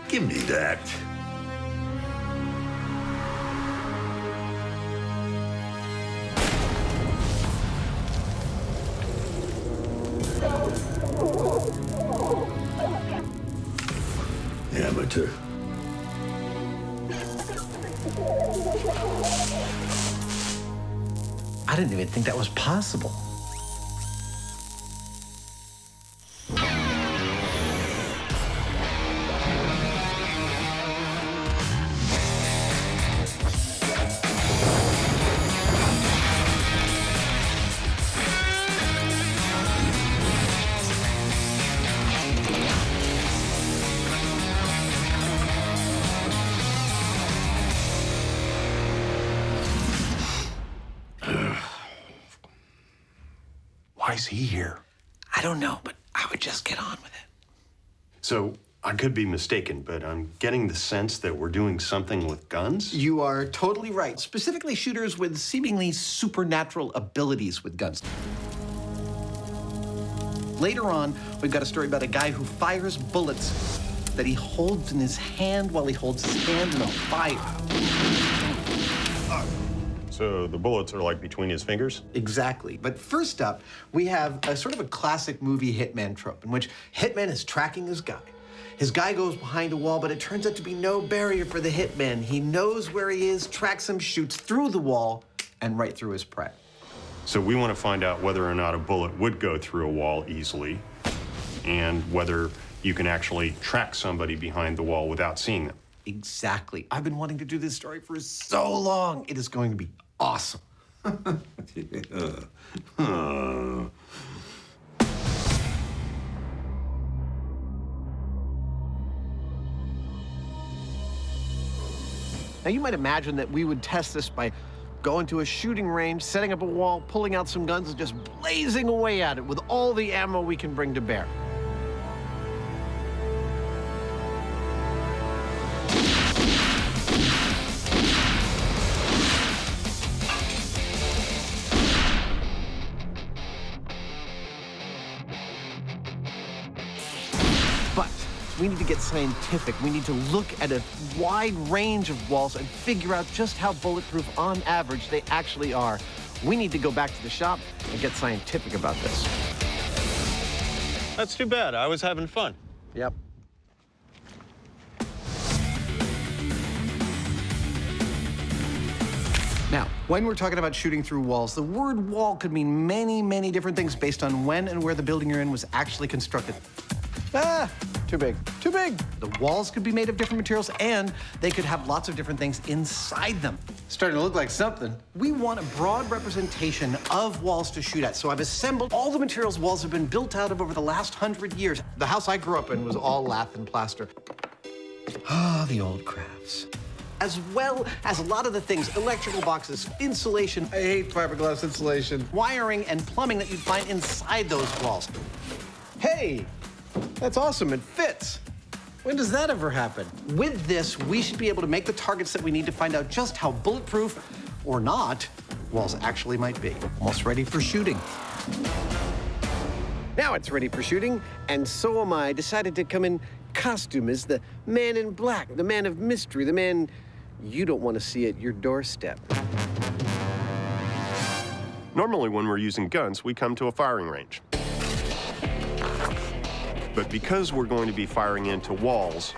Give me that. Amateur. I didn't even think that was possible. Why is he here? I don't know, but I would just get on with it. So, I could be mistaken, but I'm getting the sense that we're doing something with guns? You are totally right. Specifically, shooters with seemingly supernatural abilities with guns. Later on, we've got a story about a guy who fires bullets that he holds in his hand while he holds his hand in a fire. So the bullets are like between his fingers? Exactly. But first up, we have a sort of a classic movie hitman trope in which hitman is tracking his guy. His guy goes behind a wall, but it turns out to be no barrier for the hitman. He knows where he is, tracks him, shoots through the wall, and right through his prey. So we want to find out whether or not a bullet would go through a wall easily, and whether you can actually track somebody behind the wall without seeing them. Exactly. I've been wanting to do this story for so long. It is going to be awesome. Now, you might imagine that we would test this by going to a shooting range, setting up a wall, pulling out some guns, and just blazing away at it with all the ammo we can bring to bear. But we need to get scientific. We need to look at a wide range of walls and figure out just how bulletproof, on average, they actually are. We need to go back to the shop and get scientific about this. That's too bad. I was having fun. Yep. Now, when we're talking about shooting through walls, the word wall could mean many, many different things based on when and where the building you're in was actually constructed. Ah, too big, too big. The walls could be made of different materials, and they could have lots of different things inside them. Starting to look like something. We want a broad representation of walls to shoot at, so I've assembled all the materials walls have been built out of over the last 100 years. The house I grew up in was all lath and plaster. Ah, the old crafts. As well as a lot of the things, electrical boxes, insulation. I hate fiberglass insulation. Wiring and plumbing that you'd find inside those walls. Hey, that's awesome, it fits. When does that ever happen? With this, we should be able to make the targets that we need to find out just how bulletproof, or not, walls actually might be. Almost ready for shooting. Now it's ready for shooting, and so am I. Decided to come in costume as the man in black, the man of mystery, the man you don't want to see at your doorstep. Normally, when we're using guns, we come to a firing range. But because we're going to be firing into walls,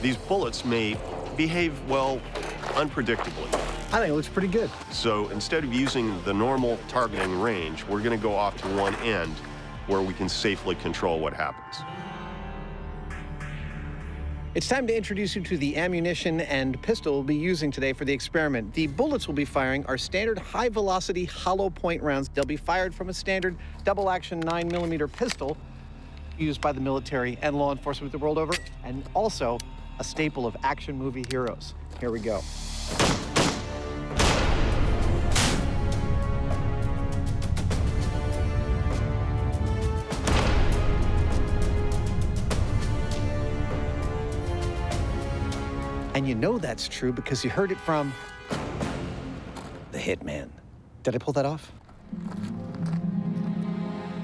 these bullets may behave, well, unpredictably. I think it looks pretty good. So instead of using the normal targeting range, we're going to go off to one end where we can safely control what happens. It's time to introduce you to the ammunition and pistol we'll be using today for the experiment. The bullets we'll be firing are standard high-velocity hollow point rounds. They'll be fired from a standard double-action 9mm pistol used by the military and law enforcement the world over, and also a staple of action movie heroes. Here we go. And you know that's true because you heard it from the Hitman. Did I pull that off?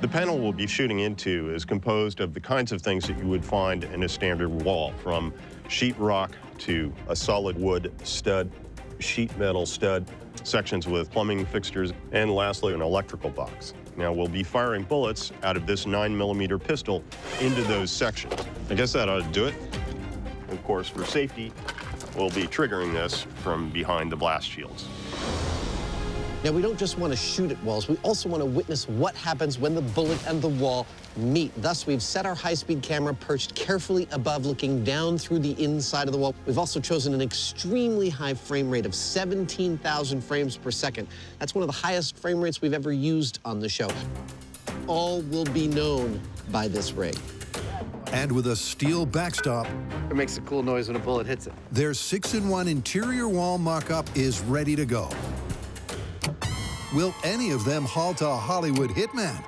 The panel we'll be shooting into is composed of the kinds of things that you would find in a standard wall, from sheetrock to a solid wood stud, sheet metal stud, sections with plumbing fixtures, and lastly, an electrical box. Now, we'll be firing bullets out of this 9mm pistol into those sections. I guess that ought to do it. Of course, for safety, we'll be triggering this from behind the blast shields. Now, we don't just want to shoot at walls, we also want to witness what happens when the bullet and the wall meet. Thus, we've set our high-speed camera perched carefully above, looking down through the inside of the wall. We've also chosen an extremely high frame rate of 17,000 frames per second. That's one of the highest frame rates we've ever used on the show. All will be known by this rig. And with a steel backstop, It makes a cool noise when a bullet hits it. their 6-in-1 interior wall mock-up is ready to go. Will any of them halt a Hollywood hitman?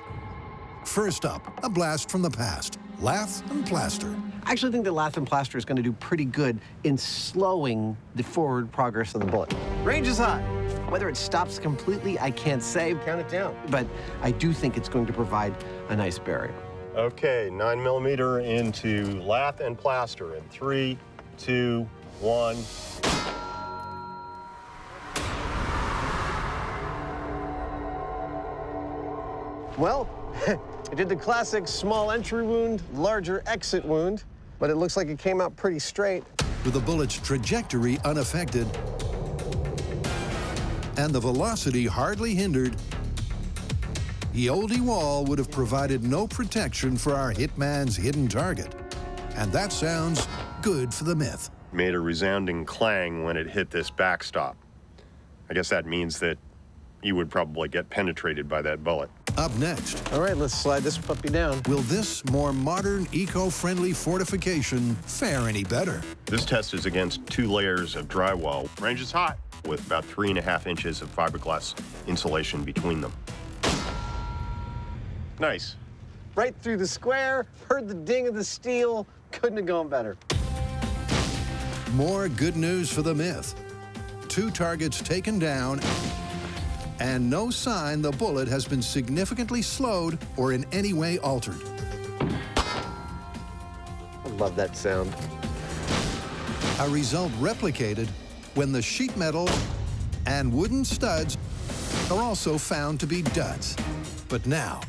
First up, a blast from the past, lath and plaster. I actually think that lath and plaster is going to do pretty good in slowing the forward progress of the bullet. Range is high. Whether it stops completely, I can't say. Count it down. But I do think it's going to provide a nice barrier. Okay, 9mm into lath and plaster in 3, 2, 1. Well, I did the classic small entry wound, larger exit wound, but it looks like it came out pretty straight. With the bullet's trajectory unaffected and the velocity hardly hindered, the oldie wall would have provided no protection for our hitman's hidden target. And that sounds good for the myth. Made a resounding clang when it hit this backstop. I guess that means that you would probably get penetrated by that bullet. Up next, All right, let's slide this puppy down. will this more modern, eco-friendly fortification fare any better? This test is against 2 layers of drywall. Range is hot, with about 3.5 inches of fiberglass insulation between them. Nice. Right through the square, heard the ding of the steel, couldn't have gone better. More good news for the myth. 2 targets taken down, and no sign the bullet has been significantly slowed or in any way altered. I love that sound. A result replicated when the sheet metal and wooden studs are also found to be duds. But now,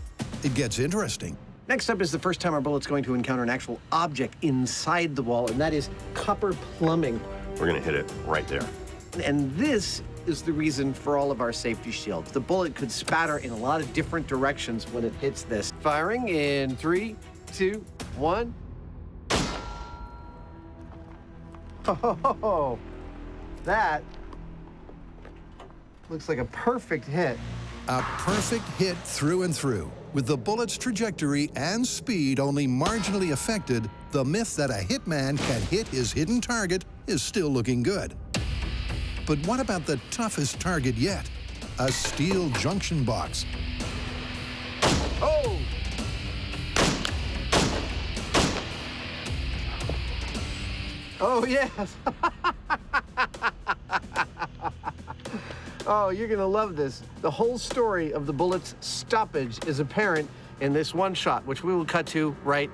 it gets interesting. Next up is the first time our bullet's going to encounter an actual object inside the wall, and that is copper plumbing. We're gonna hit it right there. And this is the reason for all of our safety shields. The bullet could spatter in a lot of different directions when it hits this. Firing in 3, 2, 1. Oh, that looks like a perfect hit. A perfect hit through and through. With the bullet's trajectory and speed only marginally affected, the myth that a hitman can hit his hidden target is still looking good. But what about the toughest target yet? A steel junction box. Oh! Oh, yes. Oh, you're gonna love this. The whole story of the bullet's stoppage is apparent in this one shot, which we will cut to right.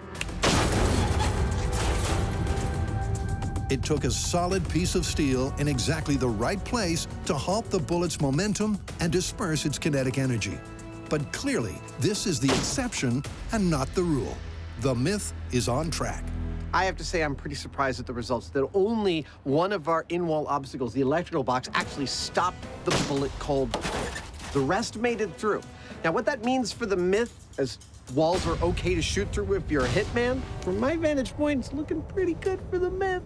It took a solid piece of steel in exactly the right place to halt the bullet's momentum and disperse its kinetic energy. But clearly, this is the exception and not the rule. The myth is on track. I have to say I'm pretty surprised at the results, that only one of our in-wall obstacles, the electrical box, actually stopped the bullet cold. The rest made it through. Now, what that means for the myth, as walls are okay to shoot through if you're a hitman, from my vantage point, it's looking pretty good for the myth.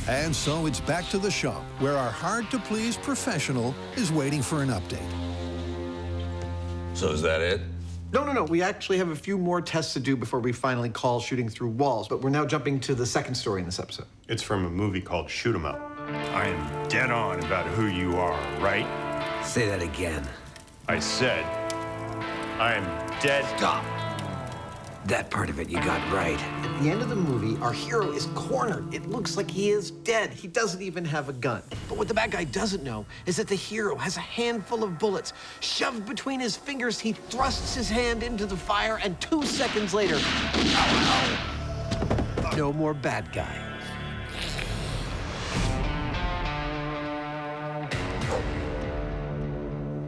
And so it's back to the shop, where our hard-to-please professional is waiting for an update. So is that it? No. We actually have a few more tests to do before we finally call shooting through walls, but we're now jumping to the second story in this episode. It's from a movie called Shoot 'em Up. I am dead on about who you are, right? Say that again. I said, I am dead. Stop. That part of it you got right. At the end of the movie, our hero is cornered. It looks like he is dead. He doesn't even have a gun. But what the bad guy doesn't know is that the hero has a handful of bullets shoved between his fingers. He thrusts his hand into the fire, and 2 seconds later, no more bad guy.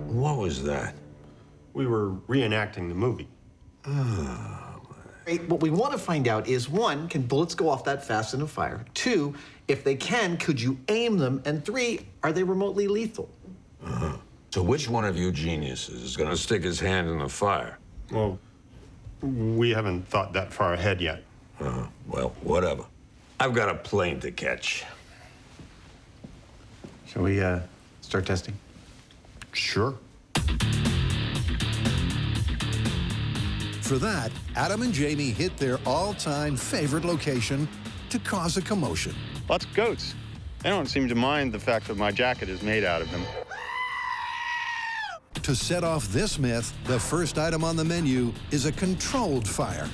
What was that? We were reenacting the movie. What we want to find out is, 1, can bullets go off that fast in a fire? 2, if they can, could you aim them? And 3, are they remotely lethal? So which one of you geniuses is gonna stick his hand in the fire? Well, we haven't thought that far ahead yet. Well, whatever. I've got a plane to catch. Shall we start testing? Sure. For that, Adam and Jamie hit their all-time favorite location to cause a commotion. Lots of goats. They don't seem to mind the fact that my jacket is made out of them. To set off this myth, the first item on the menu is a controlled fire.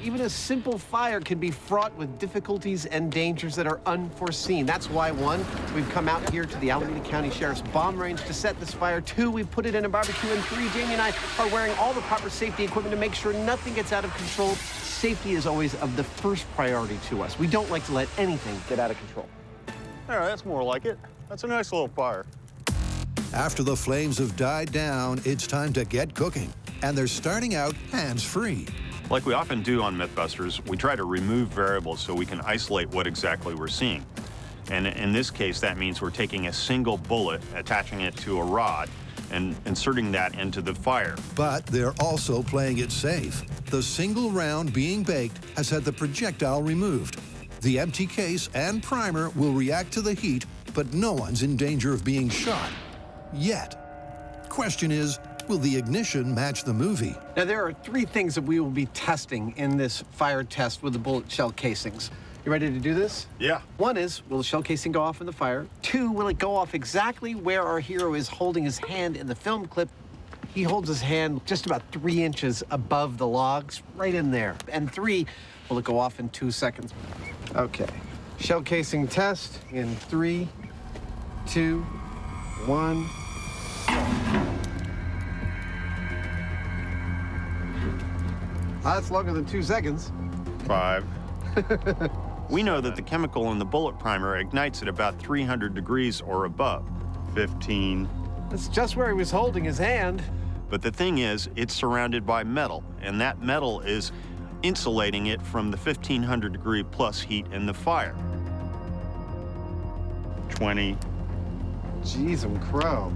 Even a simple fire can be fraught with difficulties and dangers that are unforeseen. That's why, 1, we've come out here to the Alameda County Sheriff's bomb range to set this fire. 2, we put it in a barbecue. And 3, Jamie and I are wearing all the proper safety equipment to make sure nothing gets out of control. Safety is always of the first priority to us. We don't like to let anything get out of control. All right, that's more like it. That's a nice little fire. After the flames have died down, it's time to get cooking. And they're starting out hands-free. Like we often do on MythBusters, we try to remove variables so we can isolate what exactly we're seeing. And in this case, that means we're taking a single bullet, attaching it to a rod, and inserting that into the fire. But they're also playing it safe. The single round being baked has had the projectile removed. The empty case and primer will react to the heat, but no one's in danger of being shot. Yet. Question is, will the ignition match the movie? Now, there are 3 things that we will be testing in this fire test with the bullet shell casings. You ready to do this? Yeah. 1 is, will the shell casing go off in the fire? 2, will it go off exactly where our hero is holding his hand in the film clip? He holds his hand just about 3 inches above the logs, right in there. And 3, will it go off in 2 seconds? Okay. Shell casing test in 3, 2, 1. That's longer than 2 seconds. 5. We know that the chemical in the bullet primer ignites at about 300 degrees or above. 15. That's just where he was holding his hand. But the thing is, it's surrounded by metal, and that metal is insulating it from the 1500 degree plus heat in the fire. 20. Jeez, crow.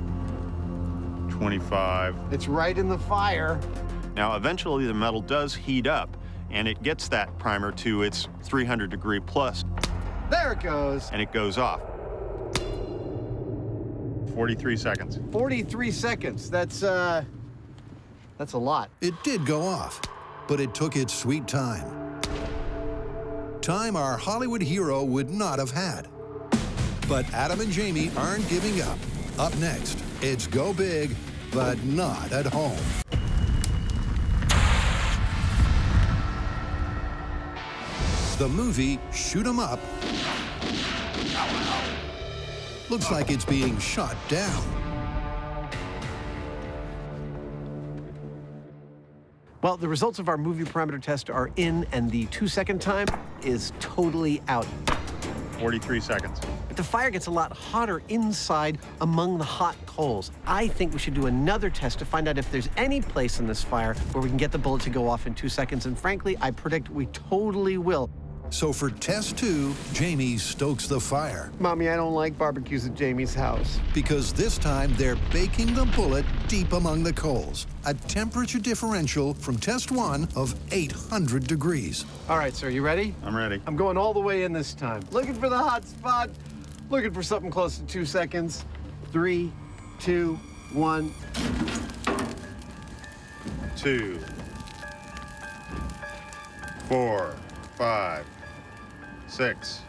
25. It's right in the fire. Now, eventually the metal does heat up, and it gets that primer to its 300 degree plus, There it goes. and it goes off. 43 seconds. 43 seconds. That's a lot. It did go off, but it took its sweet time. Time our Hollywood hero would not have had. But Adam and Jamie aren't giving up. Up next, it's go big, but not at home. The movie Shoot 'em Up looks like it's being shot down. Well, the results of our movie parameter test are in, and the 2-second time is totally out. 43 seconds. But the fire gets a lot hotter inside among the hot coals. I think we should do another test to find out if there's any place in this fire where we can get the bullet to go off in 2 seconds. And frankly, I predict we totally will. So for test 2, Jamie stokes the fire. Mommy, I don't like barbecues at Jamie's house. Because this time they're baking the bullet deep among the coals. A temperature differential from test 1 of 800 degrees. All right, sir, you ready? I'm ready. I'm going all the way in this time. Looking for the hot spot. Looking for something close to 2 seconds. 3, 2, 1. 2, 4, 5, 6,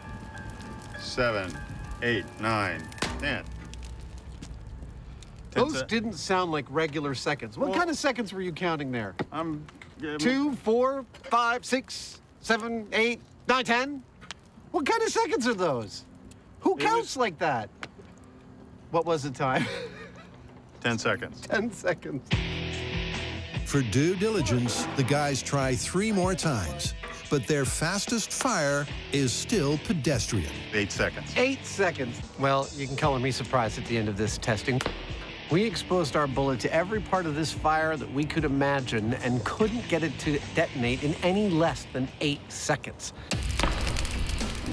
7, 8, 9, 10. Those didn't sound like regular seconds. What Well- kind of seconds were you counting there? I'm 2, 4, 5, 6, 7, 8, 9, 10. What kind of seconds are those? Who counts like that? What was the time? 10 seconds. 10 seconds. For due diligence, the guys try 3 more times, but their fastest fire is still pedestrian. 8 seconds. 8 seconds. Well, you can color me surprised at the end of this testing. We exposed our bullet to every part of this fire that we could imagine and couldn't get it to detonate in any less than 8 seconds.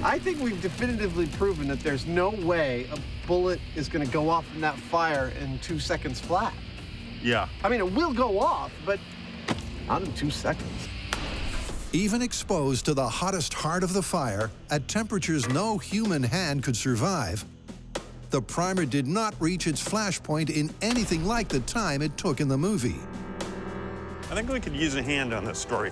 I think we've definitively proven that there's no way a bullet is going to go off in that fire in 2 seconds flat. Yeah. I mean, it will go off, but not in 2 seconds. Even exposed to the hottest heart of the fire, at temperatures no human hand could survive, the primer did not reach its flash point in anything like the time it took in the movie. I think we could use a hand on this story.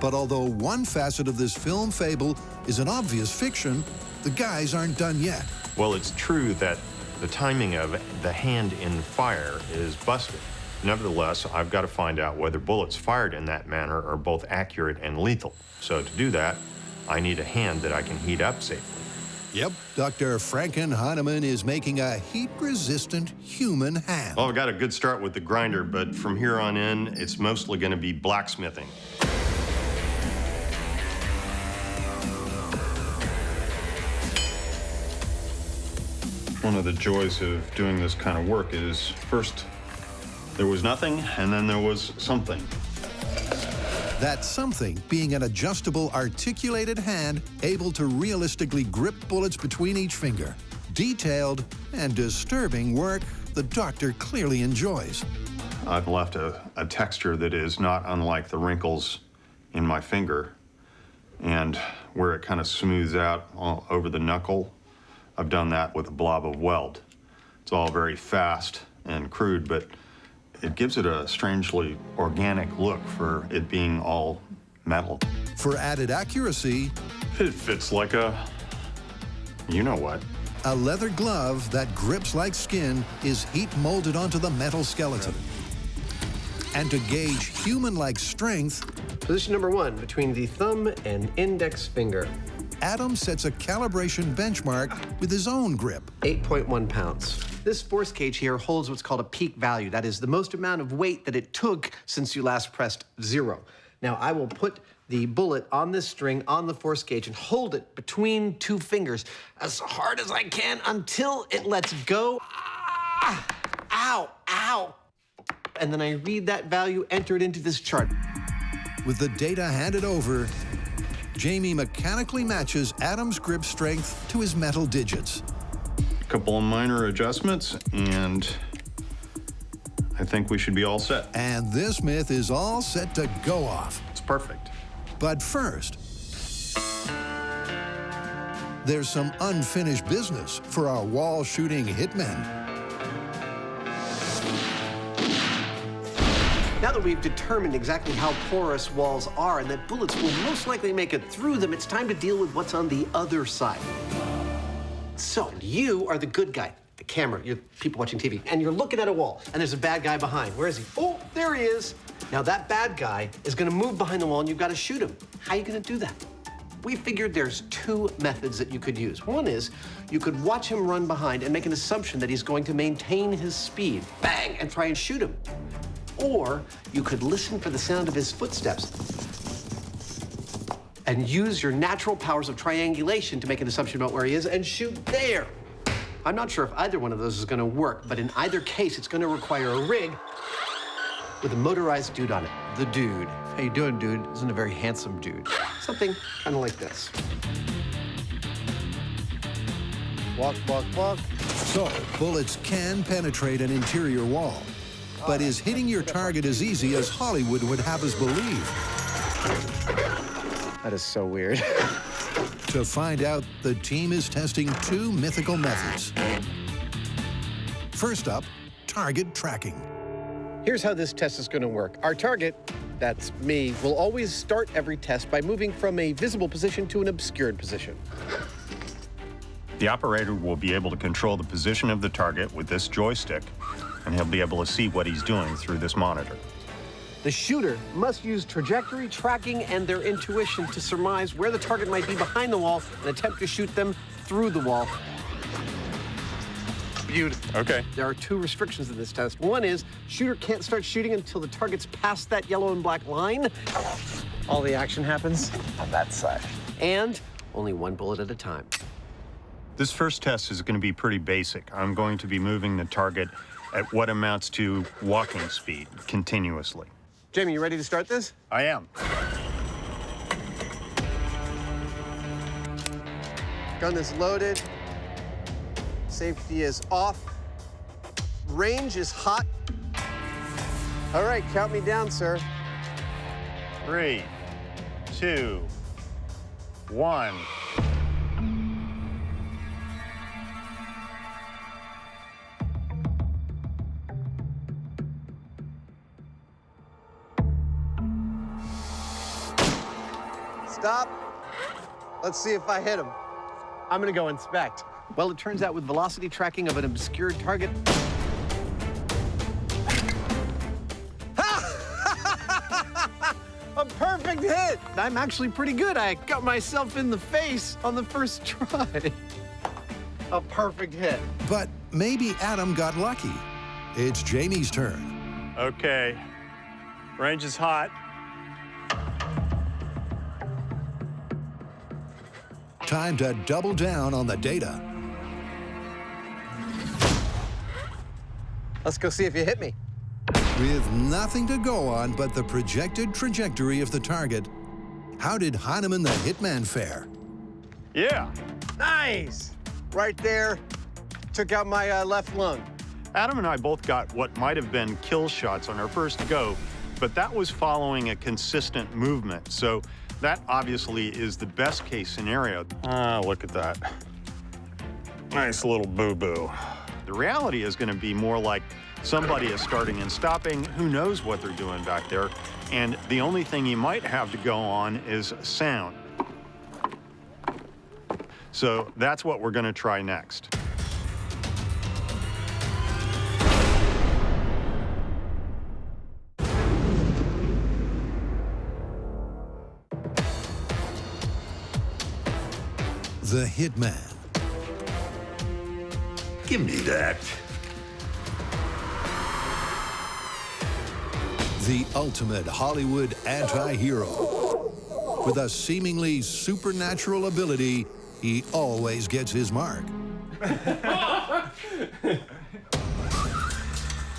But although one facet of this film fable is an obvious fiction, the guys aren't done yet. Well, it's true that the timing of the hand in fire is busted. Nevertheless, I've got to find out whether bullets fired in that manner are both accurate and lethal. So to do that, I need a hand that I can heat up safely. Yep, Dr. Hyneman is making a heat-resistant human hand. Well, I've got a good start with the grinder, but from here on in, it's mostly going to be blacksmithing. One of the joys of doing this kind of work is first there was nothing, and then there was something. That something being an adjustable, articulated hand able to realistically grip bullets between each finger. Detailed and disturbing work the doctor clearly enjoys. I've left a texture that is not unlike the wrinkles in my finger, and where it kind of smooths out all over the knuckle, I've done that with a blob of weld. It's all very fast and crude, but it gives it a strangely organic look for it being all metal. For added accuracy, It fits like a, you know what. a leather glove that grips like skin is heat molded onto the metal skeleton. And to gauge human-like strength, Position number 1, between the thumb and index finger. Adam sets a calibration benchmark with his own grip. 8.1 pounds. This force gauge here holds what's called a peak value. That is the most amount of weight that it took since you last pressed 0. Now, I will put the bullet on this string on the force gauge and hold it between 2 fingers as hard as I can until it lets go. Ah! Ow, ow. And then I read that value, enter it into this chart. With the data handed over, Jamie mechanically matches Adam's grip strength to his metal digits. A couple of minor adjustments, and I think we should be all set. And this myth is all set to go off. It's perfect. But first, there's some unfinished business for our wall-shooting hitmen. Now that we've determined exactly how porous walls are and that bullets will most likely make it through them, it's time to deal with what's on the other side. So, you are the good guy, the camera, you're people watching TV, and you're looking at a wall, and there's a bad guy behind. Where is he? Oh, there he is. Now, that bad guy is gonna move behind the wall, and you've gotta shoot him. How are you gonna do that? We figured there's 2 methods that you could use. One is you could watch him run behind and make an assumption that he's going to maintain his speed, bang, and try and shoot him. Or you could listen for the sound of his footsteps and use your natural powers of triangulation to make an assumption about where he is and shoot there. I'm not sure if either one of those is gonna work, but in either case, it's gonna require a rig with a motorized dude on it. The dude. How you doing, dude? Isn't a very handsome dude. Something kind of like this. Walk, walk, walk. So, bullets can penetrate an interior wall. But is hitting your target as easy as Hollywood would have us believe? That is so weird. To find out, the team is testing 2 mythical methods. First up, target tracking. Here's how this test is going to work. Our target, that's me, will always start every test by moving from a visible position to an obscured position. The operator will be able to control the position of the target with this joystick, and he'll be able to see what he's doing through this monitor. The shooter must use trajectory, tracking, and their intuition to surmise where the target might be behind the wall and attempt to shoot them through the wall. Beautiful. Okay. There are 2 restrictions in this test. One is shooter can't start shooting until the target's past that yellow and black line. All the action happens on that side. And only 1 bullet at a time. This first test is going to be pretty basic. I'm going to be moving the target at what amounts to walking speed continuously. Jamie, you ready to start this? I am. Gun is loaded. Safety is off. Range is hot. All right, count me down, sir. 3, 2, 1. Stop. Let's see if I hit him. I'm gonna go inspect. Well, it turns out with velocity tracking of an obscure target. A perfect hit! I'm actually pretty good. I got myself in the face on the first try. A perfect hit. But maybe Adam got lucky. It's Jamie's turn. Okay. Range is hot. Time to double down on the data. Let's go see if you hit me. With nothing to go on but the projected trajectory of the target, how did Hyneman the Hitman fare? Yeah. Nice! Right there, took out my left lung. Adam and I both got what might have been kill shots on our first go, but that was following a consistent movement. So that obviously is the best case scenario. Look at that. Nice little boo-boo. The reality is going to be more like somebody is starting and stopping. Who knows what they're doing back there? And the only thing you might have to go on is sound. So that's what we're going to try next. The Hitman. Give me that. The ultimate Hollywood anti-hero. With a seemingly supernatural ability, he always gets his mark.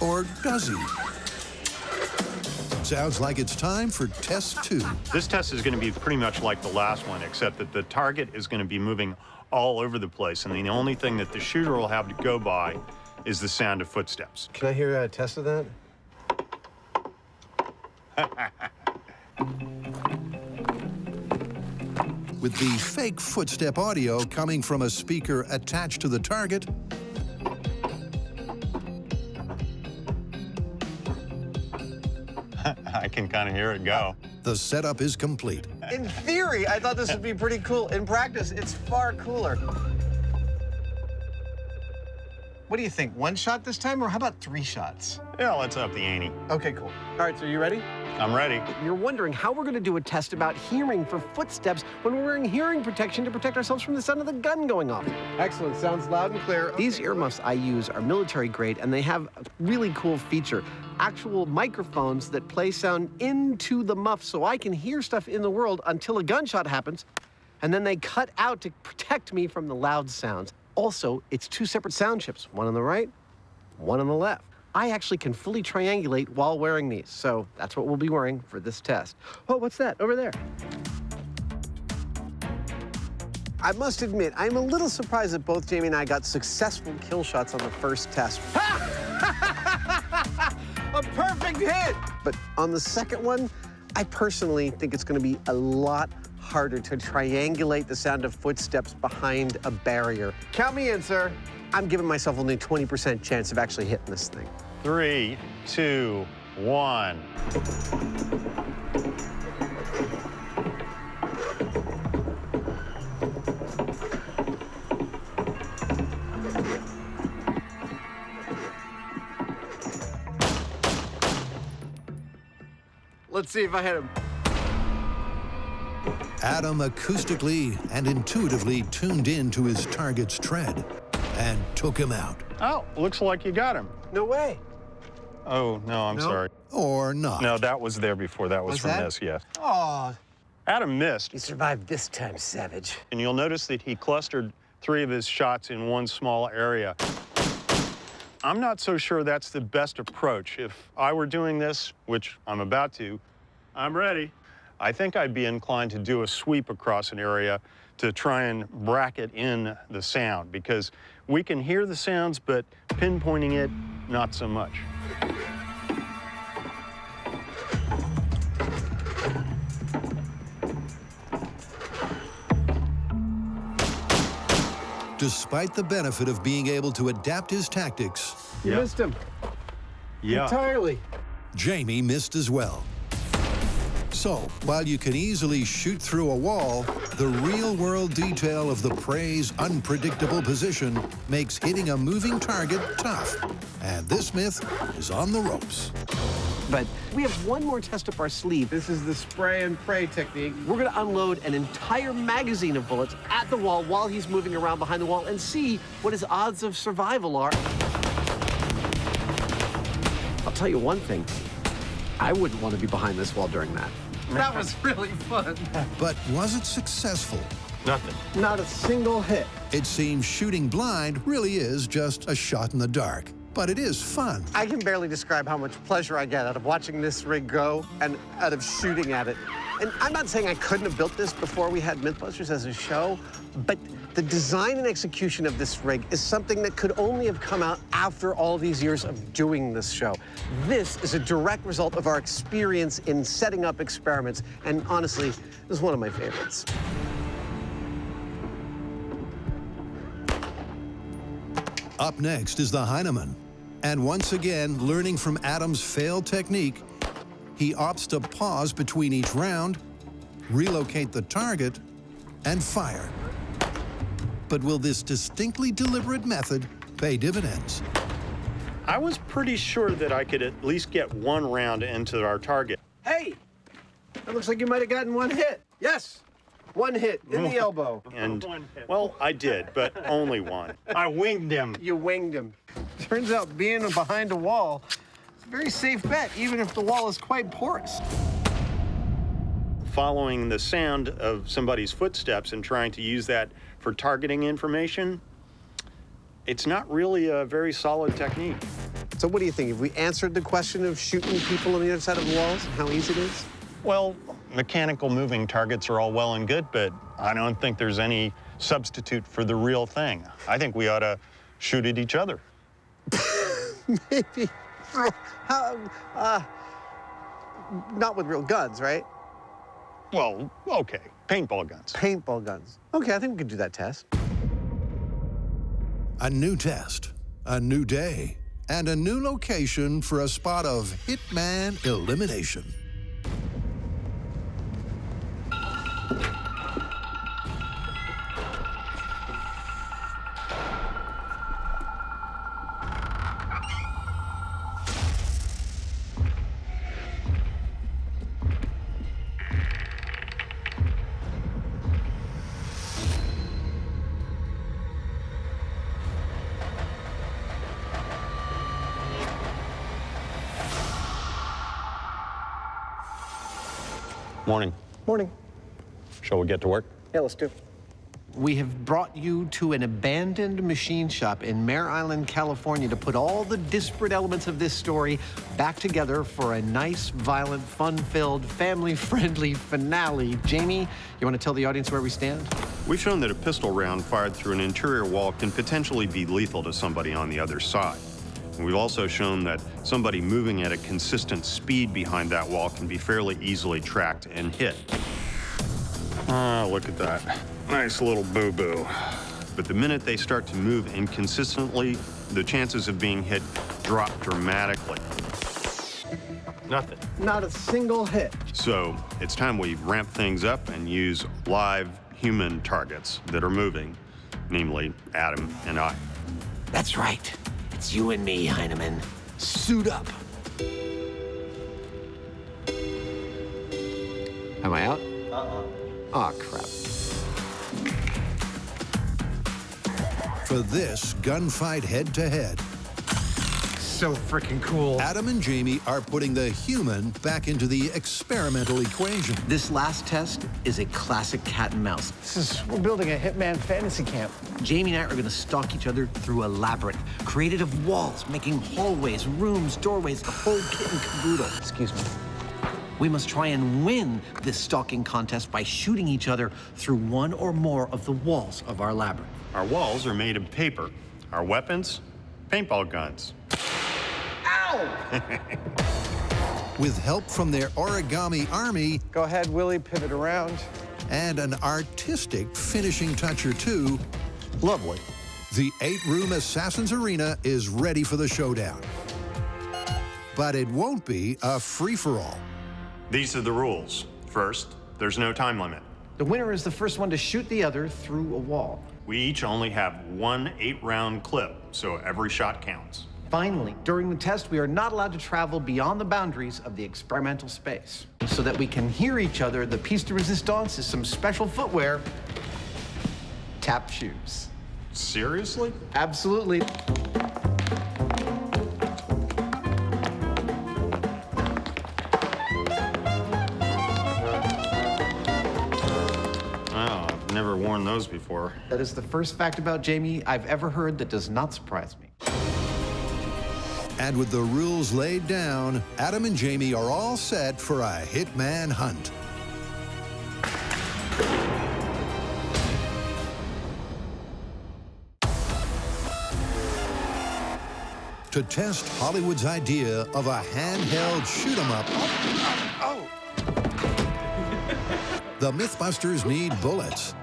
Or does he? Sounds like it's time for test 2. This test is going to be pretty much like the last one, except that the target is going to be moving all over the place, and the only thing that the shooter will have to go by is the sound of footsteps. Can I hear a test of that? With the fake footstep audio coming from a speaker attached to the target, I can kind of hear it go. the setup is complete. In theory, I thought this would be pretty cool. In practice, it's far cooler. What do you think? 1 shot this time, or how about 3 shots? Yeah, let's up the ante. Okay, cool. All right, so you ready? I'm ready. You're wondering how we're going to do a test about hearing for footsteps when we're wearing hearing protection to protect ourselves from the sound of the gun going off. Excellent. Sounds loud and clear. These earmuffs I use are military grade, and they have a really cool feature. Actual microphones that play sound into the muff so I can hear stuff in the world until a gunshot happens, and then they cut out to protect me from the loud sounds. Also, it's 2 separate sound chips, one on the right, one on the left. I actually can fully triangulate while wearing these, so that's what we'll be wearing for this test. Oh, what's that over there? I must admit, I'm a little surprised that both Jamie and I got successful kill shots on the first test. A perfect hit! But on the second one, I personally think it's gonna be a lot harder to triangulate the sound of footsteps behind a barrier. Count me in, sir. I'm giving myself only a 20% chance of actually hitting this thing. 3, 2, 1. Let's see if I hit him. Adam acoustically and intuitively tuned in to his target's tread and took him out. Oh, looks like you got him. No way. Oh, no, I'm sorry. Or not. No, that was there before. That was from that? this, yes. Oh, Adam missed. you survived this time, savage. And you'll notice that he clustered 3 of his shots in one small area. I'm not so sure that's the best approach. If I were doing this, which I'm about to, I'm ready. I think I'd be inclined to do a sweep across an area to try and bracket in the sound, because we can hear the sounds, but pinpointing it, not so much. Despite the benefit of being able to adapt his tactics, You missed him Yeah. entirely. Jamie missed as well. So, while you can easily shoot through a wall, the real-world detail of the prey's unpredictable position makes hitting a moving target tough. And this myth is on the ropes. But we have one more test up our sleeve. This is the spray and pray technique. We're going to unload an entire magazine of bullets at the wall while he's moving around behind the wall and see what his odds of survival are. I'll tell you one thing. I wouldn't want to be behind this wall during that. That was really fun. But was it successful? Nothing. Not a single hit. It seems shooting blind really is just a shot in the dark. But it is fun. I can barely describe how much pleasure I get out of watching this rig go and out of shooting at it. And I'm not saying I couldn't have built this before we had MythBusters as a show, but the design and execution of this rig is something that could only have come out after all these years of doing this show. This is a direct result of our experience in setting up experiments, and honestly, this is one of my favorites. Up next is the Hyneman. And once again, learning from Adam's failed technique, he opts to pause between each round, relocate the target, and fire. But will this distinctly deliberate method pay dividends? I was pretty sure that I could at least get 1 round into our target. Hey, that looks like you might have gotten 1 hit. Yes, 1 hit in the elbow. And, well, I did, but only 1. I winged him. You winged him. Turns out being behind a wall is a very safe bet, even if the wall is quite porous. Following the sound of somebody's footsteps and trying to use that for targeting information, it's not really a very solid technique. So what do you think? Have we answered the question of shooting people on the other side of the walls and how easy it is? Well, mechanical moving targets are all well and good, but I don't think there's any substitute for the real thing. I think we ought to shoot at each other. Maybe. Not with real guns, right? Well, okay, paintball guns. Paintball guns. Okay, I think we could do that test. A new test, a new day, and a new location for a spot of Hitman elimination. Morning. Morning. Shall we get to work? Yeah, let's do. We have brought you to an abandoned machine shop in Mare Island, California, to put all the disparate elements of this story back together for a nice, violent, fun-filled, family-friendly finale. Jamie, you want to tell the audience where we stand? We've shown that a pistol round fired through an interior wall can potentially be lethal to somebody on the other side. And we've also shown that somebody moving at a consistent speed behind that wall can be fairly easily tracked and hit. Ah, look at that. Nice little boo-boo. But the minute they start to move inconsistently, the chances of being hit drop dramatically. Nothing. Not a single hit. So it's time we ramp things up and use live human targets that are moving, namely Adam and I. That's right. It's you and me, Hyneman. Suit up. Am I out? Aw, crap. For this gunfight head-to-head, So freaking cool. Adam and Jamie are putting the human back into the experimental equation. This last test is a classic cat and mouse. We're building a Hitman fantasy camp. Jamie and I are gonna stalk each other through a labyrinth created of walls, making hallways, rooms, doorways, the whole kit and caboodle. Excuse me. We must try and win this stalking contest by shooting each other through one or more of the walls of our labyrinth. Our walls are made of paper. Our weapons, paintball guns. With help from their origami army Go ahead, Willie, pivot around. and an artistic finishing touch or two, Lovely. the 8-room Assassin's Arena is ready for the showdown. But it won't be a free-for-all. These are the rules. First, there's no time limit. The winner is the first one to shoot the other through a wall. We each only have one 8-round clip, so every shot counts. Finally, during the test, we are not allowed to travel beyond the boundaries of the experimental space. So that we can hear each other, the piece de resistance is some special footwear, tap shoes. Seriously? Absolutely. Oh, I've never worn those before. That is the first fact about Jamie I've ever heard that does not surprise me. And with the rules laid down, Adam and Jamie are all set for a Hitman hunt. To test Hollywood's idea of a handheld shoot-'em-up, the MythBusters need bullets,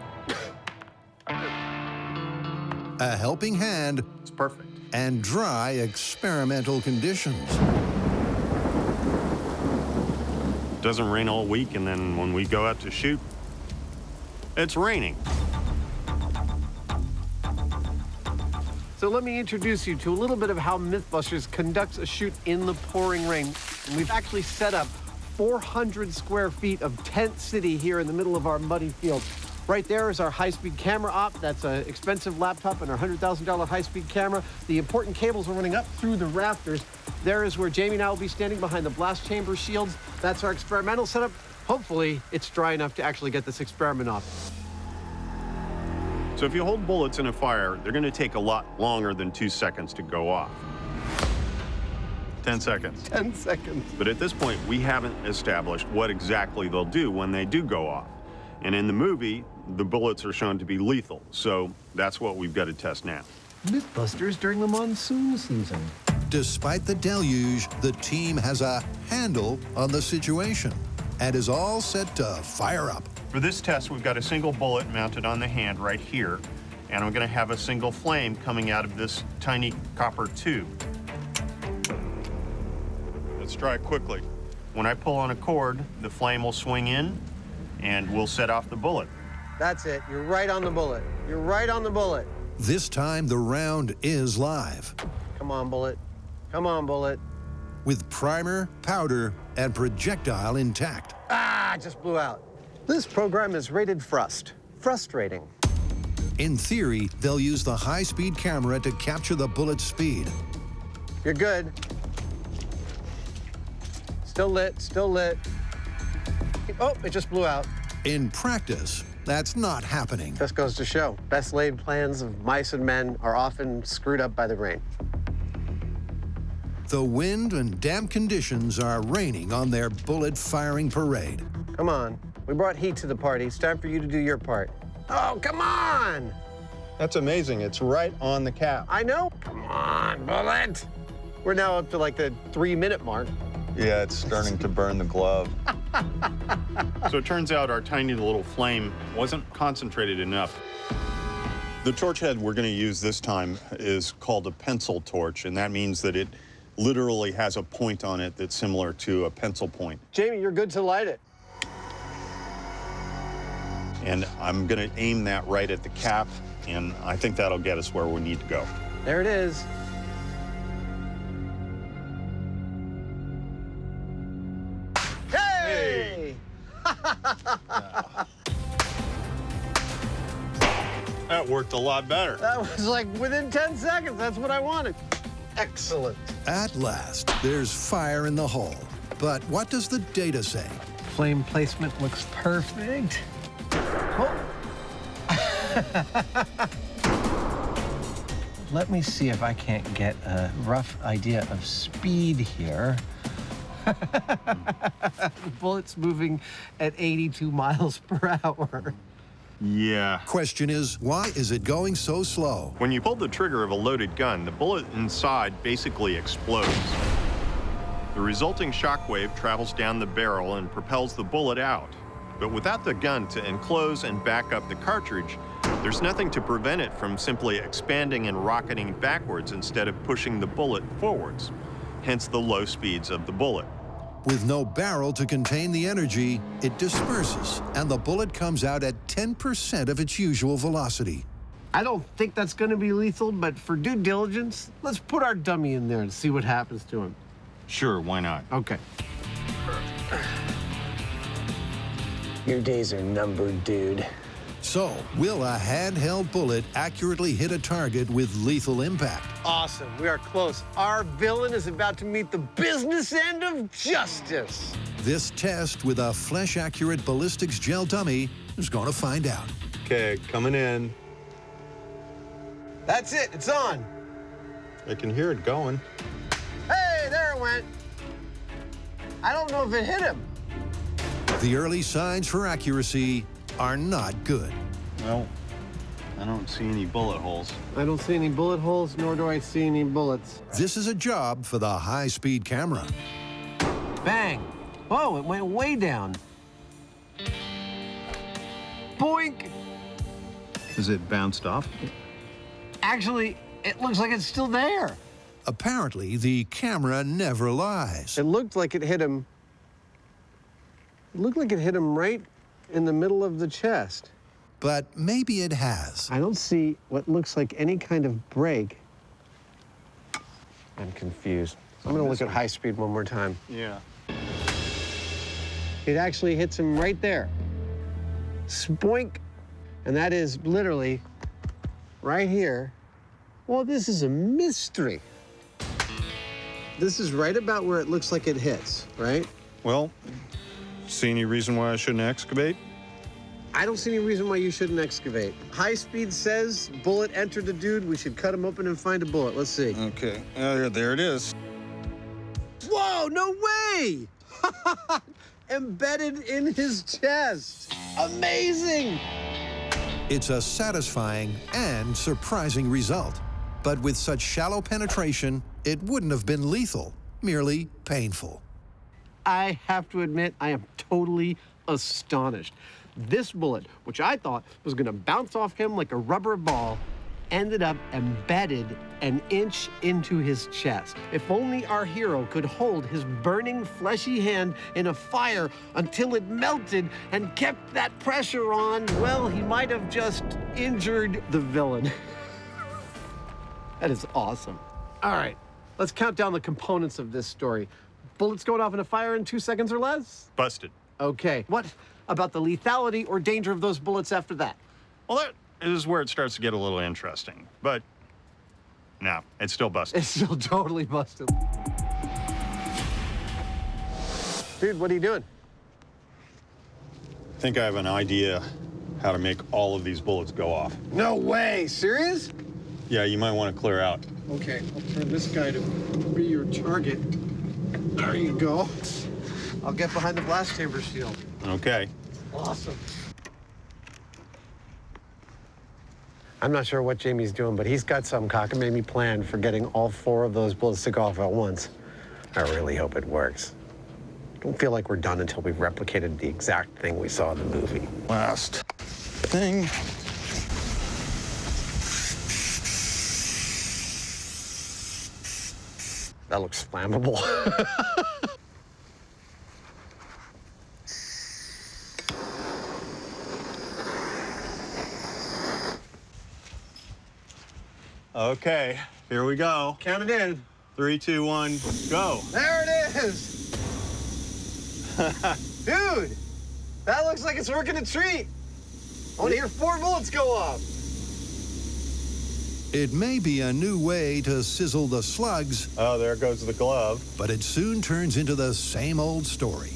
a helping hand, It's perfect. and dry experimental conditions. Doesn't rain all week, and then when we go out to shoot, it's raining. So let me introduce you to a little bit of how MythBusters conducts a shoot in the pouring rain. And we've actually set up 400 square feet of tent city here in the middle of our muddy field. Right there is our high-speed camera op. That's an expensive laptop and our $100,000 high-speed camera. The important cables are running up through the rafters. There is where Jamie and I will be standing behind the blast chamber shields. That's our experimental setup. Hopefully, it's dry enough to actually get this experiment off. So if you hold bullets in a fire, they're going to take a lot longer than 2 seconds to go off. 10 seconds. 10 seconds. But at this point, we haven't established what exactly they'll do when they do go off. And in the movie, the bullets are shown to be lethal. So that's what we've got to test now. MythBusters during the monsoon season. Despite the deluge, the team has a handle on the situation and is all set to fire up. For this test, we've got a single bullet mounted on the hand right here. And I'm going to have a single flame coming out of this tiny copper tube. Let's try it quickly. When I pull on a cord, the flame will swing in and we'll set off the bullet. That's it. You're right on the bullet. You're right on the bullet. This time, the round is live, Come on, bullet. Come on, bullet. with primer, powder, and projectile intact. Ah, it just blew out. This program is rated frust. Frustrating. In theory, they'll use the high-speed camera to capture the bullet's speed. You're good. Still lit, still lit. Oh, it just blew out. In practice, that's not happening. Just goes to show, best laid plans of mice and men are often screwed up by the rain. The wind and damp conditions are raining on their bullet-firing parade. Come on, we brought heat to the party. It's time for you to do your part. Oh, come on! That's amazing. It's right on the cap. I know. Come on, bullet. We're now up to like the 3-minute mark. Yeah, it's starting to burn the glove. So it turns out our tiny little flame wasn't concentrated enough. The torch head we're going to use this time is called a pencil torch, and that means that it literally has a point on it that's similar to a pencil point. Jamie, you're good to light it. And I'm going to aim that right at the cap, and I think that'll get us where we need to go. There it is. Hey! That worked a lot better. That was like within 10 seconds. That's what I wanted. Excellent. At last, there's fire in the hole. But what does the data say? Flame placement looks perfect. Oh. Let me see if I can't get a rough idea of speed here. The bullet's moving at 82 miles per hour. Yeah. Question is, why is it going so slow? When you pull the trigger of a loaded gun, the bullet inside basically explodes. The resulting shockwave travels down the barrel and propels the bullet out. But without the gun to enclose and back up the cartridge, there's nothing to prevent it from simply expanding and rocketing backwards instead of pushing the bullet forwards, hence the low speeds of the bullet. With no barrel to contain the energy, it disperses, and the bullet comes out at 10% of its usual velocity. I don't think that's going to be lethal, but for due diligence, let's put our dummy in there and see what happens to him. Sure, why not? Okay. Your days are numbered, dude. So, will a handheld bullet accurately hit a target with lethal impact? Awesome. We are close. Our villain is about to meet the business end of justice. This test with a flesh-accurate ballistics gel dummy is going to find out. Okay, coming in. That's it. It's on. I can hear it going. Hey, there it went. I don't know if it hit him. The early signs for accuracy are not good. Well, I don't see any bullet holes. I don't see any bullet holes, nor do I see any bullets. This is a job for the high-speed camera. Bang. Oh, it went way down. Boink. Is it bounced off? Actually, it looks like it's still there. Apparently, the camera never lies. It looked like it hit him. It looked like it hit him right in the middle of the chest. But maybe it has. I don't see what looks like any kind of break. I'm confused. I'm gonna look at high speed one more time. Yeah. It actually hits him right there. Spoink. And that is literally right here. Well, this is a mystery. This is right about where it looks like it hits, right? Well, see any reason why I shouldn't excavate? I don't see any reason why you shouldn't excavate. High speed says bullet entered the dude. We should cut him open and find a bullet. Let's see. Okay, there it is. Whoa, no way! Embedded in his chest. Amazing! It's a satisfying and surprising result. But with such shallow penetration, it wouldn't have been lethal, merely painful. I have to admit, I am totally astonished. This bullet, which I thought was gonna bounce off him like a rubber ball, ended up embedded an inch into his chest. If only our hero could hold his burning, fleshy hand in a fire until it melted and kept that pressure on, well, he might have just injured the villain. That is awesome. All right, let's count down the components of this story. Bullets going off in a fire in 2 seconds or less? Busted. Okay, what about the lethality or danger of those bullets after that? Well, that is where it starts to get a little interesting. But no, it's still busted. It's still totally busted. Dude, what are you doing? I think I have an idea how to make all of these bullets go off. No way, serious? Yeah, you might want to clear out. Okay, I'll turn this guy to be your target. There you go. I'll get behind the blast chamber shield. Okay. Awesome. I'm not sure what Jamie's doing, but he's got some cockamamie plan for getting all 4 of those bullets to go off at once. I really hope it works. Don't feel like we're done until we've replicated the exact thing we saw in the movie. Last thing. That looks flammable. Okay, here we go. Count it in. 3, 2, 1, go. There it is. Dude, That looks like it's working a treat. I want to hear 4 bullets go off. It may be a new way to sizzle the slugs, Oh, there goes the glove. but it soon turns into the same old story.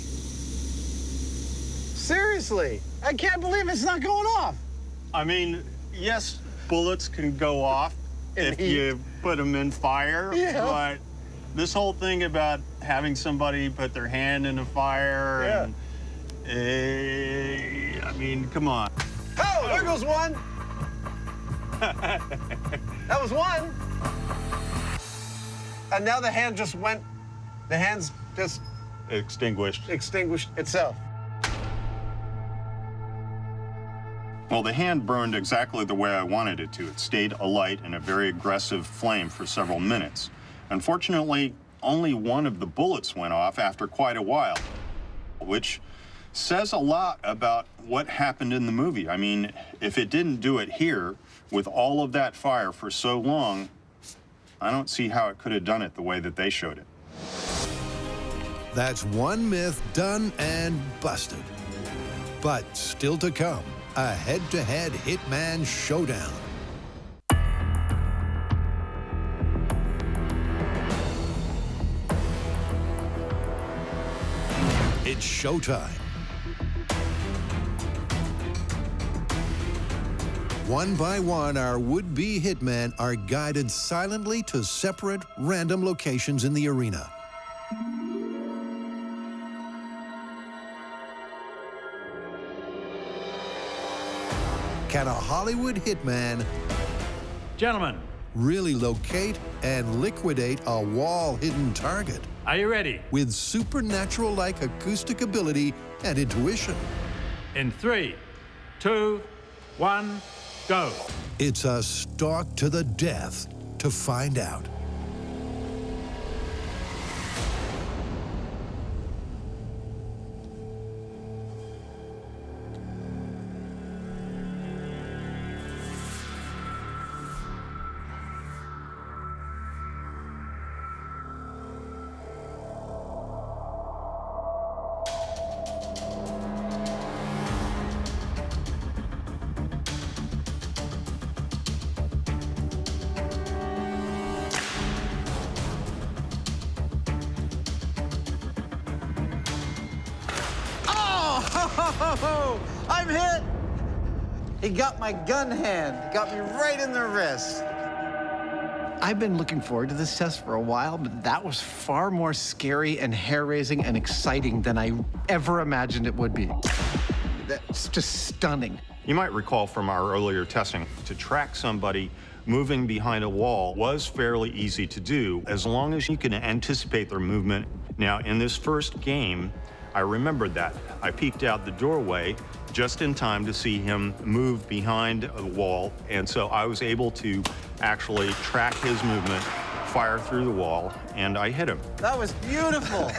Seriously, I can't believe it's not going off. I mean, yes, bullets can go off if you put them in fire, but this whole thing about having somebody put their hand in a fire and, I mean, come on. Oh, there goes one. That was one. And now the hand just went, the hand's just Extinguished. extinguished itself. Well, the hand burned exactly the way I wanted it to. It stayed alight in a very aggressive flame for several minutes. Unfortunately, only one of the bullets went off after quite a while, which says a lot about what happened in the movie. I mean, if it didn't do it here, with all of that fire for so long, I don't see how it could have done it the way that they showed it. That's one myth done and busted. But still to come, a head-to-head Hitman showdown. It's showtime. One by one, our would-be hitmen are guided silently to separate, random locations in the arena. Can a Hollywood hitman Gentlemen, really locate and liquidate a wall-hidden target are you ready? with supernatural-like acoustic ability and intuition? In 3, 2, 1, go. It's a stalk to the death to find out. Oh, I'm hit. He got my gun hand. He got me right in the wrist. I've been looking forward to this test for a while, but that was far more scary and hair-raising and exciting than I ever imagined it would be. That's just stunning. You might recall from our earlier testing, to track somebody moving behind a wall was fairly easy to do as long as you can anticipate their movement. Now, in this first game, I remembered that. I peeked out the doorway just in time to see him move behind a wall, and so I was able to actually track his movement, fire through the wall, and I hit him. That was beautiful.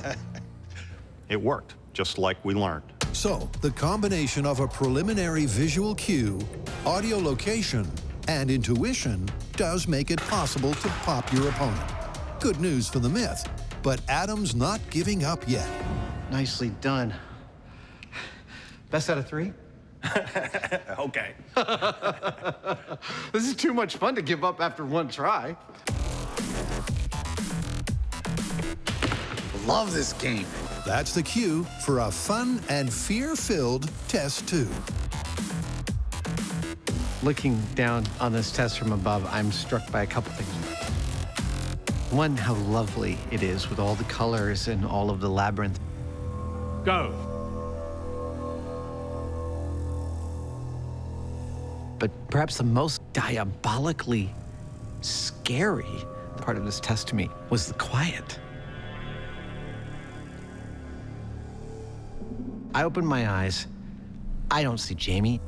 It worked, just like we learned. So, the combination of a preliminary visual cue, audio location, and intuition does make it possible to pop your opponent. Good news for the myth, but Adam's not giving up yet. Nicely done. Best out of 3? Okay. This is too much fun to give up after one try. Love this game. That's the cue for a fun and fear-filled test 2. Looking down on this test from above, I'm struck by a couple things. One, how lovely it is with all the colors and all of the labyrinth. Go. But perhaps the most diabolically scary part of this test to me was the quiet. I open my eyes. I don't see Jamie.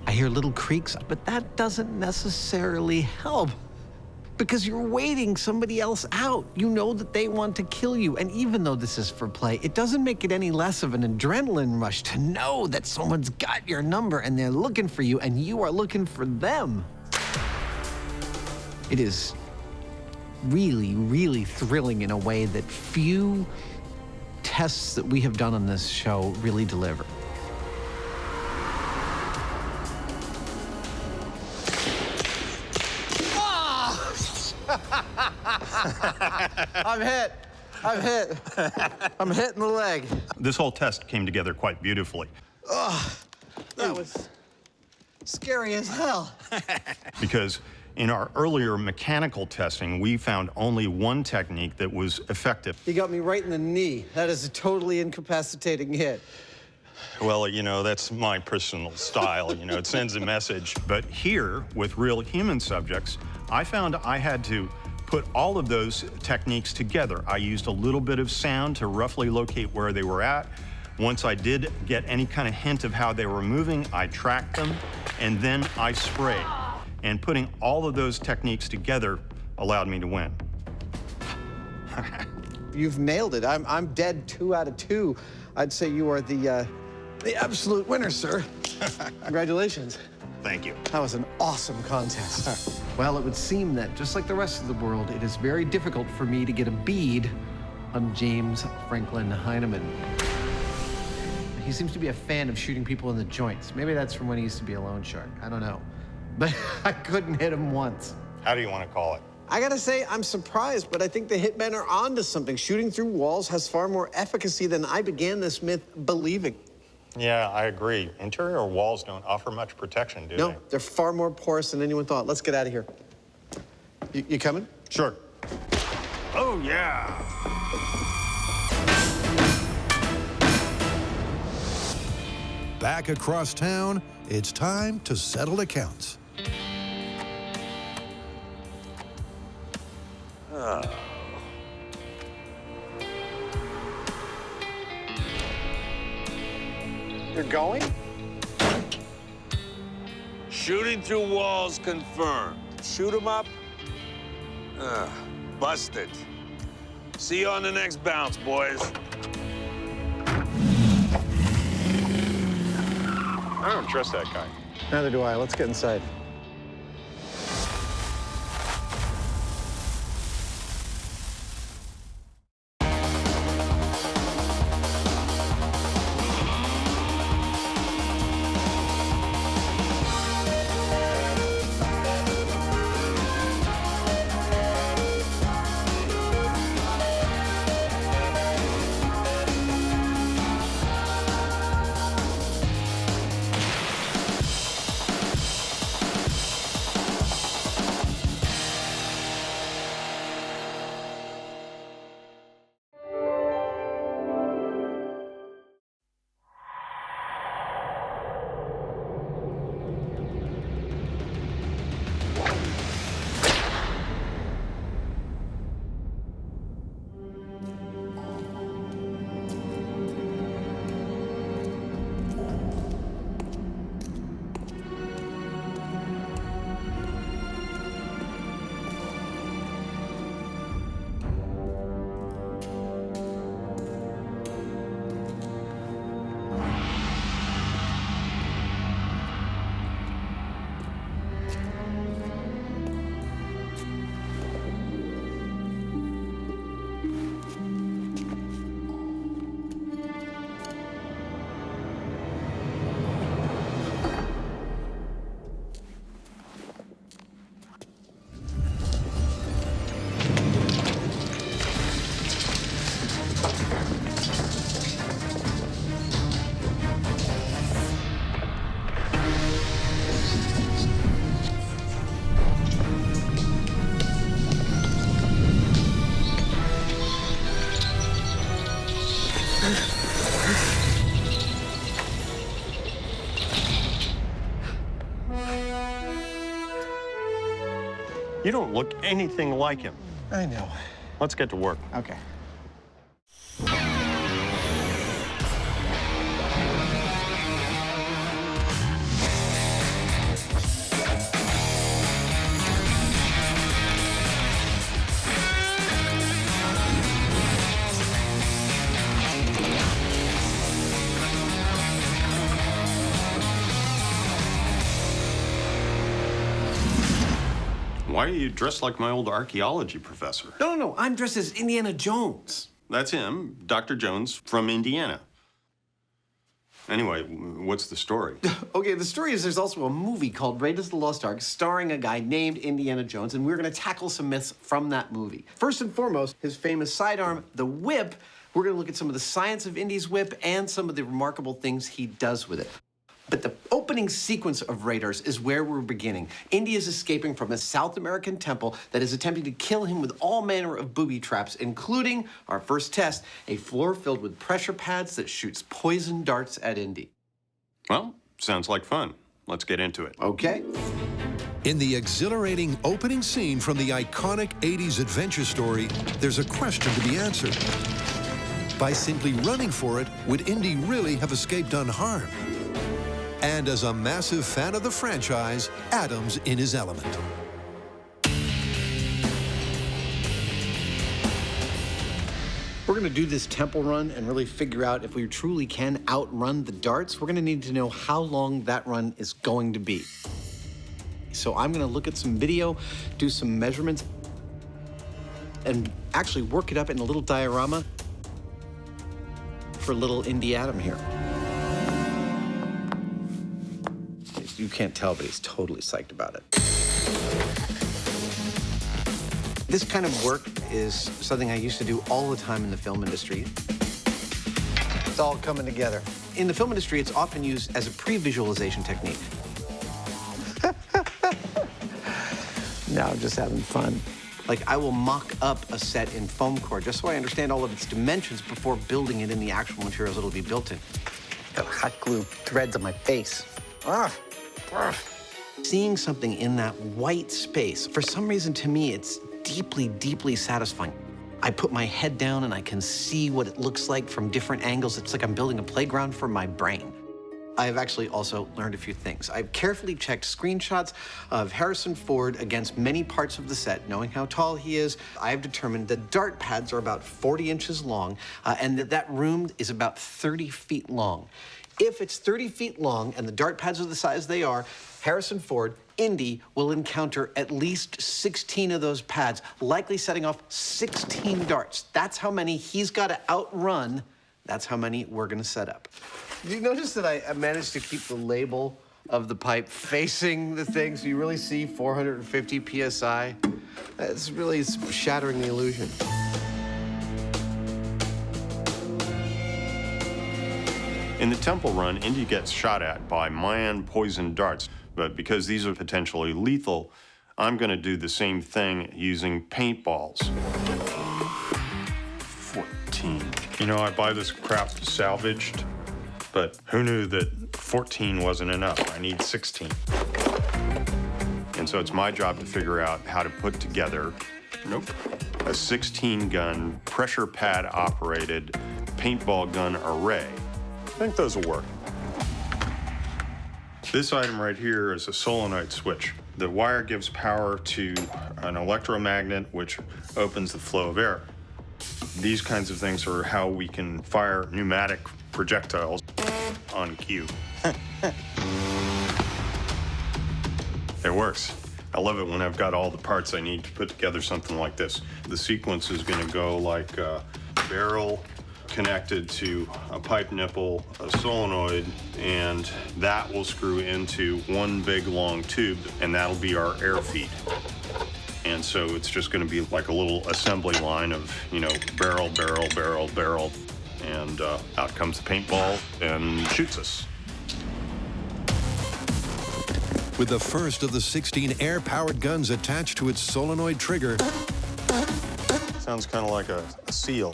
I hear little creaks, but that doesn't necessarily help because you're waiting somebody else out. You know that they want to kill you. And even though this is for play, it doesn't make it any less of an adrenaline rush to know that someone's got your number and they're looking for you and you are looking for them. It is really, really thrilling in a way that few tests that we have done on this show really deliver. I'm hit. I'm hit. I'm hit in the leg. This whole test came together quite beautifully. That was scary as hell. Because in our earlier mechanical testing, we found only one technique that was effective. He got me right in the knee. That is a totally incapacitating hit. Well, you know, that's my personal style. You know, it sends a message. But here, with real human subjects, I found I had to put all of those techniques together. I used a little bit of sound to roughly locate where they were at. Once I did get any kind of hint of how they were moving, I tracked them, and then I sprayed. And putting all of those techniques together allowed me to win. You've nailed it. I'm dead 2 out of 2. I'd say you are the absolute winner, sir. Congratulations. Thank you. That was an awesome contest. Well, it would seem that, just like the rest of the world, it is very difficult for me to get a bead on James Franklin Hyneman. He seems to be a fan of shooting people in the joints. Maybe that's from when he used to be a loan shark. I don't know. But I couldn't hit him once. How do you want to call it? I gotta say, I'm surprised, but I think the Hitmen are onto something. Shooting through walls has far more efficacy than I began this myth believing. Yeah, I agree. Interior walls don't offer much protection, do No, they? they're far more porous than anyone thought. Let's get out of here. You coming? Sure. Oh, yeah. Back across town, it's time to settle accounts. You're going? Shooting through walls confirmed. Shoot 'em up? Busted. See you on the next bounce, boys. I don't trust that guy. Neither do I. Let's get inside. You don't look anything like him. I know. Let's get to work. Okay. Why are you dressed like my old archaeology professor? No. I'm dressed as Indiana Jones. That's him, Dr. Jones from Indiana. Anyway, what's the story? Okay, the story is there's also a movie called Raiders of the Lost Ark starring a guy named Indiana Jones, and we're going to tackle some myths from that movie. First and foremost, his famous sidearm, the whip. We're going to look at some of the science of Indy's whip and some of the remarkable things he does with it. But the opening sequence of Raiders is where we're beginning. Indy is escaping from a South American temple that is attempting to kill him with all manner of booby traps, including our first test, a floor filled with pressure pads that shoots poison darts at Indy. Well, sounds like fun. Let's get into it. Okay. In the exhilarating opening scene from the iconic 80s adventure story, there's a question to be answered. By simply running for it, would Indy really have escaped unharmed? And as a massive fan of the franchise, Adam's in his element. We're going to do this temple run and really figure out if we truly can outrun the darts. We're going to need to know how long that run is going to be. So I'm going to look at some video, do some measurements, and actually work it up in a little diorama for little Indy Adam here. You can't tell, but he's totally psyched about it. This kind of work is something I used to do all the time in the film industry. It's all coming together. In the film industry, it's often used as a pre-visualization technique. Now I'm just having fun. Like, I will mock up a set in foam core just so I understand all of its dimensions before building it in the actual materials it'll be built in. Got hot glue threads on my face. Seeing something in that white space, for some reason to me, it's deeply, deeply satisfying. I put my head down and I can see what it looks like from different angles. It's like I'm building a playground for my brain. I've actually also learned a few things. I've carefully checked screenshots of Harrison Ford against many parts of the set, knowing how tall he is. I have determined that dart pads are about 40 inches long, and that room is about 30 feet long. If it's 30 feet long and the dart pads are the size they are, Harrison Ford, Indy, will encounter at least 16 of those pads, likely setting off 16 darts. That's how many he's got to outrun. That's how many we're going to set up. Do you notice that I managed to keep the label of the pipe facing the thing so you really see 450 PSI? It's really shattering the illusion. In the temple run, Indy gets shot at by Mayan poison darts, but because these are potentially lethal, I'm going to do the same thing using paintballs. 14. You know, I buy this crap salvaged, but who knew that 14 wasn't enough? I need 16. And so it's my job to figure out how to put together, a 16-gun, pressure pad-operated paintball gun array. I think those will work. This item right here is a solenoid switch. The wire gives power to an electromagnet, which opens the flow of air. These kinds of things are how we can fire pneumatic projectiles on cue. It works. I love it when I've got all the parts I need to put together something like this. The sequence is going to go like a barrel connected to a pipe nipple, a solenoid, and that will screw into one big long tube, and that'll be our air feed. And so it's just going to be like a little assembly line of, barrel, barrel, barrel, barrel, and out comes the paintball and shoots us. With the first of the 16 air-powered guns attached to its solenoid trigger, Sounds kind of like a seal.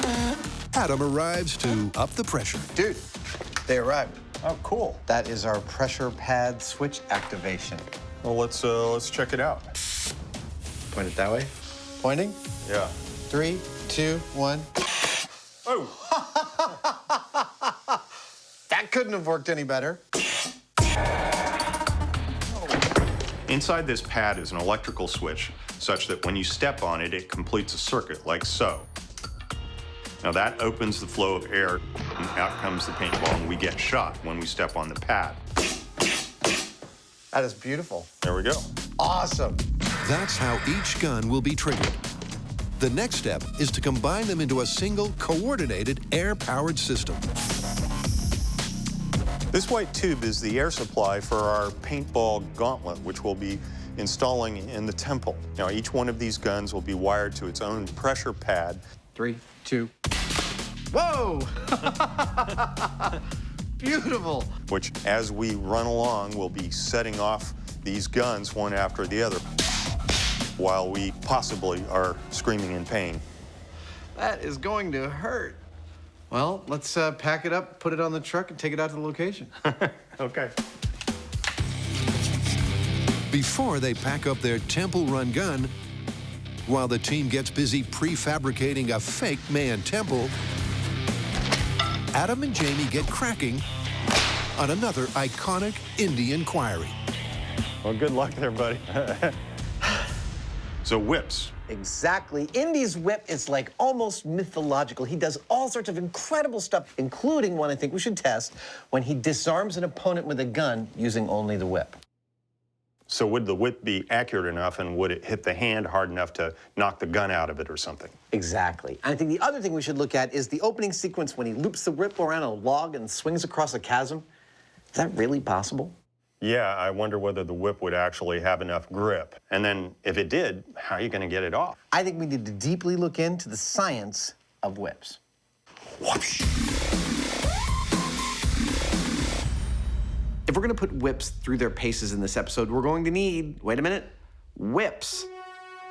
Adam arrives to up the pressure. Dude, they arrived. Oh, cool. That is our pressure pad switch activation. Well, let's check it out. Point it that way. Pointing? Yeah. 3, 2, 1. Oh! That couldn't have worked any better. Inside this pad is an electrical switch such that when you step on it, it completes a circuit like so. Now that opens the flow of air, and out comes the paintball, and we get shot when we step on the pad. That is beautiful. There we go. Awesome. That's how each gun will be triggered. The next step is to combine them into a single coordinated air-powered system. This white tube is the air supply for our paintball gauntlet, which we'll be installing in the temple. Now, each one of these guns will be wired to its own pressure pad. 3, 2. Whoa! Beautiful. Which, as we run along, we'll be setting off these guns one after the other while we possibly are screaming in pain. That is going to hurt. Well, let's pack it up, put it on the truck, and take it out to the location. Okay. Before they pack up their temple run gun, while the team gets busy prefabricating a fake man temple, Adam and Jamie get cracking on another iconic Indian quarry. Well, good luck there, buddy. So whips. Exactly. Indy's whip is like almost mythological. He does all sorts of incredible stuff, including one I think we should test, when he disarms an opponent with a gun using only the whip. So would the whip be accurate enough, and would it hit the hand hard enough to knock the gun out of it or something? Exactly. And I think the other thing we should look at is the opening sequence when he loops the whip around a log and swings across a chasm. Is that really possible? Yeah, I wonder whether the whip would actually have enough grip. And then if it did, how are you going to get it off? I think we need to deeply look into the science of whips. Whoosh. If we're going to put whips through their paces in this episode, we're going to need, wait a minute, whips.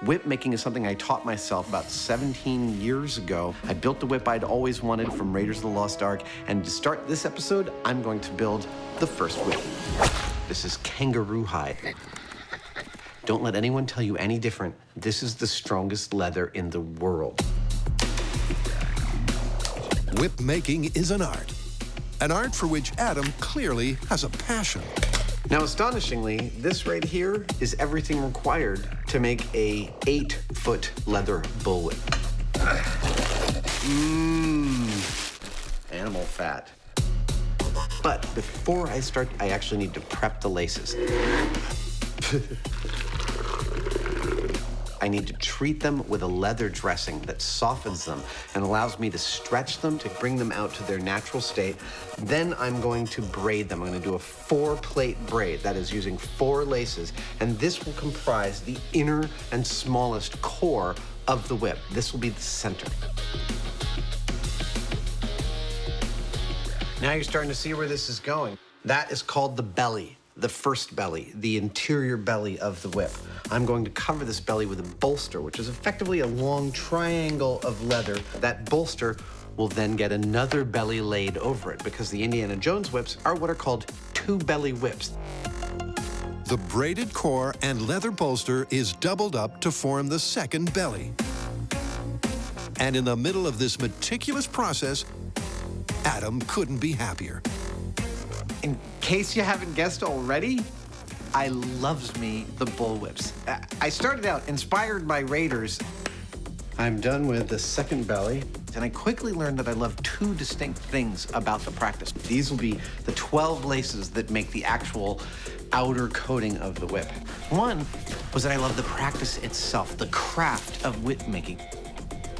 Whip making is something I taught myself about 17 years ago. I built the whip I'd always wanted from Raiders of the Lost Ark, and to start this episode, I'm going to build the first whip. This is kangaroo hide. Don't let anyone tell you any different. This is the strongest leather in the world. Whip making is an art for which Adam clearly has a passion. Now, astonishingly, this right here is everything required to make a 8-foot leather bullwhip. Animal fat. But before I start, I actually need to prep the laces. I need to treat them with a leather dressing that softens them and allows me to stretch them to bring them out to their natural state. Then I'm going to braid them. I'm going to do a 4-plate braid, that is using 4 laces, and this will comprise the inner and smallest core of the whip. This will be the center. Now you're starting to see where this is going. That is called the belly. The first belly, the interior belly of the whip. I'm going to cover this belly with a bolster, which is effectively a long triangle of leather. That bolster will then get another belly laid over it, because the Indiana Jones whips are what are called 2-belly whips. The braided core and leather bolster is doubled up to form the second belly. And in the middle of this meticulous process, Adam couldn't be happier. In case you haven't guessed already, I loves me the bullwhips. I started out inspired by Raiders. I'm done with the second belly, and I quickly learned that I love 2 distinct things about the practice. These will be the 12 laces that make the actual outer coating of the whip. One was that I love the practice itself, the craft of whip making.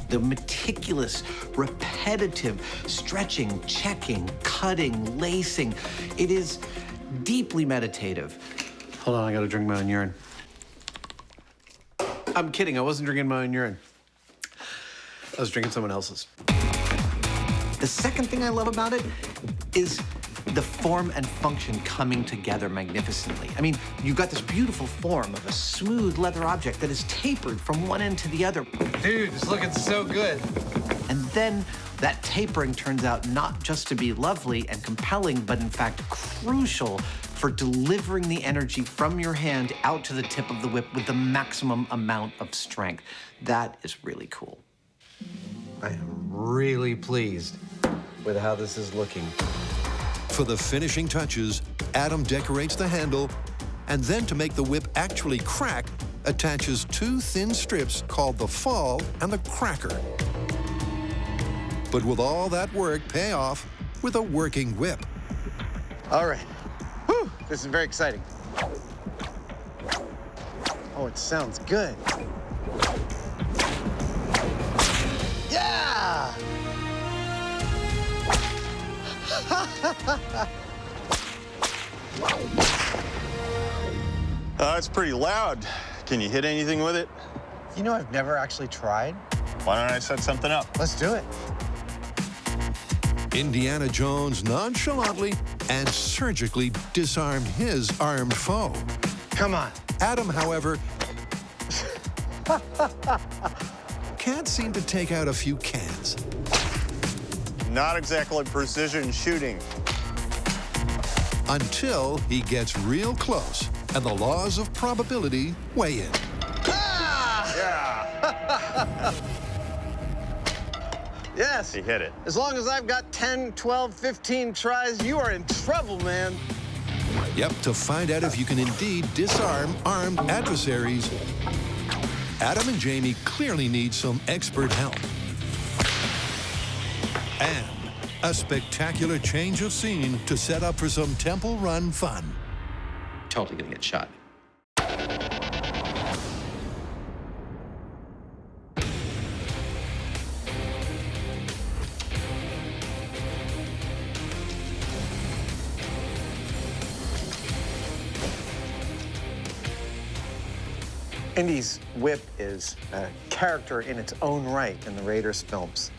The meticulous, repetitive stretching, checking, cutting, lacing. It is deeply meditative. Hold on, I gotta drink my own urine. I'm kidding, I wasn't drinking my own urine. I was drinking someone else's. The second thing I love about it is the form and function coming together magnificently. I mean, you've got this beautiful form of a smooth leather object that is tapered from one end to the other. Dude, it's looking so good. And then that tapering turns out not just to be lovely and compelling, but in fact crucial for delivering the energy from your hand out to the tip of the whip with the maximum amount of strength. That is really cool. I am really pleased with how this is looking. For the finishing touches, Adam decorates the handle, and then to make the whip actually crack, attaches 2 thin strips called the fall and the cracker. But will all that work pay off with a working whip? All right. Whew, this is very exciting. Oh, it sounds good. Yeah! It's pretty loud. Can you hit anything with it? You know, I've never actually tried. Why don't I set something up? Let's do it. Indiana Jones nonchalantly and surgically disarmed his armed foe. Come on. Adam, however, can't seem to take out a few cans. Not exactly precision shooting. Until he gets real close and the laws of probability weigh in. Yes. He hit it. As long as I've got 10, 12, 15 tries, you are in trouble, man. Yep, to find out if you can indeed disarm armed adversaries, Adam and Jamie clearly need some expert help. And a spectacular change of scene to set up for some Temple Run fun. Totally gonna get shot. Indy's whip is a character in its own right in the Raiders films.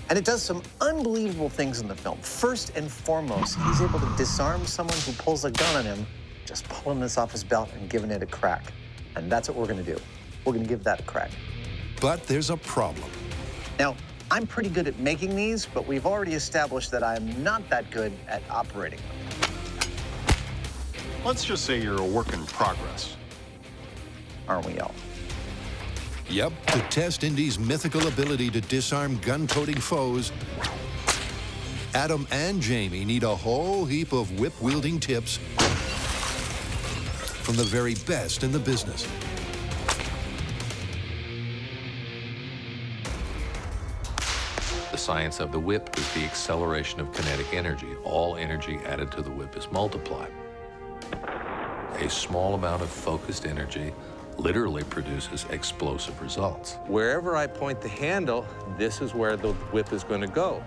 And it does some unbelievable things in the film. First and foremost, he's able to disarm someone who pulls a gun on him, just pulling this off his belt and giving it a crack. And that's what we're gonna do. We're gonna give that a crack. But there's a problem. Now, I'm pretty good at making these, but we've already established that I'm not that good at operating them. Let's just say you're a work in progress. Aren't we all? Yep, to test Indy's mythical ability to disarm gun-toting foes, Adam and Jamie need a whole heap of whip-wielding tips from the very best in the business. The science of the whip is the acceleration of kinetic energy. All energy added to the whip is multiplied. A small amount of focused energy literally produces explosive results. Wherever I point the handle, this is where the whip is going to go.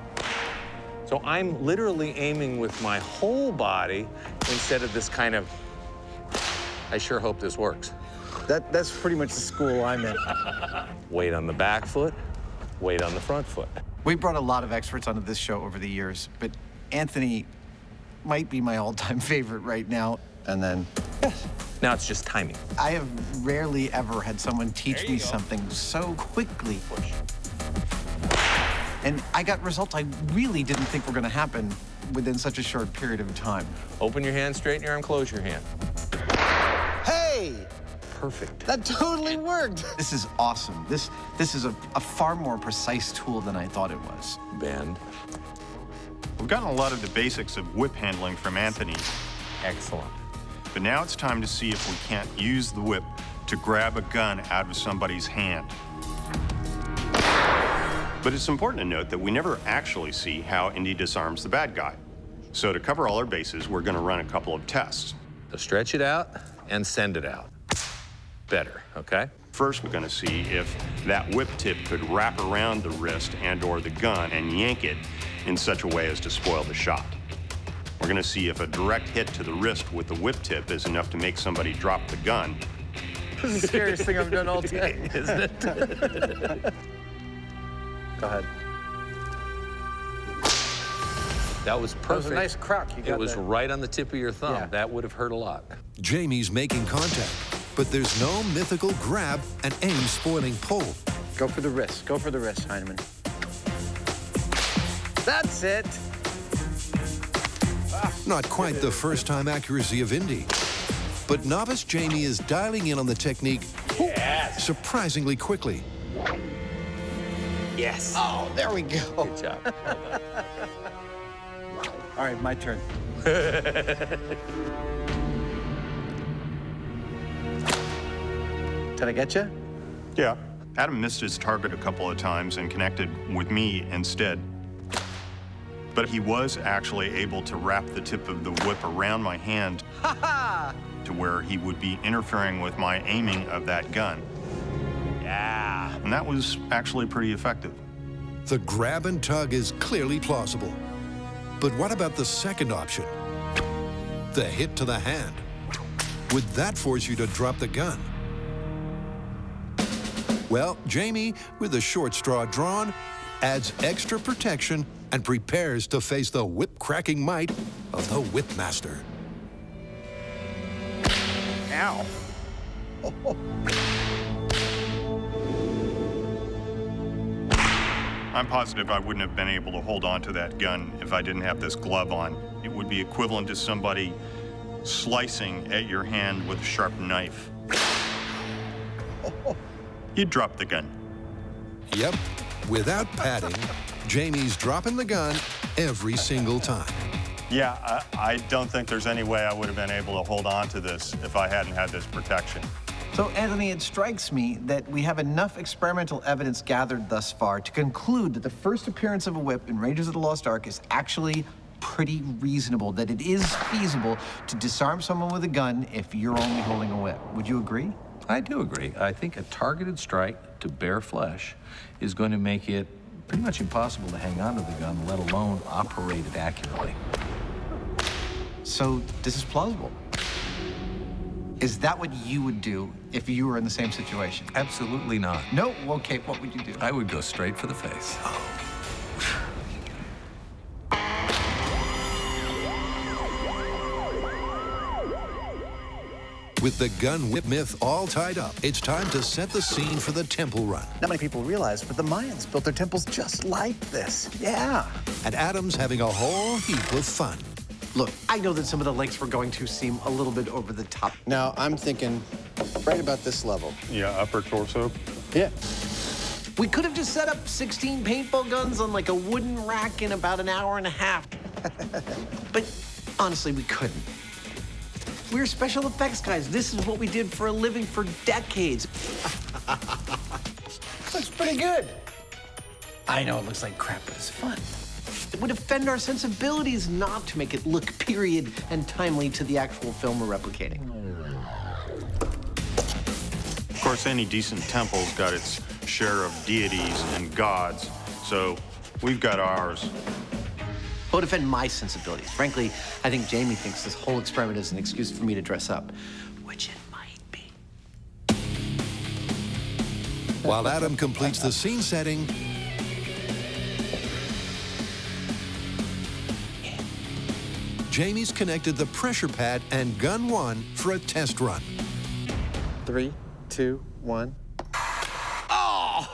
So I'm literally aiming with my whole body instead of this kind of, I sure hope this works. That's pretty much the school I'm in. Weight on the back foot, weight on the front foot. We brought a lot of experts onto this show over the years, but Anthony might be my all-time favorite right now. And then, Now it's just timing. I have rarely ever had someone teach me something so quickly. And I got results I really didn't think were gonna happen within such a short period of time. Open your hand, straighten your arm, close your hand. hey, Perfect. that totally worked. This is awesome. This is a far more precise tool than I thought it was. Bend. We've gotten a lot of the basics of whip handling from Anthony, Excellent. but now it's time to see if we can't use the whip to grab a gun out of somebody's hand. But it's important to note that we never actually see how Indy disarms the bad guy. So to cover all our bases, we're going to run a couple of tests. So stretch it out and send it out. Better, okay? First, we're going to see if that whip tip could wrap around the wrist and/or the gun and yank it in such a way as to spoil the shot. We're going to see if a direct hit to the wrist with the whip tip is enough to make somebody drop the gun. This is the scariest thing I've done all day. Isn't it? Go ahead. That was perfect. That was a nice crack. You got It was that. right on the tip of your thumb. Yeah. That would have hurt a lot. Jamie's making contact, but there's no mythical grab and aim spoiling pull. Go for the wrist. Go for the wrist, Hyneman. That's it. Not quite the first-time accuracy of Indy, but novice Jamie is dialing in on the technique surprisingly quickly. Yes. Oh, there we go. Good job. All right, my turn. Did I get you? Yeah. Adam missed his target a couple of times and connected with me instead. But he was actually able to wrap the tip of the whip around my hand to where he would be interfering with my aiming of that gun. Yeah. And that was actually pretty effective. The grab and tug is clearly plausible. But what about the second option? the hit to the hand. Would that force you to drop the gun? Well, Jamie, with the short straw drawn, adds extra protection and prepares to face the whip-cracking might of the Whipmaster. Ow. I'm positive I wouldn't have been able to hold on to that gun if I didn't have this glove on. It would be equivalent to somebody slicing at your hand with a sharp knife. You'd drop the gun. Yep, without padding, Jamie's dropping the gun every single time. Yeah, I don't think there's any way I would have been able to hold on to this if I hadn't had this protection. So, Anthony, it strikes me that we have enough experimental evidence gathered thus far to conclude that the first appearance of a whip in Raiders of the Lost Ark is actually pretty reasonable, that it is feasible to disarm someone with a gun if you're only holding a whip. Would you agree? I do agree. I think a targeted strike to bare flesh is going to make it pretty much impossible to hang on to the gun, let alone operate it accurately. So, this is plausible. Is that what you would do if you were in the same situation? Absolutely not. No? Okay, what would you do? I would go straight for the face. With the gun whip myth all tied up, it's time to set the scene for the temple run. Not many people realize, but the Mayans built their temples just like this. Yeah. And Adam's having a whole heap of fun. Look, I know that some of the lengths we're going to seem a little bit over the top. Now, I'm thinking right about this level. Yeah, upper torso. Yeah. We could have just set up 16 paintball guns on like a wooden rack in about an hour and a half. But honestly, we couldn't. We're special effects guys. This is what we did for a living for decades. Looks pretty good. I know it looks like crap, but it's fun. It would offend our sensibilities not to make it look period and timely to the actual film we're replicating. Of course, any decent temple's got its share of deities and gods, so we've got ours. It would offend my sensibilities. Frankly, I think Jamie thinks this whole experiment is an excuse for me to dress up, which it might be. While Adam completes the scene setting, Jamie's connected the pressure pad and gun one for a test run. 3, 2, 1. Oh!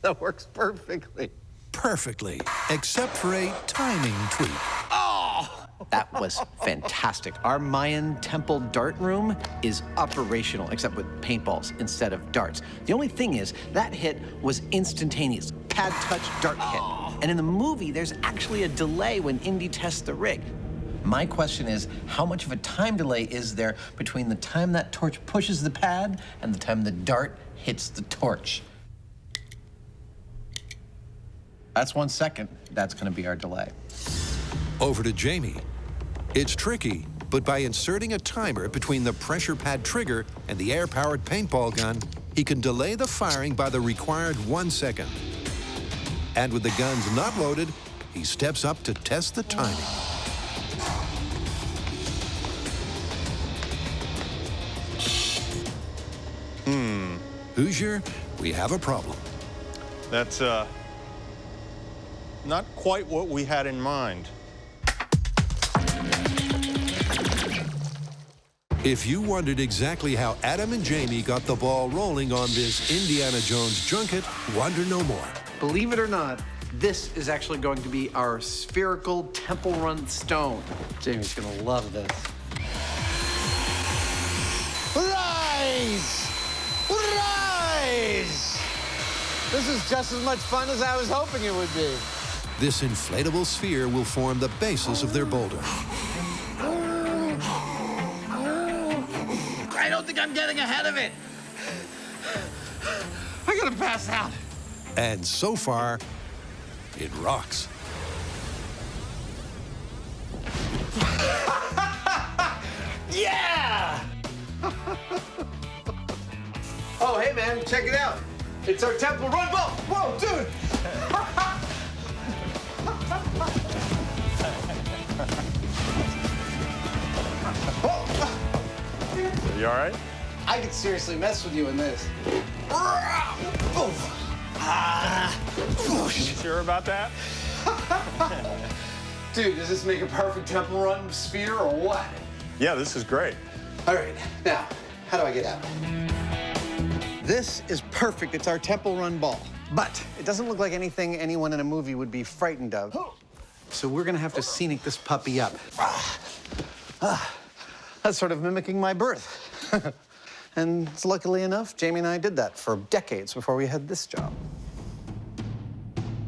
That works perfectly. Perfectly, except for a timing tweak. Oh! That was fantastic. Our Mayan temple dart room is operational, except with paintballs instead of darts. The only thing is, that hit was instantaneous. Pad touch dart hit. And in the movie, there's actually a delay when Indy tests the rig. My question is, how much of a time delay is there between the time that torch pushes the pad and the time the dart hits the torch? That's 1 second. That's going to be our delay. Over to Jamie. It's tricky, but by inserting a timer between the pressure pad trigger and the air-powered paintball gun, he can delay the firing by the required 1 second. And with the guns not loaded, he steps up to test the timing. Hoosier, we have a problem. That's not quite what we had in mind. If you wondered exactly how Adam and Jamie got the ball rolling on this Indiana Jones junket, wonder no more. Believe it or not, this is actually going to be our spherical temple run stone. Jamie's gonna love this. Rise! Rise! This is just as much fun as I was hoping it would be. This inflatable sphere will form the basis of their boulder. I don't think I'm getting ahead of it. I'm gonna pass out. And so far, it rocks. Yeah! Oh, hey, man, check it out. It's our temple run ball. Whoa, dude! I could seriously mess with you in this. Sure about that? Dude, does this make a perfect temple run sphere or what? Yeah, this is great. All right, now, how do I get out? This is perfect. It's our temple run ball. But it doesn't look like anything anyone in a movie would be frightened of. So we're gonna have to scenic this puppy up. That's sort of mimicking my birth. And luckily enough, Jamie and I did that for decades before we had this job.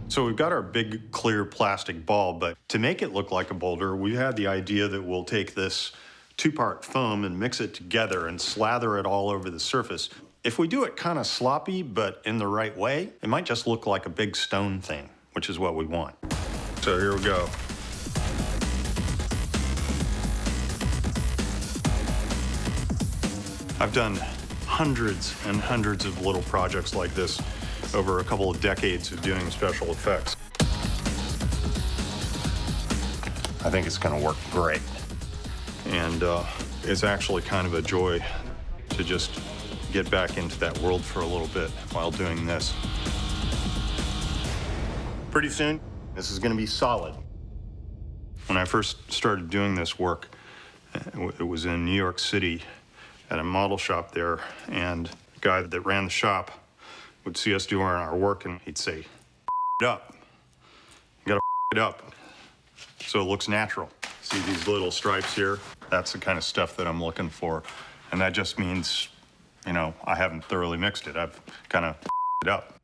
So we've got our big clear plastic ball, but to make it look like a boulder, we had the idea that we'll take this two-part foam and mix it together and slather it all over the surface. If we do it kind of sloppy, but in the right way, it might just look like a big stone thing, which is what we want. So here we go. I've done hundreds and hundreds of little projects like this over a couple of decades of doing special effects. I think it's gonna work great. And it's actually kind of a joy to just get back into that world for a little bit while doing this. Pretty soon, this is gonna be solid. When I first started doing this work, it was in New York City at a model shop there, and the guy that ran the shop would see us doing our work and he'd say, "F it up. You gotta f it up so it looks natural." See these little stripes here? That's the kind of stuff that I'm looking for. And that just means, you know, I haven't thoroughly mixed it. I've kind of f it up.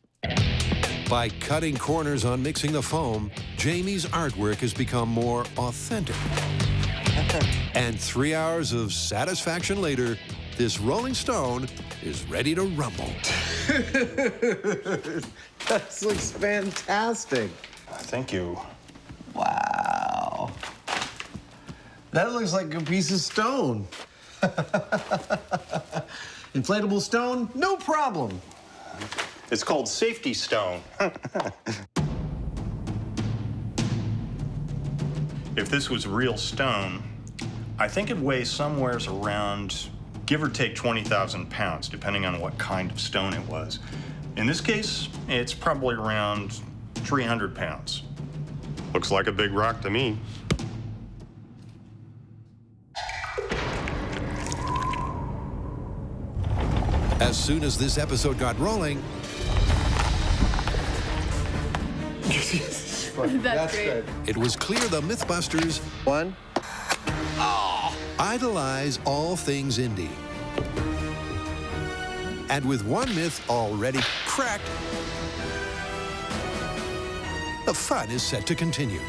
By cutting corners on mixing the foam, Jamie's artwork has become more authentic. And 3 hours of satisfaction later, this Rolling Stone is ready to rumble. That looks fantastic. Thank you. Wow. That looks like a piece of stone. Inflatable stone, no problem. It's called safety stone. If this was real stone, I think it weighs somewhere around, give or take 20,000 pounds, depending on what kind of stone it was. In this case, it's probably around 300 pounds. Looks like a big rock to me. As soon as this episode got rolling, That's great. it was clear the MythBusters One. idolize all things indie. And with one myth already cracked, the fun is set to continue.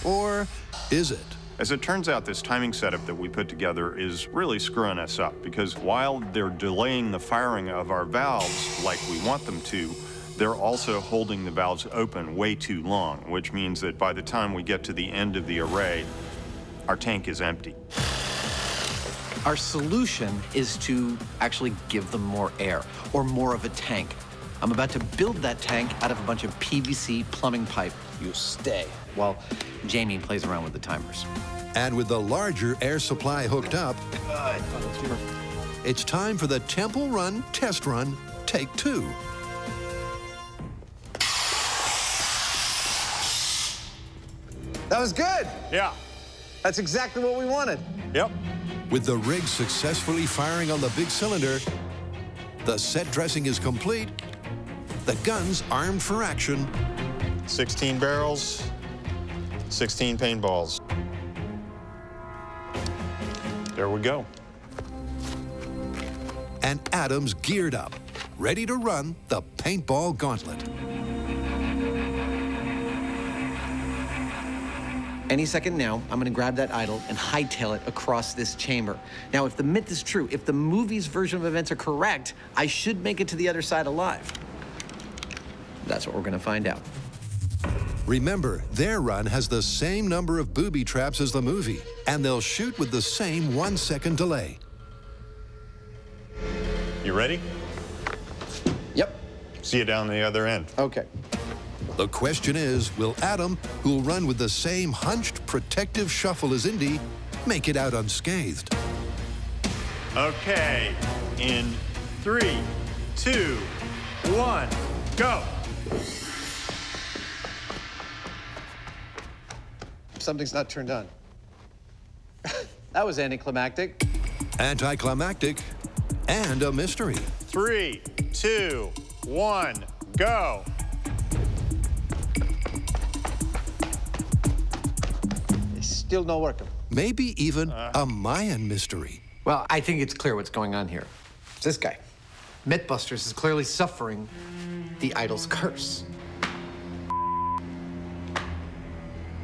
Or is it? As it turns out, this timing setup that we put together is really screwing us up because while they're delaying the firing of our valves like we want them to, they're also holding the valves open way too long, which means that by the time we get to the end of the array, our tank is empty. Our solution is to actually give them more air, or more of a tank. I'm about to build that tank out of a bunch of PVC plumbing pipe. You stay while Jamie plays around with the timers. And with the larger air supply hooked up, it's time for the Temple Run test run, take 2. That was good. Yeah. That's exactly what we wanted. Yep. With the rig successfully firing on the big cylinder, the set dressing is complete, the gun's armed for action. 16 barrels, 16 paintballs. There we go. And Adam's geared up, ready to run the paintball gauntlet. Any second now, I'm gonna grab that idol and hightail it across this chamber. Now, if the myth is true, if the movie's version of events are correct, I should make it to the other side alive. That's what we're gonna find out. Remember, their run has the same number of booby traps as the movie, and they'll shoot with the same 1-second delay. You ready? Yep. See you down the other end. Okay. The question is, will Adam, who'll run with the same hunched, protective shuffle as Indy, make it out unscathed? Okay, in 3, 2, 1, go. Something's not turned on. That was anticlimactic. Anticlimactic and a mystery. 3, 2, 1, go. It's still not working. Maybe even a Mayan mystery. Well, I think it's clear what's going on here. It's this guy. MythBusters is clearly suffering the idol's curse.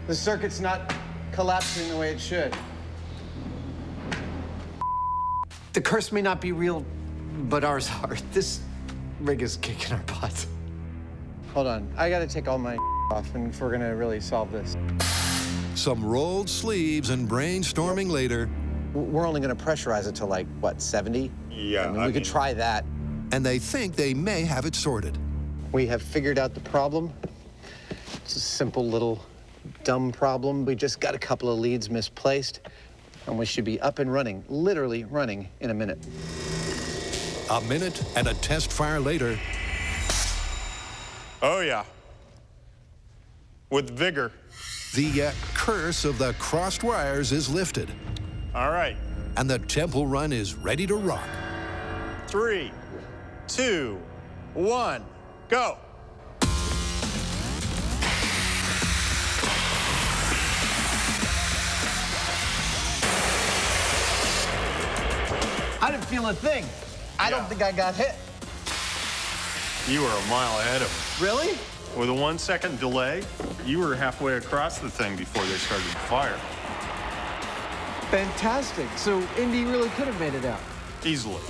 The circuit's not collapsing the way it should. The curse may not be real, but ours are. This rig is kicking our butts. Hold on, I gotta take all my off if we're gonna really solve this. Some rolled sleeves and brainstorming later. We're only gonna pressurize it to like, what, 70? Yeah, I mean, we could try that. And they think they may have it sorted. We have figured out the problem. It's a simple little dumb problem. We just got a couple of leads misplaced, and we should be up and running, literally running, in a minute. A minute and a test fire later. Oh, yeah. With vigor. The curse of the crossed wires is lifted. All right. And the temple run is ready to rock. 3, 2, 1, go. I didn't feel a thing. I don't think I got hit. You were a mile ahead of me. Really? With a 1 second delay, you were halfway across the thing before they started to fire. Fantastic. So Indy really could have made it out. Easily.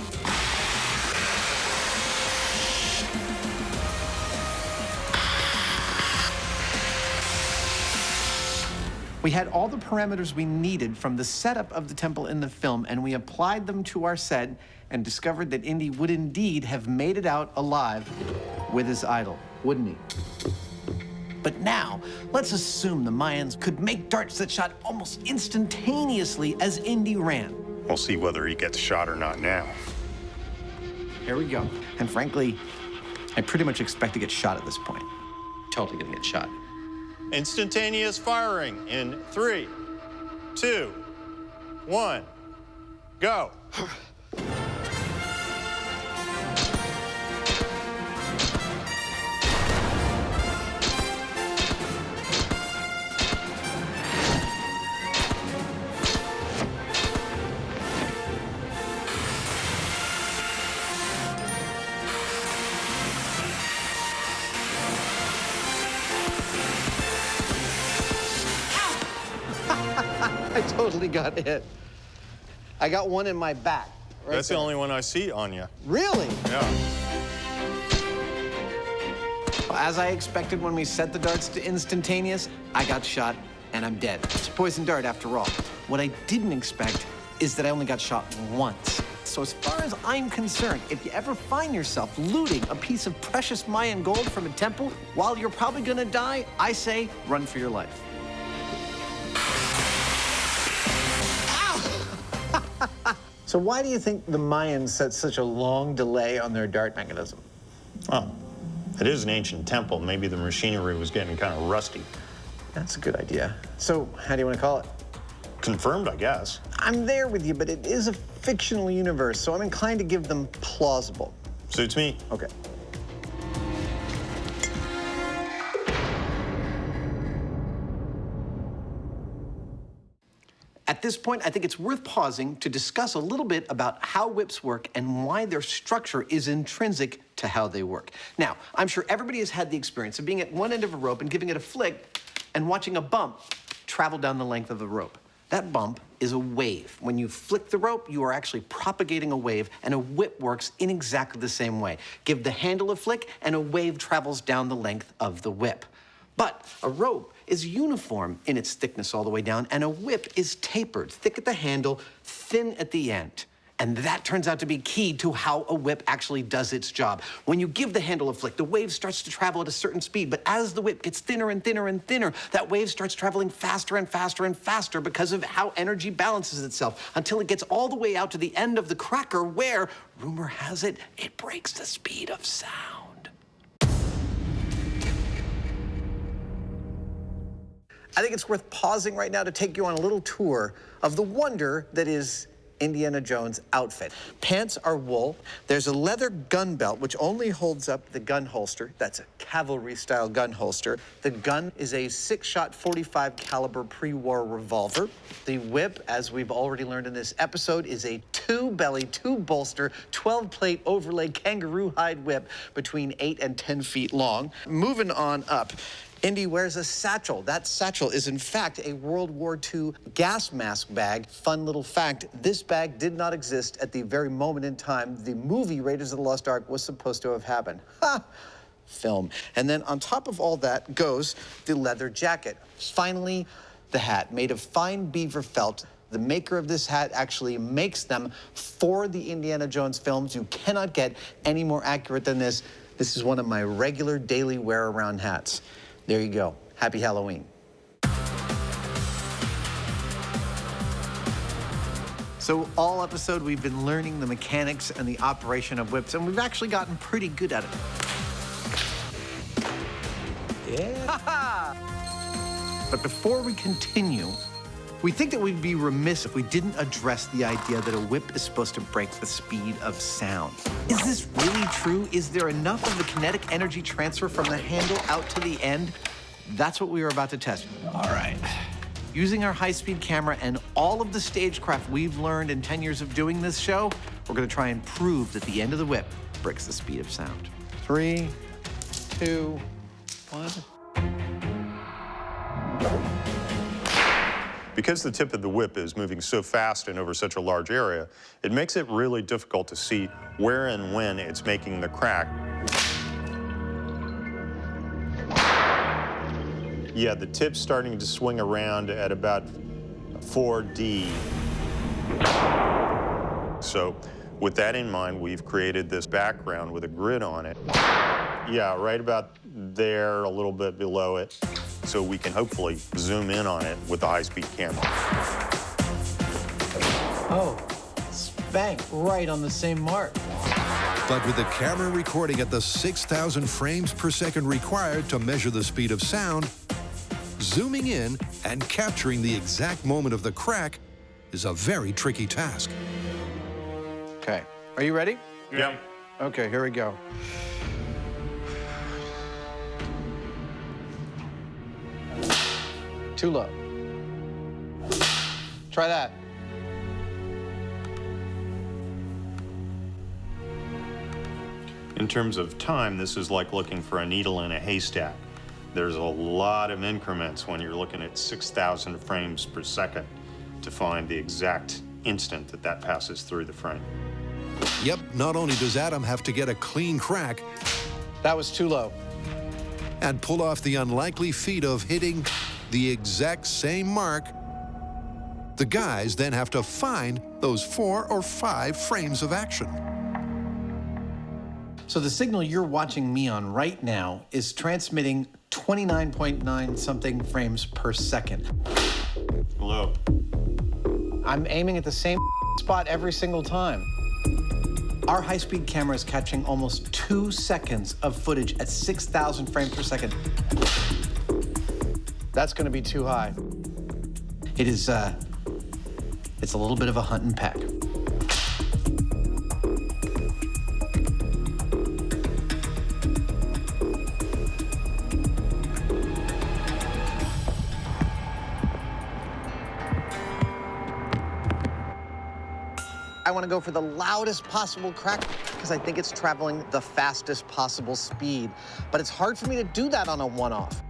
We had all the parameters we needed from the setup of the temple in the film, and we applied them to our set and discovered that Indy would indeed have made it out alive with his idol, wouldn't he? But now, let's assume the Mayans could make darts that shot almost instantaneously as Indy ran. We'll see whether he gets shot or not now. Here we go. And frankly, I pretty much expect to get shot at this point. Totally gonna get shot. Instantaneous firing in 3, 2, 1, go. I totally got hit. I got one in my back. Right That's there. the only one I see on you. Really? Yeah. As I expected when we set the darts to instantaneous, I got shot and I'm dead. It's a poison dart after all. What I didn't expect is that I only got shot once. So as far as I'm concerned, if you ever find yourself looting a piece of precious Mayan gold from a temple while you're probably gonna die, I say run for your life. So why do you think the Mayans set such a long delay on their dart mechanism? Well, it is an ancient temple. Maybe the machinery was getting kind of rusty. That's a good idea. So how do you want to call it? Confirmed, I guess. I'm there with you, but it is a fictional universe, so I'm inclined to give them plausible. Suits me. Okay. At this point, I think it's worth pausing to discuss a little bit about how whips work and why their structure is intrinsic to how they work. Now, I'm sure everybody has had the experience of being at one end of a rope and giving it a flick and watching a bump travel down the length of the rope. That bump is a wave. When you flick the rope, you are actually propagating a wave, and a whip works in exactly the same way. Give the handle a flick, and a wave travels down the length of the whip. But a rope is uniform in its thickness all the way down, and a whip is tapered, thick at the handle, thin at the end. And that turns out to be key to how a whip actually does its job. When you give the handle a flick, the wave starts to travel at a certain speed, but as the whip gets thinner and thinner and thinner, that wave starts traveling faster and faster and faster because of how energy balances itself until it gets all the way out to the end of the cracker where, rumor has it, it breaks the speed of sound. I think it's worth pausing right now to take you on a little tour of the wonder that is Indiana Jones' outfit. Pants are wool. There's a leather gun belt, which only holds up the gun holster. That's a cavalry-style gun holster. The gun is a 6-shot 45 caliber pre-war revolver. The whip, as we've already learned in this episode, is a 2-belly, 2-bolster, 12-plate overlay kangaroo hide whip between 8 and 10 feet long. Moving on up, Indy wears a satchel. That satchel is, in fact, a World War II gas mask bag. Fun little fact, this bag did not exist at the very moment in time the movie Raiders of the Lost Ark was supposed to have happened. Ha! Film. And then on top of all that goes the leather jacket. Finally, the hat, made of fine beaver felt. The maker of this hat actually makes them for the Indiana Jones films. You cannot get any more accurate than this. This is one of my regular daily wear-around hats. There you go. Happy Halloween. So all episode, we've been learning the mechanics and the operation of whips, and we've actually gotten pretty good at it. Yeah. But before we continue, we think that we'd be remiss if we didn't address the idea that a whip is supposed to break the speed of sound. Is this really true? Is there enough of the kinetic energy transfer from the handle out to the end? That's what we are about to test. All right. Using our high-speed camera and all of the stagecraft we've learned in 10 years of doing this show, we're gonna try and prove that the end of the whip breaks the speed of sound. 3, 2, 1. Because the tip of the whip is moving so fast and over such a large area, it makes it really difficult to see where and when it's making the crack. Yeah, the tip's starting to swing around at about 4D. So with that in mind, we've created this background with a grid on it. Yeah, right about there, a little bit below it, so we can hopefully zoom in on it with the high-speed camera. Oh, spank, right on the same mark. But with the camera recording at the 6,000 frames per second required to measure the speed of sound, zooming in and capturing the exact moment of the crack is a very tricky task. Okay, are you ready? Yeah. Okay, here we go. Too low. Try that. In terms of time, this is like looking for a needle in a haystack. There's a lot of increments when you're looking at 6,000 frames per second to find the exact instant that that passes through the frame. Yep, not only does Adam have to get a clean crack, That was too low. and pull off the unlikely feat of hitting the exact same mark, the guys then have to find those 4 or 5 frames of action. So the signal you're watching me on right now is transmitting 29.9 something frames per second. Hello. I'm aiming at the same spot every single time. Our high-speed camera is catching almost 2 seconds of footage at 6,000 frames per second. That's gonna be too high. It is, it's a little bit of a hunt and peck. I want to go for the loudest possible crack because I think it's traveling the fastest possible speed. But it's hard for me to do that on a one-off.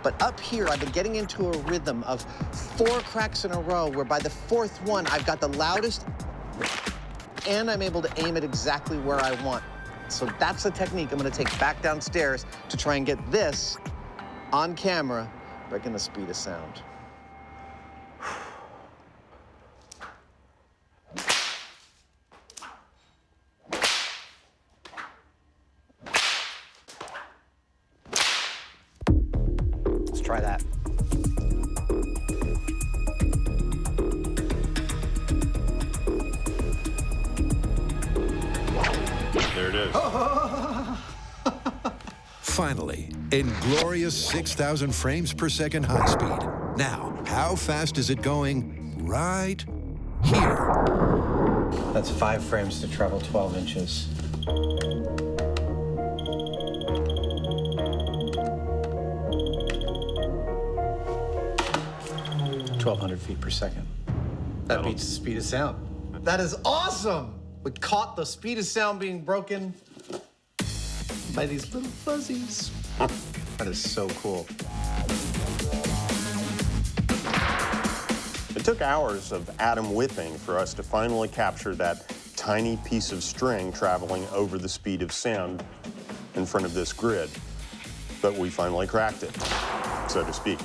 But up here, I've been getting into a rhythm of 4 cracks in a row where by the 4th one, I've got the loudest and I'm able to aim it exactly where I want. So that's the technique I'm going to take back downstairs to try and get this on camera, breaking the speed of sound. try that. There it is. Finally, in glorious 6,000 frames per second high speed. Now, how fast is it going right here? That's 5 frames to travel 12 inches. 1,200 feet per second. That beats the speed of sound. That is awesome! We caught the speed of sound being broken by these little fuzzies. That is so cool. It took hours of atom whipping for us to finally capture that tiny piece of string traveling over the speed of sound in front of this grid. But we finally cracked it, so to speak.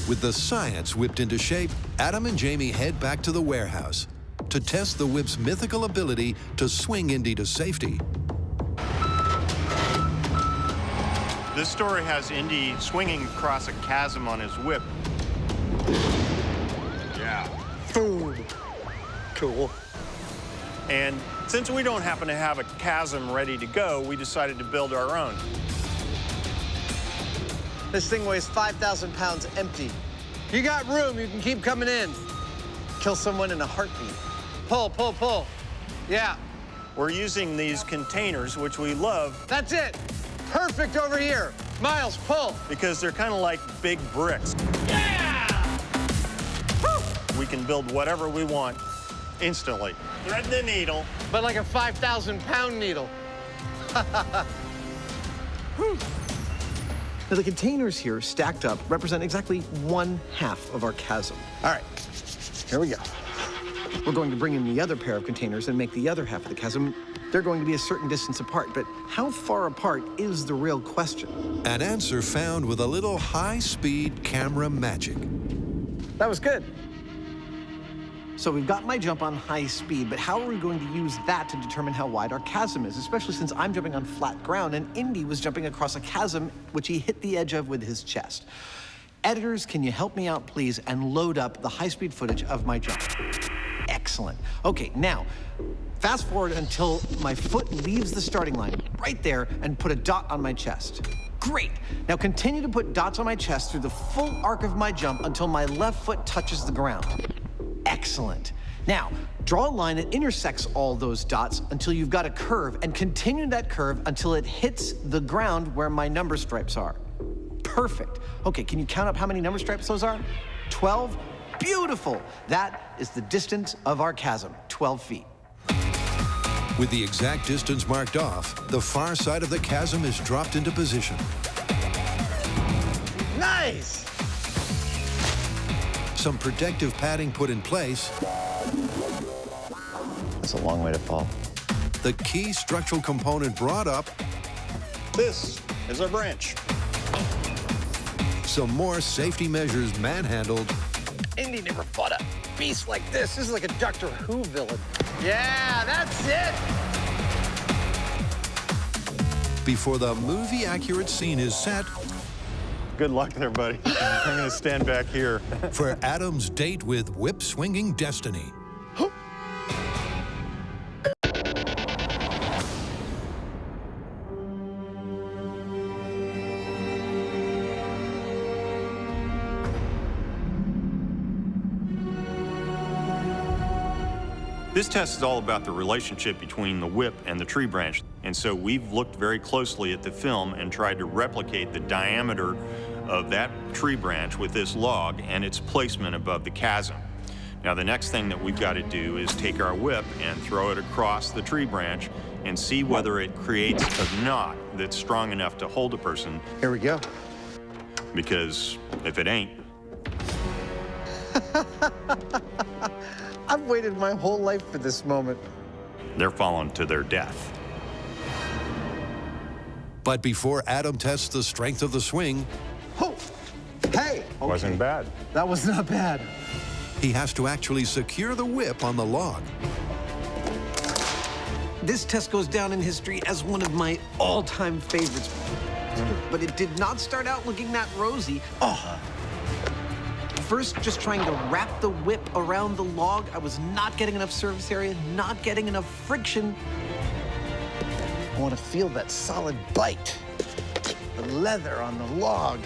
With the science whipped into shape, Adam and Jamie head back to the warehouse to test the whip's mythical ability to swing Indy to safety. This story has Indy swinging across a chasm on his whip. Yeah. Boom. Cool. And since we don't happen to have a chasm ready to go, we decided to build our own. This thing weighs 5,000 pounds empty. You got room, you can keep coming in. Kill someone in a heartbeat. Pull, pull, pull. Yeah, We're using these containers, which we love that's it. Perfect over here. Miles, pull. because they're kind of like big bricks. Yeah! We can build whatever we want instantly. Thread the needle. But like a 5,000-pound needle. Now, the containers here stacked up represent exactly 1/2 of our chasm. All right, here we go. We're going to bring in the other pair of containers and make the other half of the chasm. They're going to be a certain distance apart, but how far apart is the real question? An answer found with a little high-speed camera magic. That was good. So we've got my jump on high speed, but how are we going to use that to determine how wide our chasm is, especially since I'm jumping on flat ground and Indy was jumping across a chasm which he hit the edge of with his chest? Editors, can you help me out, please, and load up the high-speed footage of my jump? Excellent. Okay, now, fast forward until my foot leaves the starting line, right there, and put a dot on my chest. Great. Now continue to put dots on my chest through the full arc of my jump until my left foot touches the ground. Excellent. Now, draw a line that intersects all those dots until you've got a curve, and continue that curve until it hits the ground where my number stripes are. Perfect. Okay, can you count up how many number stripes those are? 12? Beautiful. That is the distance of our chasm, 12 feet. With the exact distance marked off, the far side of the chasm is dropped into position. Nice! Some protective padding put in place. That's a long way to fall. The key structural component brought up. This is our branch. Some more safety measures manhandled. Indy never fought a beast like this. This is like a Doctor Who villain. Yeah, that's it! Before the movie-accurate scene is set Good luck there, buddy. I'm going to stand back here. for Adam's date with whip-swinging destiny. This test is all about the relationship between the whip and the tree branch. And so we've looked very closely at the film and tried to replicate the diameter of that tree branch with this log and its placement above the chasm. Now, the next thing that we've got to do is take our whip and throw it across the tree branch and see whether it creates a knot that's strong enough to hold a person. Here we go. Because if it ain't, I've waited my whole life for this moment. they're falling to their death. But before Adam tests the strength of the swing, Oh, hey! Wasn't bad. That was not bad. he has to actually secure the whip on the log. This test goes down in history as one of my all-time favorites. But it did not start out looking that rosy. First, just trying to wrap the whip around the log, I was not getting enough surface area, not getting enough friction. I want to feel that solid bite, the leather on the log.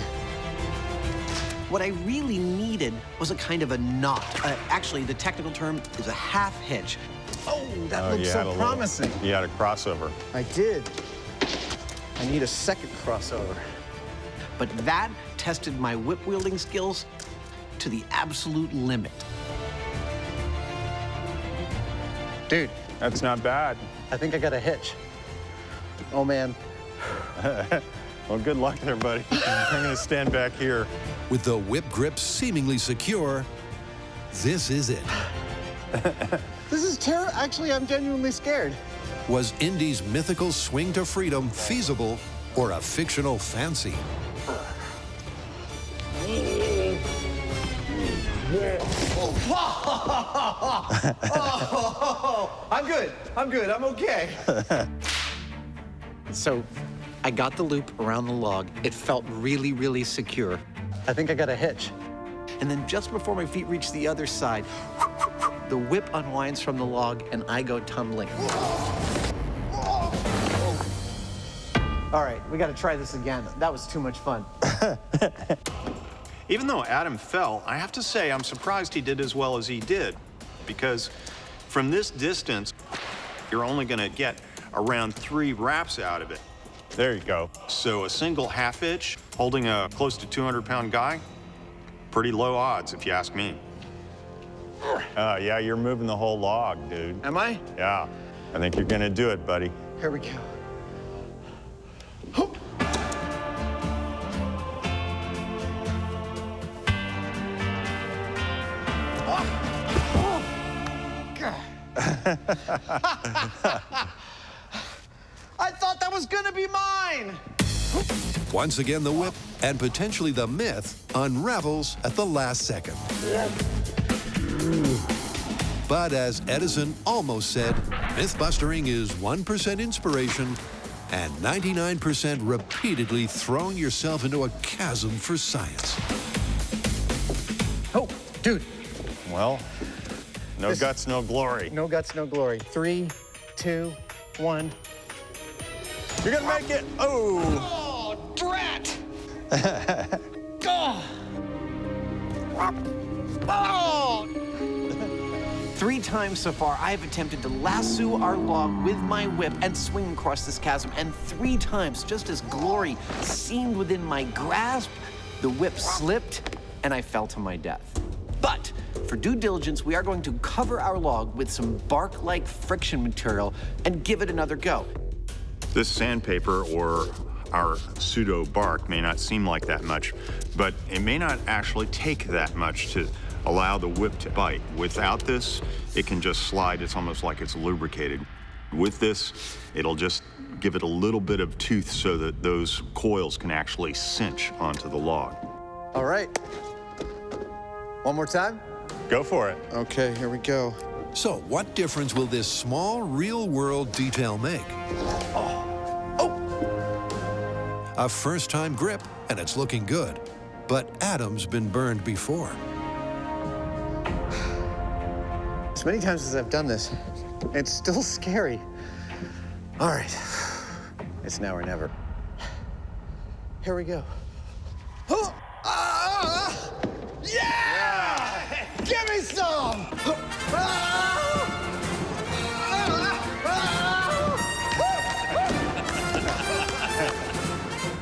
What I really needed was a kind of a knot. Actually, the technical term is a half hitch. Oh, that looks so promising. You had a crossover. I did. I need a second crossover. But that tested my whip wielding skills to the absolute limit. Dude, That's not bad. I think I got a hitch. Oh, man. Well, good luck there, buddy. I'm going to stand back here. With the whip grip seemingly secure, this is it. This is terrible. Actually, I'm genuinely scared. Was Indy's mythical swing to freedom feasible or a fictional fancy? I'm good. I'm good. I'm okay. So I got the loop around the log. It felt really, really secure. I think I got a hitch. And then just before my feet reach the other side, the whip unwinds from the log and I go tumbling. All right, we got to try this again. That was too much fun. Even though Adam fell, I have to say I'm surprised he did as well as he did, because from this distance, you're only going to get around 3 wraps out of it. There you go. So a single half hitch holding a close to 200-pound guy, pretty low odds if you ask me. Yeah, you're moving the whole log, dude. Am I? Yeah. I think you're going to do it, buddy. Here we go. I thought that was gonna be mine! Once again, the whip and potentially the myth unravels at the last second. But as Edison almost said, mythbustering is 1% inspiration and 99% repeatedly throwing yourself into a chasm for science. Oh, dude. Well, no guts, no glory. No guts, no glory. 3, 2, 1. You're going to make it. Oh. Oh, drat! Oh! 3 times so far, I have attempted to lasso our log with my whip and swing across this chasm, and 3 times, just as glory seemed within my grasp, the whip slipped and I fell to my death. But for due diligence, we are going to cover our log with some bark-like friction material and give it another go. This sandpaper or our pseudo bark may not seem like that much, but it may not actually take that much to allow the whip to bite. Without this, it can just slide. It's almost like it's lubricated. With this, it'll just give it a little bit of tooth so that those coils can actually cinch onto the log. All right. One more time? Go for it. Okay, here we go. So what difference will this small real-world detail make? A first-time grip, and it's looking good. But Adam's been burned before. As many times as I've done this, it's still scary. All right. It's now or never. Here we go. Yeah! Give me some!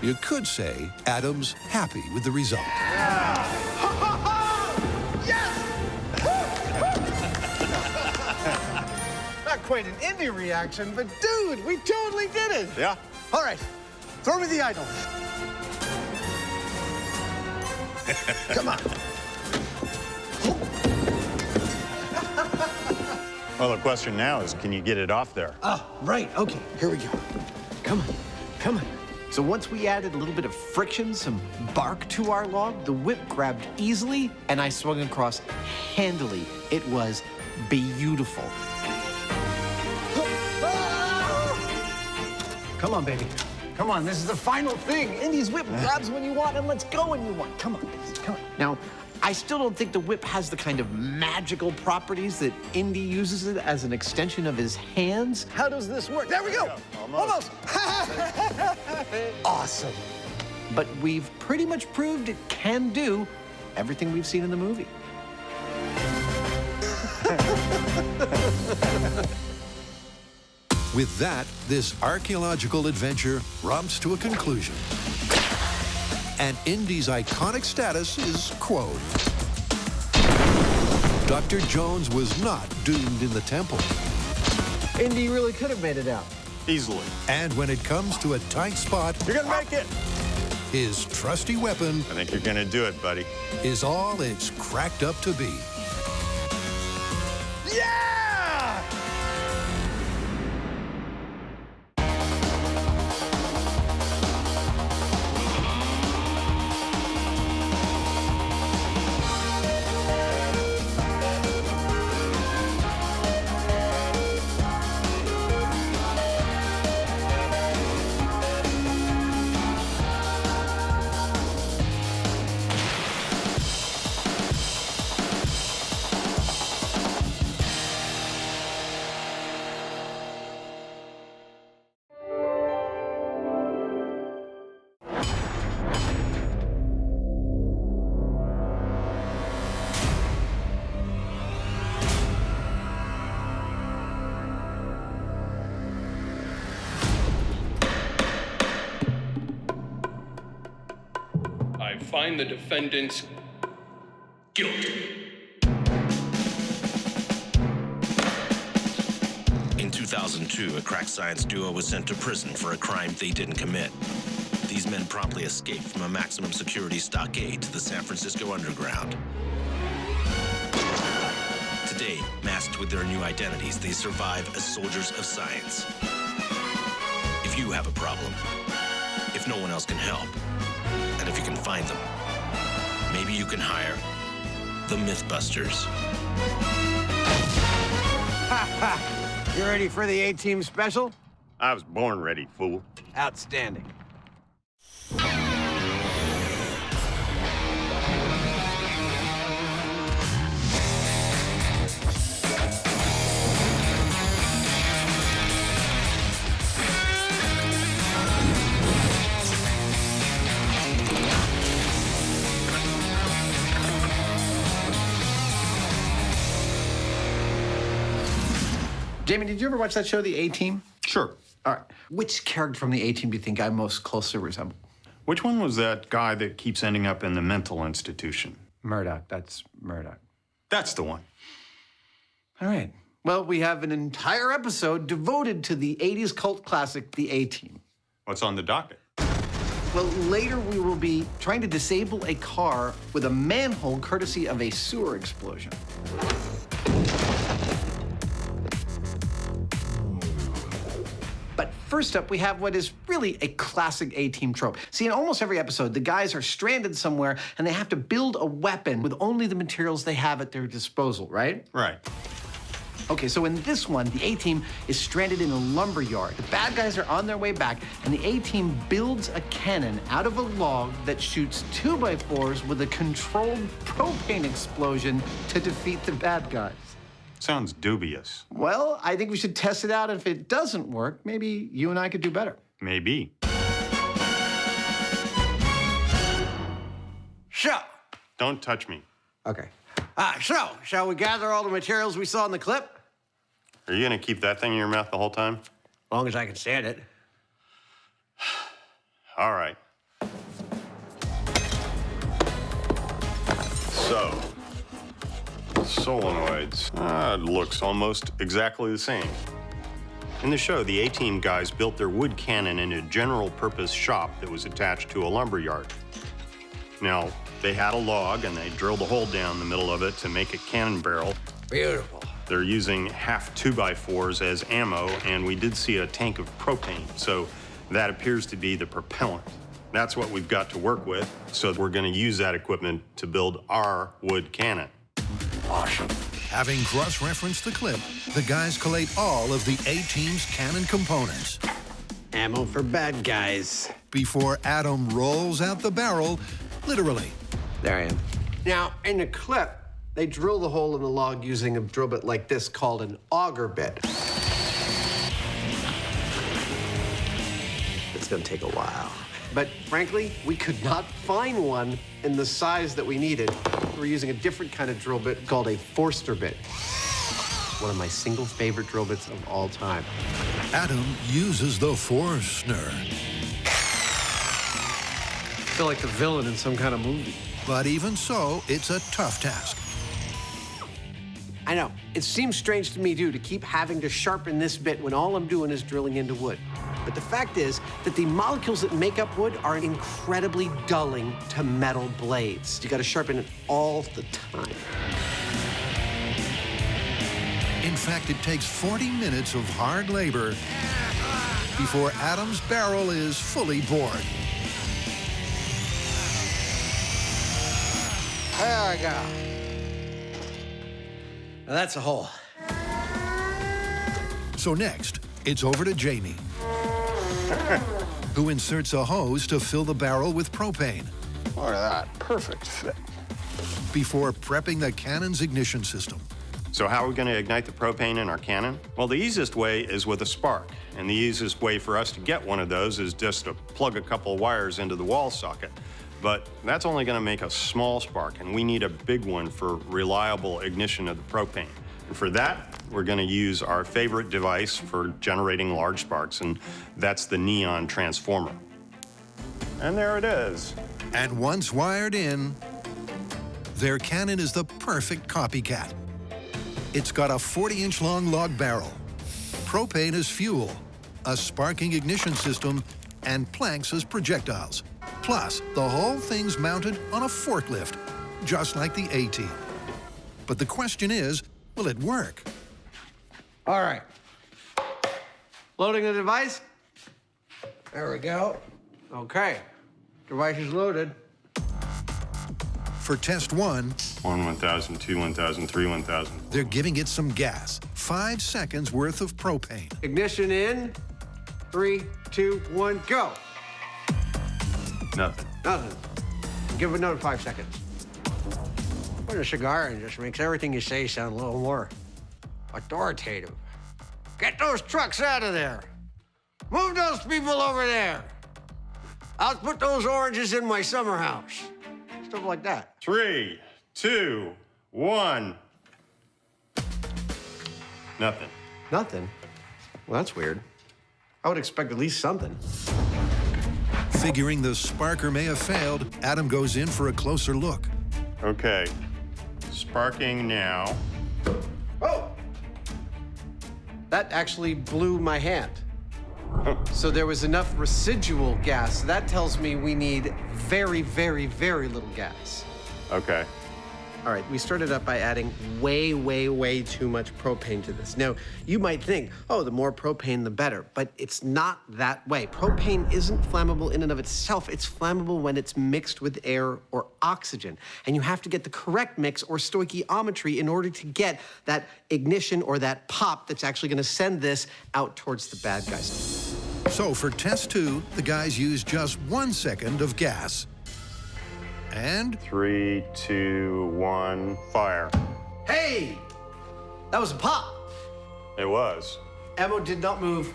You could say Adam's happy with the result. Not quite an indie reaction, but dude, we totally did it! Yeah. All right, throw me the idol. Come on. Well, the question now is, can you get it off there? Oh, right, okay, here we go. Come on, come on. So once we added a little bit of friction, some bark to our log, the whip grabbed easily, and I swung across handily. It was beautiful. Ah! Come on, baby. Come on, this is the final thing. Indy's whip grabs when you want and lets go when you want. Come on, guys, come on. Now, I still don't think the whip has the kind of magical properties that Indy uses it as an extension of his hands. How does this work? There we go. Almost. Awesome. But we've pretty much proved it can do everything we've seen in the movie. With that, this archaeological adventure romps to a conclusion. And Indy's iconic status is quoted. Dr. Jones was not doomed in the temple. Indy really could have made it out. Easily. And when it comes to a tight spot, You're gonna make it. his trusty weapon I think you're gonna do it, buddy. is all it's cracked up to be. Yeah! I find the defendants guilty. In 2002, a crack science duo was sent to prison for a crime they didn't commit. These men promptly escaped from a maximum security stockade to the San Francisco underground. Today, masked with their new identities, they survive as soldiers of science. If you have a problem, if no one else can help, and if you can find them, maybe you can hire the MythBusters. You ready for the A-Team special? I was born ready, fool. Outstanding. Jamie, did you ever watch that show, The A-Team? Sure. All right. Which character from The A-Team do you think I most closely resemble? Which one was that guy that keeps ending up in the mental institution? Murdoch. That's Murdoch. That's the one. All right. Well, we have an entire episode devoted to the 80s cult classic, The A-Team. What's on the docket? Well, later we will be trying to disable a car with a manhole courtesy of a sewer explosion. But first up, we have what is really a classic A-Team trope. See, in almost every episode, the guys are stranded somewhere and they have to build a weapon with only the materials they have at their disposal, right? Right. Okay, so in this one, the A-Team is stranded in a lumber yard. The bad guys are on their way back, and the A-Team builds a cannon out of a log that shoots 2x4s with a controlled propane explosion to defeat the bad guys. Sounds dubious. Well, I think we should test it out. If it doesn't work, maybe you and I could do better. Maybe. So. Don't touch me. Okay. So, shall we gather all the materials we saw in the clip? Are you gonna keep that thing in your mouth the whole time? As long as I can stand it. All right. So, solenoids. It looks almost exactly the same. In the show, the A-Team guys built their wood cannon in a general-purpose shop that was attached to a lumber yard. Now, they had a log, and they drilled a hole down the middle of it to make a cannon barrel. Beautiful. They're using half 2x4s as ammo, and we did see a tank of propane, so that appears to be the propellant. That's what we've got to work with, so we're gonna use that equipment to build our wood cannon. Awesome. Having cross-referenced the clip, the guys collate all of the A-Team's cannon components. Ammo for bad guys. Before Adam rolls out the barrel, literally. There I am. Now, in the clip, they drill the hole in the log using a drill bit like this called an auger bit. It's gonna take a while. But frankly, we could not find one in the size that we needed. We're using a different kind of drill bit called a Forster bit. One of my single favorite drill bits of all time. Adam uses the Forstner. I feel like the villain in some kind of movie. But even so, it's a tough task. I know. It seems strange to me, too, to keep having to sharpen this bit when all I'm doing is drilling into wood. But the fact is that the molecules that make up wood are incredibly dulling to metal blades. You gotta sharpen it all the time. In fact, it takes 40 minutes of hard labor before Adam's barrel is fully bored. There we go. Now that's a hole. So next, it's over to Jamie, who inserts a hose to fill the barrel with propane. Look at that, perfect fit. Before prepping the cannon's ignition system. So how are we going to ignite the propane in our cannon? Well, the easiest way is with a spark. And the easiest way for us to get one of those is just to plug a couple of wires into the wall socket. But that's only going to make a small spark, and we need a big one for reliable ignition of the propane. And for that, we're going to use our favorite device for generating large sparks, and that's the neon transformer. And there it is. And once wired in, their cannon is the perfect copycat. It's got a 40-inch long log barrel, propane as fuel, a sparking ignition system, and planks as projectiles. Plus, the whole thing's mounted on a forklift, just like the A-Team. But the question is, will it work? All right. Loading the device. There we go. Okay. Device is loaded. For test 1, 1,000, 2, 1,000, 3, 1,000. They're giving it some gas. 5 seconds worth of propane. Ignition in. 3, 2, 1, go. Nothing. Nothing. Give it another 5 seconds. Put a cigar in just makes everything you say sound a little more authoritative. Get those trucks out of there. Move those people over there. I'll put those oranges in my summer house. Stuff like that. 3, 2, 1. Nothing. Nothing? Well, that's weird. I would expect at least something. Figuring the sparker may have failed, Adam goes in for a closer look. Okay. Sparking now. Oh! That actually blew my hand. So there was enough residual gas. That tells me we need very, very, very little gas. Okay. All right, we started up by adding way, way, way too much propane to this. Now, you might think, oh, the more propane, the better, but it's not that way. Propane isn't flammable in and of itself. It's flammable when it's mixed with air or oxygen. And you have to get the correct mix or stoichiometry in order to get that ignition or that pop that's actually gonna send this out towards the bad guys. So for test 2, the guys used just 1 second of gas. And 3, 2, 1, fire. Hey! That was a pop. It was. Ammo did not move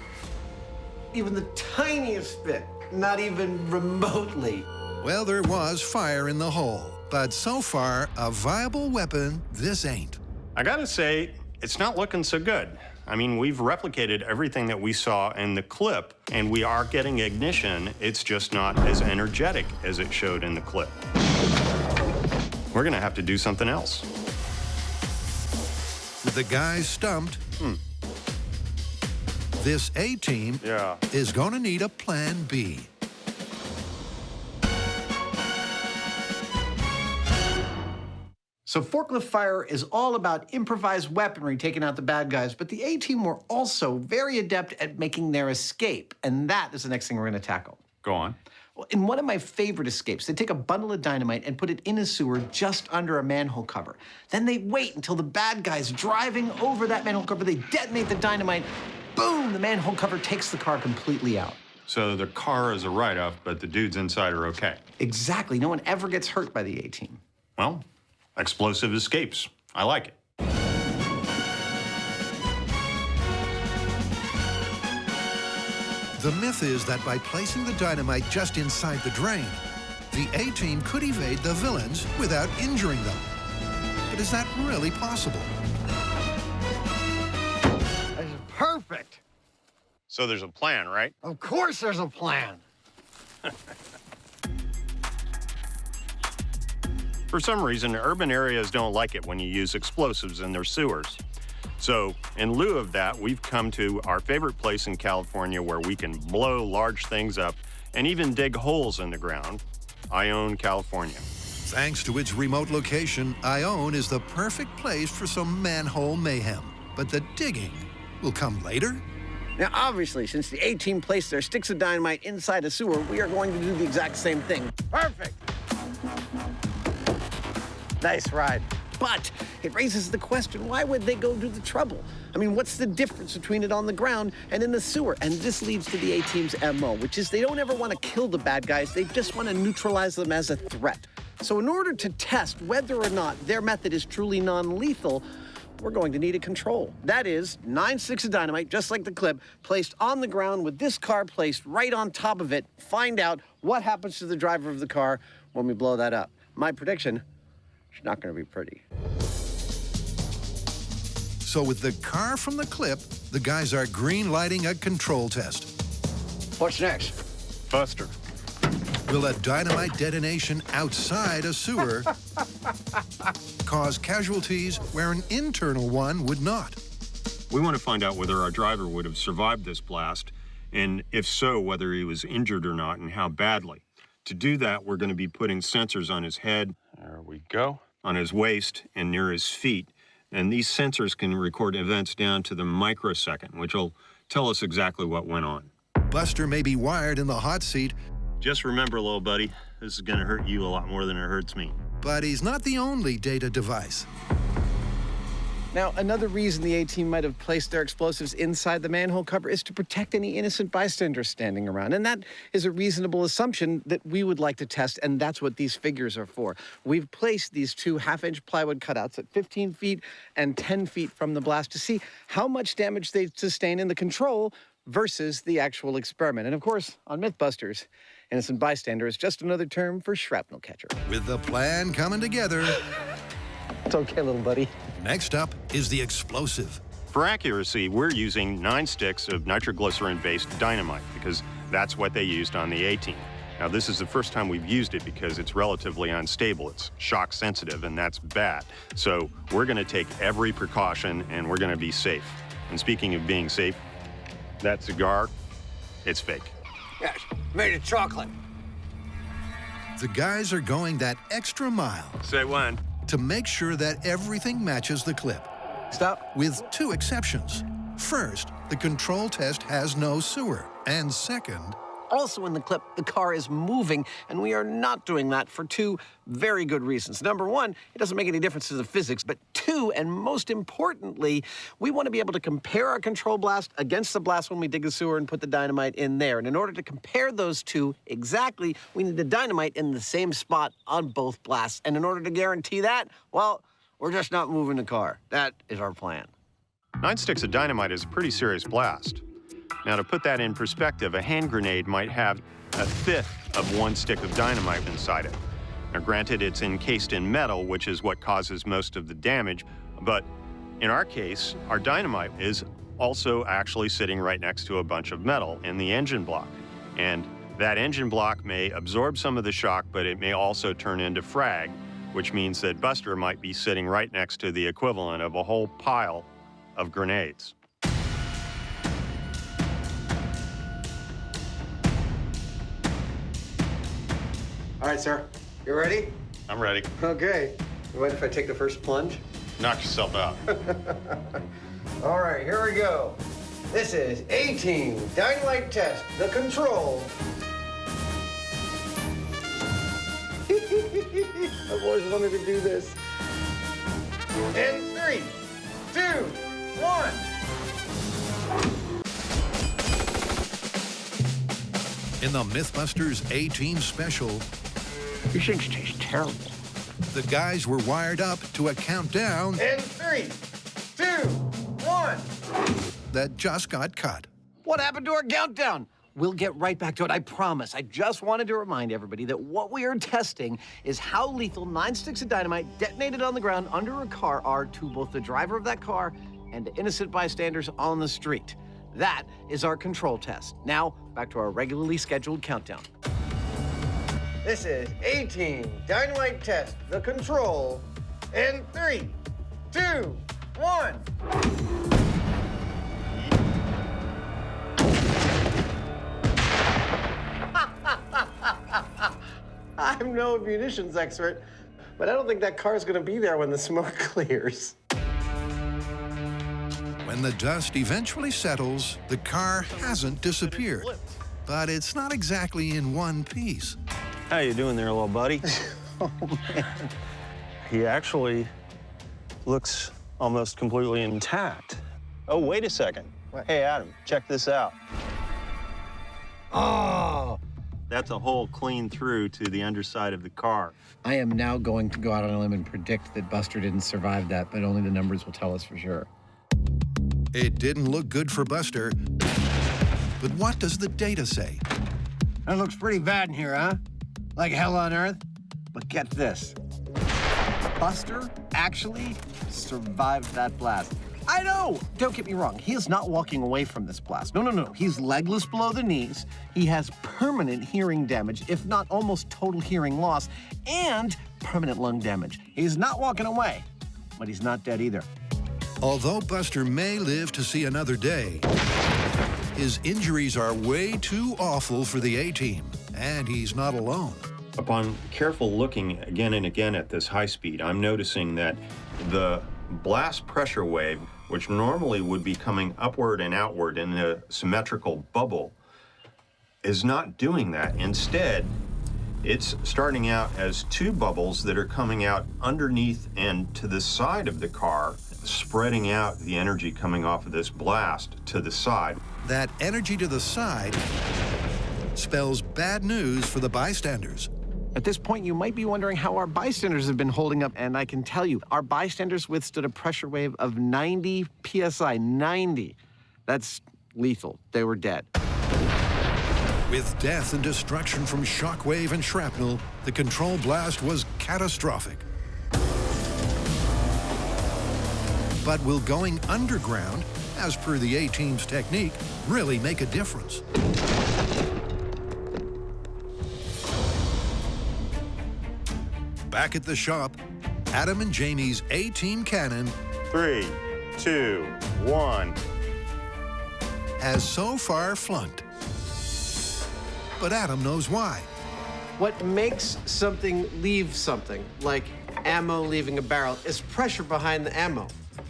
even the tiniest bit, not even remotely. well, there was fire in the hole. But so far, a viable weapon this ain't. I gotta say, it's not looking so good. I mean, we've replicated everything that we saw in the clip, and we are getting ignition. It's just not as energetic as it showed in the clip. We're gonna have to do something else. With the guys stumped, this A-team is gonna need a plan B. So forklift fire is all about improvised weaponry taking out the bad guys, but the A-team were also very adept at making their escape, and that is the next thing we're gonna tackle. Go on. Well, in one of my favorite escapes, they take a bundle of dynamite and put it in a sewer just under a manhole cover. Then they wait until the bad guy's driving over that manhole cover, they detonate the dynamite, boom, the manhole cover takes the car completely out. So the car is a write-off, but the dudes inside are okay. Exactly. No one ever gets hurt by the A-team. Well, explosive escapes. I like it. The myth is that by placing the dynamite just inside the drain, the A-team could evade the villains without injuring them. But is that really possible? That's perfect. So there's a plan, right? Of course there's a plan. For some reason, urban areas don't like it when you use explosives in their sewers. So, in lieu of that, we've come to our favorite place in California where we can blow large things up and even dig holes in the ground, Ione, California. Thanks to its remote location, Ione is the perfect place for some manhole mayhem. But the digging will come later? Now, obviously, since the A-team placed their sticks of dynamite inside a sewer, we are going to do the exact same thing. Perfect! Nice ride. But it raises the question, why would they go to the trouble? I mean, what's the difference between it on the ground and in the sewer? And this leads to the A-team's MO, which is they don't ever want to kill the bad guys. They just want to neutralize them as a threat. So in order to test whether or not their method is truly non-lethal, we're going to need a control. That is, 9 sticks of dynamite, just like the clip, placed on the ground with this car placed right on top of it. Find out what happens to the driver of the car when we blow that up. My prediction, it's not going to be pretty. So with the car from the clip, the guys are green lighting a control test. What's next? Buster. Will a dynamite detonation outside a sewer cause casualties where an internal one would not? We want to find out whether our driver would have survived this blast, and if so, whether he was injured or not, and how badly. To do that, we're going to be putting sensors on his head. There we go. On his waist and near his feet. And these sensors can record events down to the microsecond, which will tell us exactly what went on. Buster may be wired in the hot seat, Just remember, little buddy, this is going to hurt you a lot more than it hurts me. but he's not the only data device. Now, another reason the A-team might have placed their explosives inside the manhole cover is to protect any innocent bystanders standing around. And that is a reasonable assumption that we would like to test, and that's what these figures are for. We've placed these 2 half-inch plywood cutouts at 15 feet and 10 feet from the blast to see how much damage they sustain in the control versus the actual experiment. And of course, on MythBusters, innocent bystander is just another term for shrapnel catcher. With the plan coming together, It's okay, little buddy. next up is the explosive. For accuracy, we're using 9 sticks of nitroglycerin-based dynamite because that's what they used on the A-team. Now, this is the first time we've used it because it's relatively unstable. It's shock sensitive, and that's bad. So we're going to take every precaution, and we're going to be safe. And speaking of being safe, that cigar, it's fake. Yes, made of chocolate. The guys are going that extra mile Say when. to make sure that everything matches the clip. Stop. With 2 exceptions. First, the control test has no sewer. And second, Also in the clip, the car is moving, and we are not doing that for 2 very good reasons. Number 1, it doesn't make any difference to the physics, but 2, and most importantly, we want to be able to compare our control blast against the blast when we dig the sewer and put the dynamite in there. And in order to compare those 2 exactly, we need the dynamite in the same spot on both blasts. And in order to guarantee that, well, we're just not moving the car. That is our plan. 9 sticks of dynamite is a pretty serious blast. Now, to put that in perspective, a hand grenade might have 1/5 of 1 stick of dynamite inside it. Now, granted, it's encased in metal, which is what causes most of the damage, but in our case, our dynamite is also actually sitting right next to a bunch of metal in the engine block. And that engine block may absorb some of the shock, but it may also turn into frag, which means that Buster might be sitting right next to the equivalent of a whole pile of grenades. All right, sir. You ready? I'm ready. Okay. You mind if I take the first plunge? Knock yourself out. All right, here we go. This is A-Team Dynamite Test, the control. I've always wanted to do this. In 3, 2, 1. In the MythBusters A-Team special, These things taste terrible. the guys were wired up to a countdown In 3, 2, 1. that just got cut. What happened to our countdown? We'll get right back to it, I promise. I just wanted to remind everybody that what we are testing is how lethal 9 sticks of dynamite detonated on the ground under a car are to both the driver of that car and to innocent bystanders on the street. That is our control test. Now, back to our regularly scheduled countdown. This is A-Team Dynamite Test, the control. In 3, 2, 1. I'm no munitions expert, but I don't think that car's gonna be there when the smoke clears. When the dust eventually settles, the car hasn't disappeared. But it's not exactly in one piece. How you doing there, little buddy? Oh, man. He actually looks almost completely intact. Oh, wait a second. Hey, Adam, check this out. Oh! That's a hole clean through to the underside of the car. I am now going to go out on a limb and predict that Buster didn't survive that, but only the numbers will tell us for sure. It didn't look good for Buster. But what does the data say? That looks pretty bad in here, huh? Like hell on earth? But get this. Buster actually survived that blast. I know! Don't get me wrong, he is not walking away from this blast. No, no, no. He's legless below the knees. He has permanent hearing damage, if not almost total hearing loss, and permanent lung damage. He's not walking away, but he's not dead either. Although Buster may live to see another day, his injuries are way too awful for the A-Team, and he's not alone. Upon careful looking again and again at this high speed, I'm noticing that the blast pressure wave, which normally would be coming upward and outward in a symmetrical bubble, is not doing that. Instead, it's starting out as two bubbles that are coming out underneath and to the side of the car, spreading out the energy coming off of this blast to the side. That energy to the side spells bad news for the bystanders. At this point, you might be wondering how our bystanders have been holding up, and I can tell you, our bystanders withstood a pressure wave of 90 PSI, 90. That's lethal. They were dead. With death and destruction from shockwave and shrapnel, the control blast was catastrophic. But will going underground, as per the A-Team's technique, really make a difference? Back at the shop, Adam and Jamie's A-Team cannon 3, 2, 1. has so far flunked. But Adam knows why. What makes something leave something, like ammo leaving a barrel, is pressure behind the ammo.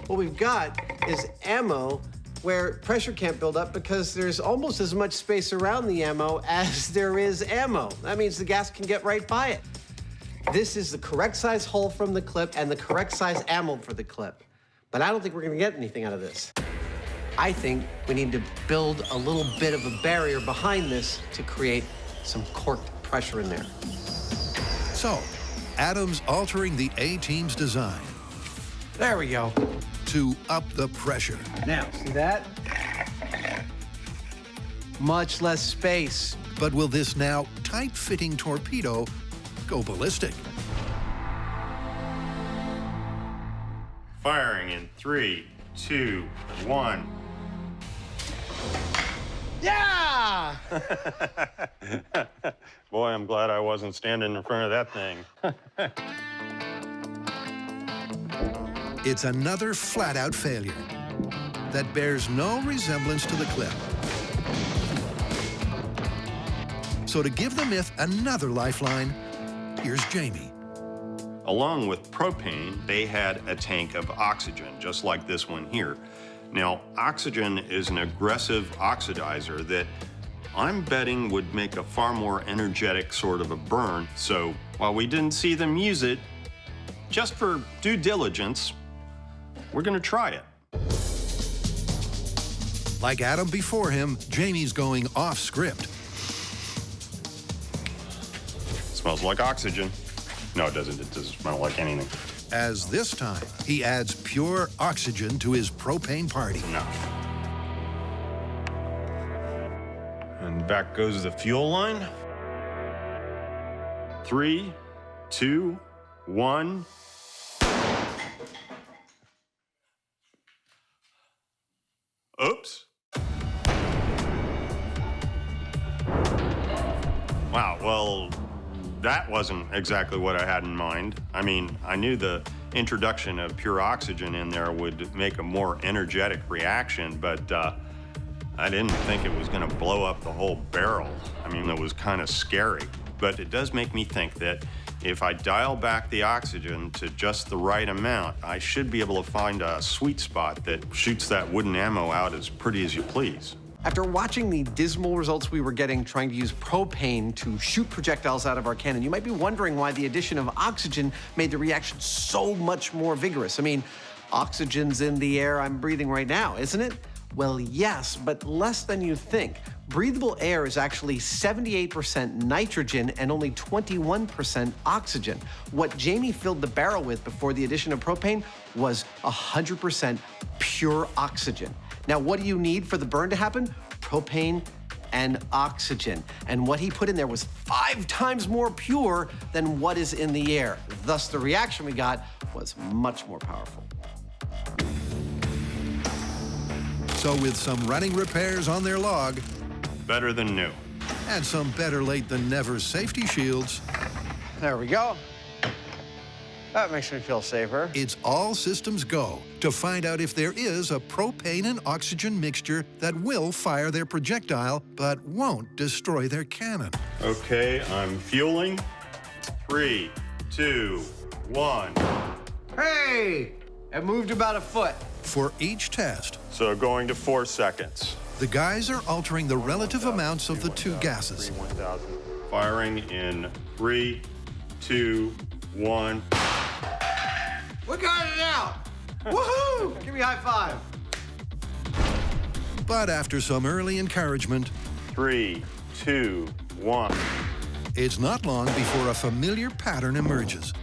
What we've got is ammo where pressure can't build up because there's almost as much space around the ammo as there is ammo. That means the gas can get right by it. This is the correct size hole from the clip and the correct size ammo for the clip. But I don't think we're gonna get anything out of this. I think we need to build a little bit of a barrier behind this to create some corked pressure in there. So, Adam's altering the A-Team's design. There we go. To up the pressure. Now, see that? Much less space. But will this now tight-fitting torpedo go ballistic? Firing in 3, 2, 1. Yeah! Boy, I'm glad I wasn't standing in front of that thing. It's another flat-out failure that bears no resemblance to the clip. So to give the myth another lifeline, here's Jamie. Along with propane, they had a tank of oxygen, just like this one here. Now, oxygen is an aggressive oxidizer that I'm betting would make a far more energetic sort of a burn. So while we didn't see them use it, just for due diligence, we're gonna try it. Like Adam before him, Jamie's going off script. Smells like oxygen. No, it doesn't. It doesn't smell like anything. As this time, he adds pure oxygen to his propane party. No. And back goes the fuel line. 3, 2, 1. Oops. Wow, well, that wasn't exactly what I had in mind. I mean, I knew the introduction of pure oxygen in there would make a more energetic reaction, but I didn't think it was gonna blow up the whole barrel. I mean, it was kind of scary. But it does make me think that if I dial back the oxygen to just the right amount, I should be able to find a sweet spot that shoots that wooden ammo out as pretty as you please. After watching the dismal results we were getting trying to use propane to shoot projectiles out of our cannon, you might be wondering why the addition of oxygen made the reaction so much more vigorous. I mean, oxygen's in the air I'm breathing right now, isn't it? Well, yes, but less than you think. Breathable air is actually 78% nitrogen and only 21% oxygen. What Jamie filled the barrel with before the addition of propane was 100% pure oxygen. Now, what do you need for the burn to happen? Propane and oxygen. And what he put in there was 5 times more pure than what is in the air. Thus, the reaction we got was much more powerful. So with some running repairs on their log, better than new, and some better late than never safety shields, there we go. That makes me feel safer. It's all systems go to find out if there is a propane and oxygen mixture that will fire their projectile but won't destroy their cannon. Okay, I'm fueling. 3, 2, 1. Hey! It moved about a foot. For each test, So going to 4 seconds. the guys are altering the relative amounts of the two gases. 1,000. Firing in 3, 2, 1. We got it out! Woohoo! Give me a high five. But after some early encouragement, 3, 2, 1. it's not long before a familiar pattern emerges.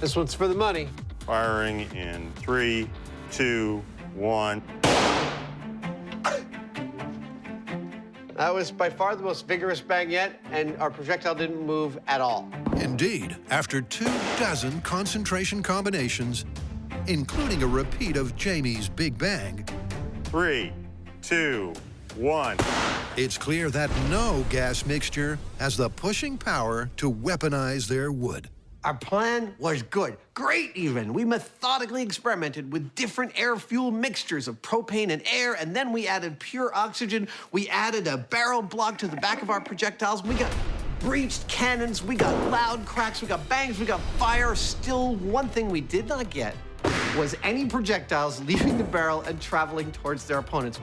This one's for the money. Firing in 3, 2, 1. That was by far the most vigorous bang yet, and our projectile didn't move at all. Indeed, after 24 concentration combinations, including a repeat of Jamie's Big Bang, 3, 2, 1. it's clear that no gas mixture has the pushing power to weaponize their wood. Our plan was good, great even. We methodically experimented with different air-fuel mixtures of propane and air, and then we added pure oxygen. We added a barrel block to the back of our projectiles. We got breached cannons, we got loud cracks, we got bangs, we got fire. Still, one thing we did not get was any projectiles leaving the barrel and traveling towards their opponents.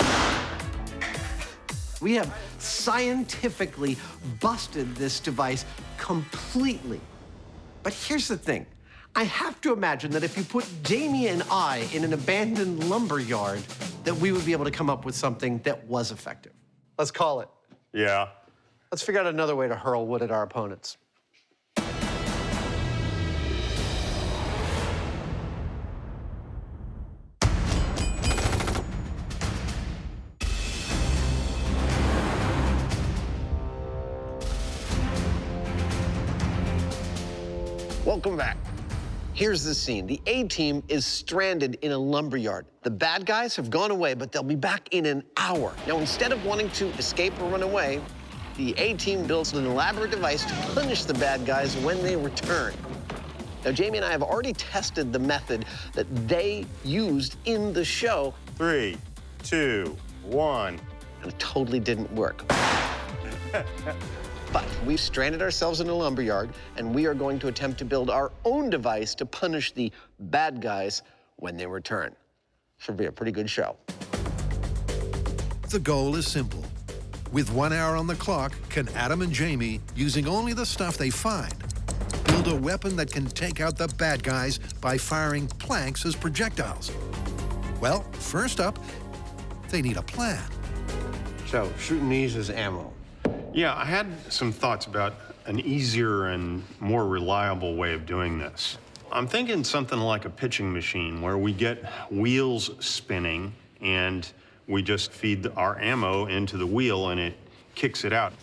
We have scientifically busted this device completely. But here's the thing. I have to imagine that if you put Jamie and I in an abandoned lumber yard, that we would be able to come up with something that was effective. Let's call it. Yeah. Let's figure out another way to hurl wood at our opponents. Welcome back. Here's the scene. The A-team is stranded in a lumberyard. The bad guys have gone away, but they'll be back in an hour. Now, instead of wanting to escape or run away, the A-team builds an elaborate device to punish the bad guys when they return. Now, Jamie and I have already tested the method that they used in the show. 3, 2, 1. And it totally didn't work. But we've stranded ourselves in a lumberyard, and we are going to attempt to build our own device to punish the bad guys when they return. Should be a pretty good show. The goal is simple. With 1 hour on the clock, can Adam and Jamie, using only the stuff they find, build a weapon that can take out the bad guys by firing planks as projectiles? Well, first up, they need a plan. So, shooting these as ammo. Yeah, I had some thoughts about an easier and more reliable way of doing this. I'm thinking something like a pitching machine where we get wheels spinning and we just feed our ammo into the wheel and it kicks it out.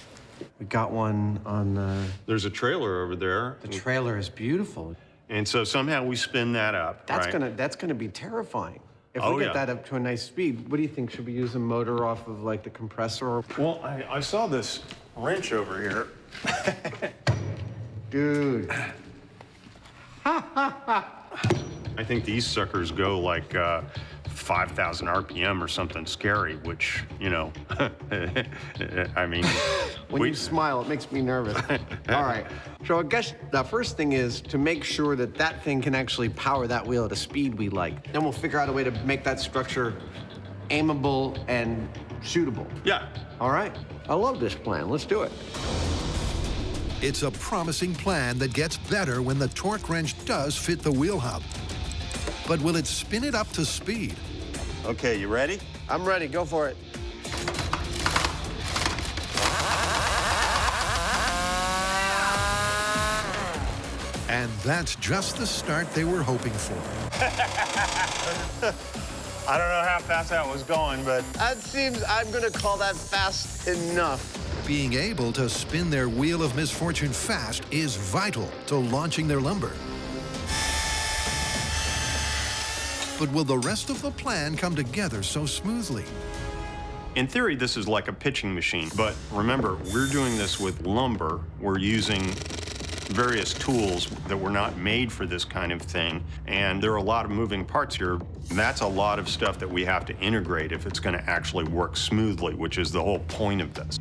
We got one on the... There's a trailer over there. The trailer is beautiful. And so somehow we spin that up, That's gonna be terrifying. If Oh, we get yeah. that up to a nice speed, what do you think? Should we use a motor off of like the compressor? Well, I saw this wrench over here. Dude. I think these suckers go like 5,000 RPM or something scary, which, you know, I mean... When you smile, it makes me nervous. All right, so I guess the first thing is to make sure that that thing can actually power that wheel at a speed we like. Then we'll figure out a way to make that structure aimable and shootable. Yeah. All right, I love this plan. Let's do it. It's a promising plan that gets better when the torque wrench does fit the wheel hub. But will it spin it up to speed? Okay, you ready? I'm ready. Go for it. And that's just the start they were hoping for. I don't know how fast that was going, but... That seems, I'm gonna call that fast enough. Being able to spin their wheel of misfortune fast is vital to launching their lumber. But will the rest of the plan come together so smoothly? In theory, this is like a pitching machine, but remember, we're doing this with lumber. We're using various tools that were not made for this kind of thing, and there are a lot of moving parts here. That's a lot of stuff that we have to integrate if it's going to actually work smoothly, which is the whole point of this.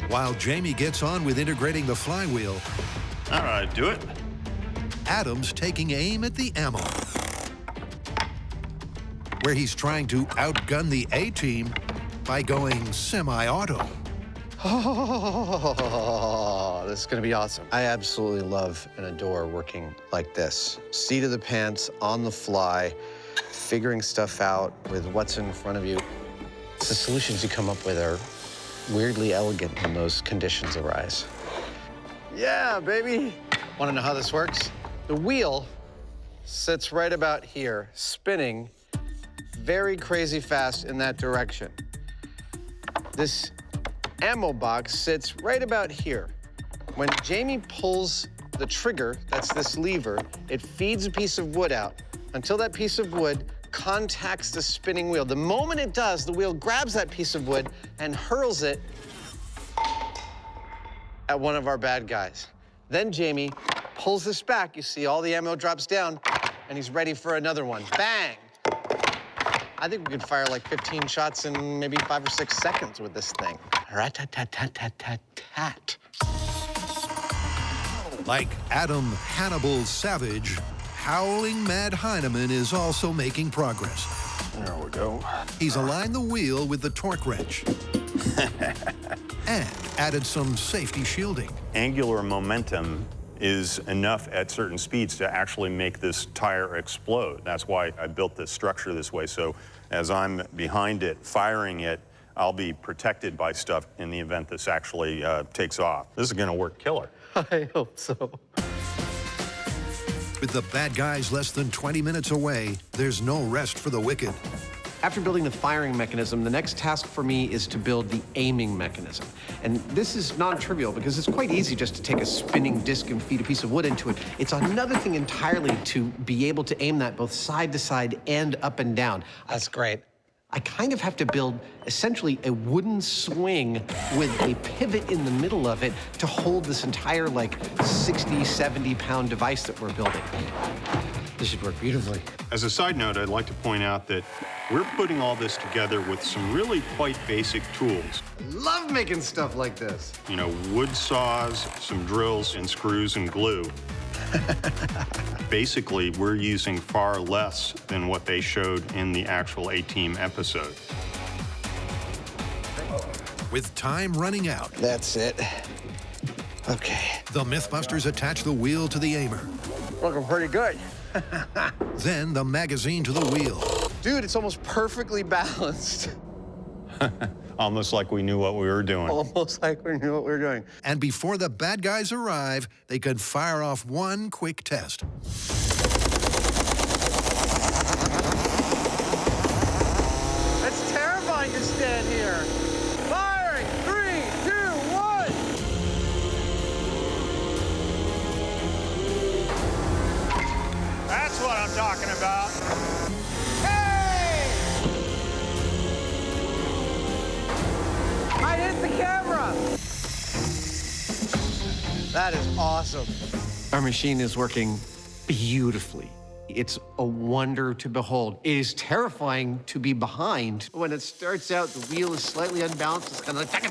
While Jamie gets on with integrating the flywheel, All right, do it. Adam's taking aim at the ammo, where he's trying to outgun the A-team by going semi-auto. Oh, this is gonna be awesome. I absolutely love and adore working like this. Seat of the pants, on the fly, figuring stuff out with what's in front of you. The solutions you come up with are weirdly elegant when those conditions arise. Yeah, baby. Wanna know how this works? The wheel sits right about here, spinning very crazy fast in that direction. This ammo box sits right about here. When Jamie pulls the trigger, that's this lever, it feeds a piece of wood out until that piece of wood contacts the spinning wheel. The moment it does, the wheel grabs that piece of wood and hurls it at one of our bad guys. Then Jamie pulls this back. You see all the ammo drops down, and he's ready for another one. Bang! I think we could fire like 15 shots in maybe 5 or 6 seconds with this thing. Rat-tat-tat-tat-tat-tat. Like Adam Hannibal Savage, howling mad Hyneman is also making progress. There we go. He's aligned the wheel with the torque wrench and added some safety shielding. Angular momentum is enough at certain speeds to actually make this tire explode. That's why I built this structure this way, so as I'm behind it, firing it, I'll be protected by stuff in the event this actually takes off. This is gonna work killer. I hope so. With the bad guys less than 20 minutes away, there's no rest for the wicked. After building the firing mechanism, the next task for me is to build the aiming mechanism. And this is non-trivial because it's quite easy just to take a spinning disc and feed a piece of wood into it. It's another thing entirely to be able to aim that both side to side and up and down. That's great. I kind of have to build essentially a wooden swing with a pivot in the middle of it to hold this entire like 60, 70 pound device that we're building. This should work beautifully. As a side note, I'd like to point out that we're putting all this together with some really quite basic tools. Love making stuff like this. You know, wood saws, some drills and screws and glue. Basically, we're using far less than what they showed in the actual A-Team episode. With time running out, That's it. Okay. the MythBusters attach the wheel to the aimer. Looking pretty good. Then the magazine to the wheel. Dude, it's almost perfectly balanced. Almost like we knew what we were doing. Almost like we knew what we were doing. And before the bad guys arrive, they could fire off one quick test. It's terrifying to stand here. Firing! 3, 2, 1! That's what I'm talking about. Hey! I hit the camera! That is awesome. Our machine is working beautifully. It's a wonder to behold. It is terrifying to be behind. When it starts out, the wheel is slightly unbalanced. It's kind of like,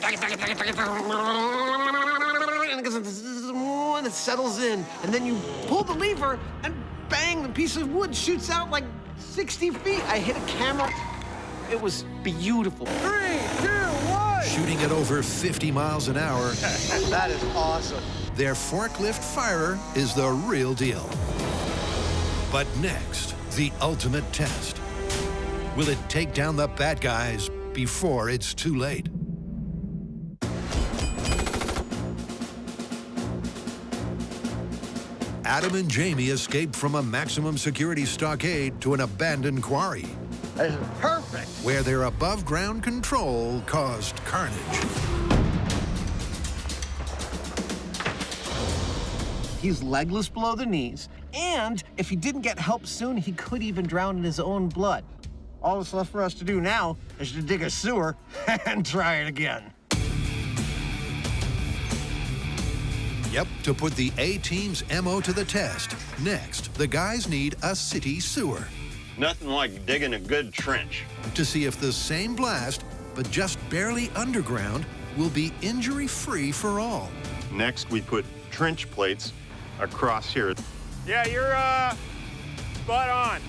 and it settles in. And then you pull the lever, and bang, the piece of wood shoots out like 60 feet. I hit a camera. It was beautiful. 3, 2, 1! Shooting at over 50 miles an hour. That is awesome. Their forklift firer is the real deal. But next, the ultimate test. Will it take down the bad guys before it's too late? Adam and Jamie escaped from a maximum security stockade to an abandoned quarry. This is perfect. Where their above-ground control caused carnage. He's legless below the knees, and if he didn't get help soon, he could even drown in his own blood. All that's left for us to do now is to dig a sewer and try it again. Yep, to put the A-Team's MO to the test. Next, the guys need a city sewer. Nothing like digging a good trench. To see if the same blast, but just barely underground, will be injury-free for all. Next, we put trench plates across here. Yeah, you're spot on.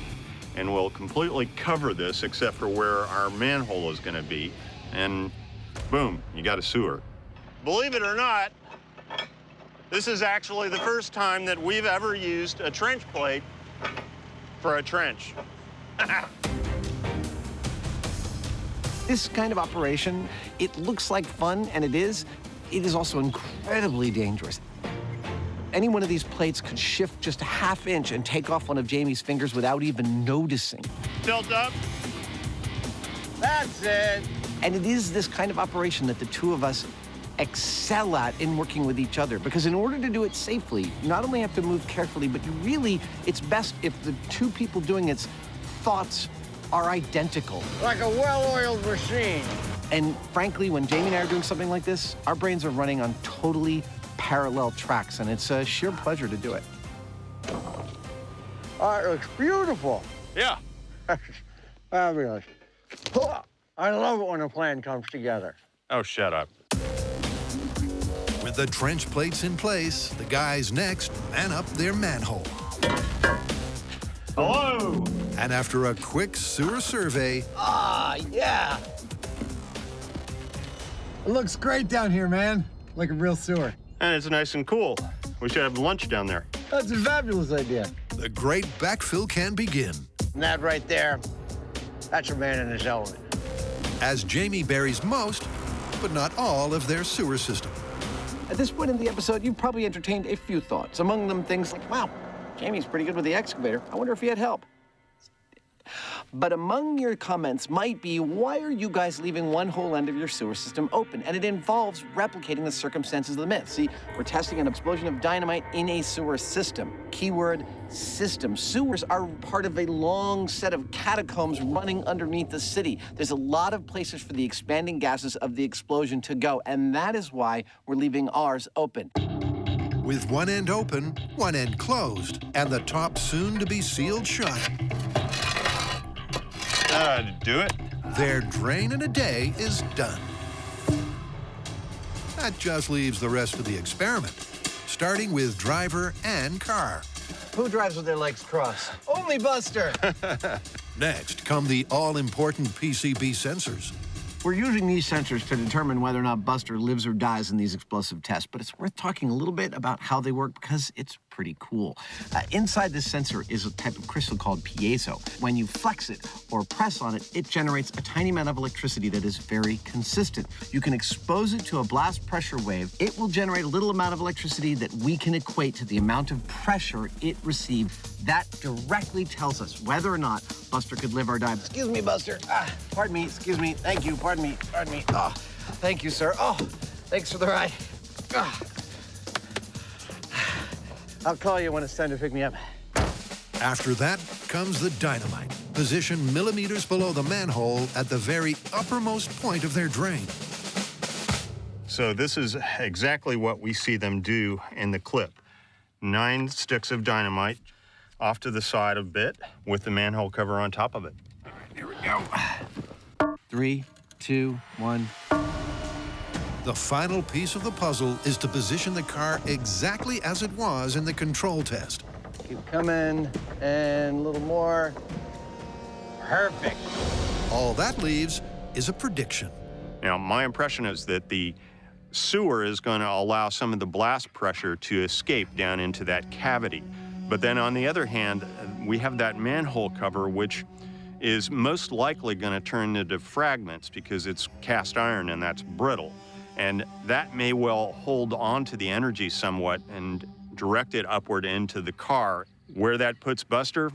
And we'll completely cover this except for where our manhole is going to be. And boom, you got a sewer. Believe it or not, this is actually the first time that we've ever used a trench plate for a trench. This kind of operation, it looks like fun, and it is also incredibly dangerous. Any one of these plates could shift just a ½ inch and take off one of Jamie's fingers without even noticing. Tilt up. That's it. And it is this kind of operation that the two of us excel at in working with each other, because in order to do it safely, you not only have to move carefully, but it's best if the two people doing its thoughts are identical. Like a well-oiled machine. And frankly, when Jamie and I are doing something like this, our brains are running on totally parallel tracks, and it's a sheer pleasure to do it. Oh, it looks beautiful. Yeah. Fabulous. I love it when a plan comes together. Oh, shut up. With the trench plates in place, the guys next man up their manhole. Hello. And after a quick sewer survey... Yeah. It looks great down here, man. Like a real sewer. And it's nice and cool. We should have lunch down there. That's a fabulous idea. The great backfill can begin. And that right there, that's a man in his element. As Jamie buries most, but not all, of their sewer system. At this point in the episode, you've probably entertained a few thoughts. Among them, things like, wow, Jamie's pretty good with the excavator. I wonder if he had help. But among your comments might be, why are you guys leaving one whole end of your sewer system open? And it involves replicating the circumstances of the myth. See, we're testing an explosion of dynamite in a sewer system. Keyword, system. Sewers are part of a long set of catacombs running underneath the city. There's a lot of places for the expanding gases of the explosion to go, and that is why we're leaving ours open. With one end open, one end closed, and the top soon to be sealed shut. Do it. Their drain in a day is done. That just leaves the rest of the experiment, starting with driver and car. Who drives with their legs crossed? Only Buster. Next come the all-important PCB sensors. We're using these sensors to determine whether or not Buster lives or dies in these explosive tests, but it's worth talking a little bit about how they work because it's pretty cool. Inside this sensor is a type of crystal called piezo. When you flex it or press on it, it generates a tiny amount of electricity that is very consistent. You can expose it to a blast pressure wave. It will generate a little amount of electricity that we can equate to the amount of pressure it received. That directly tells us whether or not Buster could live or die. Excuse me, Buster. Pardon me, excuse me. Thank you, pardon me, pardon me. Oh, thank you, sir. Oh, thanks for the ride. I'll call you when it's time to pick me up. After that comes the dynamite, positioned millimeters below the manhole at the very uppermost point of their drain. So this is exactly what we see them do in the clip. 9 sticks of dynamite off to the side a bit with the manhole cover on top of it. All right, here we go. 3, 2, 1. The final piece of the puzzle is to position the car exactly as it was in the control test. Keep coming, and a little more. Perfect. All that leaves is a prediction. Now, my impression is that the sewer is going to allow some of the blast pressure to escape down into that cavity. But then on the other hand, we have that manhole cover, which is most likely going to turn into fragments because it's cast iron and that's brittle. And that may well hold on to the energy somewhat and direct it upward into the car. Where that puts Buster,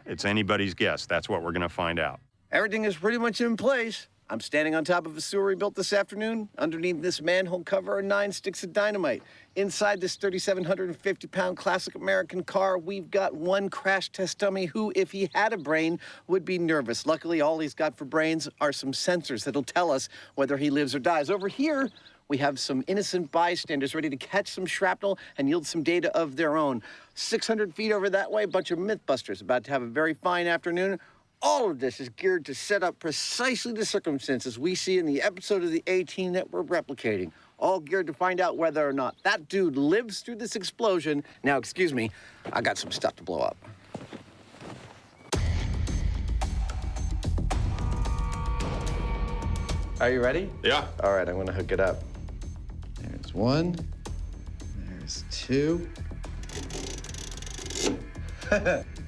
it's anybody's guess. That's what we're going to find out. Everything is pretty much in place. I'm standing on top of a sewer we built this afternoon. Underneath this manhole cover are 9 sticks of dynamite. Inside this 3,750-pound classic American car, we've got one crash test dummy who, if he had a brain, would be nervous. Luckily, all he's got for brains are some sensors that'll tell us whether he lives or dies. Over here, we have some innocent bystanders ready to catch some shrapnel and yield some data of their own. 600 feet over that way, a bunch of MythBusters about to have a very fine afternoon. All of this is geared to set up precisely the circumstances we see in the episode of the A-Team that we're replicating. All geared to find out whether or not that dude lives through this explosion. Now, excuse me, I got some stuff to blow up. Are you ready? Yeah. All right, I'm gonna hook it up. There's 1, there's 2.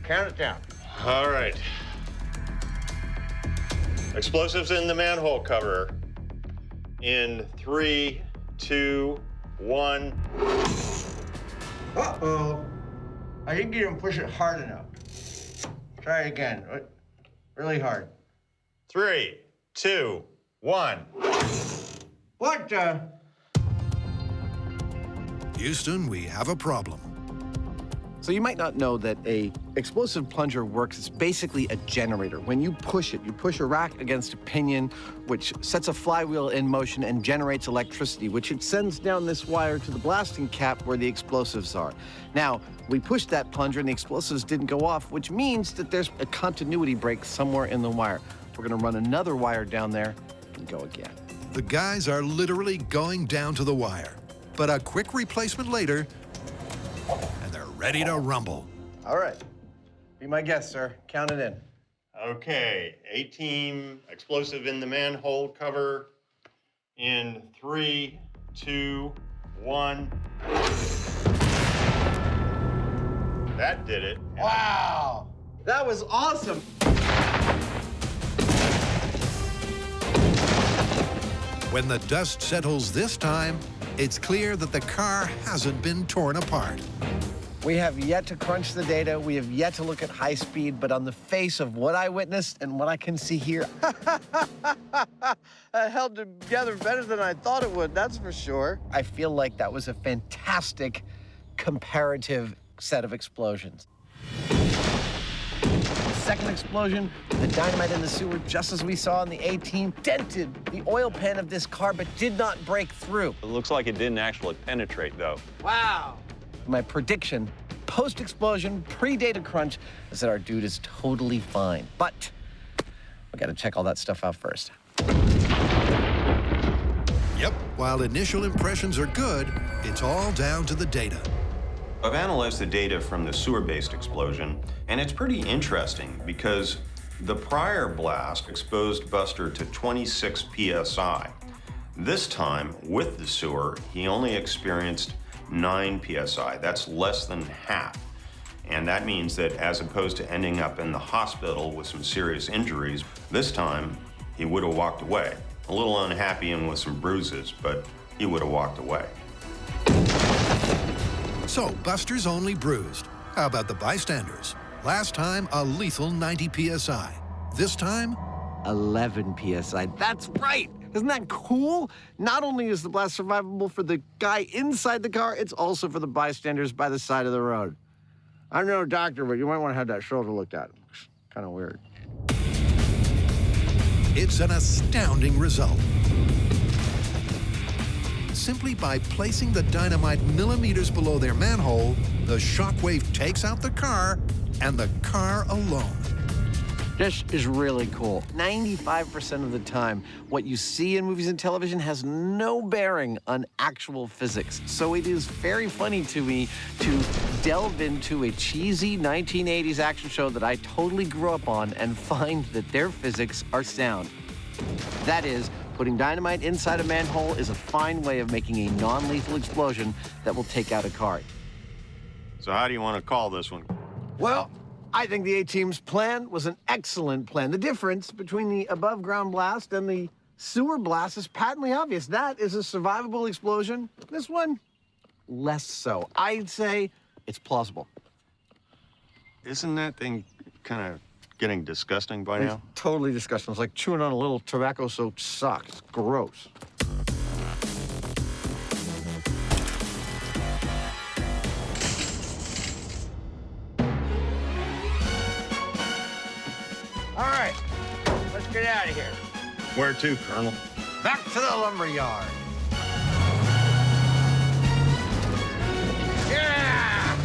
Count it down. All right. Explosives in the manhole cover. In 3, 2, 1. Uh-oh. I think you didn't push it hard enough. Try it again. Really hard. 3, 2, 1. What the? Houston, we have a problem. So you might not know that a explosive plunger works. It's basically a generator. When you push it, you push a rack against a pinion, which sets a flywheel in motion and generates electricity, which it sends down this wire to the blasting cap where the explosives are. Now, we pushed that plunger and the explosives didn't go off, which means that there's a continuity break somewhere in the wire. We're gonna run another wire down there and go again. The guys are literally going down to the wire. But a quick replacement later, and they're ready to rumble. All right. Be my guest, sir. Count it in. Okay, A-Team explosive in the manhole cover. In 3, 2, 1. That did it. Wow! That was awesome! When the dust settles this time, it's clear that the car hasn't been torn apart. We have yet to crunch the data. We have yet to look at high speed, but on the face of what I witnessed and what I can see here, it held together better than I thought it would, that's for sure. I feel like that was a fantastic comparative set of explosions. Second explosion, the dynamite in the sewer, just as we saw in the A-Team, dented the oil pan of this car, but did not break through. It looks like it didn't actually penetrate, though. Wow. My prediction, post-explosion, pre-data crunch, is that our dude is totally fine. But we gotta check all that stuff out first. Yep, while initial impressions are good, it's all down to the data. I've analyzed the data from the sewer-based explosion, and it's pretty interesting because the prior blast exposed Buster to 26 psi. This time, with the sewer, he only experienced 9 psi. That's less than half. And that means that as opposed to ending up in the hospital with some serious injuries, this time he would have walked away. A little unhappy and with some bruises, but he would have walked away. So, Buster's only bruised. How about the bystanders? Last time, a lethal 90 psi. This time, 11 psi. That's right! Isn't that cool? Not only is the blast survivable for the guy inside the car, it's also for the bystanders by the side of the road. I'm no doctor, but you might want to have that shoulder looked at. It's kind of weird. it's an astounding result. Simply by placing the dynamite millimeters below their manhole, the shockwave takes out the car and the car alone. This is really cool. 95% of the time, what you see in movies and television has no bearing on actual physics. So it is very funny to me to delve into a cheesy 1980s action show that I totally grew up on and find that their physics are sound. That is, putting dynamite inside a manhole is a fine way of making a non-lethal explosion that will take out a car. So how do you want to call this one? Well, I think the A-Team's plan was an excellent plan. The difference between the above-ground blast and the sewer blast is patently obvious. That is a survivable explosion. This one, less so. I'd say it's plausible. Isn't that thing kind of getting disgusting by now? It's totally disgusting. It's like chewing on a little tobacco-soaked sock. It's gross. All right, let's get out of here. Where to, Colonel? Back to the lumber yard. Yeah!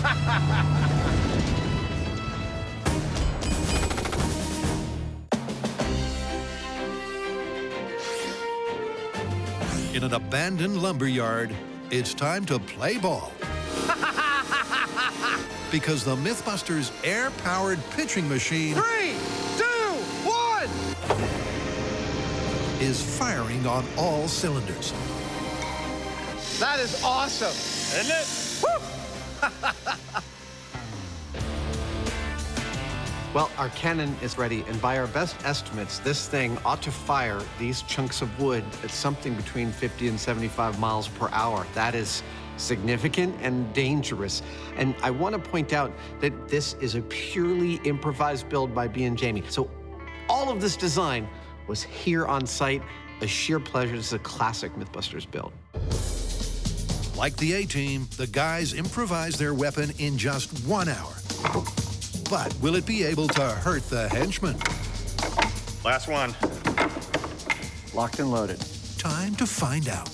In an abandoned lumber yard, it's time to play ball. Because the MythBusters air-powered pitching machine 3, 2, 1! is firing on all cylinders. That is awesome, isn't it? Woo! Well, our cannon is ready, and by our best estimates, this thing ought to fire these chunks of wood at something between 50 and 75 miles per hour. That is significant and dangerous. And I want to point out that this is a purely improvised build by B and Jamie. So all of this design was here on site. A sheer pleasure. This is a classic MythBusters build. Like the A-Team, the guys improvised their weapon in just 1 hour. But will it be able to hurt the henchmen? Last one. Locked and loaded. Time to find out.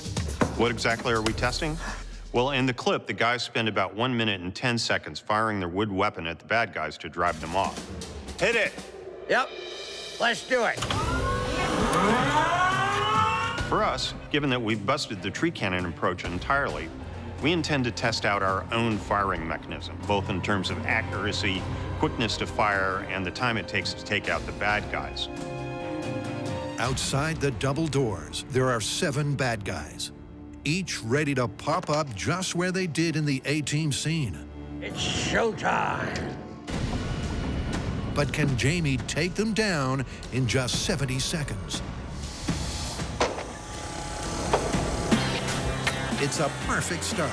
What exactly are we testing? Well, in the clip, the guys spend about 1 minute and 10 seconds firing their wood weapon at the bad guys to drive them off. Hit it! Yep, let's do it. For us, given that we've busted the tree cannon approach entirely, we intend to test out our own firing mechanism, both in terms of accuracy, quickness to fire, and the time it takes to take out the bad guys. Outside the double doors, there are 7 bad guys, each ready to pop up just where they did in the A-Team scene. It's showtime. But can Jamie take them down in just 70 seconds? It's a perfect start.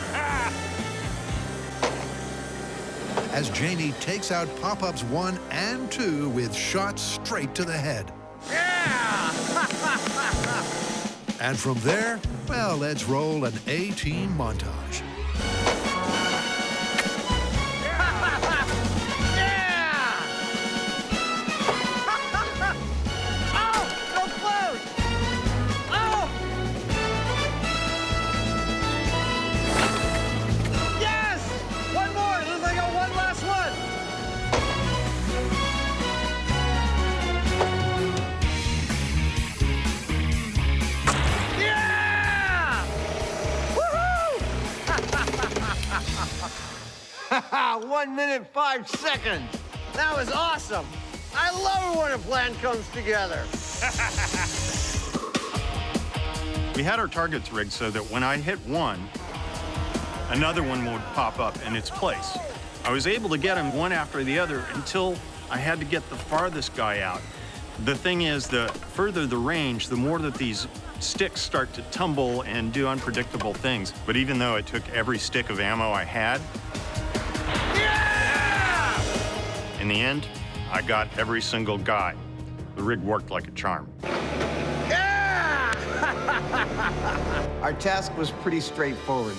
As Jamie takes out pop-ups 1 and 2 with shots straight to the head. Yeah! And from there, well, let's roll an A-Team montage. Haha, 1 minute, 5 seconds. That was awesome. I love it when a plan comes together. We had our targets rigged so that when I hit 1, another one would pop up in its place. I was able to get them one after the other until I had to get the farthest guy out. The thing is, the further the range, the more that these sticks start to tumble and do unpredictable things. But even though it took every stick of ammo I had, in the end, I got every single guy. The rig worked like a charm. Our task was pretty straightforward.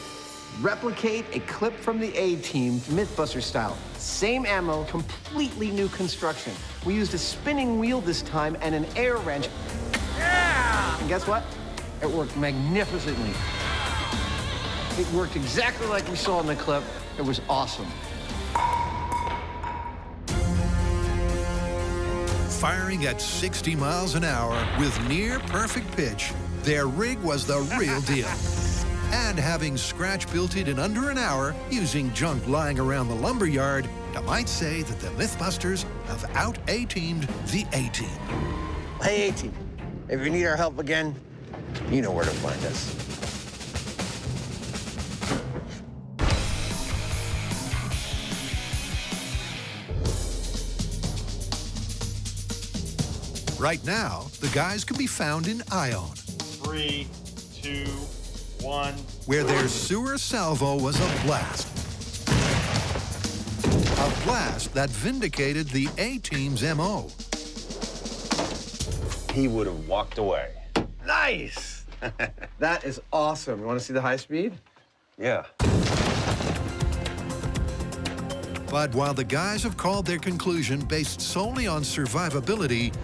Replicate a clip from the A-Team, MythBusters style. Same ammo, completely new construction. We used a spinning wheel this time and an air wrench. And guess what? It worked magnificently. It worked exactly like we saw in the clip. It was awesome. Firing at 60 miles an hour with near-perfect pitch, their rig was the real deal. And having scratch built it in under an hour using junk lying around the lumberyard, I might say that the MythBusters have out-A-teamed the A-Team. Hey, A-Team, if you need our help again, you know where to find us. Right now, the guys can be found in Ione, 3, 2, 1. where their sewer salvo was a blast. A blast that vindicated the A-Team's MO. He would have walked away. Nice! That is awesome. You want to see the high speed? Yeah. But while the guys have called their conclusion based solely on survivability,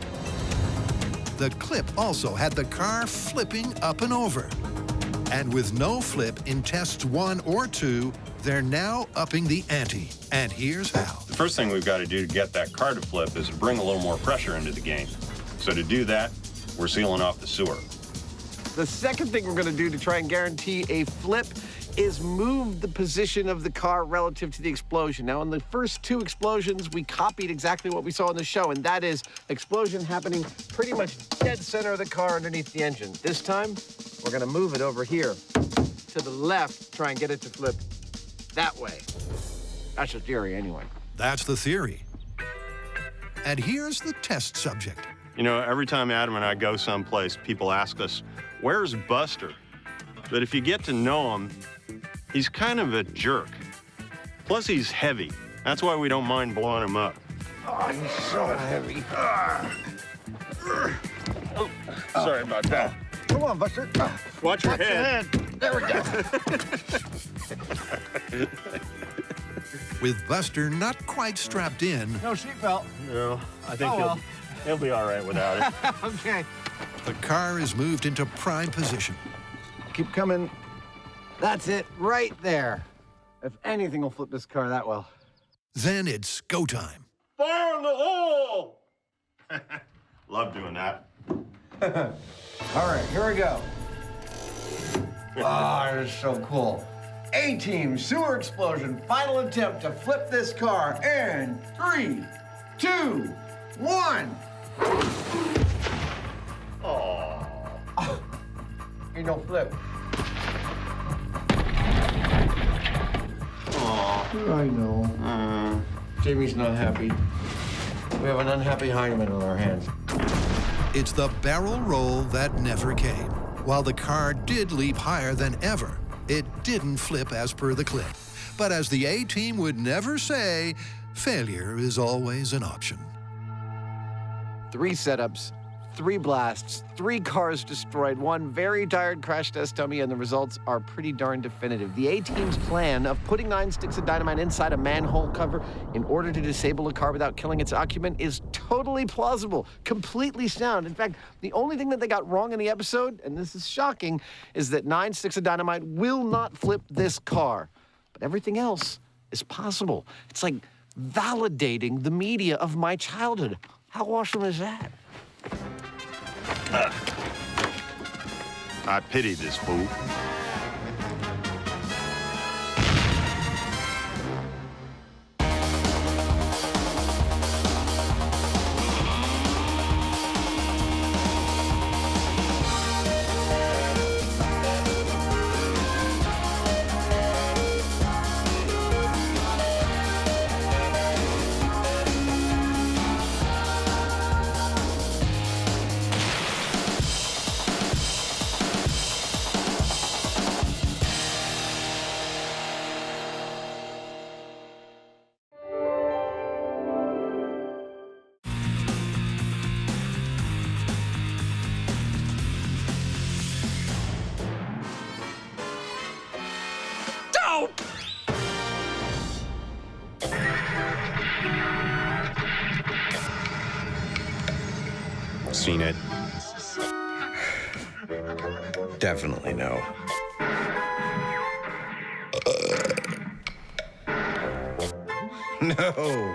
the clip also had the car flipping up and over. And with no flip in tests 1 or 2, they're now upping the ante. And here's how. The first thing we've got to do to get that car to flip is to bring a little more pressure into the game. So to do that, we're sealing off the sewer. The second thing we're going to do to try and guarantee a flip is move the position of the car relative to the explosion. Now, in the first 2 explosions, we copied exactly what we saw in the show, and that is explosion happening pretty much dead center of the car underneath the engine. This time, we're going to move it over here to the left, try and get it to flip that way. That's the theory, anyway. That's the theory. And here's the test subject. You know, every time Adam and I go someplace, people ask us, where's Buster? But if you get to know him, he's kind of a jerk. Plus, he's heavy. That's why we don't mind blowing him up. Oh, he's so heavy. Oh, sorry about that. Come on, Buster. Watch your head. There we go. With Buster not quite strapped in, No seatbelt. No, I think Oh, he'll be all right without it. Okay. the car is moved into prime position. Keep coming. That's it, right there. If anything will flip this car that well. Then it's go time. Fire in the hole! Love doing that. All right, here we go. Ah, this is so cool. A-Team sewer explosion, final attempt to flip this car in 3, 2, 1. Oh. Ain't no flip. I know. Jamie's not happy. We have an unhappy Hyneman on our hands. It's the barrel roll that never came. While the car did leap higher than ever, it didn't flip as per the clip. But as the A-Team would never say, failure is always an option. 3 setups, 3 blasts, 3 cars destroyed, 1 very tired crash test dummy, and the results are pretty darn definitive. The A-Team's plan of putting 9 sticks of dynamite inside a manhole cover in order to disable a car without killing its occupant is totally plausible, completely sound. In fact, the only thing that they got wrong in the episode, and this is shocking, is that 9 sticks of dynamite will not flip this car. But everything else is possible. It's like validating the media of my childhood. How awesome is that? I pity this fool. Help! Seen it? Definitely no. No.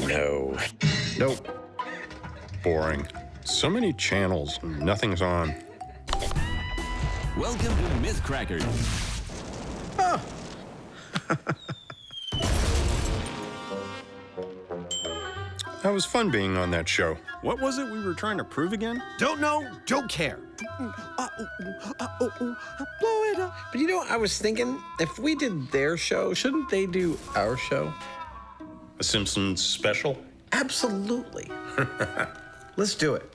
No. Nope. Boring. So many channels, nothing's on. Welcome to Myth Cracker. Oh. That was fun being on that show. What was it we were trying to prove again? Don't know, don't care. Blow it up. But you know, I was thinking, if we did their show, shouldn't they do our show? A Simpsons special? Absolutely. Let's do it.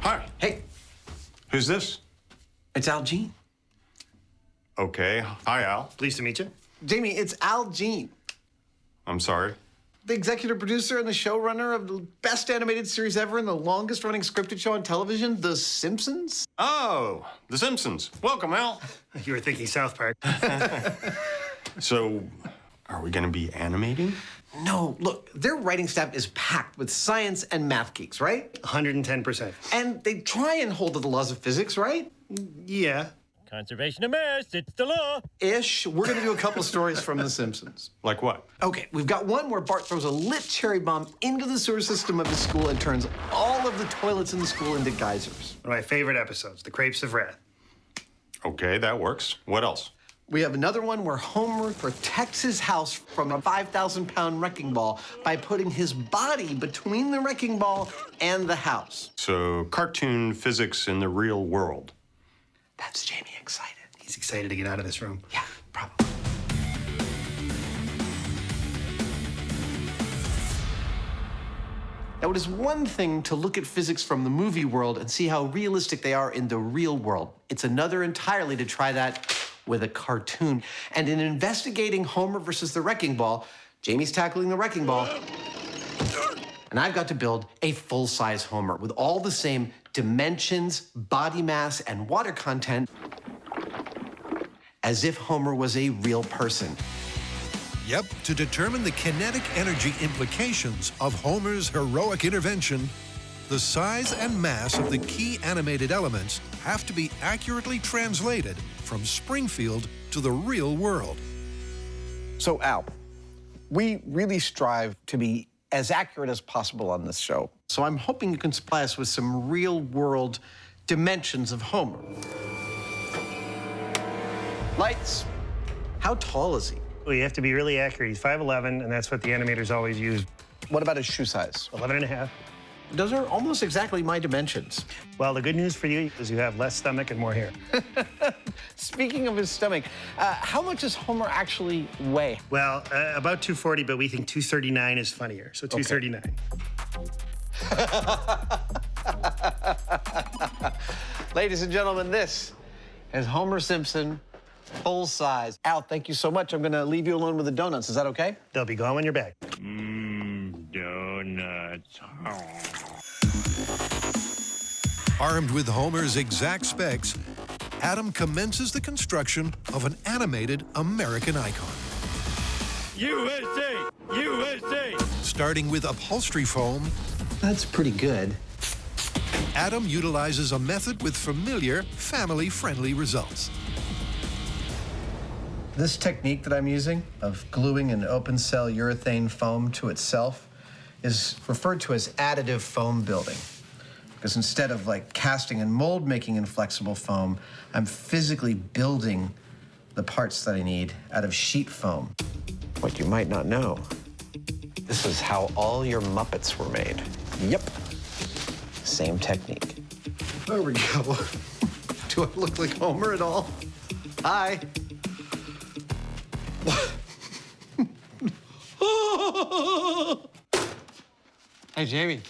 Hi. Hey. Who's this? It's Al Jean. Okay. Hi, Al. Pleased to meet you. Jamie, it's Al Jean, I'm sorry. the executive producer and the showrunner of the best animated series ever and the longest running scripted show on television, The Simpsons. Oh, The Simpsons. Welcome, Al. You were thinking South Park. So, are we going to be animating? No, look, their writing staff is packed with science and math geeks, right? 110%. And they try and hold to the laws of physics, right? Yeah. Conservation of mass, it's the law. Ish. We're gonna do a couple stories from The Simpsons. Like what? Okay, we've got one where Bart throws a lit cherry bomb into the sewer system of his school and turns all of the toilets in the school into geysers. One of my favorite episodes, The Crepes of Wrath. Okay, that works. What else? We have another one where Homer protects his house from a 5,000-pound wrecking ball by putting his body between the wrecking ball and the house. So, cartoon physics in the real world. That's Jamie excited. He's excited to get out of this room. Yeah, probably. Now, it is one thing to look at physics from the movie world and see how realistic they are in the real world. It's another entirely to try that with a cartoon. And in investigating Homer versus the wrecking ball, Jamie's tackling the wrecking ball, and I've got to build a full-size Homer with all the same dimensions, body mass, and water content as if Homer was a real person. Yep, to determine the kinetic energy implications of Homer's heroic intervention, the size and mass of the key animated elements have to be accurately translated from Springfield to the real world. So, Al, we really strive to be as accurate as possible on this show. So I'm hoping you can supply us with some real-world dimensions of Homer. Lights. How tall is he? Well, you have to be really accurate. He's 5'11", and that's what the animators always use. What about his shoe size? 11.5. Those are almost exactly my dimensions. Well, the good news for you is you have less stomach and more hair. Speaking of his stomach, how much does Homer actually weigh? Well, about 240, but we think 239 is funnier, so 239. Ladies and gentlemen, this is Homer Simpson, full size. Al, thank you so much. I'm gonna leave you alone with the donuts. Is that okay? They'll be gone when you're back. Donuts. Armed with Homer's exact specs, Adam commences the construction of an animated American icon. USA! USA! Starting with upholstery foam, That's pretty good. Adam utilizes a method with familiar, family-friendly results. This technique that I'm using of gluing an open cell urethane foam to itself is referred to as additive foam building. Because instead of like casting and mold making in flexible foam, I'm physically building the parts that I need out of sheet foam. What you might not know This is how all your Muppets were made. Yep. Same technique. There we go. Do I look like Homer at all? Hi. Hey, Jamie.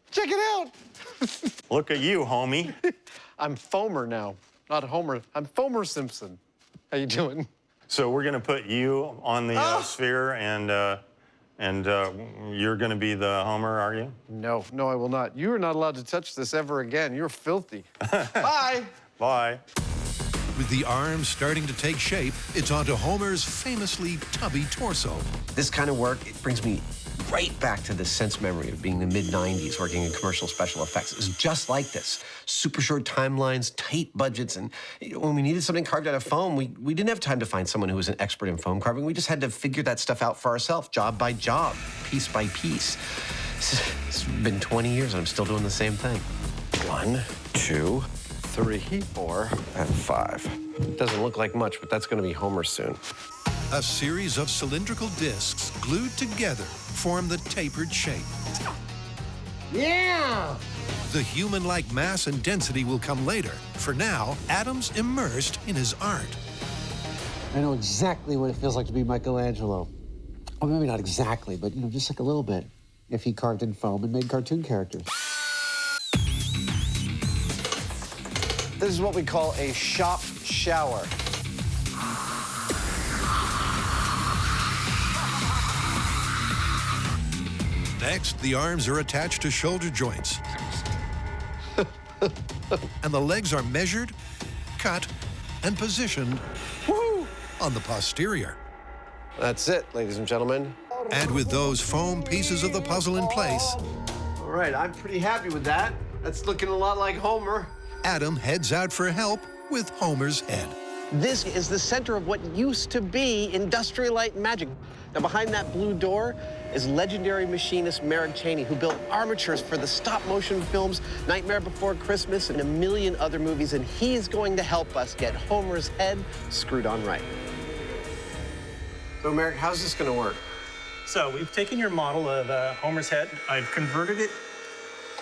Check it out. Look at you, homie. I'm Fomer now, not Homer. I'm Fomer Simpson. How you doing? So we're going to put you on the sphere, and you're going to be the Homer, are you? No, I will not. You are not allowed to touch this ever again. You're filthy. Bye. Bye. With the arms starting to take shape, it's onto Homer's famously tubby torso. This kind of work, it brings me right back to the sense memory of being in the mid-90s working in commercial special effects. It was just like this. Super short timelines, tight budgets, and when we needed something carved out of foam, we didn't have time to find someone who was an expert in foam carving. We just had to figure that stuff out for ourselves, job by job, piece by piece. It's been 20 years and I'm still doing the same thing. 1, 2, 3, 4, and 5. Doesn't look like much, but that's going to be Homer soon. A series of cylindrical discs glued together form the tapered shape. Yeah! The human-like mass and density will come later. For now, Adam's immersed in his art. I know exactly what it feels like to be Michelangelo. Well, maybe not exactly, but, just like a little bit. If he carved in foam and made cartoon characters. This is what we call a shop shower. Next, the arms are attached to shoulder joints. And the legs are measured, cut, and positioned on the posterior. That's it, ladies and gentlemen. And with those foam pieces of the puzzle in place, All right, I'm pretty happy with that. That's looking a lot like Homer. Adam heads out for help with Homer's head. This is the center of what used to be Industrial Light and Magic. Now, behind that blue door is legendary machinist Merrick Cheney, who built armatures for the stop-motion films Nightmare Before Christmas and a million other movies, and he's going to help us get Homer's head screwed on right. So, Merrick, how's this going to work? So we've taken your model of Homer's head. I've converted it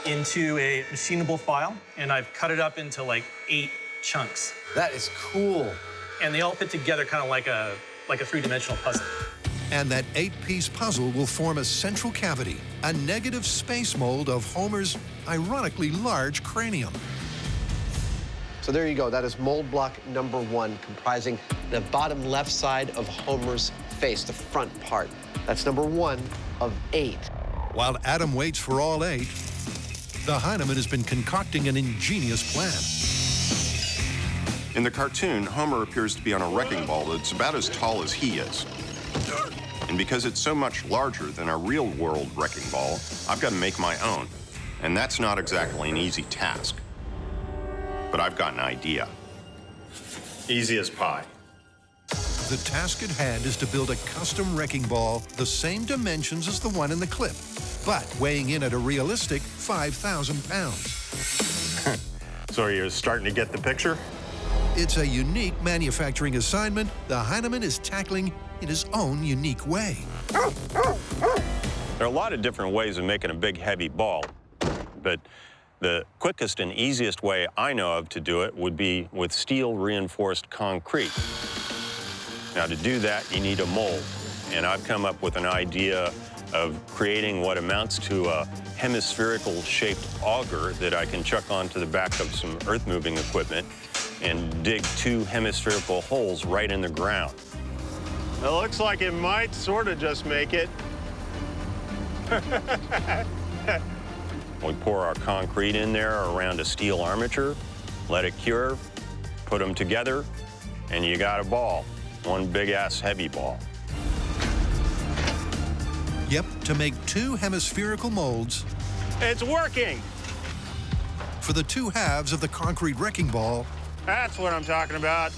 into a machinable file, and I've cut it up into like 8 chunks. That is cool. And they all fit together kind of like a three-dimensional puzzle. And that 8-piece puzzle will form a central cavity, a negative space mold of Homer's ironically large cranium. So there you go. That is mold block number 1, comprising the bottom left side of Homer's face, the front part. That's number 1 of 8. While Adam waits for all 8, the Hyneman has been concocting an ingenious plan. In the cartoon, Homer appears to be on a wrecking ball that's about as tall as he is. And because it's so much larger than a real-world wrecking ball, I've got to make my own. And that's not exactly an easy task. But I've got an idea. Easy as pie. The task at hand is to build a custom wrecking ball the same dimensions as the one in the clip, but weighing in at a realistic 5,000 pounds. So you're starting to get the picture? It's a unique manufacturing assignment the Hyneman is tackling in his own unique way. There are a lot of different ways of making a big, heavy ball, but the quickest and easiest way I know of to do it would be with steel-reinforced concrete. Now, to do that, you need a mold, and I've come up with an idea of creating what amounts to a hemispherical-shaped auger that I can chuck onto the back of some earth-moving equipment and dig 2 hemispherical holes right in the ground. It looks like it might sort of just make it. We pour our concrete in there around a steel armature, let it cure, put them together, and you got a ball. One big-ass heavy ball. Yep, to make 2 hemispherical molds. It's working! For the 2 halves of the concrete wrecking ball, that's what I'm talking about.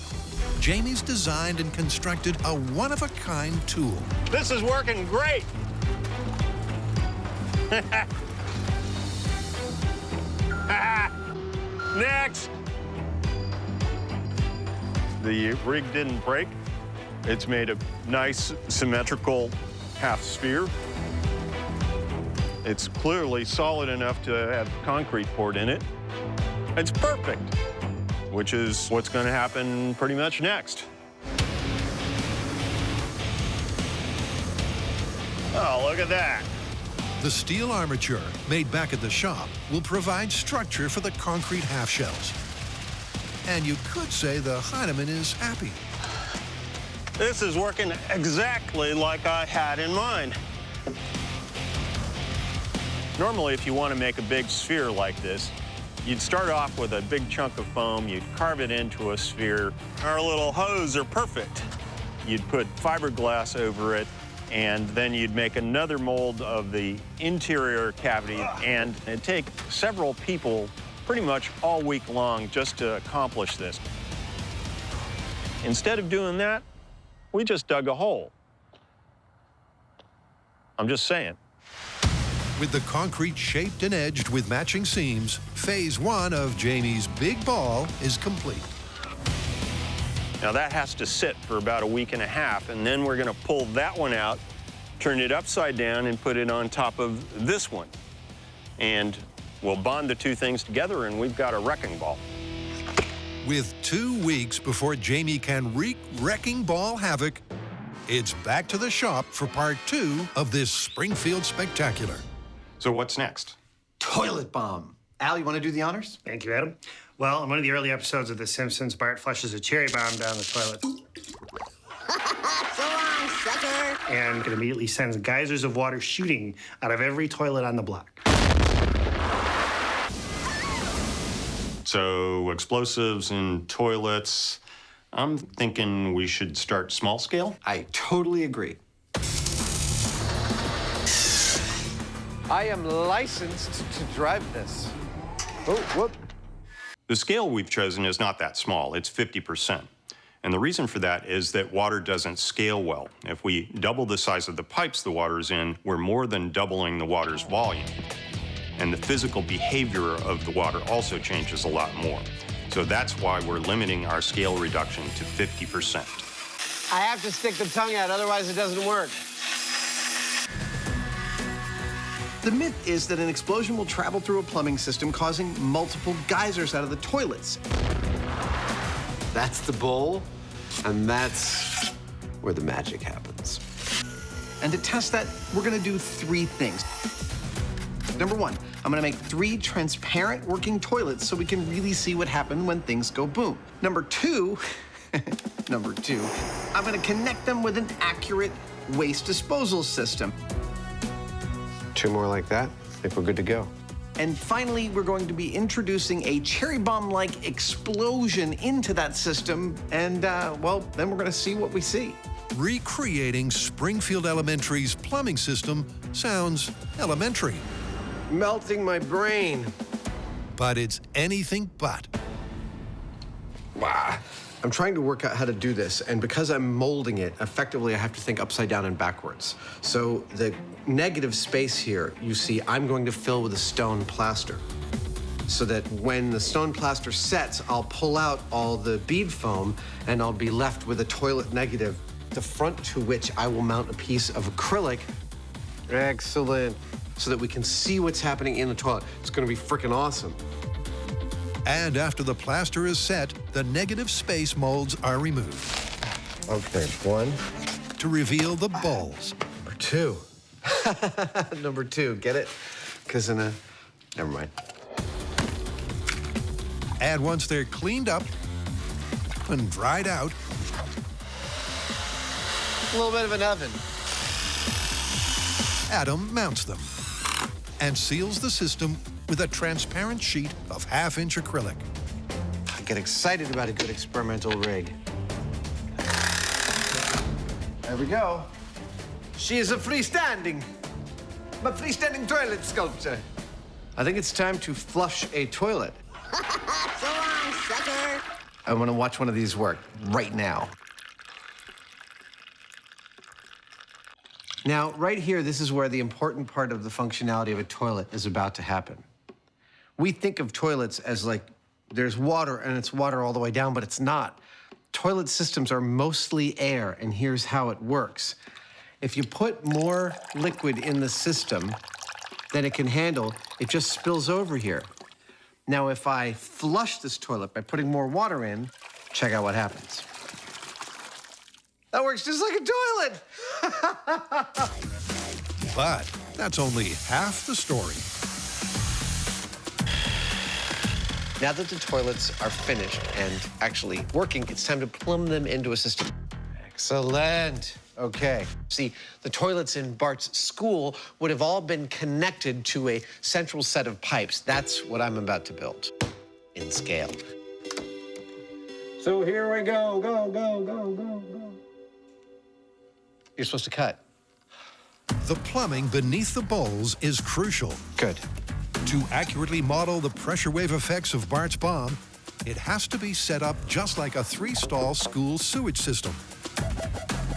Jamie's designed and constructed a one-of-a-kind tool. This is working great! Next! The rig didn't break. It's made of nice, symmetrical half sphere. It's clearly solid enough to have concrete poured in it. It's perfect, which is what's going to happen pretty much next. Oh, look at that. The steel armature made back at the shop will provide structure for the concrete half shells. And you could say the Hyneman is happy. This is working exactly like I had in mind. Normally, if you want to make a big sphere like this, you'd start off with a big chunk of foam, you'd carve it into a sphere. Our little hose are perfect. You'd put fiberglass over it, and then you'd make another mold of the interior cavity, and it'd take several people pretty much all week long just to accomplish this. Instead of doing that, we just dug a hole. I'm just saying. With the concrete shaped and edged with matching seams, phase 1 of Jamie's big ball is complete. Now that has to sit for about a week and a half, and then we're gonna pull that one out, turn it upside down, and put it on top of this one. And we'll bond the two things together, and we've got a wrecking ball. With 2 weeks before Jamie can wreak wrecking ball havoc, it's back to the shop for part 2 of this Springfield spectacular. So what's next? Toilet bomb. Al, you want to do the honors? Thank you, Adam. Well, in one of the early episodes of The Simpsons, Bart flushes a cherry bomb down the toilet. So long, sucker. And it immediately sends geysers of water shooting out of every toilet on the block. So explosives in toilets. I'm thinking we should start small scale. I totally agree. I am licensed to drive this. Oh, whoop. The scale we've chosen is not that small. It's 50%. And the reason for that is that water doesn't scale well. If we double the size of the pipes the water's in, we're more than doubling the water's volume. And the physical behavior of the water also changes a lot more. So that's why we're limiting our scale reduction to 50%. I have to stick the tongue out, otherwise it doesn't work. The myth is that an explosion will travel through a plumbing system, causing multiple geysers out of the toilets. That's the bowl, and that's where the magic happens. And to test that, we're gonna do 3 things. Number 1, I'm gonna make 3 transparent working toilets so we can really see what happened when things go boom. Number 2, I'm gonna connect them with an accurate waste disposal system. 2 more like that, I think we're good to go. And finally, we're going to be introducing a cherry bomb-like explosion into that system, and, well, then we're gonna see what we see. Recreating Springfield Elementary's plumbing system sounds elementary. Melting my brain. But it's anything but. Wow. I'm trying to work out how to do this, and because I'm molding it, effectively I have to think upside down and backwards. So the negative space here, you see, I'm going to fill with a stone plaster. So that when the stone plaster sets, I'll pull out all the bead foam, and I'll be left with a toilet negative, the front to which I will mount a piece of acrylic. Excellent. So that we can see what's happening in the toilet. It's gonna be freaking awesome. And after the plaster is set, the negative space molds are removed. Okay, 1. To reveal the bowls. Number 2. Number 2, get it? Because never mind. And once they're cleaned up and dried out, A little bit of an oven. Adam mounts them and seals the system with a transparent sheet of 1/2-inch acrylic. I get excited about a good experimental rig. There we go. She is a freestanding toilet sculpture. I think it's time to flush a toilet. So long, sucker. I want to watch one of these work right now. Now, right here, this is where the important part of the functionality of a toilet is about to happen. We think of toilets as like there's water and it's water all the way down, but it's not. toilet systems are mostly air, and here's how it works. If you put more liquid in the system than it can handle, it just spills over here. Now, if I flush this toilet by putting more water in, check out what happens. That works just like a toilet! But that's only half the story. Now that the toilets are finished and actually working, it's time to plumb them into a system. Excellent. Okay. See, the toilets in Bart's school would have all been connected to a central set of pipes. That's what I'm about to build in scale. So here we go, go. You're supposed to cut. The plumbing beneath the bowls is crucial. Good. To accurately model the pressure wave effects of Bart's bomb, it has to be set up just like a 3-stall school sewage system.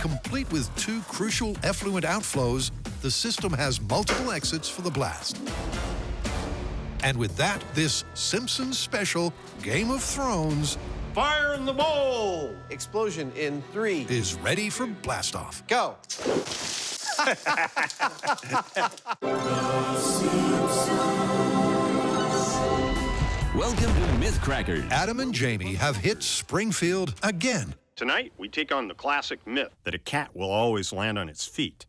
Complete with 2 crucial effluent outflows, the system has multiple exits for the blast. And with that, this Simpsons special Game of Thrones Fire in the bowl! Explosion in 3 is ready for blast-off. Go! Welcome to Myth Crackers. Adam and Jamie have hit Springfield again. Tonight, we take on the classic myth that a cat will always land on its feet.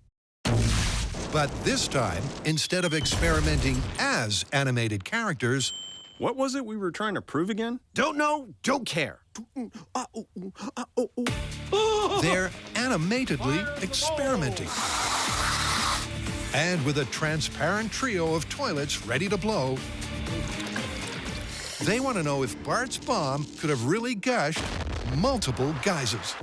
But this time, instead of experimenting as animated characters, what was it we were trying to prove again? Don't know, don't care. They're animatedly experimenting. And with a transparent trio of toilets ready to blow, they want to know if Bart's bomb could have really gushed multiple geysers.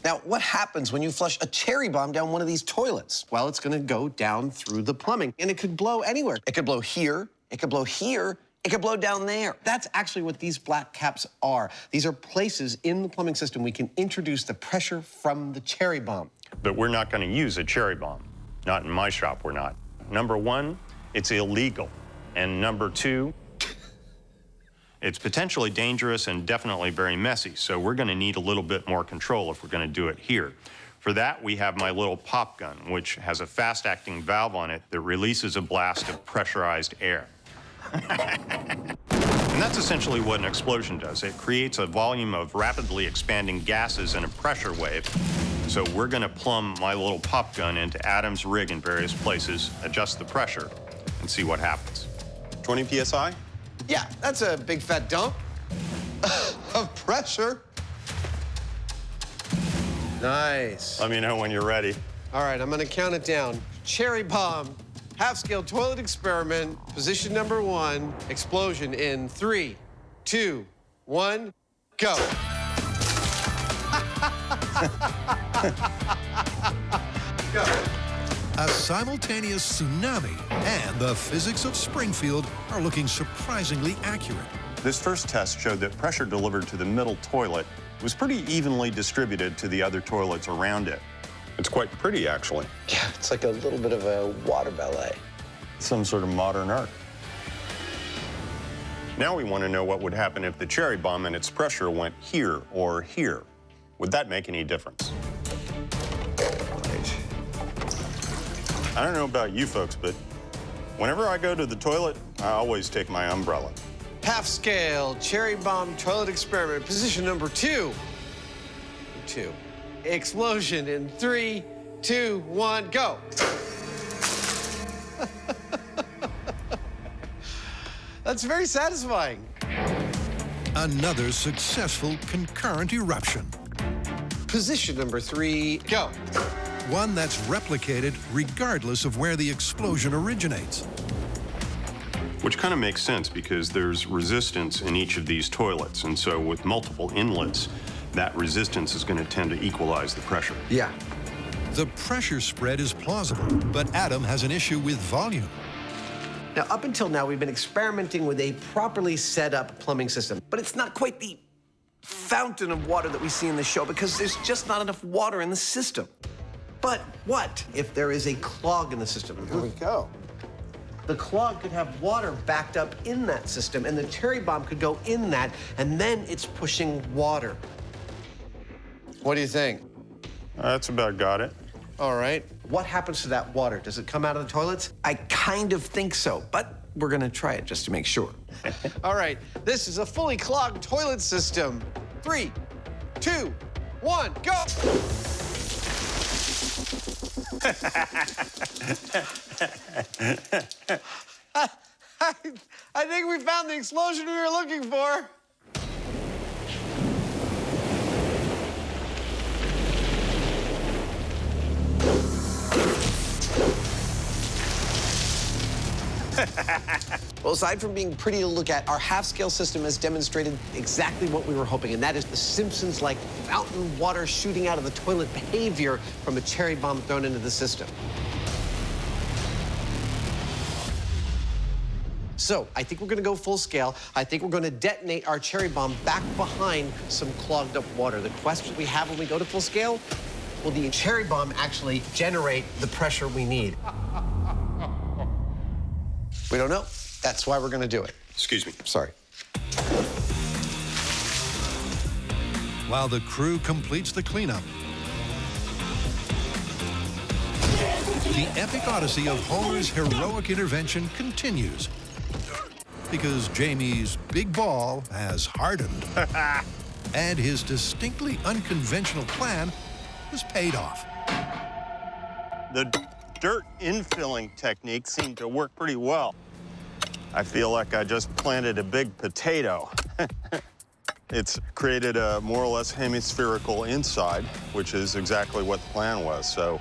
Now, what happens when you flush a cherry bomb down one of these toilets? Well, it's going to go down through the plumbing, and it could blow anywhere. It could blow here, it could blow here, it could blow down there. That's actually what these black caps are. These are places in the plumbing system we can introduce the pressure from the cherry bomb. But we're not going to use a cherry bomb. Not in my shop, we're not. Number 1, it's illegal. And number 2, it's potentially dangerous and definitely very messy, so we're going to need a little bit more control if we're going to do it here. For that, we have my little pop gun, which has a fast-acting valve on it that releases a blast of pressurized air. And that's essentially what an explosion does. It creates a volume of rapidly expanding gases in a pressure wave. So we're going to plumb my little pop gun into Adam's rig in various places, adjust the pressure, and see what happens. 20 PSI? Yeah, that's a big fat dump of pressure. Nice. Let me know when you're ready. All right, I'm gonna count it down. Cherry bomb, half-scale toilet experiment, position number 1, explosion in 3, 2, 1, go. Go. A simultaneous tsunami and the physics of Springfield are looking surprisingly accurate. This first test showed that pressure delivered to the middle toilet was pretty evenly distributed to the other toilets around it. It's quite pretty, actually. Yeah, it's like a little bit of a water ballet. Some sort of modern art. Now we want to know what would happen if the cherry bomb and its pressure went here or here. Would that make any difference? I don't know about you folks, but whenever I go to the toilet, I always take my umbrella. Half-scale cherry bomb toilet experiment, position number 2. Explosion in 3, 2, 1, go. That's very satisfying. Another successful concurrent eruption. Position number 3, go. One that's replicated regardless of where the explosion originates. Which kind of makes sense because there's resistance in each of these toilets. And so with multiple inlets, that resistance is going to tend to equalize the pressure. Yeah. The pressure spread is plausible, but Adam has an issue with volume. Now, up until now, we've been experimenting with a properly set up plumbing system, but it's not quite the fountain of water that we see in the show because there's just not enough water in the system. But what if there is a clog in the system? Here we go. The clog could have water backed up in that system, and the cherry bomb could go in that, and then it's pushing water. What do you think? That's about got it. All right. What happens to that water? Does it come out of the toilets? I kind of think so, but we're gonna try it just to make sure. All right, this is a fully clogged toilet system. 3, 2, 1, go! I think we found the explosion we were looking for. Well, aside from being pretty to look at, our half-scale system has demonstrated exactly what we were hoping, and that is the Simpsons-like fountain water shooting out of the toilet behavior from a cherry bomb thrown into the system. So I think we're gonna go full scale. I think we're gonna detonate our cherry bomb back behind some clogged up water. The question we have when we go to full scale, will the cherry bomb actually generate the pressure we need? We don't know. That's why we're gonna do it. Excuse me. Sorry. While the crew completes the cleanup, the epic odyssey of Homer's heroic intervention continues. Because Jamie's big ball has hardened. And his distinctly unconventional plan has paid off. The dirt infilling technique seemed to work pretty well. I feel like I just planted a big potato. It's created a more or less hemispherical inside, which is exactly what the plan was. So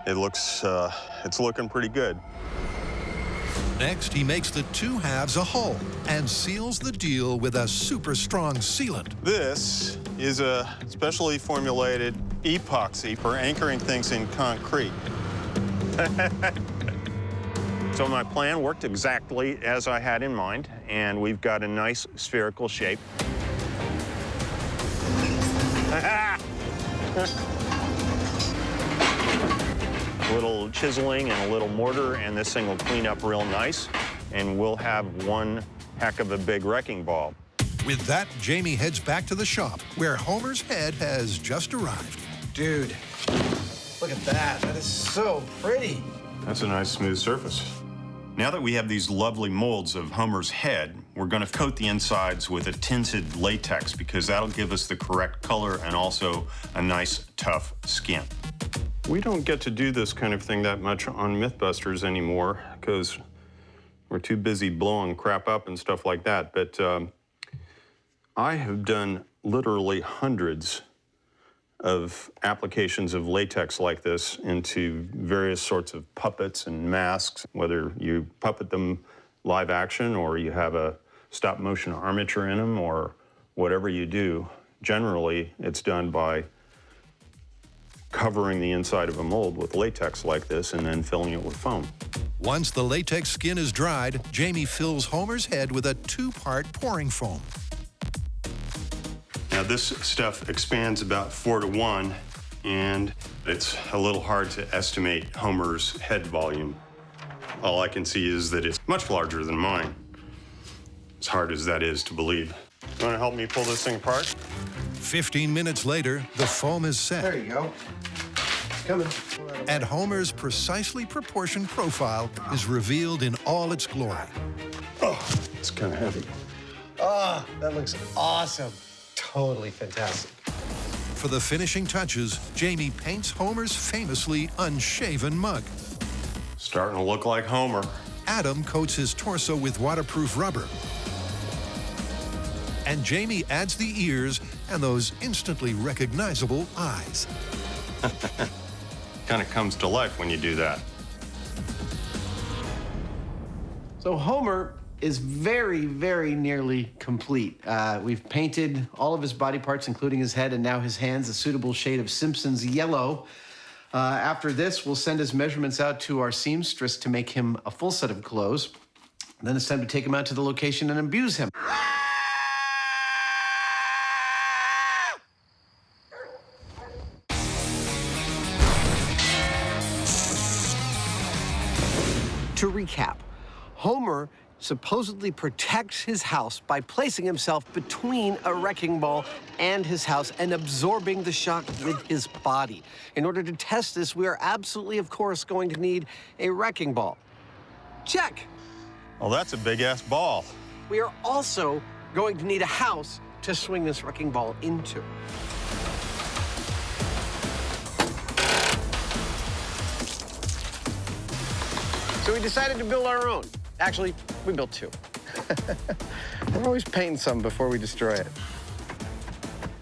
it looks, it's looking pretty good. Next, he makes the two halves a hull and seals the deal with a super strong sealant. This is a specially formulated epoxy for anchoring things in concrete. So my plan worked exactly as I had in mind, and we've got a nice spherical shape. A little chiseling and a little mortar, and this thing will clean up real nice, and we'll have one heck of a big wrecking ball. With that, Jamie heads back to the shop, where Homer's head has just arrived. Dude, look at that. That is so pretty. That's a nice smooth surface. Now that we have these lovely molds of Homer's head, we're going to coat the insides with a tinted latex because that'll give us the correct color and also a nice, tough skin. We don't get to do this kind of thing that much on MythBusters anymore because we're too busy blowing crap up and stuff like that. But I have done literally hundreds of applications of latex like this into various sorts of puppets and masks, whether you puppet them live action or you have a stop motion armature in them or whatever you do. Generally, it's done by covering the inside of a mold with latex like this and then filling it with foam. Once the latex skin is dried, Jamie fills Homer's head with a 2-part pouring foam. Now this stuff expands about 4 to 1, and it's a little hard to estimate Homer's head volume. All I can see is that it's much larger than mine, as hard as that is to believe. You want to help me pull this thing apart? 15 minutes later, the foam is set. There you go. It's coming. And Homer's precisely proportioned profile is revealed in all its glory. Oh, it's kind of heavy. Oh, that looks awesome. Totally fantastic. For the finishing touches, Jamie paints Homer's famously unshaven mug. Starting to look like Homer. Adam coats his torso with waterproof rubber. And Jamie adds the ears and those instantly recognizable eyes. Kind of comes to life when you do that. So Homer is very, very nearly complete. We've painted all of his body parts, including his head and now his hands, a suitable shade of Simpsons yellow. After this, we'll send his measurements out to our seamstress to make him a full set of clothes. Then it's time to take him out to the location and abuse him. To recap, Homer supposedly protects his house by placing himself between a wrecking ball and his house and absorbing the shock with his body. In order to test this, we are absolutely, of course, going to need a wrecking ball. Check. Well, that's a big-ass ball. We are also going to need a house to swing this wrecking ball into. So we decided to build our own. Actually, we built two. We're always painting some before we destroy it.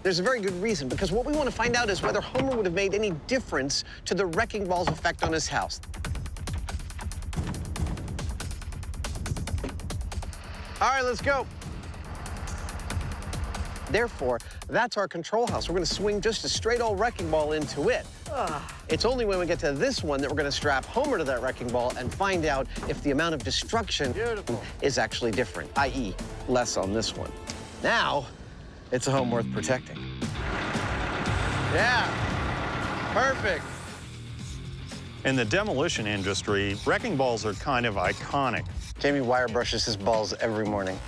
There's a very good reason, because what we want to find out is whether Homer would have made any difference to the wrecking ball's effect on his house. All right, let's go. Therefore, that's our control house. We're going to swing just a straight old wrecking ball into it. It's only when we get to this one that we're going to strap Homer to that wrecking ball and find out if the amount of destruction is actually different, i.e., less on this one. Now, it's a home worth protecting. Yeah, perfect. In the demolition industry, wrecking balls are kind of iconic. Jamie wire brushes his balls every morning.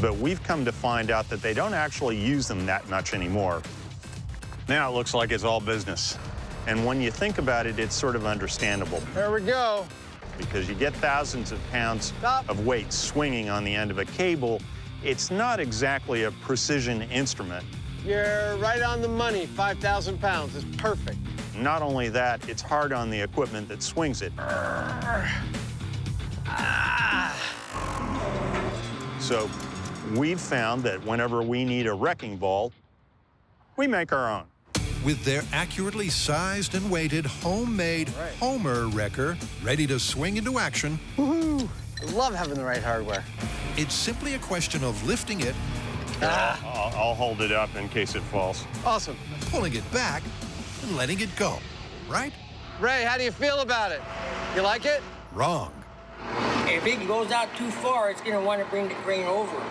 But we've come to find out that they don't actually use them that much anymore. Now it looks like it's all business. And when you think about it, it's sort of understandable. There we go. Because you get thousands of pounds of weight swinging on the end of a cable. It's not exactly a precision instrument. You're right on the money. 5,000 pounds is perfect. Not only that, it's hard on the equipment that swings it. So we've found that whenever we need a wrecking ball, we make our own. With their accurately sized and weighted homemade Homer wrecker ready to swing into action, woohoo! Love having the right hardware. It's simply a question of lifting it, I'll hold it up in case it falls. Awesome. pulling it back, and letting it go, right? Ray, how do you feel about it? You like it? Wrong. If it goes out too far, it's going to want to bring the crane over.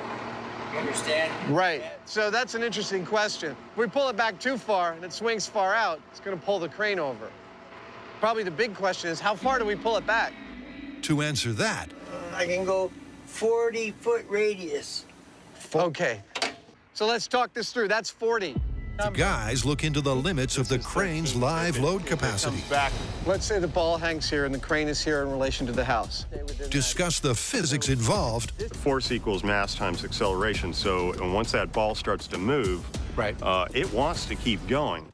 You understand? Right. So that's an interesting question. If we pull it back too far and it swings far out, it's going to pull the crane over. Probably the big question is, how far do we pull it back? To answer that, I can go 40-foot radius. Okay. So let's talk this through. That's 40. the guys look into the limits of the crane's live load capacity. Let's say the ball hangs here and the crane is here in relation to the house. Discuss the physics involved. Force equals mass times acceleration. So once that ball starts to move, it wants to keep going.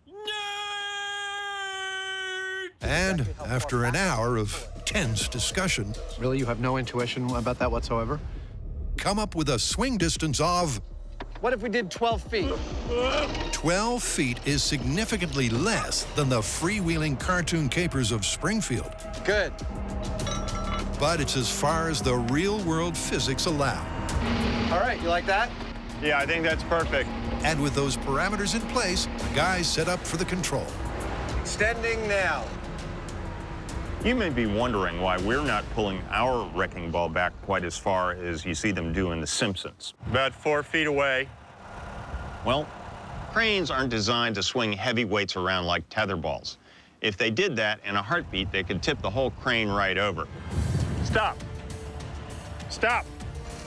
And after an hour of tense discussion... Really, you have no intuition about that whatsoever? Come up with a swing distance of... What if we did 12 feet? 12 feet is significantly less than the freewheeling cartoon capers of Springfield. Good. But it's as far as the real-world physics allow. All right, you like that? Yeah, I think that's perfect. And with those parameters in place, the guys set up for the control. Extending now. You may be wondering why we're not pulling our wrecking ball back quite as far as you see them do in The Simpsons. About 4 feet away. Well, cranes aren't designed to swing heavy weights around like tether balls. If they did that in a heartbeat, they could tip the whole crane right over. Stop. Stop.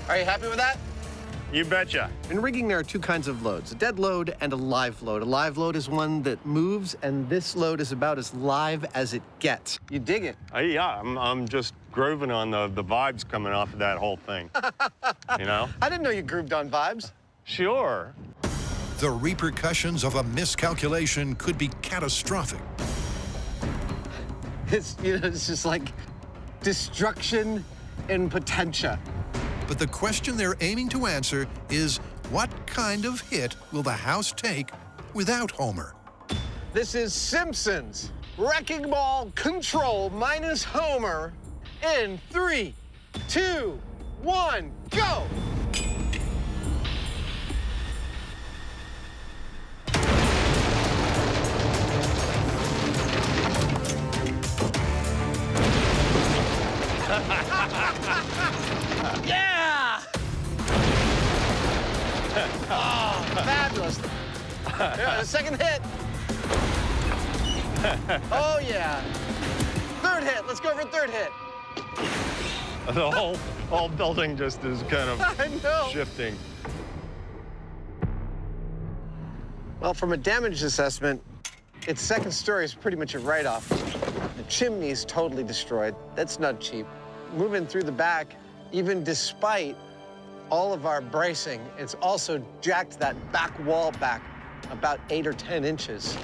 Are you happy with that? You betcha. In rigging, there are two kinds of loads, a dead load and a live load. A live load is one that moves, and this load is about as live as it gets. You dig it? Yeah, I'm just grooving on the vibes coming off of that whole thing. You know? I didn't know you grooved on vibes. Sure. The repercussions of a miscalculation could be catastrophic. It's just like destruction in potentia. But the question they're aiming to answer is, what kind of hit will the house take without Homer? This is Simpsons. Wrecking ball control minus Homer in 3, 2, 1, go! Yeah! Oh, fabulous. Yeah, the second hit. Oh, yeah. Third hit. Let's go for third hit. The whole building just is kind of shifting. Well, from a damage assessment, its second story is pretty much a write-off. The chimney's totally destroyed. That's not cheap. Moving through the back, even despite all of our bracing, it's also jacked that back wall back about 8 or 10 inches.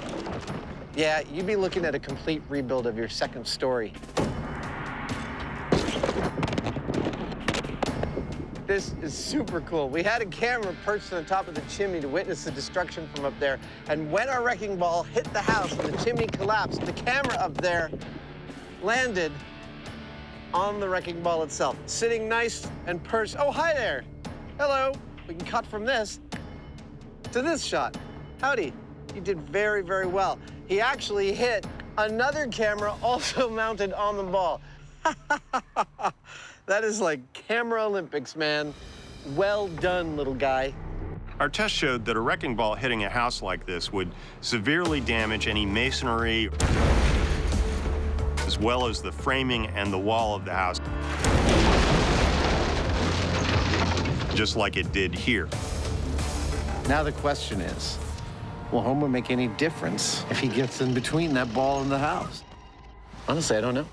Yeah, you'd be looking at a complete rebuild of your second story. This is super cool. We had a camera perched on the top of the chimney to witness the destruction from up there. And when our wrecking ball hit the house and the chimney collapsed, the camera up there landed on the wrecking ball itself, sitting nice and perched. Oh, hi there. Hello. We can cut from this to this shot. Howdy. He did very, very well. He actually hit another camera also mounted on the ball. That is like camera Olympics, man. Well done, little guy. Our test showed that a wrecking ball hitting a house like this would severely damage any masonry, as well as the framing and the wall of the house, just like it did here. Now the question is, will Homer make any difference if he gets in between that ball and the house? Honestly, I don't know.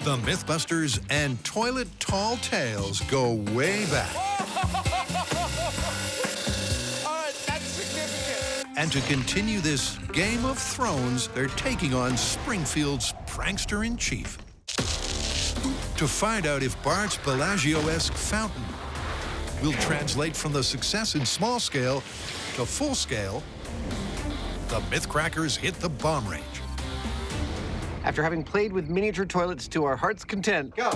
The MythBusters and Toilet Tall Tales go way back. That's significant. And to continue this Game of Thrones, they're taking on Springfield's prankster-in-chief. To find out if Bart's Bellagio-esque fountain will translate from the success in small scale to full scale, the Mythcrackers hit the bomb range. After having played with miniature toilets to our heart's content, go.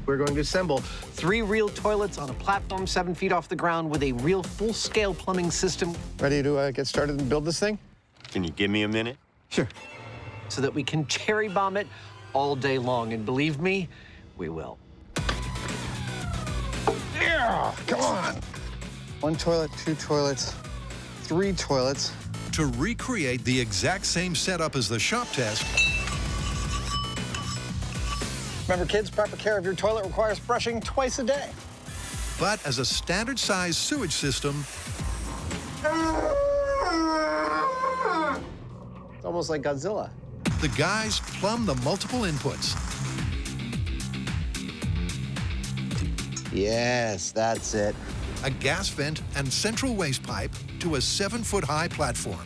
We're going to assemble 3 real toilets on a platform 7 feet off the ground with a real full-scale plumbing system. Ready to get started and build this thing? Can you give me a minute? Sure. So that we can cherry bomb it all day long. And believe me, we will. Yeah, come on. 1 toilet, 2 toilets, 3 toilets. To recreate the exact same setup as the shop test, remember, kids, proper care of your toilet requires brushing twice a day. but as a standard-sized sewage system, it's almost like Godzilla. The guys plumb the multiple inputs. Yes, that's it. A gas vent and central waste pipe to a 7-foot-high platform.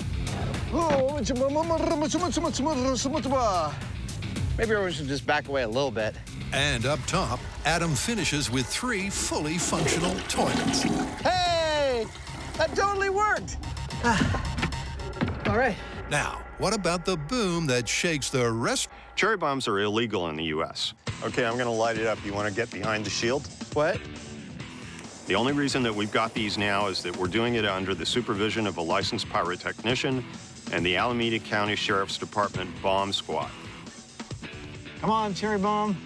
Maybe everyone should just back away a little bit. And up top, Adam finishes with 3 fully functional toilets. Hey! That totally worked! All right. Now, what about the boom that shakes the rest? Cherry bombs are illegal in the U.S. Okay, I'm gonna light it up. You wanna get behind the shield? What? The only reason that we've got these now is that we're doing it under the supervision of a licensed pyrotechnician and the Alameda County Sheriff's Department bomb squad. Come on, cherry bomb.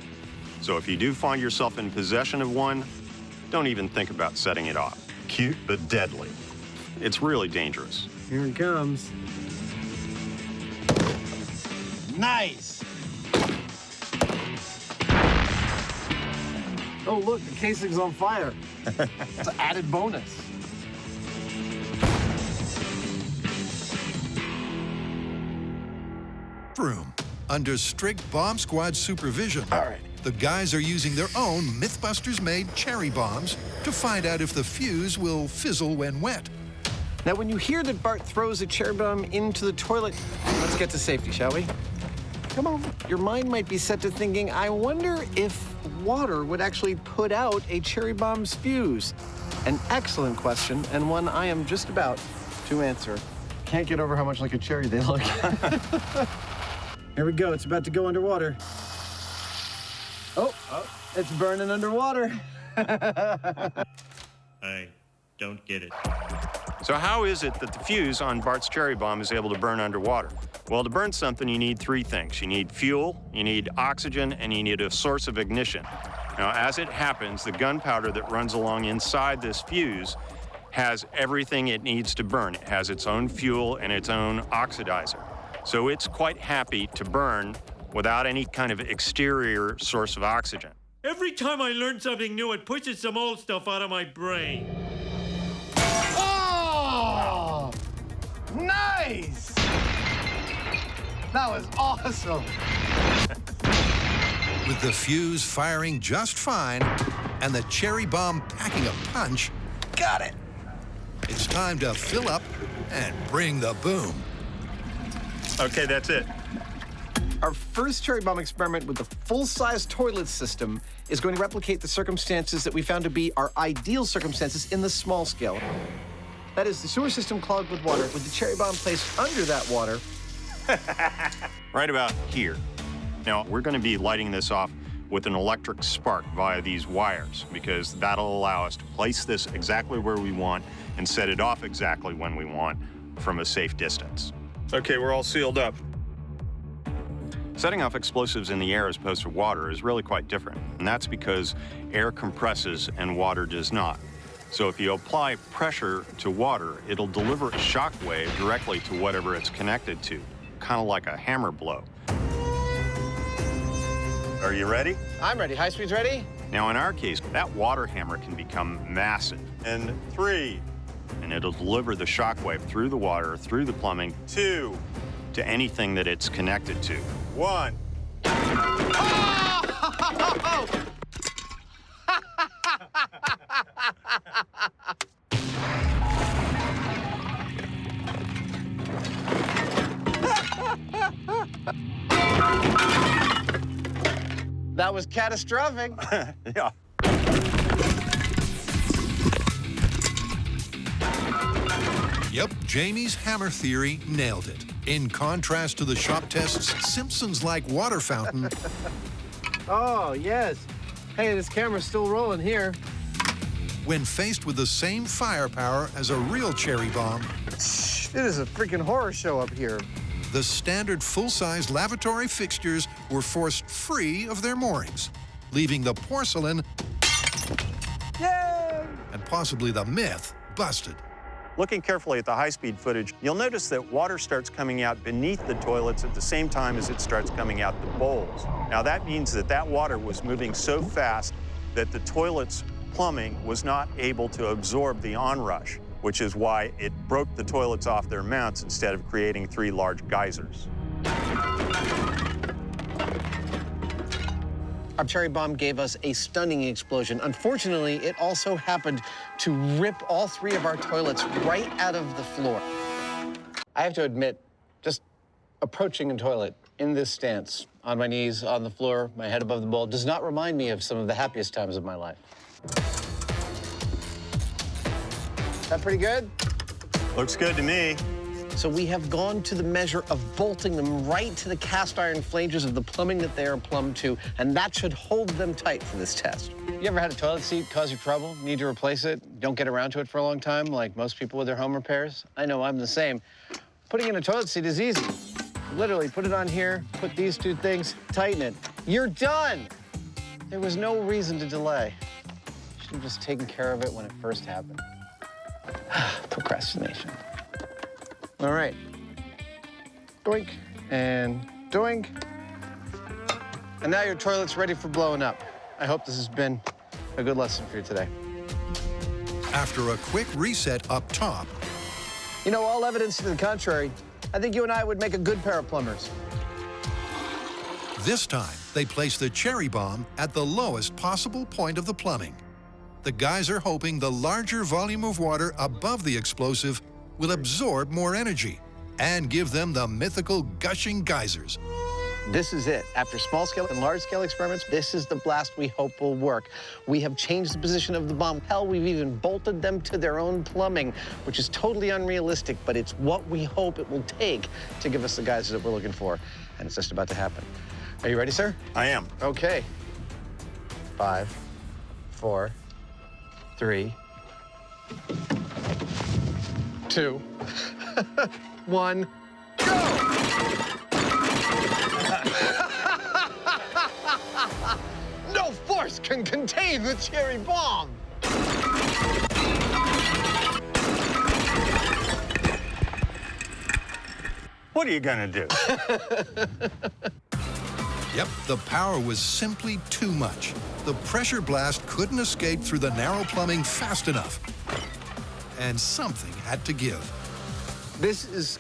So if you do find yourself in possession of one, don't even think about setting it off. Cute but deadly. It's really dangerous. Here it comes. Nice! Oh, look, the casing's on fire. It's an added bonus. Room. Under strict bomb squad supervision. All right. The guys are using their own MythBusters-made cherry bombs to find out if the fuse will fizzle when wet. Now, when you hear that Bart throws a cherry bomb into the toilet, let's get to safety, shall we? Come on. Your mind might be set to thinking, I wonder if water would actually put out a cherry bomb's fuse. An excellent question, and one I am just about to answer. Can't get over how much like a cherry they look. Here we go. It's about to go underwater. Oh, it's burning underwater. I don't get it. So how is it that the fuse on Bart's cherry bomb is able to burn underwater? Well, to burn something, you need 3 things. You need fuel, you need oxygen, and you need a source of ignition. Now, as it happens, the gunpowder that runs along inside this fuse has everything it needs to burn. It has its own fuel and its own oxidizer. So it's quite happy to burn without any kind of exterior source of oxygen. Every time I learn something new, it pushes some old stuff out of my brain. Oh! Nice! That was awesome. With the fuse firing just fine and the cherry bomb packing a punch, got it. It's time to fill up and bring the boom. Okay, that's it. Our first cherry bomb experiment with the full-size toilet system is going to replicate the circumstances that we found to be our ideal circumstances in the small scale. That is, the sewer system clogged with water, with the cherry bomb placed under that water. Right about here. Now, we're going to be lighting this off with an electric spark via these wires, because that'll allow us to place this exactly where we want and set it off exactly when we want from a safe distance. Okay, we're all sealed up. Setting off explosives in the air as opposed to water is really quite different, and that's because air compresses and water does not. So if you apply pressure to water, it'll deliver a shock wave directly to whatever it's connected to, kind of like a hammer blow. Are you ready? I'm ready. High speed's ready? Now, in our case, that water hammer can become massive. And 3, and it'll deliver the shock wave through the water, through the plumbing, 2, to anything that it's connected to. 1. That was catastrophic. Yeah. Yep, Jamie's hammer theory nailed it. In contrast to the shop test's Simpsons-like water fountain. Oh, yes. Hey, this camera's still rolling here. When faced with the same firepower as a real cherry bomb, It is a freaking horror show up here. the standard full-size lavatory fixtures were forced free of their moorings, leaving the porcelain and possibly the myth busted. Looking carefully at the high-speed footage, you'll notice that water starts coming out beneath the toilets at the same time as it starts coming out the bowls. Now, that means that that water was moving so fast that the toilet's plumbing was not able to absorb the onrush, which is why it broke the toilets off their mounts instead of creating 3 large geysers. Our cherry bomb gave us a stunning explosion. Unfortunately, it also happened to rip all 3 of our toilets right out of the floor. I have to admit, just approaching a toilet in this stance, on my knees, on the floor, my head above the bowl, does not remind me of some of the happiest times of my life. That pretty good? Looks good to me. So we have gone to the measure of bolting them right to the cast iron flanges of the plumbing that they are plumbed to, and that should hold them tight for this test. You ever had a toilet seat cause you trouble? Need to replace it? Don't get around to it for a long time, like most people with their home repairs? I know I'm the same. Putting in a toilet seat is easy. Literally, put it on here, put these 2 things, tighten it. You're done! There was no reason to delay. Should have just taken care of it when it first happened. Procrastination. All right. Doink and doink. And now your toilet's ready for blowing up. I hope this has been a good lesson for you today. After a quick reset up top, You know, all evidence to the contrary, I think you and I would make a good pair of plumbers. this time they place the cherry bomb at the lowest possible point of the plumbing. The guys are hoping the larger volume of water above the explosive will absorb more energy and give them the mythical gushing geysers. This is it. After small-scale and large-scale experiments, this is the blast we hope will work. We have changed the position of the bomb. Hell, we've even bolted them to their own plumbing, which is totally unrealistic, but it's what we hope it will take to give us the geysers that we're looking for. And it's just about to happen. Are you ready, sir? I am. Okay. 5, 4, 3, 2, 1, no force can contain the cherry bomb! What are you gonna do? Yep, the power was simply too much. The pressure blast couldn't escape through the narrow plumbing fast enough. And something had to give. This is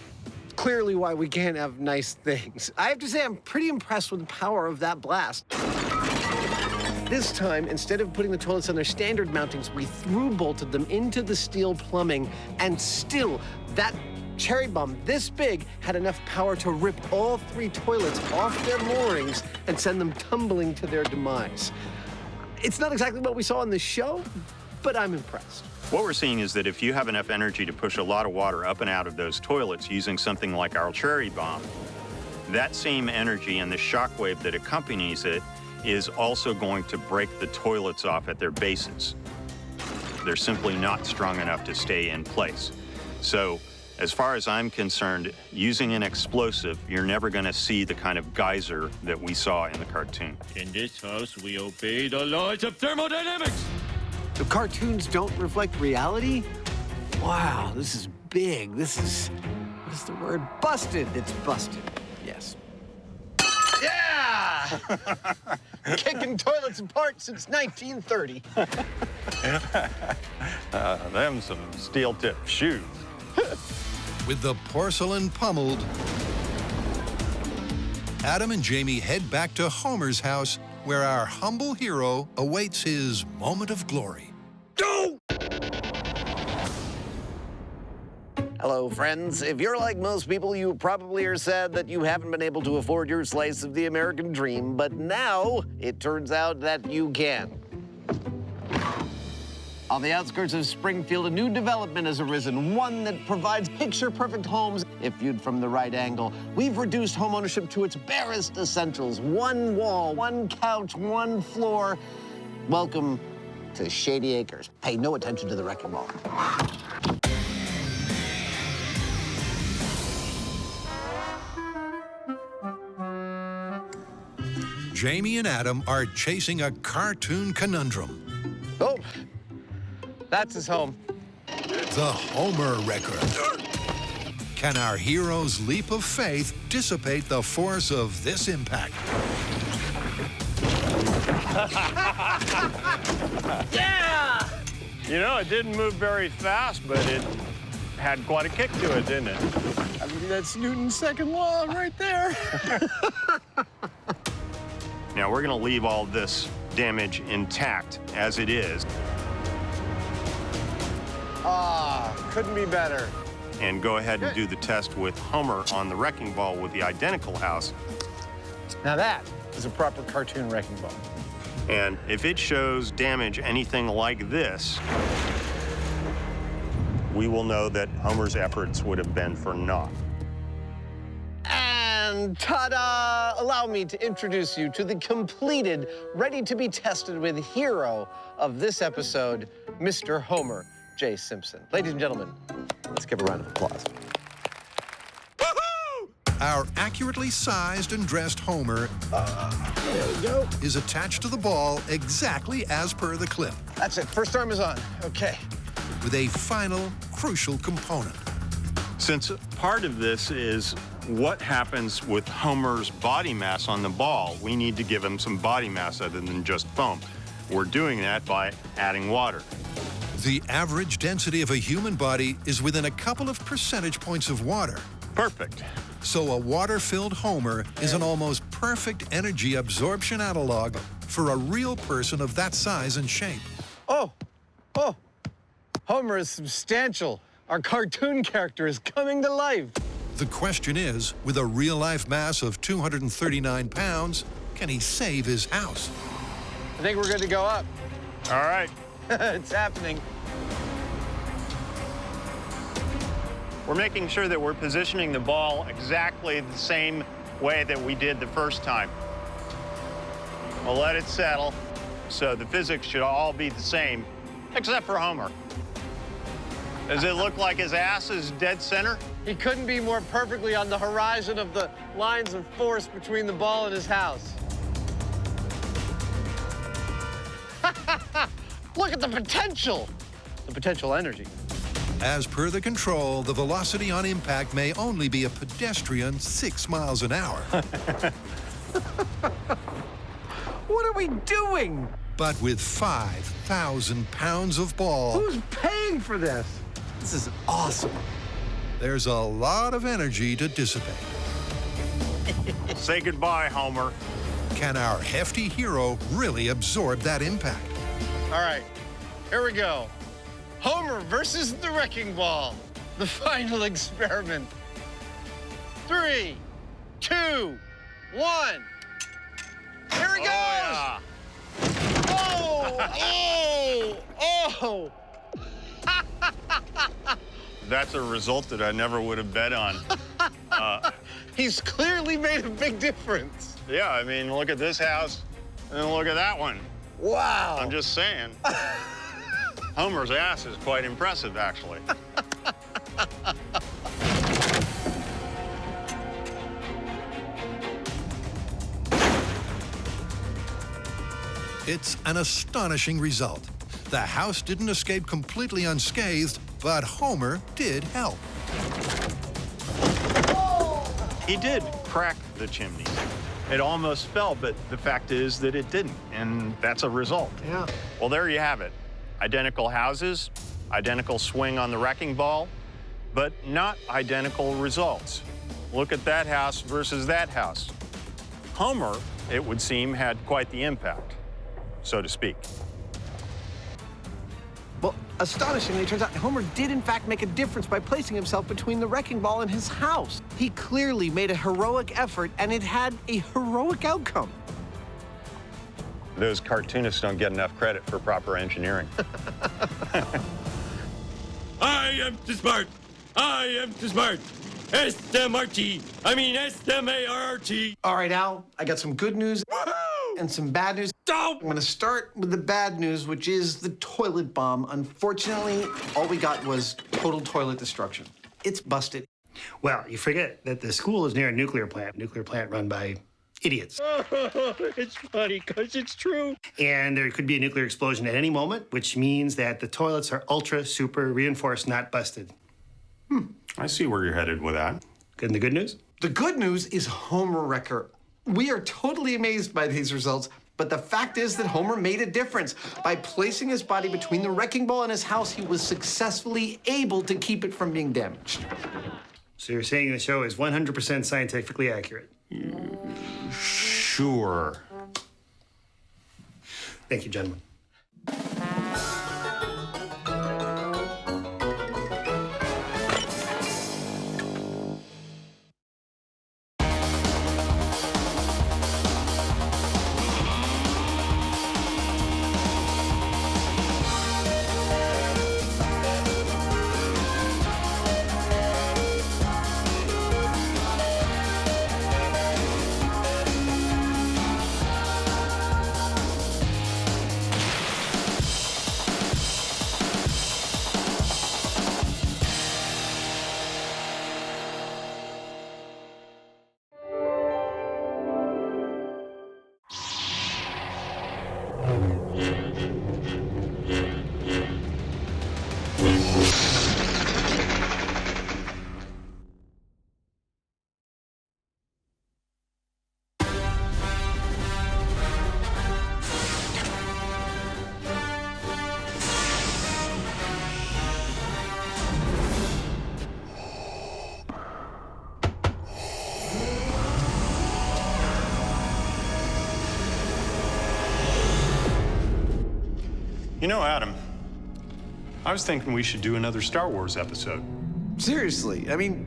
clearly why we can't have nice things. I have to say, I'm pretty impressed with the power of that blast. This time, instead of putting the toilets on their standard mountings, we through-bolted them into the steel plumbing, and still, that cherry bomb this big had enough power to rip all 3 toilets off their moorings and send them tumbling to their demise. It's not exactly what we saw in the show, but I'm impressed. What we're seeing is that if you have enough energy to push a lot of water up and out of those toilets using something like our cherry bomb, that same energy and the shockwave that accompanies it is also going to break the toilets off at their bases. They're simply not strong enough to stay in place. So, as far as I'm concerned, using an explosive, you're never going to see the kind of geyser that we saw in the cartoon. In this house, we obey the laws of thermodynamics. The cartoons don't reflect reality? Wow, this is big. This is, what is the word? Busted. It's busted, yes. Yeah! Kicking toilets apart since 1930. Them some steel-tipped shoes. With the porcelain pummeled, Adam and Jamie head back to Homer's house, where our humble hero awaits his moment of glory. Go! Hello, friends. If you're like most people, you probably are sad that you haven't been able to afford your slice of the American dream, but now it turns out that you can. On the outskirts of Springfield, a new development has arisen, one that provides picture-perfect homes if viewed from the right angle. We've reduced homeownership to its barest essentials. 1 wall, 1 couch, 1 floor. Welcome to Shady Acres. Pay no attention to the wrecking ball. Jamie and Adam are chasing a cartoon conundrum. Oh, that's his home. The Homer record. Can our hero's leap of faith dissipate the force of this impact? Yeah! You know, it didn't move very fast, but it had quite a kick to it, didn't it? I mean, that's Newton's second law right there. Now, we're going to leave all this damage intact as it is. Couldn't be better. And go ahead and do the test with Homer on the wrecking ball with the identical house. Now that is a proper cartoon wrecking ball. And if it shows damage anything like this, we will know that Homer's efforts would have been for naught. And ta-da! Allow me to introduce you to the completed, ready-to-be-tested with hero of this episode, Mr. Homer J. Simpson. Ladies and gentlemen, let's give a round of applause. Our accurately sized and dressed Homer there we go. is attached to the ball exactly as per the clip. That's it. First arm is on. Okay. With a final, crucial component. Since part of this is what happens with Homer's body mass on the ball, we need to give him some body mass other than just foam. We're doing that by adding water. The average density of a human body is within a couple of percentage points of water. Perfect. So a water-filled Homer is an almost perfect energy absorption analog for a real person of that size and shape. Oh, Homer is substantial. Our cartoon character is coming to life. The question is, with a real-life mass of 239 pounds, can he save his house? I think we're good to go up. All right. It's happening. We're making sure that we're positioning the ball exactly the same way that we did the first time. We'll let it settle, so the physics should all be the same, except for Homer. Does it look like his ass is dead center? He couldn't be more perfectly on the horizon of the lines of force between the ball and his house. Look at the potential energy. As per the control, the velocity on impact may only be a pedestrian 6 miles an hour. What are we doing? But with 5,000 pounds of ball, Who's paying for this? This is awesome. there's a lot of energy to dissipate. Say goodbye, Homer. Can our hefty hero really absorb that impact? All right, here we go. Homer versus the wrecking ball. The final experiment. 3, 2, 1. Here he goes! Yeah. Oh! Oh! That's a result that I never would have bet on. He's clearly made a big difference. Yeah, I mean, look at this house, and then look at that one. Wow. I'm just saying. Homer's ass is quite impressive, actually. It's an astonishing result. The house didn't escape completely unscathed, but Homer did help. He did crack the chimney. It almost fell, but the fact is that it didn't, and that's a result. Yeah. Well, there you have it. Identical houses, identical swing on the wrecking ball, but not identical results. Look at that house versus that house. Homer, it would seem, had quite the impact, so to speak. Well, astonishingly, it turns out Homer did in fact make a difference by placing himself between the wrecking ball and his house. He clearly made a heroic effort, and it had a heroic outcome. Those cartoonists don't get enough credit for proper engineering. I am too smart. I am too smart. S-M-R-T. I mean S-M-A-R-T. All right, Al, I got some good news and some bad news. I'm going to start with the bad news, which is the toilet bomb. Unfortunately, all we got was total toilet destruction. It's busted. Well, you forget that the school is near a nuclear plant run by idiots. It's funny because it's true. And there could be a nuclear explosion at any moment, which means that the toilets are ultra, super reinforced, not busted. I see where you're headed with that. Good. And the good news? The good news is Homer Wrecker. We are totally amazed by these results, but the fact is that Homer made a difference. By placing his body between the wrecking ball and his house, he was successfully able to keep it from being damaged. So you're saying the show is 100% scientifically accurate? Sure. Thank you, gentlemen. You know, Adam, I was thinking we should do another Star Wars episode. Seriously, I mean,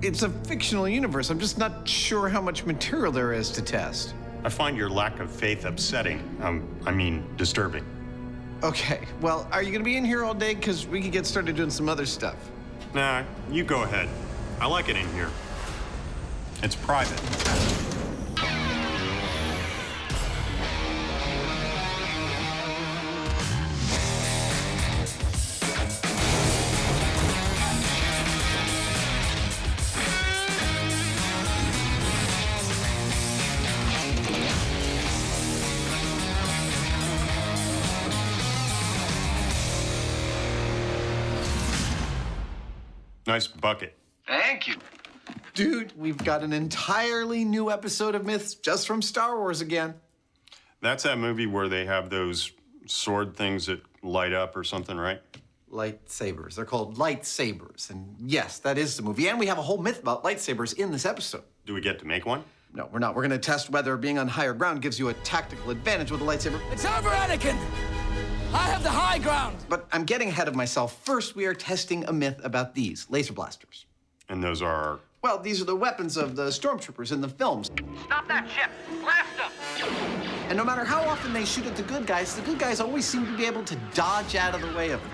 it's a fictional universe. I'm just not sure how much material there is to test. I find your lack of faith upsetting. I mean, disturbing. Okay, well, are you gonna be in here all day? Because we could get started doing some other stuff. Nah, you go ahead. I like it in here. It's private. Nice bucket. Thank you. Dude, we've got an entirely new episode of Myths just from Star Wars again. That's that movie where they have those sword things that light up or something, right? Lightsabers. They're called lightsabers. And yes, that is the movie. And we have a whole myth about lightsabers in this episode. Do we get to make one? No, we're not. We're going to test whether being on higher ground gives you a tactical advantage with a lightsaber. It's over, Anakin! I have the high ground! But I'm getting ahead of myself. First, we are testing a myth about these laser blasters. And those are? Well, these are the weapons of the stormtroopers in the films. Stop that ship! Blast them! And no matter how often they shoot at the good guys always seem to be able to dodge out of the way of them.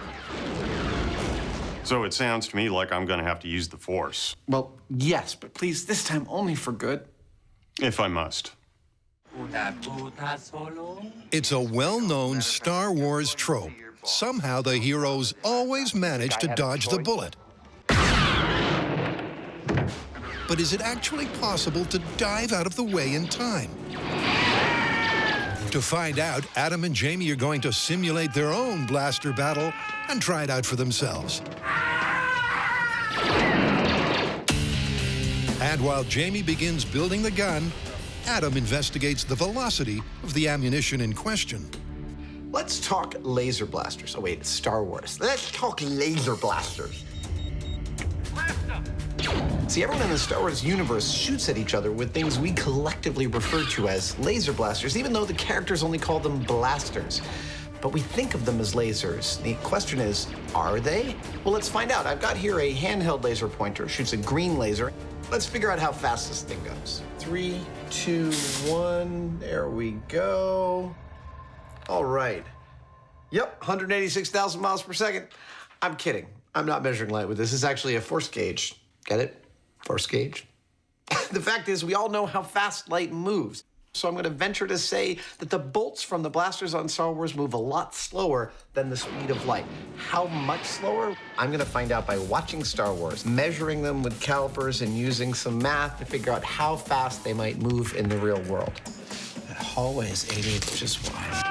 So it sounds to me like I'm going to have to use the Force. Well, yes, but please, this time only for good. If I must. It's a well-known Star Wars trope. Somehow the heroes always manage to dodge the bullet. But is it actually possible to dive out of the way in time? To find out, Adam and Jamie are going to simulate their own blaster battle and try it out for themselves. And while Jamie begins building the gun, Adam investigates the velocity of the ammunition in question. Let's talk laser blasters. Oh, wait, it's Star Wars. Let's talk laser blasters. See, everyone in the Star Wars universe shoots at each other with things we collectively refer to as laser blasters, even though the characters only call them blasters. But we think of them as lasers. The question is, are they? Well, let's find out. I've got here a handheld laser pointer, shoots a green laser. Let's figure out how fast this thing goes. 3, 2, 1, there we go. All right. Yep, 186,000 miles per second. I'm kidding. I'm not measuring light with this. This is actually a force gauge. Get it? Force gauge. The fact is, we all know how fast light moves. So I'm going to venture to say that the bolts from the blasters on Star Wars move a lot slower than the speed of light. How much slower? I'm going to find out by watching Star Wars, measuring them with calipers and using some math to figure out how fast they might move in the real world. That hallway is 8 inches wide.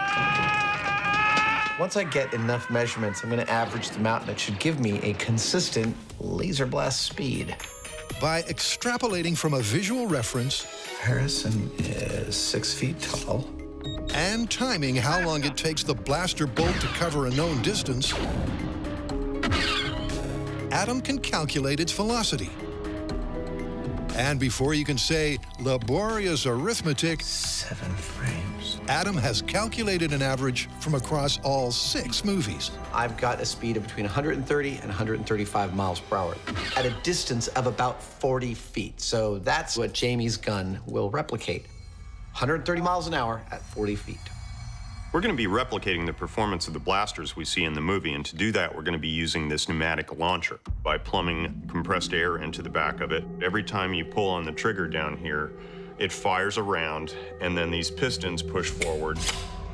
Once I get enough measurements, I'm going to average them out, and it should give me a consistent laser blast speed. By extrapolating from a visual reference, Harrison is 6 feet tall, and timing how long it takes the blaster bolt to cover a known distance, Adam can calculate its velocity. And before you can say laborious arithmetic, 7 frames. Adam has calculated an average from across all 6 movies. I've got a speed of between 130 and 135 miles per hour at a distance of about 40 feet. So that's what Jamie's gun will replicate. 130 miles an hour at 40 feet. We're going to be replicating the performance of the blasters we see in the movie, and to do that, we're going to be using this pneumatic launcher by plumbing compressed air into the back of it. Every time you pull on the trigger down here, it fires a round, and then these pistons push forward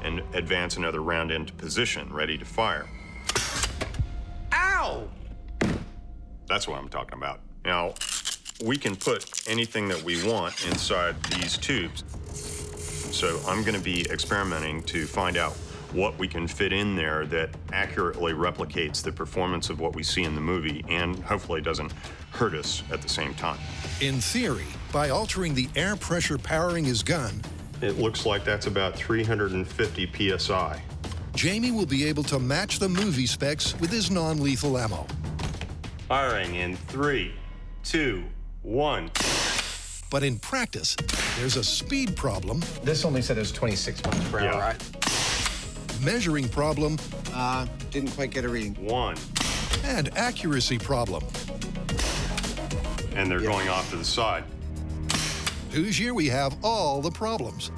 and advance another round into position, ready to fire. Ow! That's what I'm talking about. Now, we can put anything that we want inside these tubes. So I'm going to be experimenting to find out what we can fit in there that accurately replicates the performance of what we see in the movie and hopefully doesn't hurt us at the same time. In theory, by altering the air pressure powering his gun, it looks like that's about 350 PSI. Jamie will be able to match the movie specs with his non-lethal ammo. Firing in 3, 2, 1. But in practice, there's a speed problem. This only said it was 26 miles per hour, right? Measuring problem. Didn't quite get a reading. 1. And accuracy problem. And they're going off to the side. Whose year we have all the problems.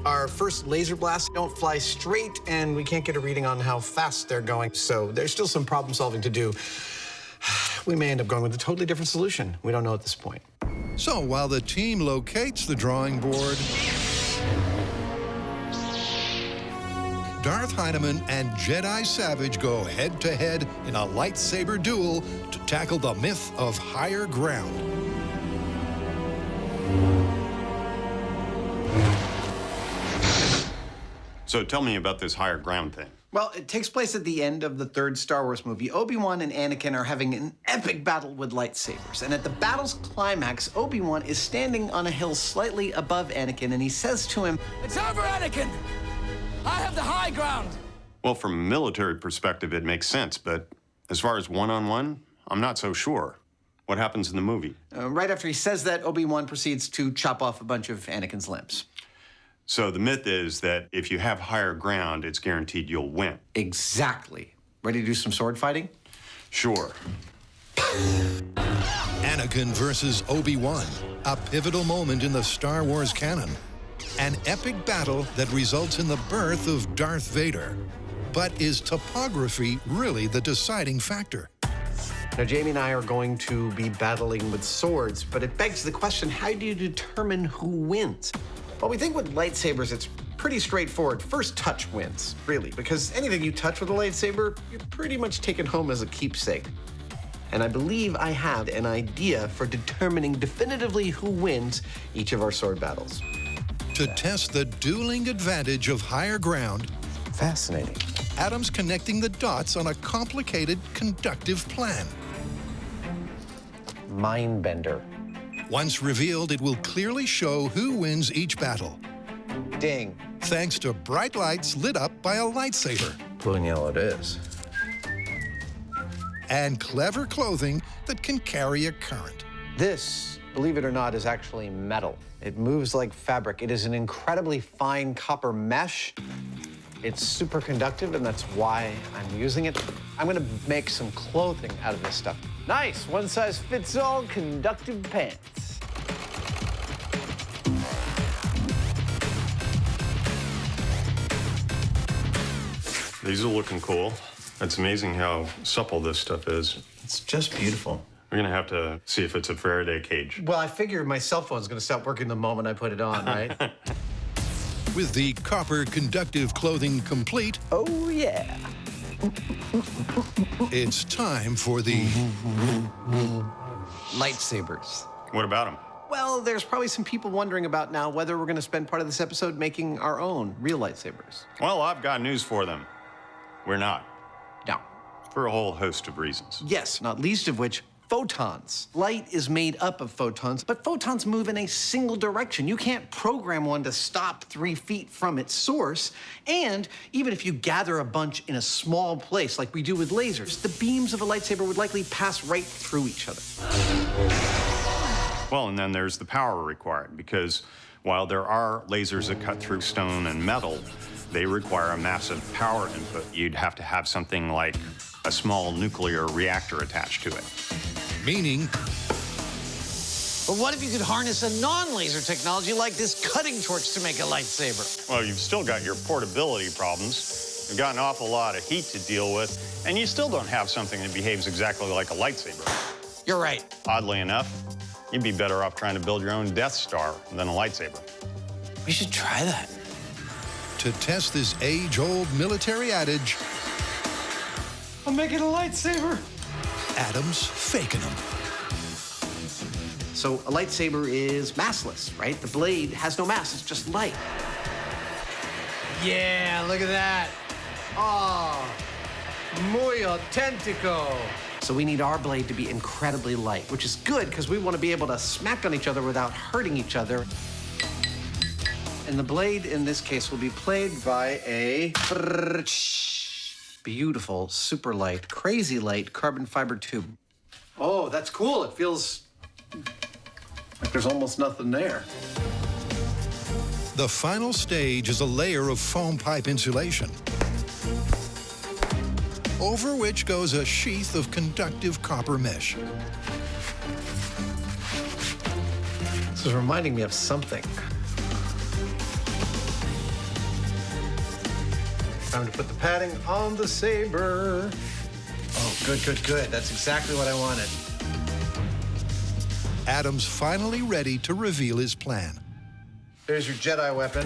Our first laser blasts don't fly straight, and we can't get a reading on how fast they're going, so there's still some problem solving to do. We may end up going with a totally different solution. We don't know at this point. So while the team locates the drawing board, Darth Hyneman and Jedi Savage go head-to-head in a lightsaber duel to tackle the myth of higher ground. So tell me about this higher ground thing. Well, it takes place at the end of the third Star Wars movie. Obi-Wan and Anakin are having an epic battle with lightsabers. And at the battle's climax, Obi-Wan is standing on a hill slightly above Anakin, and he says to him, "It's over, Anakin! I have the high ground!" Well, from a military perspective, it makes sense, but as far as one-on-one, I'm not so sure. What happens in the movie? Right after he says that, Obi-Wan proceeds to chop off a bunch of Anakin's limbs. So the myth is that if you have higher ground, it's guaranteed you'll win. Exactly. Ready to do some sword fighting? Sure. Anakin versus Obi-Wan, a pivotal moment in the Star Wars canon. An epic battle that results in the birth of Darth Vader. But is topography really the deciding factor? Now, Jamie and I are going to be battling with swords, but it begs the question, how do you determine who wins? Well, we think with lightsabers, it's pretty straightforward. First touch wins, really, because anything you touch with a lightsaber, you're pretty much taken home as a keepsake. And I believe I have an idea for determining definitively who wins each of our sword battles. To test the dueling advantage of higher ground, fascinating. Adam's connecting the dots on a complicated conductive plan. Mindbender. Once revealed, it will clearly show who wins each battle. Ding. Thanks to bright lights lit up by a lightsaber. Blue and yellow it is. And clever clothing that can carry a current. This, believe it or not, is actually metal. It moves like fabric. It is an incredibly fine copper mesh. It's super conductive, and that's why I'm using it. I'm gonna make some clothing out of this stuff. Nice, one-size-fits-all conductive pants. These are looking cool. It's amazing how supple this stuff is. It's just beautiful. We're gonna have to see if it's a Faraday cage. Well, I figure my cell phone's gonna stop working the moment I put it on, right? With the copper conductive clothing complete, oh yeah, it's time for the lightsabers. What about them? Well, there's probably some people wondering about now whether we're gonna spend part of this episode making our own real lightsabers. Well, I've got news for them. We're not. No. For a whole host of reasons. Yes, not least of which, photons. Light is made up of photons, but photons move in a single direction. You can't program one to stop 3 feet from its source. And even if you gather a bunch in a small place like we do with lasers, the beams of a lightsaber would likely pass right through each other. Well, and then there's the power required, because while there are lasers that cut through stone and metal, they require a massive power input. You'd have to have something like a small nuclear reactor attached to it. Meaning? But what if you could harness a non-laser technology like this cutting torch to make a lightsaber? Well, you've still got your portability problems. You've got an awful lot of heat to deal with, and you still don't have something that behaves exactly like a lightsaber. You're right. Oddly enough, you'd be better off trying to build your own Death Star than a lightsaber. We should try that. To test this age-old military adage, I'm making a lightsaber. Adam's faking them. So a lightsaber is massless, right? The blade has no mass, it's just light. Yeah, look at that. Oh, muy auténtico. So we need our blade to be incredibly light, which is good because we want to be able to smack on each other without hurting each other. And the blade in this case will be played by a beautiful, super light, crazy light carbon fiber tube. Oh, that's cool. It feels like there's almost nothing there. The final stage is a layer of foam pipe insulation, over which goes a sheath of conductive copper mesh. This is reminding me of something. Time to put the padding on the saber. Oh, good, good, good. That's exactly what I wanted. Adam's finally ready to reveal his plan. There's your Jedi weapon.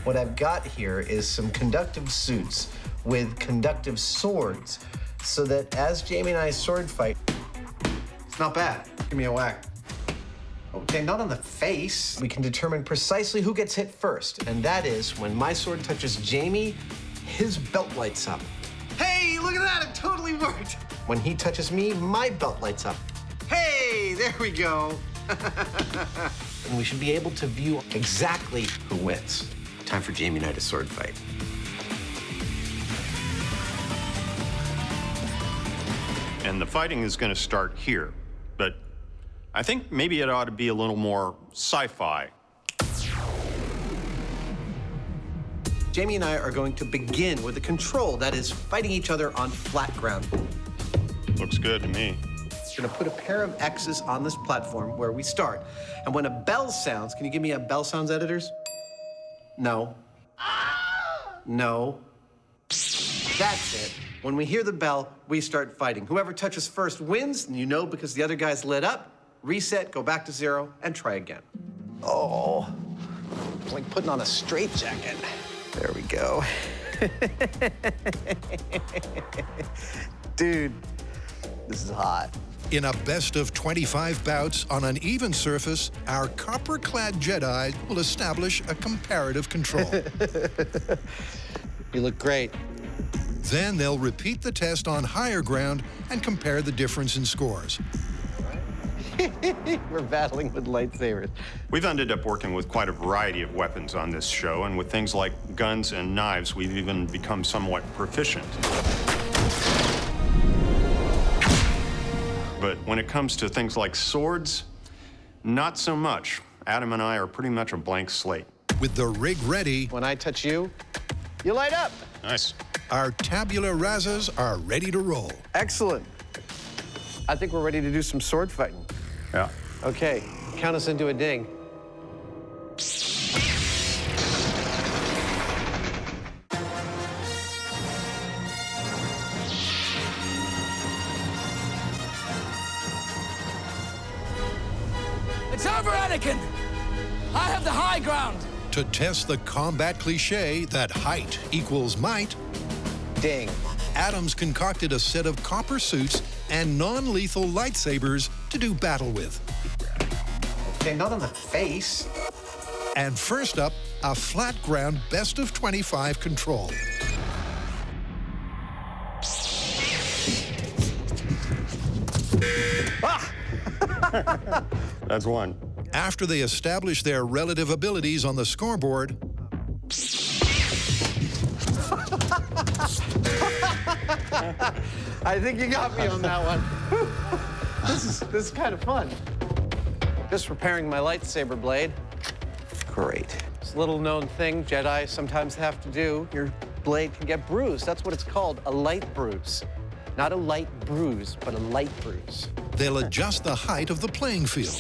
What I've got here is some conductive suits with conductive swords, so that as Jamie and I sword fight, it's not bad. Give me a whack. Okay, not on the face. We can determine precisely who gets hit first, and that is when my sword touches Jamie, his belt lights up. Hey, look at that, it totally worked. When he touches me, my belt lights up. Hey, there we go. And we should be able to view exactly who wins. Time for Jamie and I to sword fight. And the fighting is going to start here. But I think maybe it ought to be a little more sci-fi. Jamie and I are going to begin with a control, that is, fighting each other on flat ground. Looks good to me. We're gonna put a pair of X's on this platform where we start. And when a bell sounds, can you give me a bell sounds, editors? No. No. That's it. When we hear the bell, we start fighting. Whoever touches first wins, and you know because the other guy's lit up. Reset, go back to 0, and try again. Oh, it's like putting on a straitjacket. There we go. Dude, this is hot. In a best of 25 bouts on an even surface, our copper-clad Jedi will establish a comparative control. You look great. Then they'll repeat the test on higher ground and compare the difference in scores. We're battling with lightsabers. We've ended up working with quite a variety of weapons on this show, and with things like guns and knives, we've even become somewhat proficient. But when it comes to things like swords, not so much. Adam and I are pretty much a blank slate. With the rig ready, when I touch you, you light up. Nice. Our tabula rasas are ready to roll. Excellent. I think we're ready to do some sword fighting. Yeah. Okay, count us into a ding. It's over, Anakin! I have the high ground! To test the combat cliche that height equals might, ding. Adam's concocted a set of copper suits and non-lethal lightsabers to do battle with. Okay, not on the face. And first up, a flat ground best of 25 control. That's one. After they establish their relative abilities on the scoreboard, I think you got me on that one. This is kind of fun. Just repairing my lightsaber blade. Great. It's a little known thing Jedi sometimes have to do. Your blade can get bruised. That's what it's called, a light bruise. Not a light bruise, but a light bruise. they'll adjust the height of the playing field.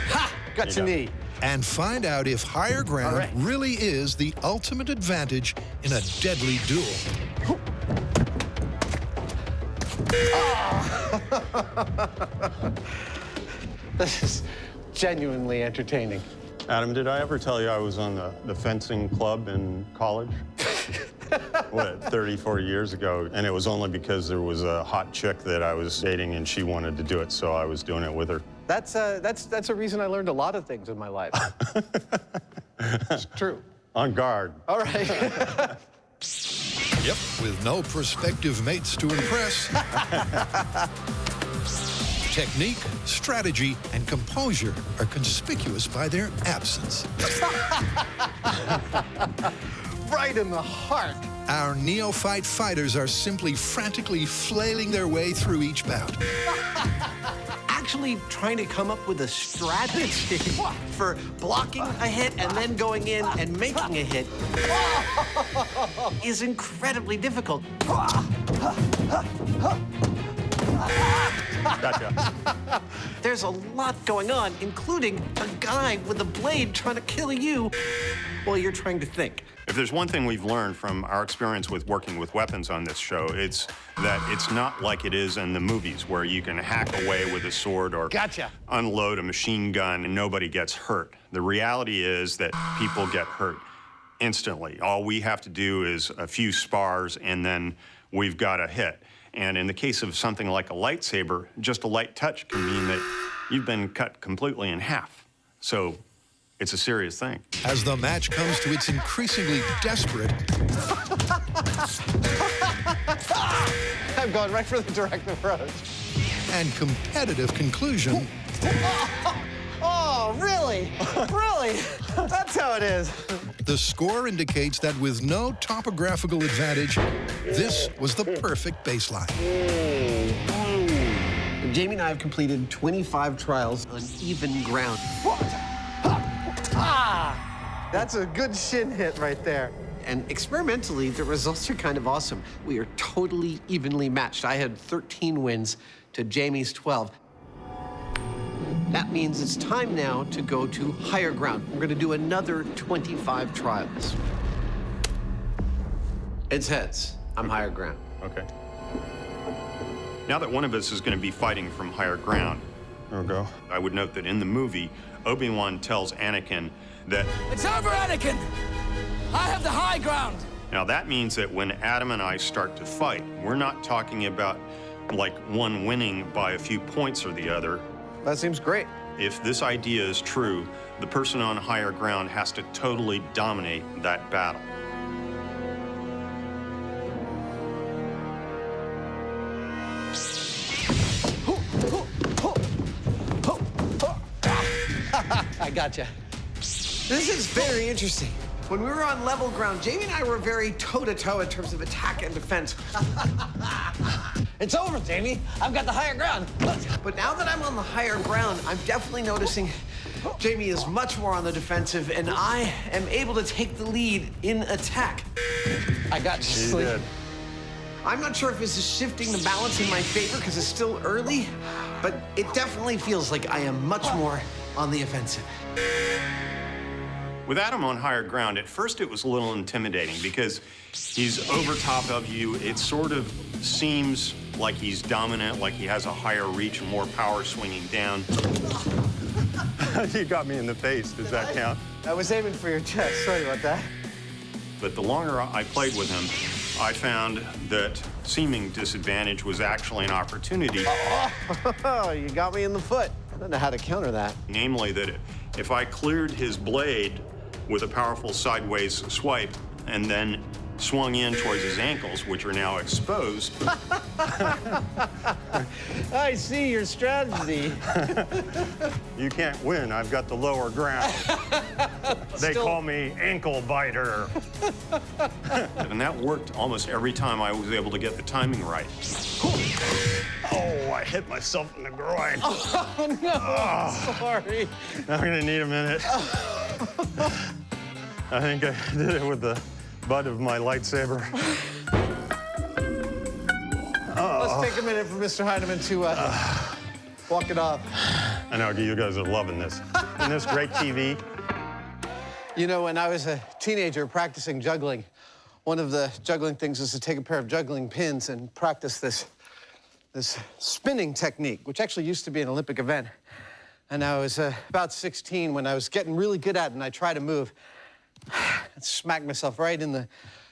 Ha! Got your knee. And find out if higher ground really is the ultimate advantage in a deadly duel. This is genuinely entertaining. Adam, did I ever tell you I was on the fencing club in college? What, 34 years ago? And it was only because there was a hot chick that I was dating and she wanted to do it, so I was doing it with her. That's a reason I learned a lot of things in my life. It's true. On guard. All right. Yep, with no prospective mates to impress. Technique, strategy, and composure are conspicuous by their absence. Right in the heart. Our neophyte fighters are simply frantically flailing their way through each bout. Actually trying to come up with a strategy for blocking a hit and then going in and making a hit is incredibly difficult. Gotcha. There's a lot going on, including a guy with a blade trying to kill you while you're trying to think. If there's one thing we've learned from our experience with working with weapons on this show, it's that it's not like it is in the movies where you can hack away with a sword or unload a machine gun and nobody gets hurt. The reality is that people get hurt instantly. All we have to do is a few spars and then we've got a hit. And in the case of something like a lightsaber, just a light touch can mean that you've been cut completely in half. So It's a serious thing. As the match comes to its increasingly desperate I'm going right for the direct approach. and competitive conclusion, Oh, really? Really? That's how it is. the score indicates that with no topographical advantage, this was the perfect baseline. Jamie and I have completed 25 trials on even ground. That's a good shin hit right there. And experimentally, the results are kind of awesome. We are totally evenly matched. I had 13 wins to Jamie's 12. That means it's time now to go to higher ground. We're gonna do another 25 trials. It's heads. I'm higher ground. Okay. Now that one of us is going to be fighting from higher ground, there we go. I would note that in the movie, Obi-Wan tells Anakin that... It's over, Anakin! I have the high ground! Now that means that when Adam and I start to fight, we're not talking about like one winning by a few points or the other. That seems great. If this idea is true, the person on higher ground has to totally dominate that battle. I gotcha. This is very interesting. When we were on level ground, Jamie and I were very toe-to-toe in terms of attack and defense. It's over, Jamie. I've got the higher ground. But now that I'm on the higher ground, I'm definitely noticing Jamie is much more on the defensive, and I am able to take the lead in attack. I got you. You did. I'm not sure if this is shifting the balance in my favor because it's still early, but it definitely feels like I am much more on the offensive. With Adam on higher ground, at first it was a little intimidating because he's over top of you. It sort of seems like he's dominant, like he has a higher reach and more power swinging down. You got me in the face. Does that count? I was aiming for your chest. Sorry about that. But the longer I played with him, I found that seeming disadvantage was actually an opportunity. Oh, you got me in the foot. I don't know how to counter that. Namely that if I cleared his blade with a powerful sideways swipe and then swung in towards his ankles, which are now exposed. I see your strategy. You can't win. I've got the lower ground. They call me ankle biter. And that worked almost every time I was able to get the timing right. Oh, I hit myself in the groin. Oh, no, I'm sorry. I'm gonna need a minute. I think I did it with the butt of my lightsaber. Let's take a minute for Mr. Hyneman to walk it off. I know, you guys are loving this. Isn't this great TV? You know, when I was a teenager practicing juggling, one of the juggling things is to take a pair of juggling pins and practice this spinning technique, which actually used to be an Olympic event. And I was about 16 when I was getting really good at it, and I tried to move. I smacked myself right in the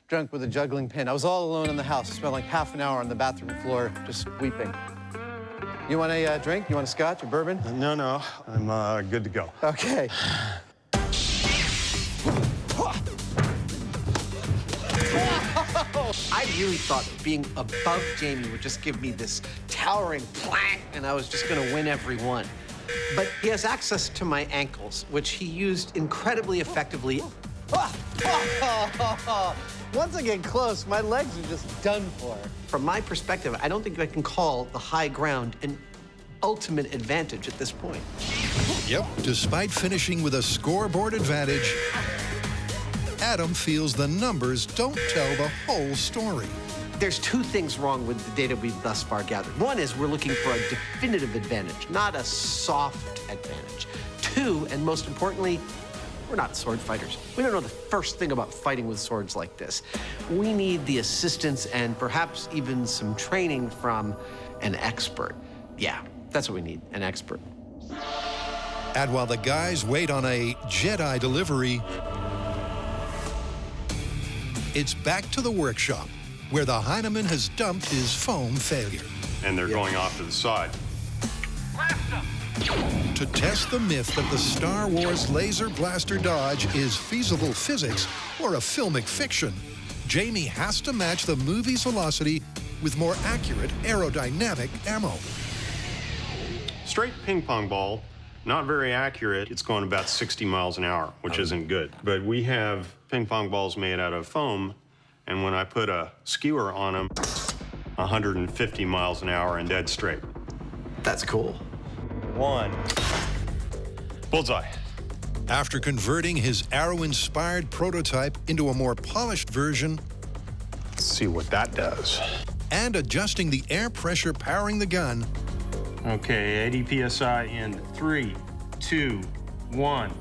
trunk with a juggling pin. I was all alone in the house. I spent like half an hour on the bathroom floor just weeping. You want a drink? You want a scotch or bourbon? No, no, I'm good to go. Okay. I really thought being above Jamie would just give me this towering plank, and I was just gonna win every one. But he has access to my ankles, which he used incredibly effectively. Once I get close, my legs are just done for. From my perspective, I don't think I can call the high ground an ultimate advantage at this point. Yep, despite finishing with a scoreboard advantage, Adam feels the numbers don't tell the whole story. There's two things wrong with the data we've thus far gathered. One is we're looking for a definitive advantage, not a soft advantage. Two, and most importantly, we're not sword fighters. We don't know the first thing about fighting with swords like this. We need the assistance and perhaps even some training from an expert. Yeah, that's what we need, an expert. And while the guys wait on a Jedi delivery, it's back to the workshop, where the Hyneman has dumped his foam failure. And they're going off to the side. To test the myth that the Star Wars laser blaster dodge is feasible physics or a filmic fiction, Jamie has to match the movie's velocity with more accurate aerodynamic ammo. Straight ping pong ball, not very accurate. It's going about 60 miles an hour, which isn't good. But we have ping pong balls made out of foam, and when I put a skewer on them, 150 miles an hour and dead straight. That's cool. 1. Bullseye. After converting his arrow-inspired prototype into a more polished version, let's see what that does. And adjusting the air pressure powering the gun. Okay, 80 PSI in 3, 2, 1.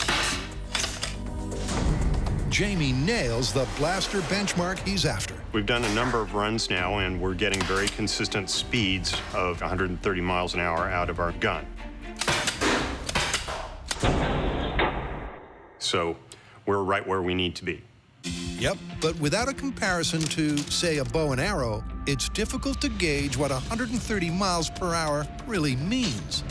Jamie nails the blaster benchmark he's after. We've done a number of runs now, and we're getting very consistent speeds of 130 miles an hour out of our gun. So we're right where we need to be. Yep, but without a comparison to, say, a bow and arrow, it's difficult to gauge what 130 miles per hour really means.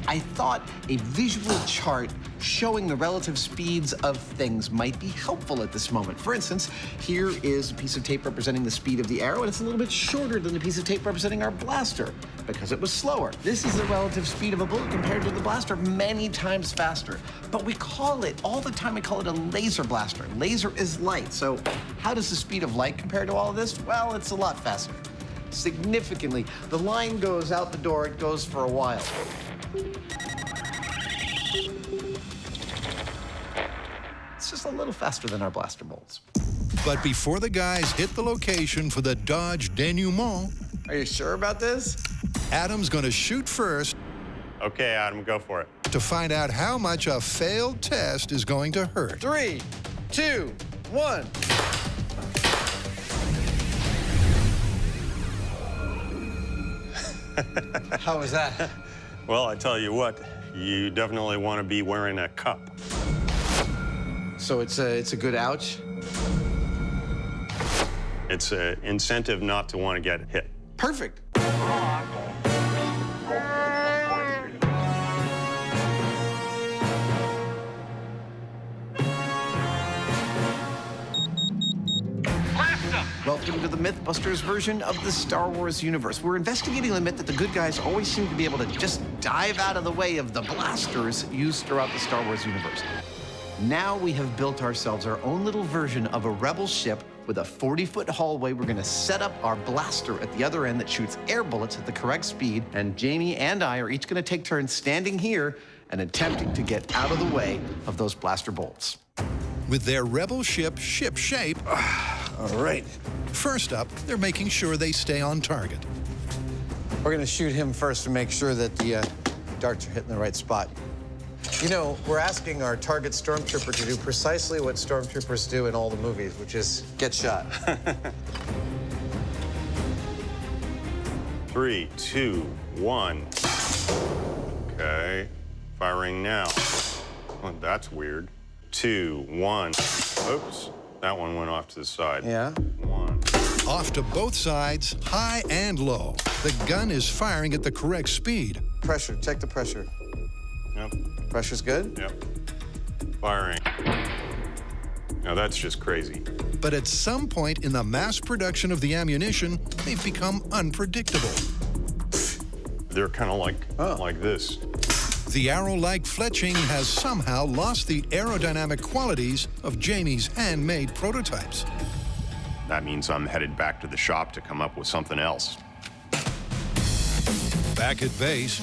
I thought a visual chart showing the relative speeds of things might be helpful at this moment. For instance, here is a piece of tape representing the speed of the arrow, and it's a little bit shorter than the piece of tape representing our blaster because it was slower. This is the relative speed of a bullet compared to the blaster, many times faster. But we call it, all the time we call it a laser blaster. Laser is light, so how does the speed of light compare to all of this? Well, it's a lot faster. Significantly. The line goes out the door, it goes for a while. It's just a little faster than our blaster bolts. But before the guys hit the location for the Dodge denouement... Are you sure about this? Adam's gonna shoot first. Okay, Adam, go for it. To find out how much a failed test is going to hurt. 3, 2, 1. How was that? Well, I tell you what, you definitely want to be wearing a cup. So it's a good ouch? It's an incentive not to want to get hit. Perfect. Welcome to the MythBusters version of the Star Wars universe. We're investigating the myth that the good guys always seem to be able to just dive out of the way of the blasters used throughout the Star Wars universe. Now we have built ourselves our own little version of a rebel ship with a 40-foot hallway. We're gonna set up our blaster at the other end that shoots air bullets at the correct speed, and Jamie and I are each gonna take turns standing here and attempting to get out of the way of those blaster bolts. With their rebel ship ship-shape... All right. First up, they're making sure they stay on target. We're gonna shoot him first to make sure that the darts are hitting the right spot. You know, we're asking our target stormtrooper to do precisely what stormtroopers do in all the movies, which is get shot. 3, 2, 1. Okay, firing now. Well, that's weird. 2, 1. Oops, that one went off to the side. Yeah. 1. Off to both sides, high and low. The gun is firing at the correct speed. Pressure, check the pressure. Yep. Pressure's good? Yep. Firing. Now that's just crazy. But at some point in the mass production of the ammunition, they've become unpredictable. They're kind of like this. The arrow-like fletching has somehow lost the aerodynamic qualities of Jamie's handmade prototypes. That means I'm headed back to the shop to come up with something else. Back at base,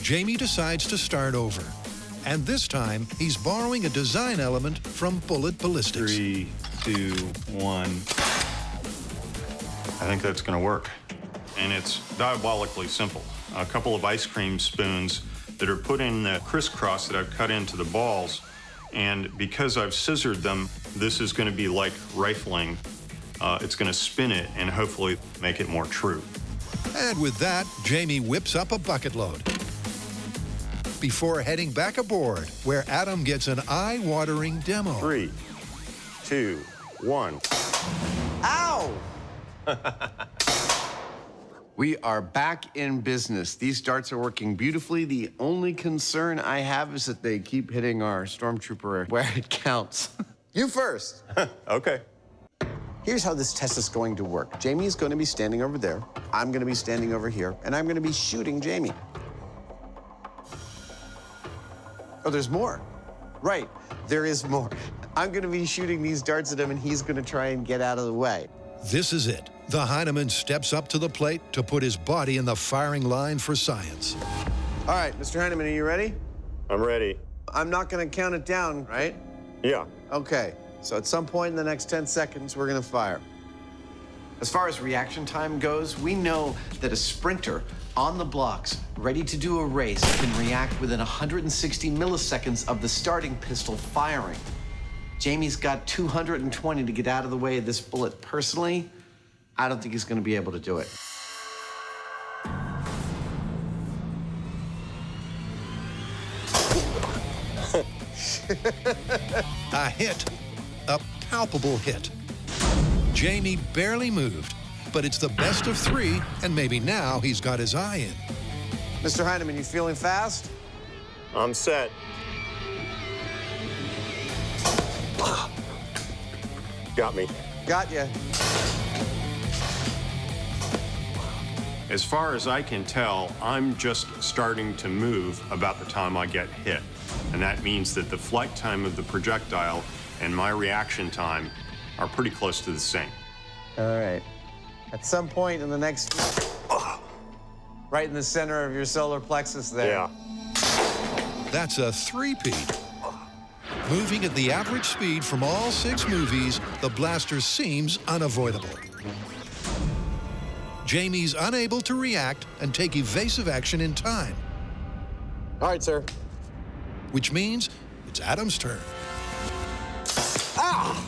Jamie decides to start over. And this time, he's borrowing a design element from Bullet Ballistics. 3, 2, 1. I think that's going to work. And it's diabolically simple. A couple of ice cream spoons that are put in the crisscross that I've cut into the balls. And because I've scissored them, this is going to be like rifling. It's going to spin it and hopefully make it more true. And with that, Jamie whips up a bucket load. Before heading back aboard, where Adam gets an eye-watering demo. 3, 2, 1. Ow! We are back in business. These darts are working beautifully. The only concern I have is that they keep hitting our stormtrooper where it counts. You first. Okay. Here's how this test is going to work. Jamie is going to be standing over there. I'm going to be standing over here, and I'm going to be shooting Jamie. Oh, there's more. Right, there is more. I'm going to be shooting these darts at him, and he's going to try and get out of the way. This is it. The Hyneman steps up to the plate to put his body in the firing line for science. All right, Mr. Hyneman, are you ready? I'm ready. I'm not going to count it down, right? Yeah. Okay, so at some point in the next 10 seconds, we're going to fire. As far as reaction time goes, we know that a sprinter on the blocks, ready to do a race, can react within 160 milliseconds of the starting pistol firing. Jamie's got 220 to get out of the way of this bullet. Personally, I don't think he's going to be able to do it. A hit. A palpable hit. Jamie barely moved, but it's the best of three, and maybe now he's got his eye in. Mr. Hyneman, you feeling fast? I'm set. Got me. Got you. As far as I can tell, I'm just starting to move about the time I get hit. And that means that the flight time of the projectile and my reaction time are pretty close to the same. All right. At some point in the next... right in the center of your solar plexus there. Yeah. That's a three-peat. Moving at the average speed from all 6 movies, the blaster seems unavoidable. Jamie's unable to react and take evasive action in time. All right, sir. Which means it's Adam's turn. Ah!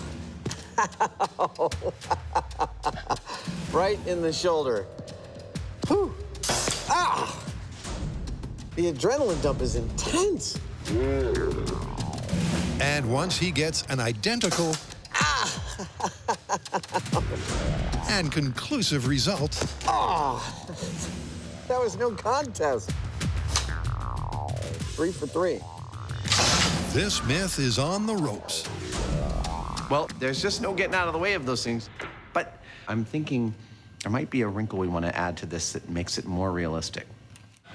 Right in the shoulder. Whew. Ah! The adrenaline dump is intense. And once he gets an identical and conclusive result. Oh, that was no contest. 3 for 3. This myth is on the ropes. Well, there's just no getting out of the way of those things. But I'm thinking there might be a wrinkle we want to add to this that makes it more realistic.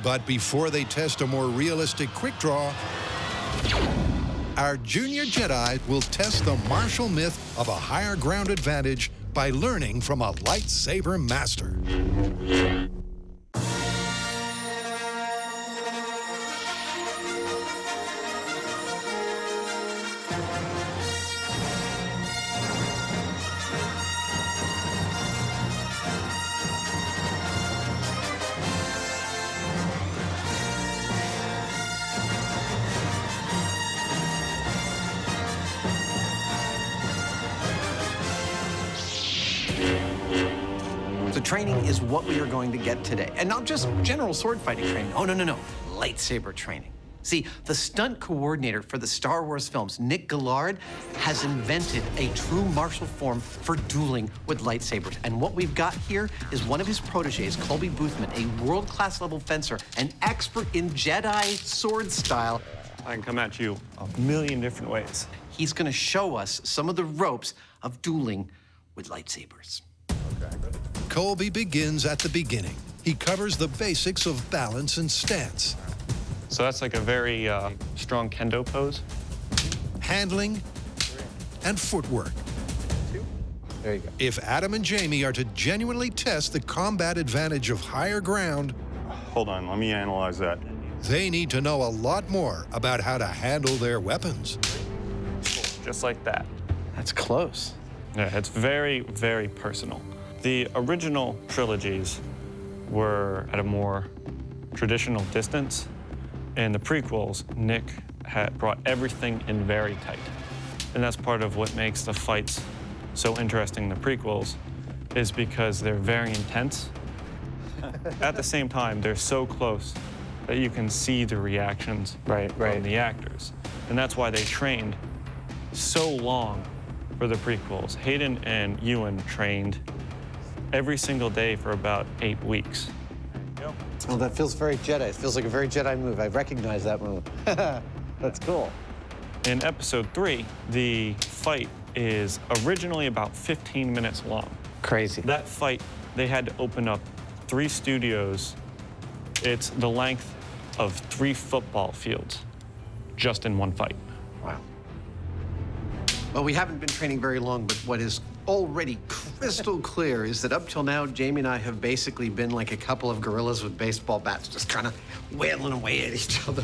But before they test a more realistic quick draw, our junior Jedi will test the martial myth of a higher ground advantage by learning from a lightsaber master. The training is what we are going to get today. And not just general sword fighting training. Oh, no. Lightsaber training. See, the stunt coordinator for the Star Wars films, Nick Gillard, has invented a true martial form for dueling with lightsabers. And what we've got here is one of his proteges, Colby Boothman, a world-class level fencer, an expert in Jedi sword style. I can come at you a million different ways. He's going to show us some of the ropes of dueling with lightsabers. Colby begins at the beginning. He covers the basics of balance and stance. So that's like a very strong kendo pose. Handling and footwork. There you go. If Adam and Jamie are to genuinely test the combat advantage of higher ground, Hold on, let me analyze that. they need to know a lot more about how to handle their weapons. Just like that. That's close. Yeah, it's very, very personal. The original trilogies were at a more traditional distance. In the prequels, Nick had brought everything in very tight. And that's part of what makes the fights so interesting in the prequels, is because they're very intense. At the same time, they're so close that you can see the reactions from the actors. And that's why they trained so long for the prequels. Hayden and Ewan trained every single day for about 8 weeks. Oh, that feels very Jedi. It feels like a very Jedi move. I recognize that move. That's cool. In episode 3, the fight is originally about 15 minutes long. Crazy. That fight, they had to open up 3 studios. It's the length of 3 football fields just in one fight. Wow. Well, we haven't been training very long, but what is already crystal clear is that up till now, Jamie and I have basically been like a couple of gorillas with baseball bats, just kind of wailing away at each other.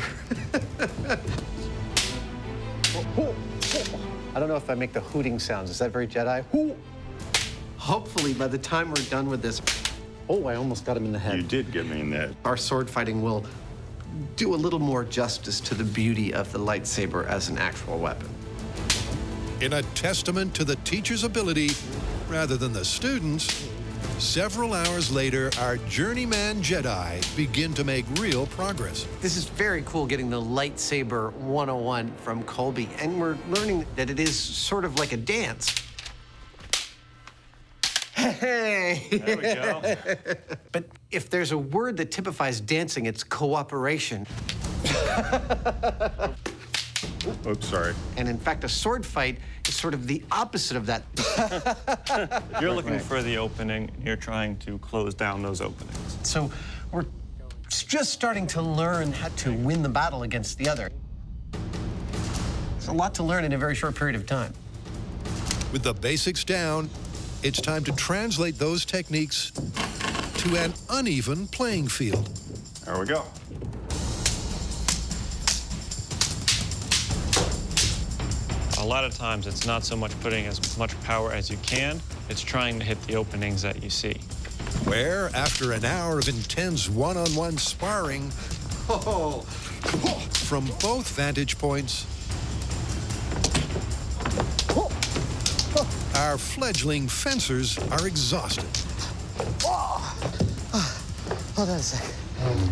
I don't know if I make the hooting sounds. Is that very Jedi? Hopefully, by the time we're done with this, oh, I almost got him in the head. You did get me in that. Our sword fighting will do a little more justice to the beauty of the lightsaber as an actual weapon. In a testament to the teacher's ability, rather than the students, several hours later, our journeyman Jedi begin to make real progress. This is very cool getting the lightsaber 101 from Colby, and we're learning that it is sort of like a dance. Hey! There we go. But if there's a word that typifies dancing, it's cooperation. Oops, sorry. And in fact, a sword fight is sort of the opposite of that. You're looking for the opening, and you're trying to close down those openings. So we're just starting to learn how to win the battle against the other. It's a lot to learn in a very short period of time. With the basics down, it's time to translate those techniques to an uneven playing field. There we go. A lot of times, it's not so much putting as much power as you can, it's trying to hit the openings that you see. Where, after an hour of intense one-on-one sparring, from both vantage points, our fledgling fencers are exhausted. Hold on a second.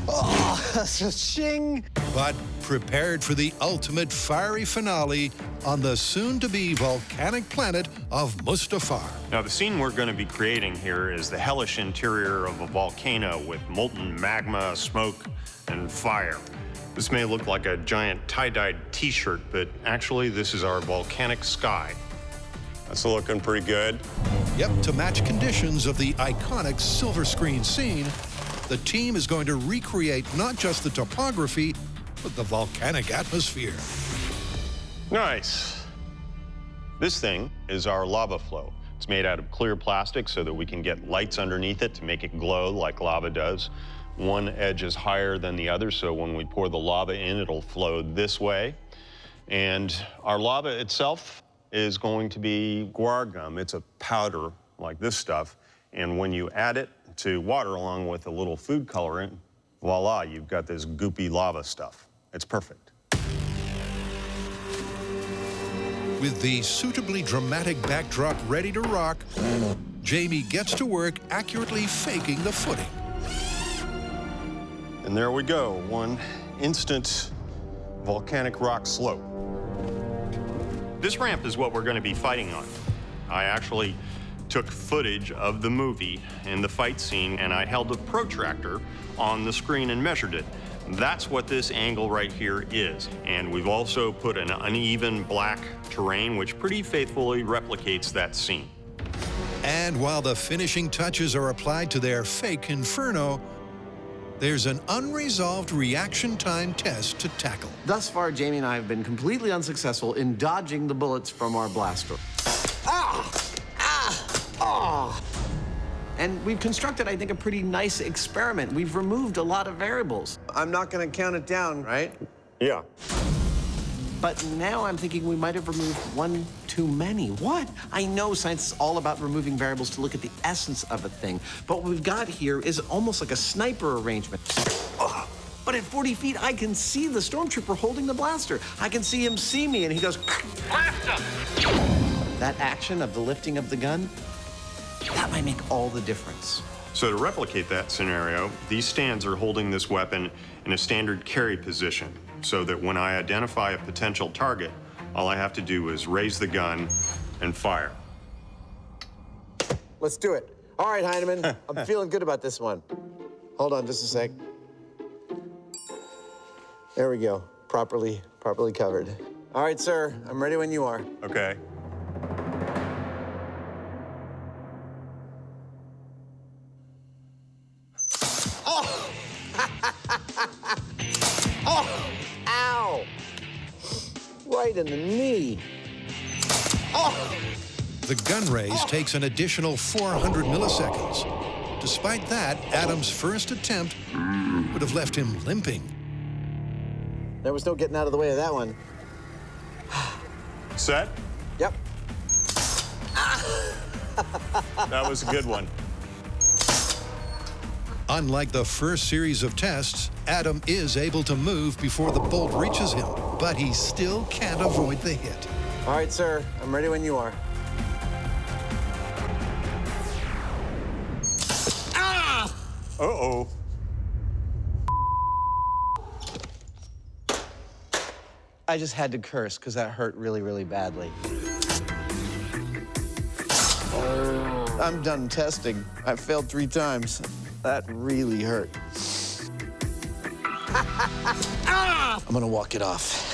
Oh, that's a shing. But prepared for the ultimate fiery finale on the soon-to-be volcanic planet of Mustafar. Now, the scene we're going to be creating here is the hellish interior of a volcano with molten magma, smoke, and fire. This may look like a giant tie-dyed t-shirt, but actually this is our volcanic sky. That's looking pretty good. Yep, to match conditions of the iconic silver screen scene, the team is going to recreate not just the topography, but the volcanic atmosphere. Nice. This thing is our lava flow. It's made out of clear plastic so that we can get lights underneath it to make it glow like lava does. One edge is higher than the other, so when we pour the lava in, it'll flow this way. And our lava itself is going to be guar gum. It's a powder like this stuff. And when you add it to water along with a little food colorant, voila, you've got this goopy lava stuff. It's perfect. With the suitably dramatic backdrop ready to rock, Jamie gets to work accurately faking the footing. And there we go, one instant volcanic rock slope. This ramp is what we're going to be fighting on. I actually took footage of the movie and the fight scene, and I held a protractor on the screen and measured it. That's what this angle right here is. And we've also put an uneven black terrain, which pretty faithfully replicates that scene. And while the finishing touches are applied to their fake inferno, there's an unresolved reaction time test to tackle. Thus far, Jamie and I have been completely unsuccessful in dodging the bullets from our blaster. Ah! Ah! Ah! And we've constructed, I think, a pretty nice experiment. We've removed a lot of variables. I'm not going to count it down, right? Yeah. But now I'm thinking we might have removed one too many. What? I know science is all about removing variables to look at the essence of a thing. But what we've got here is almost like a sniper arrangement. Oh, but at 40 feet, I can see the stormtrooper holding the blaster. I can see him see me, and he goes, "Blast him!" That action of the lifting of the gun, that might make all the difference. So to replicate that scenario, these stands are holding this weapon in a standard carry position, so that when I identify a potential target, all I have to do is raise the gun and fire. Let's do it. All right, Hyneman, I'm feeling good about this one. Hold on just a sec. There we go, properly covered. All right, sir, I'm ready when you are. Okay. Oh! Oh! Ow! Right in the knee. Oh! The gun raise takes an additional 400 milliseconds. Despite that, Adam's first attempt would have left him limping. There was no getting out of the way of that one. Set? Yep. That was a good one. Unlike the first series of tests, Adam is able to move before the bolt reaches him, but he still can't avoid the hit. All right, sir, I'm ready when you are. Ah! Uh-oh. I just had to curse because that hurt really, really badly. I'm done testing. I failed 3 times. That really hurt. I'm gonna walk it off.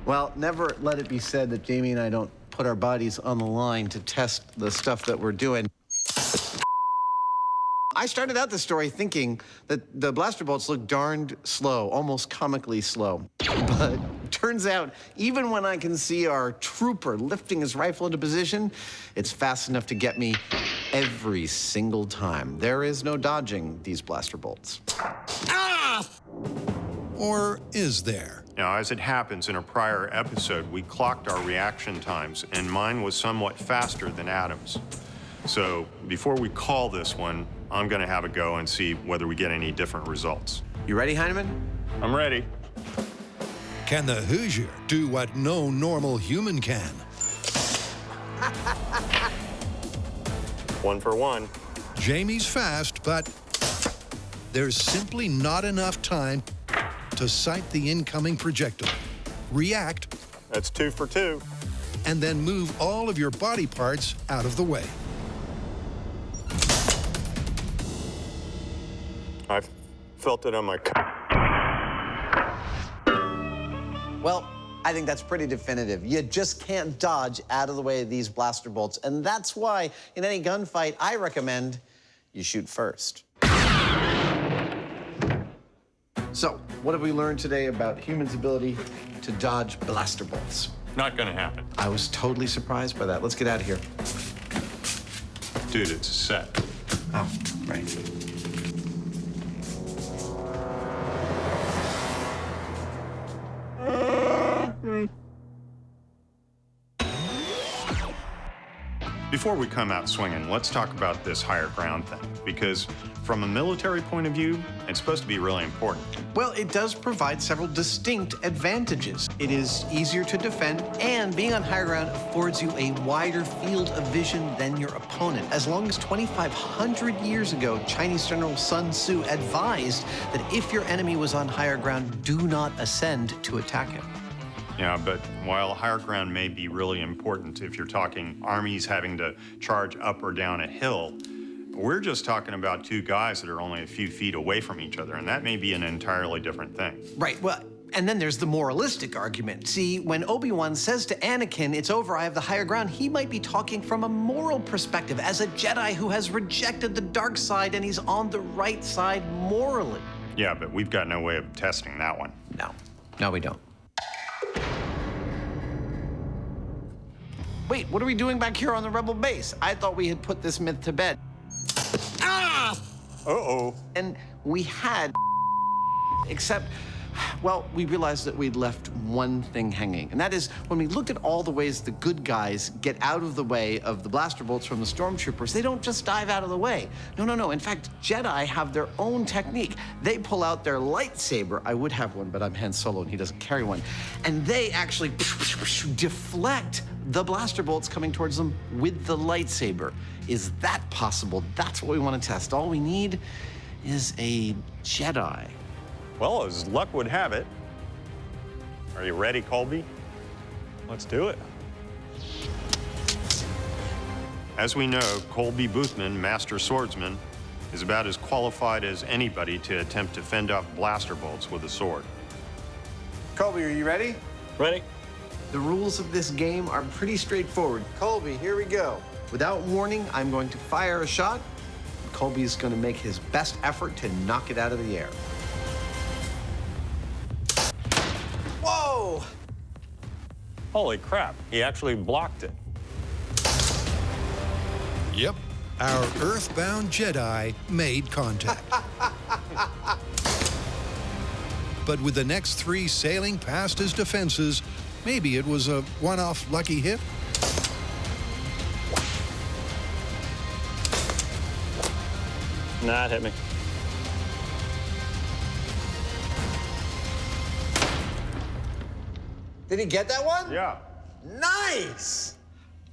Well, never let it be said that Jamie and I don't put our bodies on the line to test the stuff that we're doing. I started out the story thinking that the blaster bolts look darned slow, almost comically slow. But turns out, even when I can see our trooper lifting his rifle into position, it's fast enough to get me every single time. There is no dodging these blaster bolts. Or is there? Now, as it happens, in a prior episode, we clocked our reaction times, and mine was somewhat faster than Adam's. So before we call this one, I'm gonna have a go and see whether we get any different results. You ready, Hyneman? I'm ready. Can the Hoosier do what no normal human can? 1 for 1. Jamie's fast, but there's simply not enough time to sight the incoming projectile, react. That's 2 for 2. And then move all of your body parts out of the way. I felt it on my... Well, I think that's pretty definitive. You just can't dodge out of the way of these blaster bolts. And that's why, in any gunfight, I recommend you shoot first. So, what have we learned today about humans' ability to dodge blaster bolts? Not gonna happen. I was totally surprised by that. Let's get out of here. Dude, it's a set. Oh, right. Before we come out swinging, let's talk about this higher ground thing, because from a military point of view, it's supposed to be really important. Well, it does provide several distinct advantages. It is easier to defend, and being on higher ground affords you a wider field of vision than your opponent. As long as 2,500 years ago, Chinese General Sun Tzu advised that if your enemy was on higher ground, do not ascend to attack him. Yeah, but while higher ground may be really important if you're talking armies having to charge up or down a hill, we're just talking about 2 guys that are only a few feet away from each other, and that may be an entirely different thing. Right, well, and then there's the moralistic argument. See, when Obi-Wan says to Anakin, it's over, I have the higher ground, he might be talking from a moral perspective as a Jedi who has rejected the dark side and he's on the right side morally. Yeah, but we've got no way of testing that one. No, we don't. Wait, what are we doing back here on the Rebel base? I thought we had put this myth to bed. Uh-oh. And we had, except, well, we realized that we'd left one thing hanging. And that is, when we looked at all the ways the good guys get out of the way of the blaster bolts from the stormtroopers, they don't just dive out of the way. No. In fact, Jedi have their own technique. They pull out their lightsaber. I would have one, but I'm Han Solo and he doesn't carry one. And they actually deflect the blaster bolts coming towards them with the lightsaber. Is that possible? That's what we want to test. All we need is a Jedi. Well, as luck would have it. Are you ready, Colby? Let's do it. As we know, Colby Boothman, Master Swordsman, is about as qualified as anybody to attempt to fend off blaster bolts with a sword. Colby, are you ready? Ready? The rules of this game are pretty straightforward. Colby, here we go. Without warning, I'm going to fire a shot. Colby's going to make his best effort to knock it out of the air. Whoa! Holy crap, he actually blocked it. Yep, our earthbound Jedi made contact. But with the next 3 sailing past his defenses, maybe it was a one-off lucky hit? Nah, it hit me. Did he get that one? Yeah. Nice!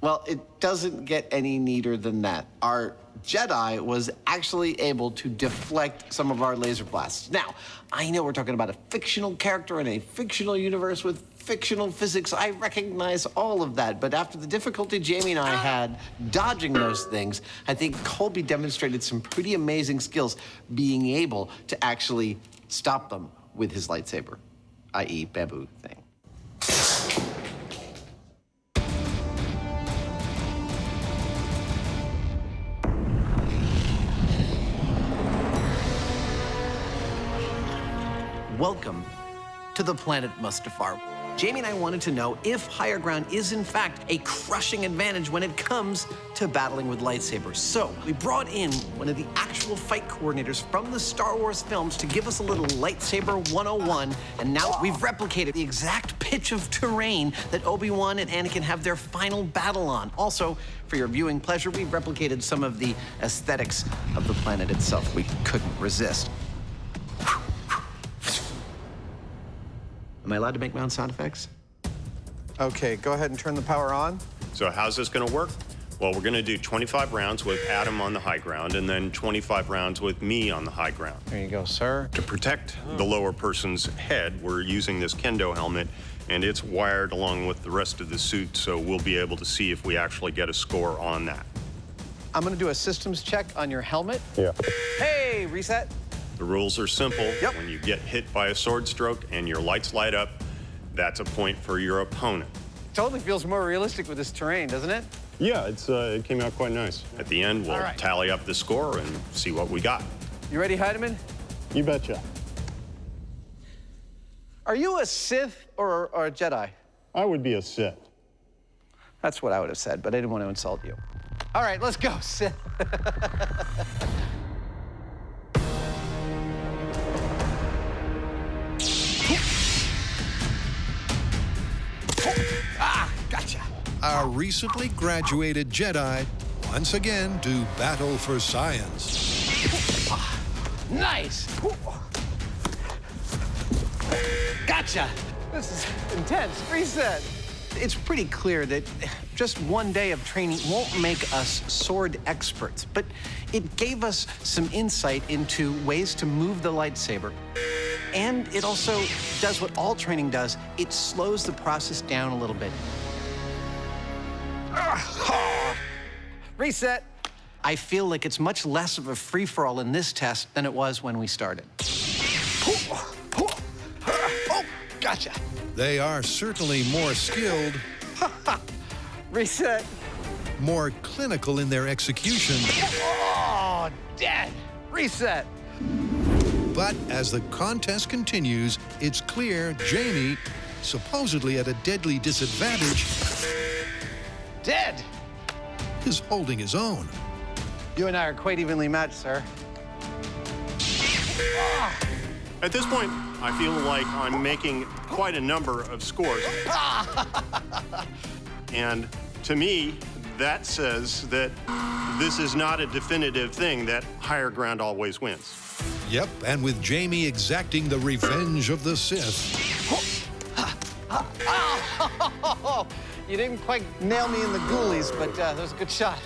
Well, it doesn't get any neater than that. Our Jedi was actually able to deflect some of our laser blasts. Now, I know we're talking about a fictional character in a fictional universe with fictional physics. I recognize all of that, but after the difficulty Jamie and I had dodging those things, I think Colby demonstrated some pretty amazing skills being able to actually stop them with his lightsaber, i.e. bamboo thing. Welcome to the planet Mustafar. Jamie and I wanted to know if higher ground is in fact a crushing advantage when it comes to battling with lightsabers. So we brought in one of the actual fight coordinators from the Star Wars films to give us a little lightsaber 101, and now we've replicated the exact pitch of terrain that Obi-Wan and Anakin have their final battle on. Also, for your viewing pleasure, we've replicated some of the aesthetics of the planet itself. We couldn't resist. Am I allowed to make my own sound effects? Okay, go ahead and turn the power on. So how's this going to work? Well, we're going to do 25 rounds with Adam on the high ground and then 25 rounds with me on the high ground. There you go, sir. To protect the lower person's head, we're using this kendo helmet, and it's wired along with the rest of the suit, so we'll be able to see if we actually get a score on that. I'm going to do a systems check on your helmet. Yeah. Hey, reset. The rules are simple. Yep. When you get hit by a sword stroke and your lights light up, that's a point for your opponent. Totally feels more realistic with this terrain, doesn't it? Yeah, it came out quite nice. At the end, we'll tally up the score and see what we got. You ready, Hyneman? You betcha. Are you a Sith or a Jedi? I would be a Sith. That's what I would have said, but I didn't want to insult you. All right, let's go, Sith. Gotcha. Our recently graduated Jedi once again do battle for science. Nice. Gotcha. This is intense. Reset. It's pretty clear that just one day of training won't make us sword experts, but it gave us some insight into ways to move the lightsaber. And it also does what all training does. It slows the process down a little bit. Reset. I feel like it's much less of a free-for-all in this test than it was when we started. Oh, gotcha. They are certainly more skilled. Reset. More clinical in their execution. Oh, dead. Reset. But as the contest continues, it's clear Jamie, supposedly at a deadly disadvantage, Dead. is holding his own. You and I are quite evenly matched, sir. At this point, I feel like I'm making quite a number of scores. And to me, that says that this is not a definitive thing that higher ground always wins. Yep, and with Jamie exacting the revenge of the Sith. You didn't quite nail me in the ghoulies, but that was a good shot.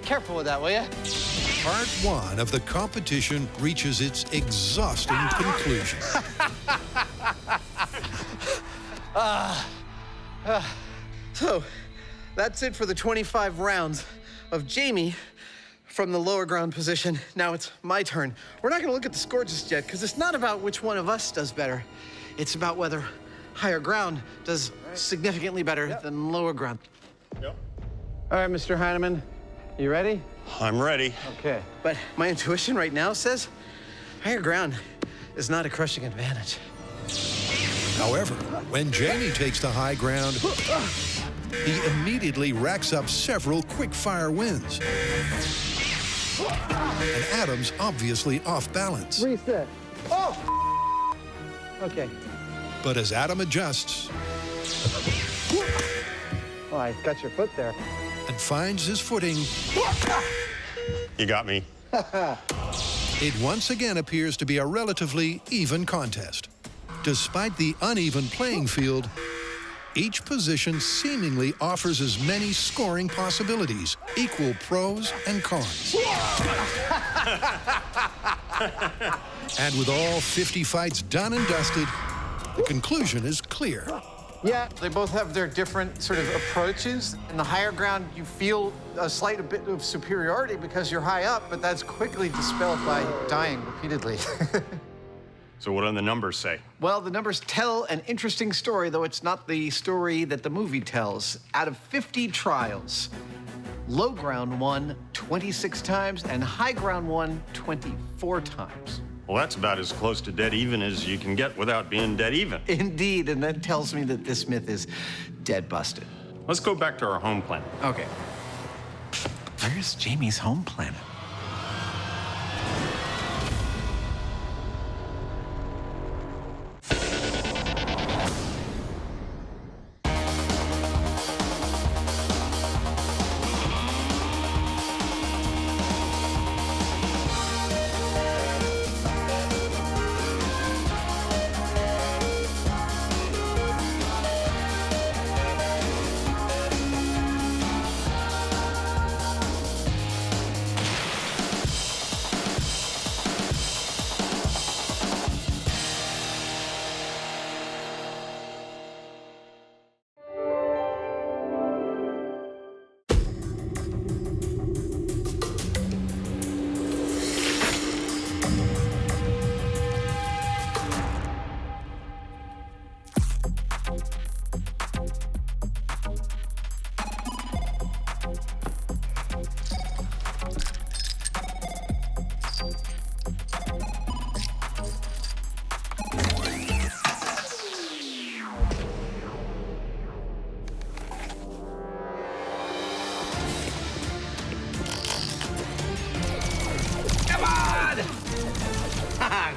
Careful with that, will you? Part 1 of the competition reaches its exhausting conclusion. So, that's it for the 25 rounds. of Jamie from the lower ground position. Now it's my turn. We're not gonna look at the score just yet, because it's not about which one of us does better. It's about whether higher ground does significantly better than lower ground. All right, Mr. Hyneman, you ready? I'm ready. Okay. But my intuition right now says higher ground is not a crushing advantage. However, when Jamie takes the high ground, he immediately racks up several quick-fire wins. And Adam's obviously off balance. Reset. Oh! Okay. But as Adam adjusts Oh, I got your foot there. and finds his footing, You got me. it once again appears to be a relatively even contest. Despite the uneven playing field, each position seemingly offers as many scoring possibilities, equal pros and cons. And with all 50 fights done and dusted, the conclusion is clear. Yeah, they both have their different sort of approaches. In the higher ground, you feel a slight bit of superiority because you're high up, but that's quickly dispelled by dying repeatedly. So what do the numbers say? Well, the numbers tell an interesting story, though it's not the story that the movie tells. Out of 50 trials, low ground won 26 times and high ground won 24 times. Well, that's about as close to dead even as you can get without being dead even. Indeed, and that tells me that this myth is dead busted. Let's go back to our home planet. Okay. Where's Jamie's home planet?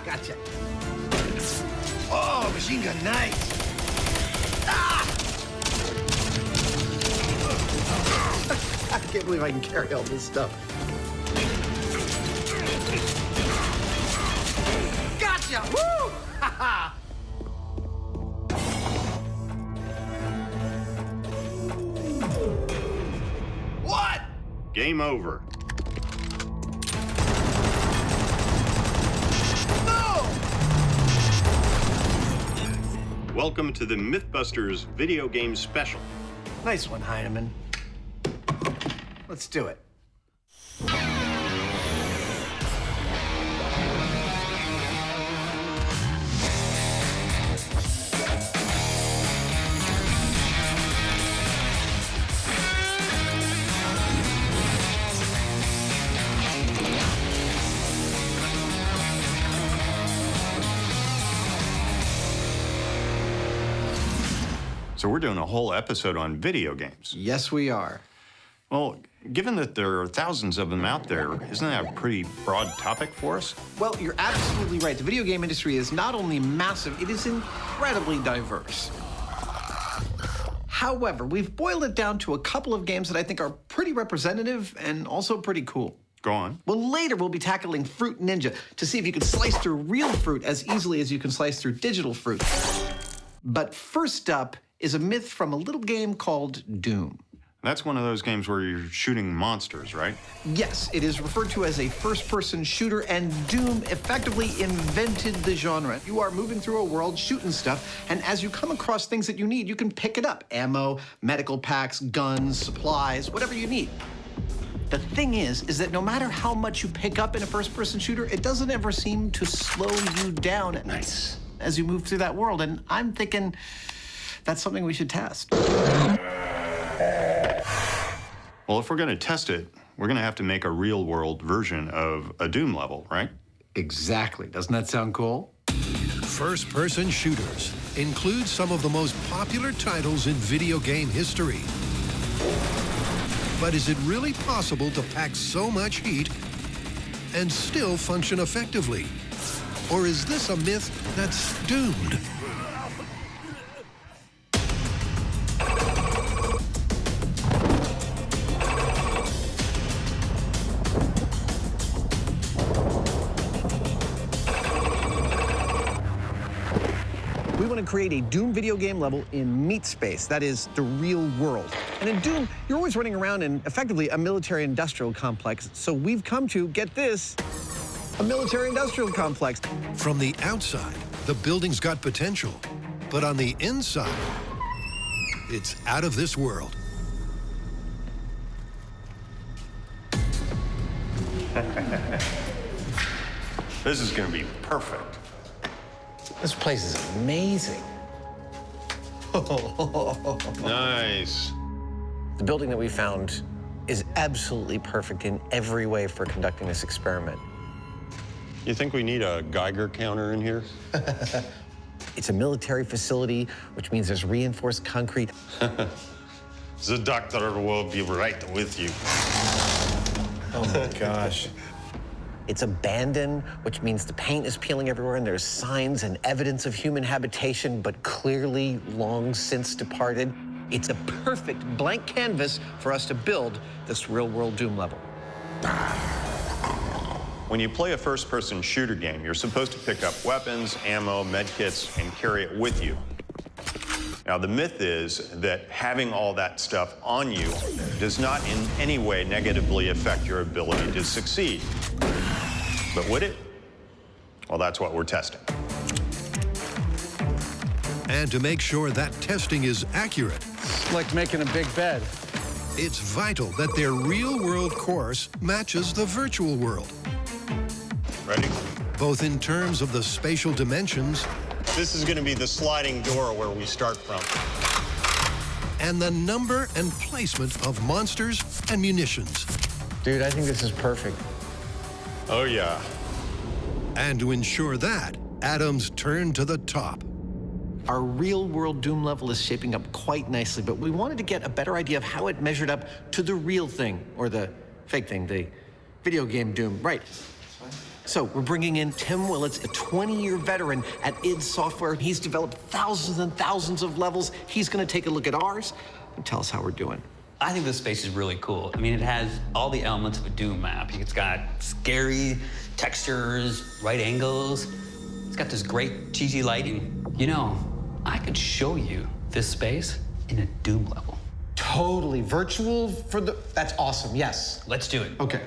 Gotcha. Oh, machine gun, nice. Ah! I can't believe I can carry all this stuff. Gotcha! Woo! Ha ha! What? Game over. Welcome to the MythBusters video game special. Nice one, Hyneman. Let's do it. So we're doing a whole episode on video games. Yes, we are. Well, given that there are thousands of them out there, isn't that a pretty broad topic for us? Well, you're absolutely right. The video game industry is not only massive, it is incredibly diverse. However, we've boiled it down to a couple of games that I think are pretty representative and also pretty cool. Go on. Well, later we'll be tackling Fruit Ninja to see if you can slice through real fruit as easily as you can slice through digital fruit. But first up is a myth from a little game called Doom. That's one of those games where you're shooting monsters, right? Yes, it is referred to as a first-person shooter, and Doom effectively invented the genre. You are moving through a world shooting stuff, and as you come across things that you need, you can pick it up. Ammo, medical packs, guns, supplies, whatever you need. The thing is that no matter how much you pick up in a first-person shooter, it doesn't ever seem to slow you down as you move through that world. And I'm thinking that's something we should test. Well, if we're going to test it, we're going to have to make a real-world version of a Doom level, right? Exactly. Doesn't that sound cool? First-person shooters include some of the most popular titles in video game history. But is it really possible to pack so much heat and still function effectively? Or is this a myth that's doomed? We want to create a Doom video game level in meat space, that is, the real world. And in Doom, you're always running around in, effectively, a military-industrial complex. So we've come to, get this, a military-industrial complex. From the outside, the building's got potential. But on the inside, it's out of this world. This is going to be perfect. This place is amazing. Nice. The building that we found is absolutely perfect in every way for conducting this experiment. You think we need a Geiger counter in here? It's a military facility, which means there's reinforced concrete. The doctor will be right with you. Oh my gosh. It's abandoned, which means the paint is peeling everywhere and there's signs and evidence of human habitation, but clearly long since departed. It's a perfect blank canvas for us to build this real-world Doom level. When you play a first-person shooter game, you're supposed to pick up weapons, ammo, medkits, and carry it with you. Now, the myth is that having all that stuff on you does not in any way negatively affect your ability to succeed. But would it? Well, that's what we're testing. And to make sure that testing is accurate, It's like making a big bed. it's vital that their real-world course matches the virtual world. Ready? Both in terms of the spatial dimensions This is going to be the sliding door where we start from. and the number and placement of monsters and munitions. Dude, I think this is perfect. Oh, yeah. And to ensure that, Adam's turned to the top. Our real-world Doom level is shaping up quite nicely, but we wanted to get a better idea of how it measured up to the real thing, or the fake thing, the video game Doom. Right. So we're bringing in Tim Willits, a 20-year veteran at id Software. He's developed thousands and thousands of levels. He's going to take a look at ours and tell us how we're doing. I think this space is really cool. I mean, it has all the elements of a Doom map. It's got scary textures, right angles. It's got this great cheesy lighting. You know, I could show you this space in a Doom level. Totally. Virtual for the... That's awesome, yes. Let's do it. Okay.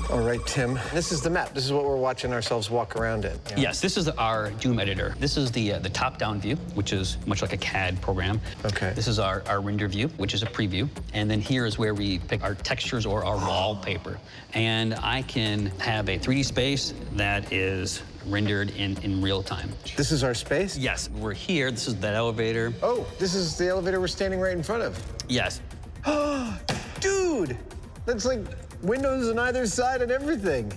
All right, Tim. This is the map. This is what we're watching ourselves walk around in. Yeah. Yes, this is our Doom editor. This is the top-down view, which is much like a CAD program. Okay. This is our render view, which is a preview. And then here is where we pick our textures or our wallpaper. And I can have a 3D space that is rendered in real time. This is our space? Yes, we're here. This is that elevator. Oh, this is the elevator we're standing right in front of. Yes. Dude, that's like windows on either side and everything.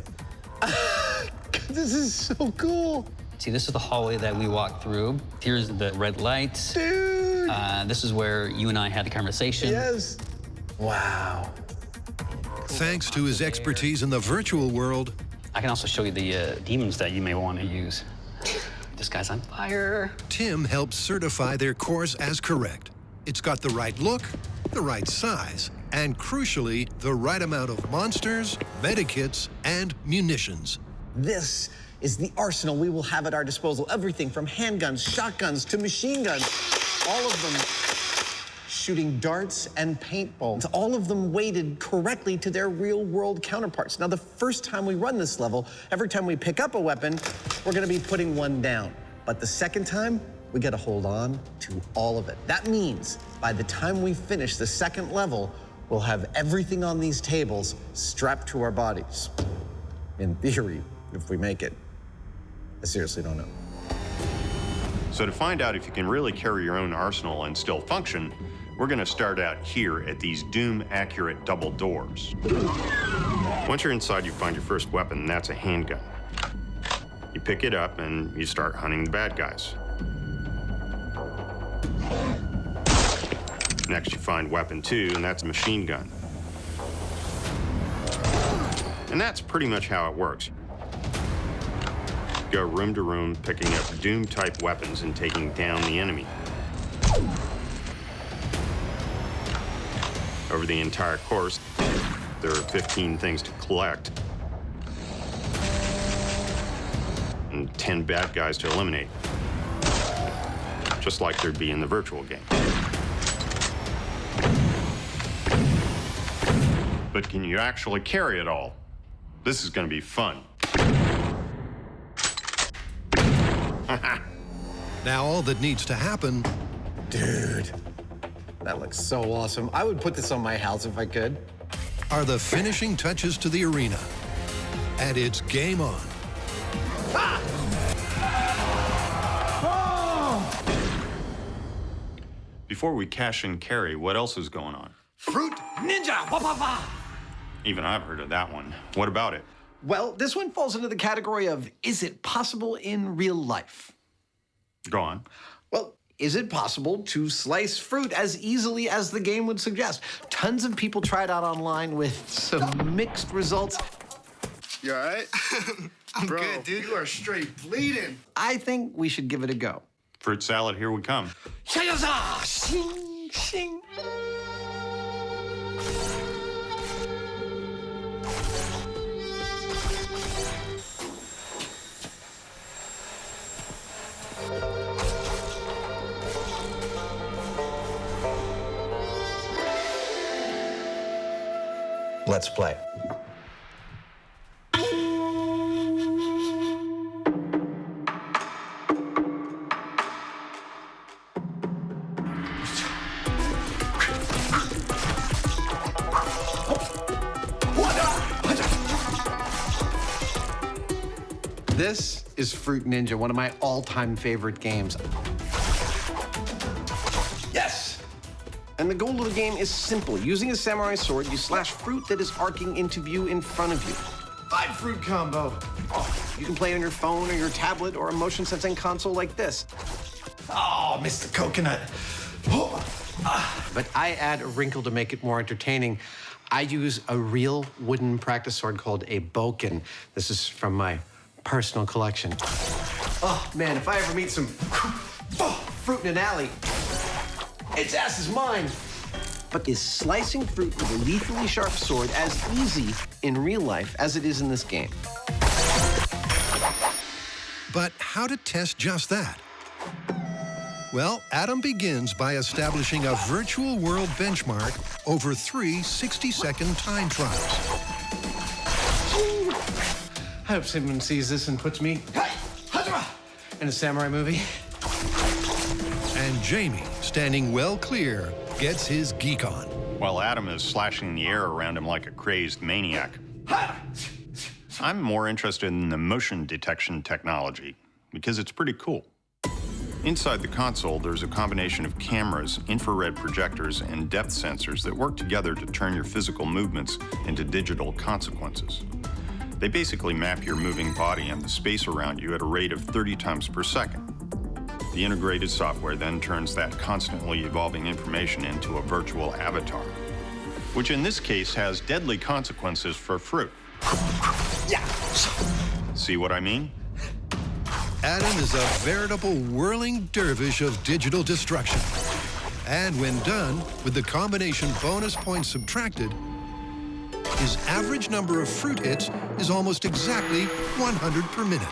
This is so cool. See, this is the hallway that we walked through. Here's the red lights. Dude. This is where you and I had the conversation. This. Wow. Thanks to his expertise in the virtual world, I can also show you the demons that you may want to use. This guy's on fire. Tim helped certify their course as correct. It's got the right look, the right size, and crucially, the right amount of monsters, medikits, and munitions. This is the arsenal we will have at our disposal. Everything from handguns, shotguns, to machine guns. All of them shooting darts and paintballs. All of them weighted correctly to their real-world counterparts. Now, the first time we run this level, every time we pick up a weapon, we're gonna be putting one down. But the second time, we gotta hold on to all of it. That means by the time we finish the second level, we'll have everything on these tables strapped to our bodies. In theory, if we make it. I seriously don't know. So to find out if you can really carry your own arsenal and still function, we're gonna start out here at these doom-accurate double doors. Once you're inside, you find your first weapon, and that's a handgun. You pick it up and you start hunting the bad guys. Next, you find weapon 2, and that's a machine gun. And that's pretty much how it works. Go room to room, picking up Doom-type weapons and taking down the enemy. Over the entire course, there are 15 things to collect and 10 bad guys to eliminate, just like there'd be in the virtual game. But can you actually carry it all? This is gonna be fun. Now all that needs to happen... Dude, that looks so awesome. I would put this on my house if I could. ...are the finishing touches to the arena. And it's game on. Ah! Before we cash and carry, what else is going on? Fruit Ninja! Wah-wah-wah! Even I've heard of that one. What about it? Well, this one falls into the category of, is it possible in real life? Go on. Well, is it possible to slice fruit as easily as the game would suggest? Tons of people tried out online with some mixed results. You all right? I'm good, dude. You are straight bleeding. I think we should give it a go. Fruit salad, here we come. Shing, shing. Let's play. This is Fruit Ninja, one of my all-time favorite games. Yes! And the goal of the game is simple. Using a samurai sword, you slash fruit that is arcing into view in front of you. 5 fruit combo. Oh, you can play on your phone or your tablet or a motion sensing console like this. Oh, Mr. Coconut. Oh. But I add a wrinkle to make it more entertaining. I use a real wooden practice sword called a boken. This is from my personal collection. Oh, man, if I ever meet some fruit in an alley, its ass is mine. But is slicing fruit with a lethally sharp sword as easy in real life as it is in this game? But how to test just that? Well, Adam begins by establishing a virtual world benchmark over 3 60-second time trials. I hope Simsons sees this and puts me in a samurai movie. And Jamie, standing well clear, gets his geek on. While Adam is slashing the air around him like a crazed maniac. I'm more interested in the motion detection technology because it's pretty cool. Inside the console, there's a combination of cameras, infrared projectors, and depth sensors that work together to turn your physical movements into digital consequences. They basically map your moving body and the space around you at a rate of 30 times per second. The integrated software then turns that constantly evolving information into a virtual avatar, which in this case has deadly consequences for fruit. Yeah. See what I mean? Adam is a veritable whirling dervish of digital destruction. And when done, with the combination bonus points subtracted, his average number of fruit hits is almost exactly 100 per minute.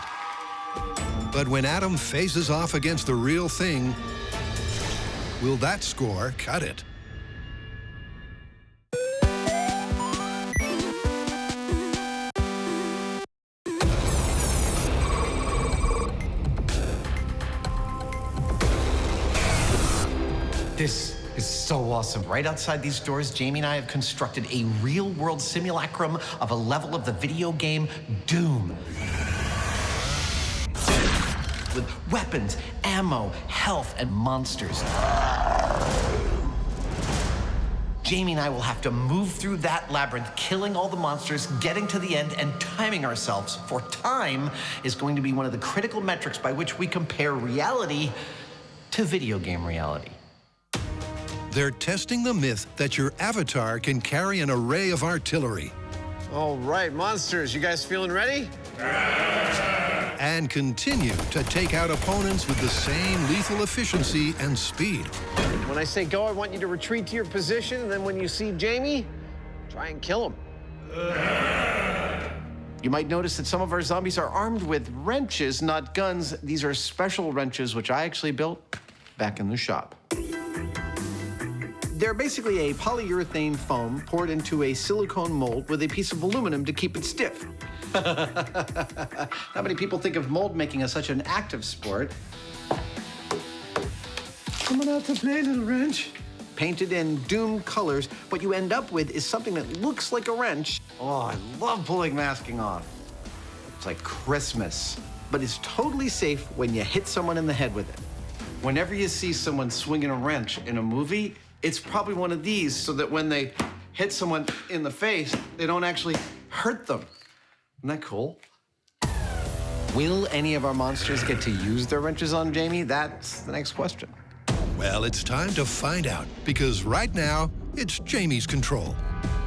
But when Adam faces off against the real thing, will that score cut it? This is so so awesome. Right outside these doors, Jamie and I have constructed a real-world simulacrum of a level of the video game Doom. With weapons, ammo, health, and monsters. Jamie and I will have to move through that labyrinth, killing all the monsters, getting to the end, and timing ourselves. For time is going to be one of the critical metrics by which we compare reality to video game reality. They're testing the myth that your avatar can carry an array of artillery. All right, monsters, you guys feeling ready? And continue to take out opponents with the same lethal efficiency and speed. When I say go, I want you to retreat to your position, and then when you see Jamie, try and kill him. You might notice that some of our zombies are armed with wrenches, not guns. These are special wrenches, which I actually built back in the shop. They're basically a polyurethane foam poured into a silicone mold with a piece of aluminum to keep it stiff. How many people think of mold making as such an active sport? Coming out to play, little wrench. Painted in Doom colors, what you end up with is something that looks like a wrench. Oh, I love pulling masking off. It's like Christmas, but it's totally safe when you hit someone in the head with it. Whenever you see someone swinging a wrench in a movie, it's probably one of these so that when they hit someone in the face, they don't actually hurt them. Isn't that cool? Will any of our monsters get to use their wrenches on Jamie? That's the next question. Well, it's time to find out, because right now, it's Jamie's control.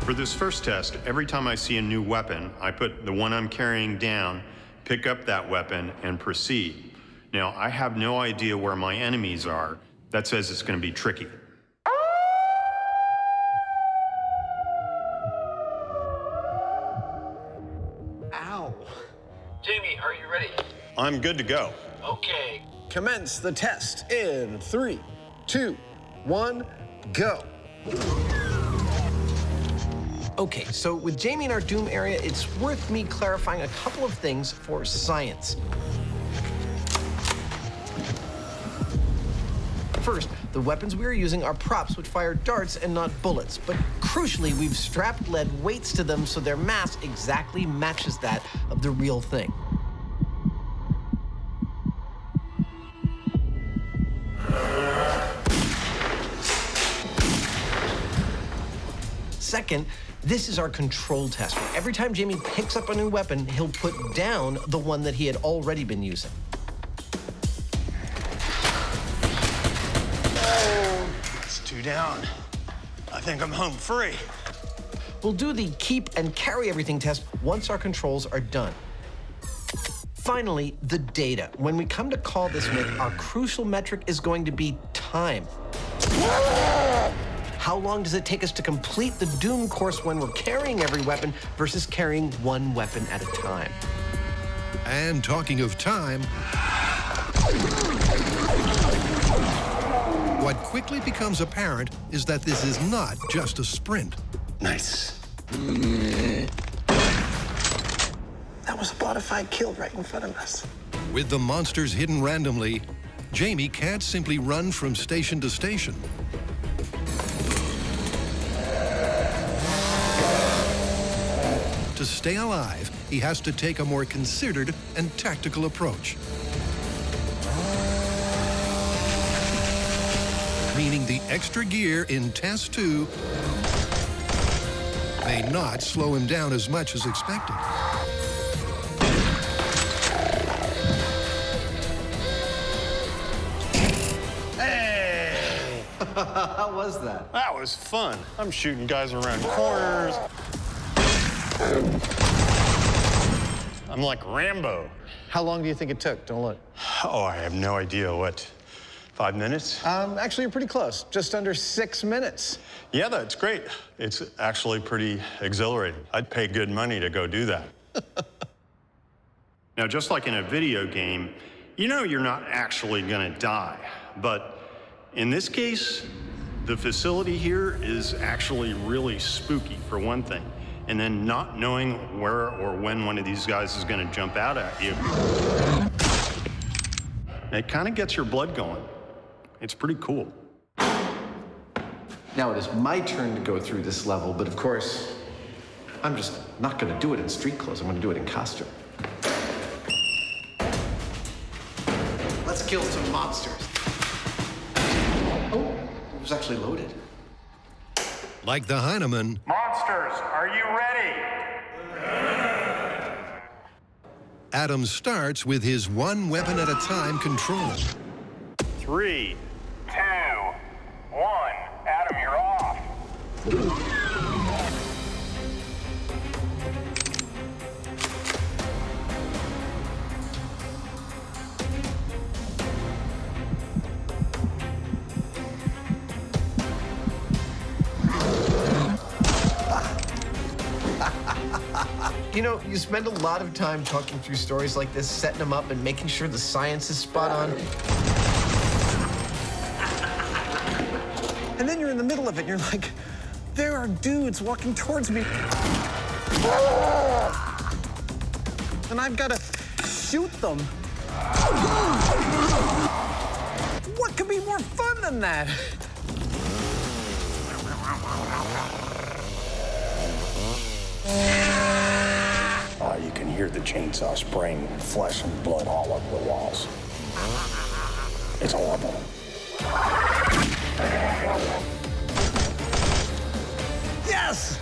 For this first test, every time I see a new weapon, I put the one I'm carrying down, pick up that weapon, and proceed. Now, I have no idea where my enemies are. That says it's going to be tricky. Ow. Jamie, are you ready? I'm good to go. Okay. Commence the test in 3, 2, 1, go. Okay, so with Jamie in our Doom area, it's worth me clarifying a couple of things for science. First, the weapons we are using are props which fire darts and not bullets. But crucially, we've strapped lead weights to them so their mass exactly matches that of the real thing. Second, this is our control test. Every time Jamie picks up a new weapon, he'll put down the one that he had already been using. It's 2 down. I think I'm home free. We'll do the keep and carry everything test once our controls are done. Finally, the data. When we come to call this myth, our crucial metric is going to be time. How long does it take us to complete the Doom course when we're carrying every weapon versus carrying one weapon at a time? And talking of time, what quickly becomes apparent is that this is not just a sprint. Nice. That was a bona fide kill right in front of us. With the monsters hidden randomly, Jamie can't simply run from station to station. To stay alive, he has to take a more considered and tactical approach. Meaning the extra gear in Test 2 may not slow him down as much as expected. Hey! How was that? That was fun. I'm shooting guys around corners. I'm like Rambo. How long do you think it took? Don't look. Oh, I have no idea. What, 5 minutes? Actually, you're pretty close. Just under 6 minutes. Yeah, that's great. It's actually pretty exhilarating. I'd pay good money to go do that. Now, just like in a video game, you know you're not actually gonna die. But in this case, the facility here is actually really spooky, for one thing. And then not knowing where or when one of these guys is gonna jump out at you, it kind of gets your blood going. It's pretty cool. Now it is my turn to go through this level, but of course, I'm just not gonna do it in street clothes. I'm gonna do it in costume. Let's kill some mobsters. Oh, it was actually loaded. Like the Hyneman, Monsters, are you ready? Adam starts with his one weapon at a time control. 3, 2, 1. Adam, you're off. You know, you spend a lot of time talking through stories like this, setting them up and making sure the science is spot on. And then you're in the middle of it and you're like, there are dudes walking towards me. And I've got to shoot them. What could be more fun than that? You can hear the chainsaw spraying flesh and blood all over the walls. It's horrible. Yes!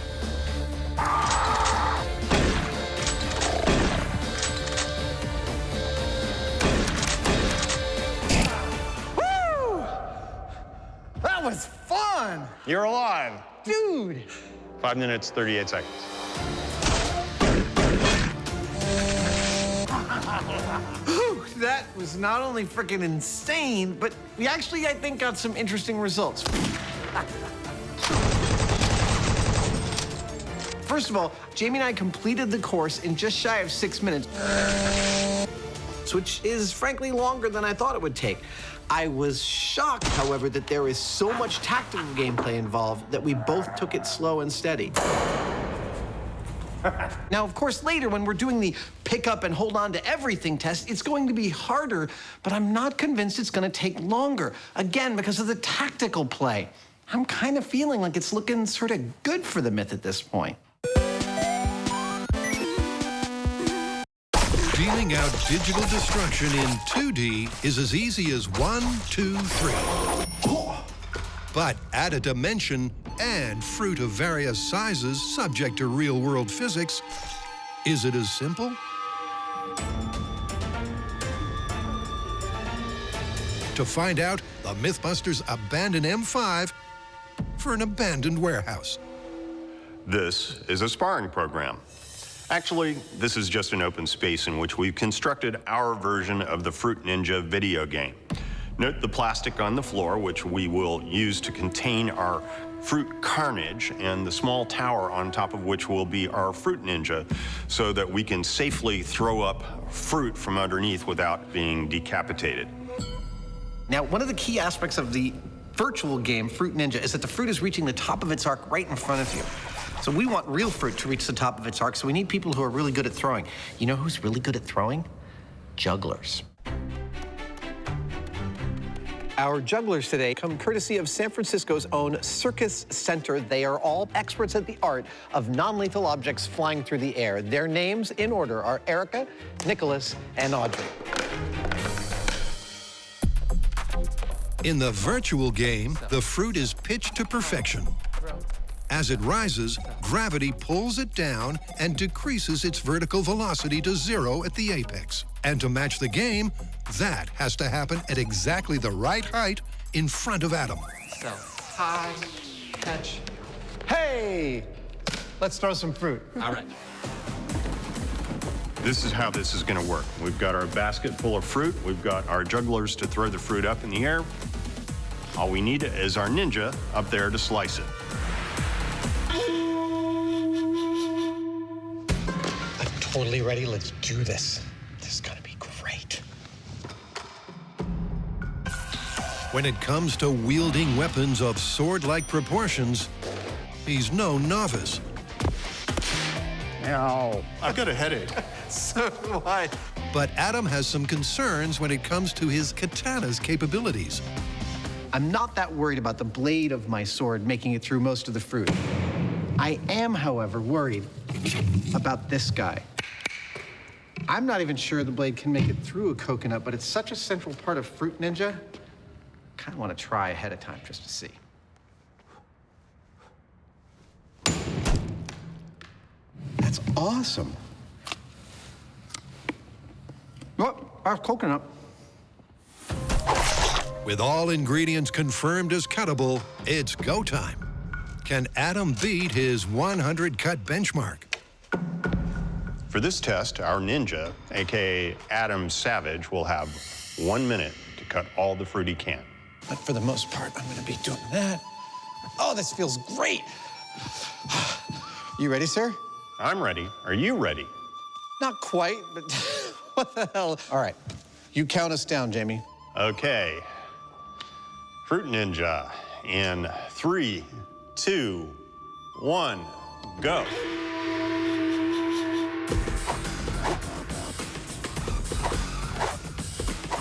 Woo! That was fun! You're alive. Dude! 5 minutes, 38 seconds. That was not only freaking insane, but we actually, I think, got some interesting results. First of all, Jamie and I completed the course in just shy of 6 minutes, which is frankly longer than I thought it would take. I was shocked, however, that there is so much tactical gameplay involved that we both took it slow and steady. Now, of course, later when we're doing the pick up and hold on to everything test, it's going to be harder, but I'm not convinced it's going to take longer. Again, because of the tactical play. I'm kind of feeling like it's looking sort of good for the myth at this point. dealing out digital destruction in 2D is as easy as 1, 2, 3. But add a dimension and fruit of various sizes subject to real-world physics. Is it as simple? To find out, the MythBusters abandon M5 for an abandoned warehouse. This is a sparring program. Actually, this is just an open space in which we've constructed our version of the Fruit Ninja video game. Note the plastic on the floor, which we will use to contain our fruit carnage, and the small tower on top of which will be our Fruit Ninja, so that we can safely throw up fruit from underneath without being decapitated. Now, one of the key aspects of the virtual game, Fruit Ninja, is that the fruit is reaching the top of its arc right in front of you. So we want real fruit to reach the top of its arc, so we need people who are really good at throwing. You know who's really good at throwing? Jugglers. Our jugglers today come courtesy of San Francisco's own Circus Center. They are all experts at the art of non-lethal objects flying through the air. Their names in order are Erica, Nicholas, and Audrey. In the virtual game, the fruit is pitched to perfection. As it rises, gravity pulls it down and decreases its vertical velocity to 0 at the apex. And to match the game, that has to happen at exactly the right height in front of Adam. So, high, catch. Hey! Let's throw some fruit. All right. This is how this is going to work. We've got our basket full of fruit. We've got our jugglers to throw the fruit up in the air. All we need is our ninja up there to slice it. I'm totally ready. Let's do this. This is going to be great. When it comes to wielding weapons of sword-like proportions, he's no novice. Ow. I've got a headache. So do I. But Adam has some concerns when it comes to his katana's capabilities. I'm not that worried about the blade of my sword making it through most of the fruit. I am, however, worried about this guy. I'm not even sure the blade can make it through a coconut, but it's such a central part of Fruit Ninja. Kind of want to try ahead of time just to see. That's awesome. Oh, I have coconut. With all ingredients confirmed as cuttable, it's go time. Can Adam beat his 100 cut benchmark? For this test, our ninja, aka Adam Savage, will have 1 minute to cut all the fruit he can. But for the most part, I'm gonna be doing that. Oh, this feels great. You ready, sir? I'm ready. Are you ready? Not quite, but what the hell? All right, you count us down, Jamie. Okay. Fruit Ninja in 3, 2, 1, go.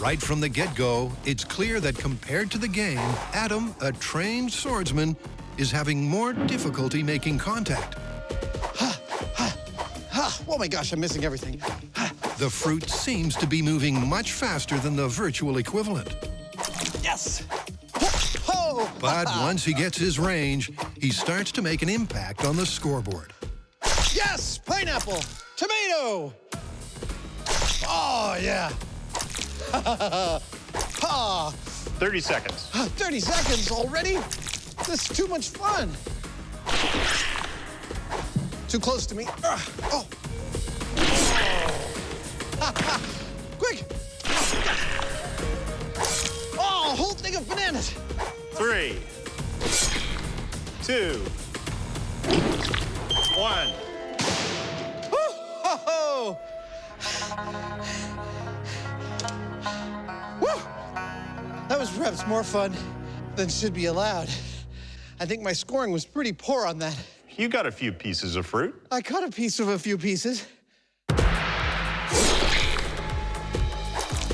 Right from the get-go, it's clear that compared to the game, Adam, a trained swordsman, is having more difficulty making contact. Oh my gosh, I'm missing everything. The fruit seems to be moving much faster than the virtual equivalent. Yes! Oh! But once he gets his range, he starts to make an impact on the scoreboard. Yes! Pineapple! Tomato! Oh, yeah. 30 seconds. 30 seconds already? This is too much fun. Too close to me. Oh. Quick. Oh, a whole thing of bananas. 3, 2, 1. Oh. Woo! That was perhaps more fun than should be allowed. I think my scoring was pretty poor on that. You got a few pieces of fruit. I cut a piece of a few pieces.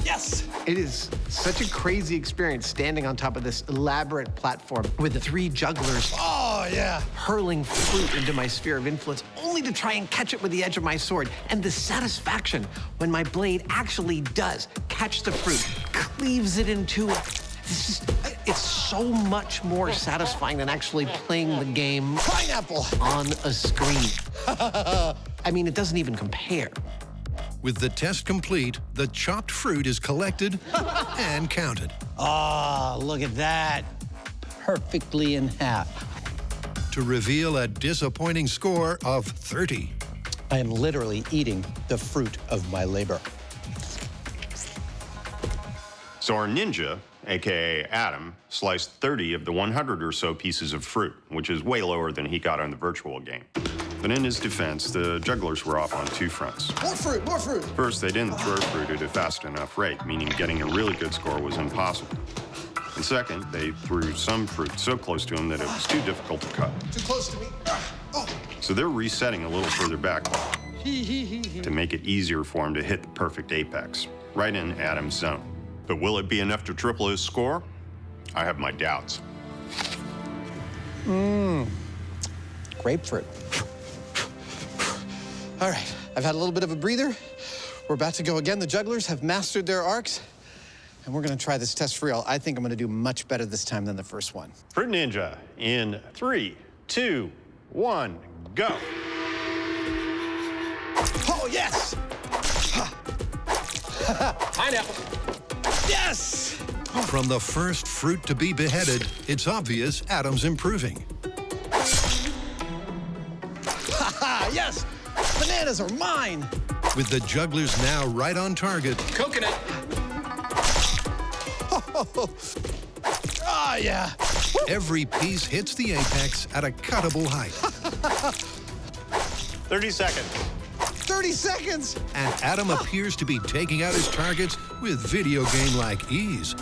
Yes! It is such a crazy experience standing on top of this elaborate platform with the 3 jugglers. Oh, yeah. Hurling fruit into my sphere of influence, only to try and catch it with the edge of my sword. And the satisfaction when my blade actually does catch the fruit, cleaves it in two. It's so much more satisfying than actually playing the game Pineapple on a screen. I mean, it doesn't even compare. With the test complete, the chopped fruit is collected and counted. Oh, look at that. Perfectly in half. To reveal a disappointing score of 30. I am literally eating the fruit of my labor. So our ninja, aka Adam, sliced 30 of the 100 or so pieces of fruit, which is way lower than he got on the virtual game. But in his defense, the jugglers were off on 2 fronts. More fruit, more fruit. First, they didn't throw fruit at a fast enough rate, meaning getting a really good score was impossible. And second, they threw some fruit so close to him that it was too difficult to cut. Too close to me. Oh. So they're resetting a little further back to make it easier for him to hit the perfect apex, right in Adam's zone. But will it be enough to triple his score? I have my doubts. Grapefruit. All right, I've had a little bit of a breather. We're about to go again. The jugglers have mastered their arcs, and we're gonna try this test for real. I think I'm gonna do much better this time than the first one. Fruit Ninja in 3, 2, 1, go. Oh, yes! Pineapple. Yes! From the first fruit to be beheaded, it's obvious Adam's improving. Yes! Bananas are mine! With the jugglers now right on target. Coconut. Ah, yeah. Every piece hits the apex at a cuttable height. 30 seconds. 30 seconds! And Adam appears to be taking out his targets with video game-like ease.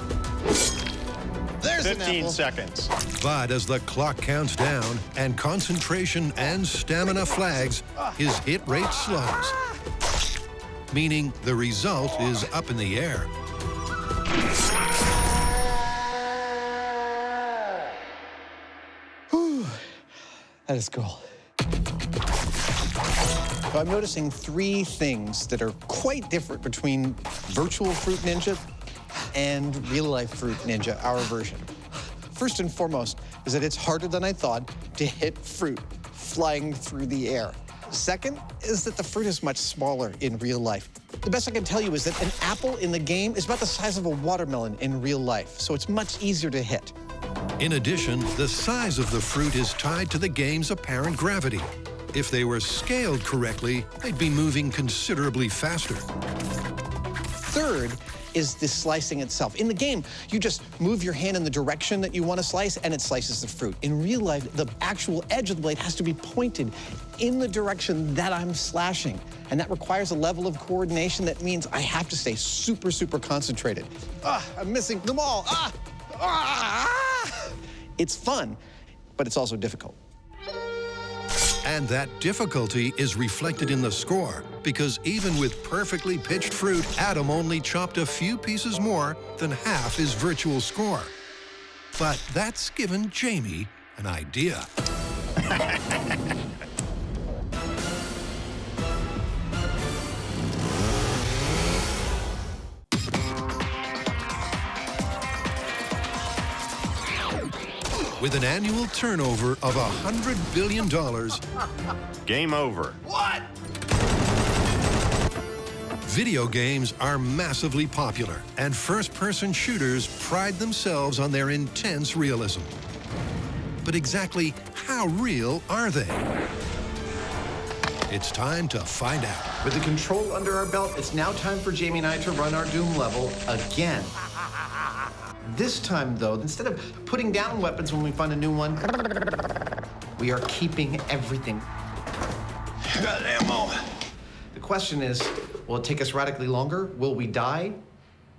There's 15 seconds. But as the clock counts down and concentration and stamina flags, his hit rate slows. Meaning the result is up in the air. That is cool. So I'm noticing three things that are quite different between virtual Fruit Ninja and real-life Fruit Ninja, our version. First and foremost is that it's harder than I thought to hit fruit flying through the air. Second is that the fruit is much smaller in real life. The best I can tell you is that an apple in the game is about the size of a watermelon in real life, so it's much easier to hit. In addition, the size of the fruit is tied to the game's apparent gravity. If they were scaled correctly, they'd be moving considerably faster. Third is the slicing itself. In the game, you just move your hand in the direction that you want to slice, and it slices the fruit. In real life, the actual edge of the blade has to be pointed in the direction that I'm slashing, and that requires a level of coordination that means I have to stay super, super concentrated. I'm missing them all. It's fun, but it's also difficult. And that difficulty is reflected in the score, because even with perfectly pitched fruit, Adam only chopped a few pieces more than half his virtual score. But that's given Jamie an idea. With an annual turnover of $100 billion. Game over. What? Video games are massively popular, and first-person shooters pride themselves on their intense realism. But exactly how real are they? It's time to find out. With the control under our belt, it's now time for Jamie and I to run our Doom level again. This time, though, instead of putting down weapons when we find a new one, we are keeping everything. Got ammo. The question is, will it take us radically longer? Will we die?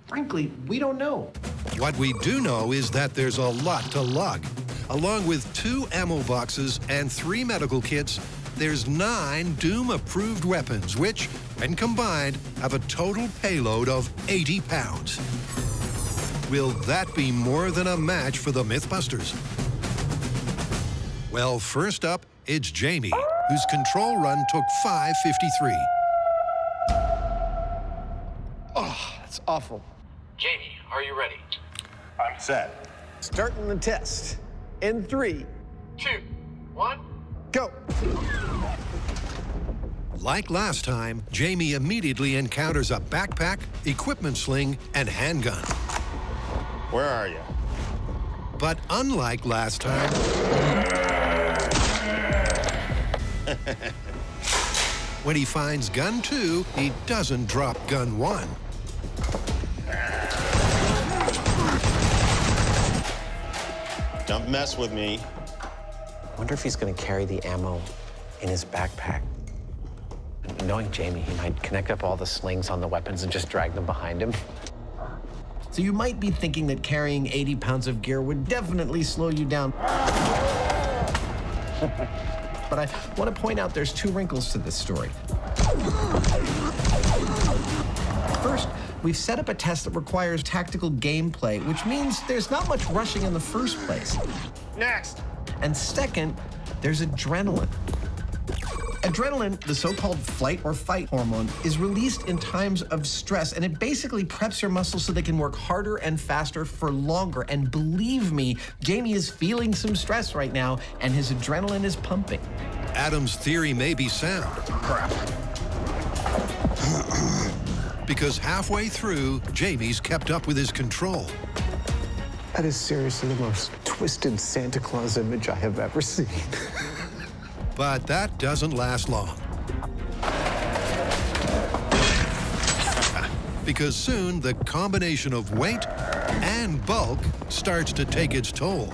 Frankly, we don't know. What we do know is that there's a lot to lug. Along with 2 ammo boxes and 3 medical kits, there's 9 Doom-approved weapons, which, when combined, have a total payload of 80 pounds. Will that be more than a match for the MythBusters? Well, first up, it's Jamie, whose control run took 5:53. Oh, that's awful. Jamie, are you ready? I'm set. Starting the test. In 3, 2, 1, go. Like last time, Jamie immediately encounters a backpack, equipment sling, and handgun. Where are you? But unlike last time, when he finds gun 2, he doesn't drop gun 1. Don't mess with me. Wonder if he's going to carry the ammo in his backpack. Knowing Jamie, he might connect up all the slings on the weapons and just drag them behind him. So you might be thinking that carrying 80 pounds of gear would definitely slow you down. But I want to point out there's 2 wrinkles to this story. First, we've set up a test that requires tactical gameplay, which means there's not much rushing in the first place. next. And second, there's adrenaline. Adrenaline, the so-called flight or fight hormone, is released in times of stress, and it basically preps your muscles so they can work harder and faster for longer. And believe me, Jamie is feeling some stress right now, and his adrenaline is pumping. Adam's theory may be sound. Crap. Because halfway through, Jamie's kept up with his control. That is seriously the most twisted Santa Claus image I have ever seen. But that doesn't last long. Because soon, the combination of weight and bulk starts to take its toll.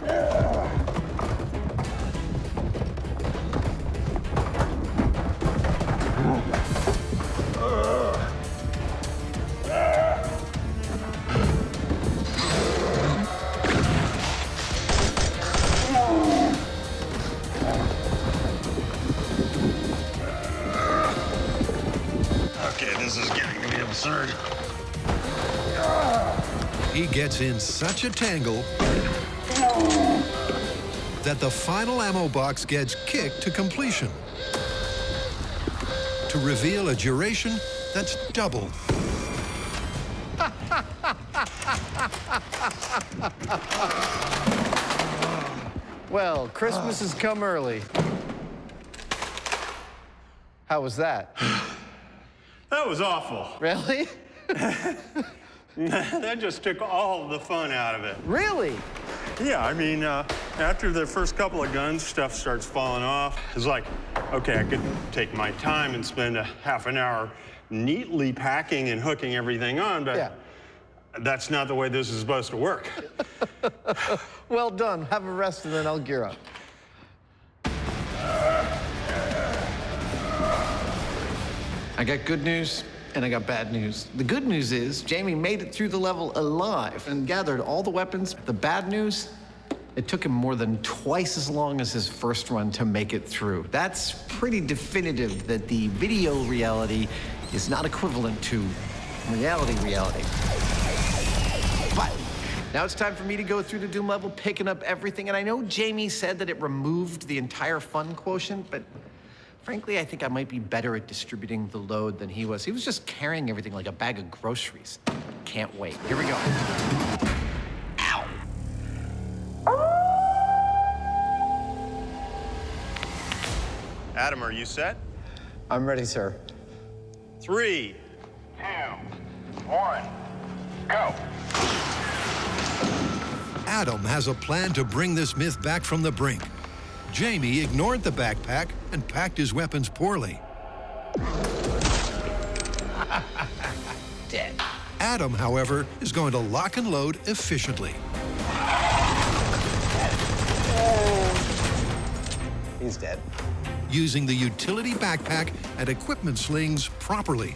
He gets in such a tangle that the final ammo box gets kicked to completion, to reveal a duration that's doubled. Well, Christmas has come early. How was that? That was awful. Really? That just took all the fun out of it. Really? Yeah, I mean, after the first couple of guns, stuff starts falling off. It's like, okay, I could take my time and spend a half an hour neatly packing and hooking everything on, but that's not the way this is supposed to work. Well done. Have a rest and then I'll gear up. I got good news and I got bad news. The good news is Jamie made it through the level alive and gathered all the weapons. The bad news, it took him more than twice as long as his first run to make it through. That's pretty definitive that the video reality is not equivalent to reality. But now it's time for me to go through the Doom level, picking up everything. And I know Jamie said that it removed the entire fun quotient, but frankly, I think I might be better at distributing the load than he was. He was just carrying everything like a bag of groceries. Can't wait. Here we go. Ow! Adam, are you set? I'm ready, sir. 3, 2, 1, go. Adam has a plan to bring this myth back from the brink. Jamie ignored the backpack and packed his weapons poorly. Dead. Adam, however, is going to lock and load efficiently. He's dead. Using the utility backpack and equipment slings properly.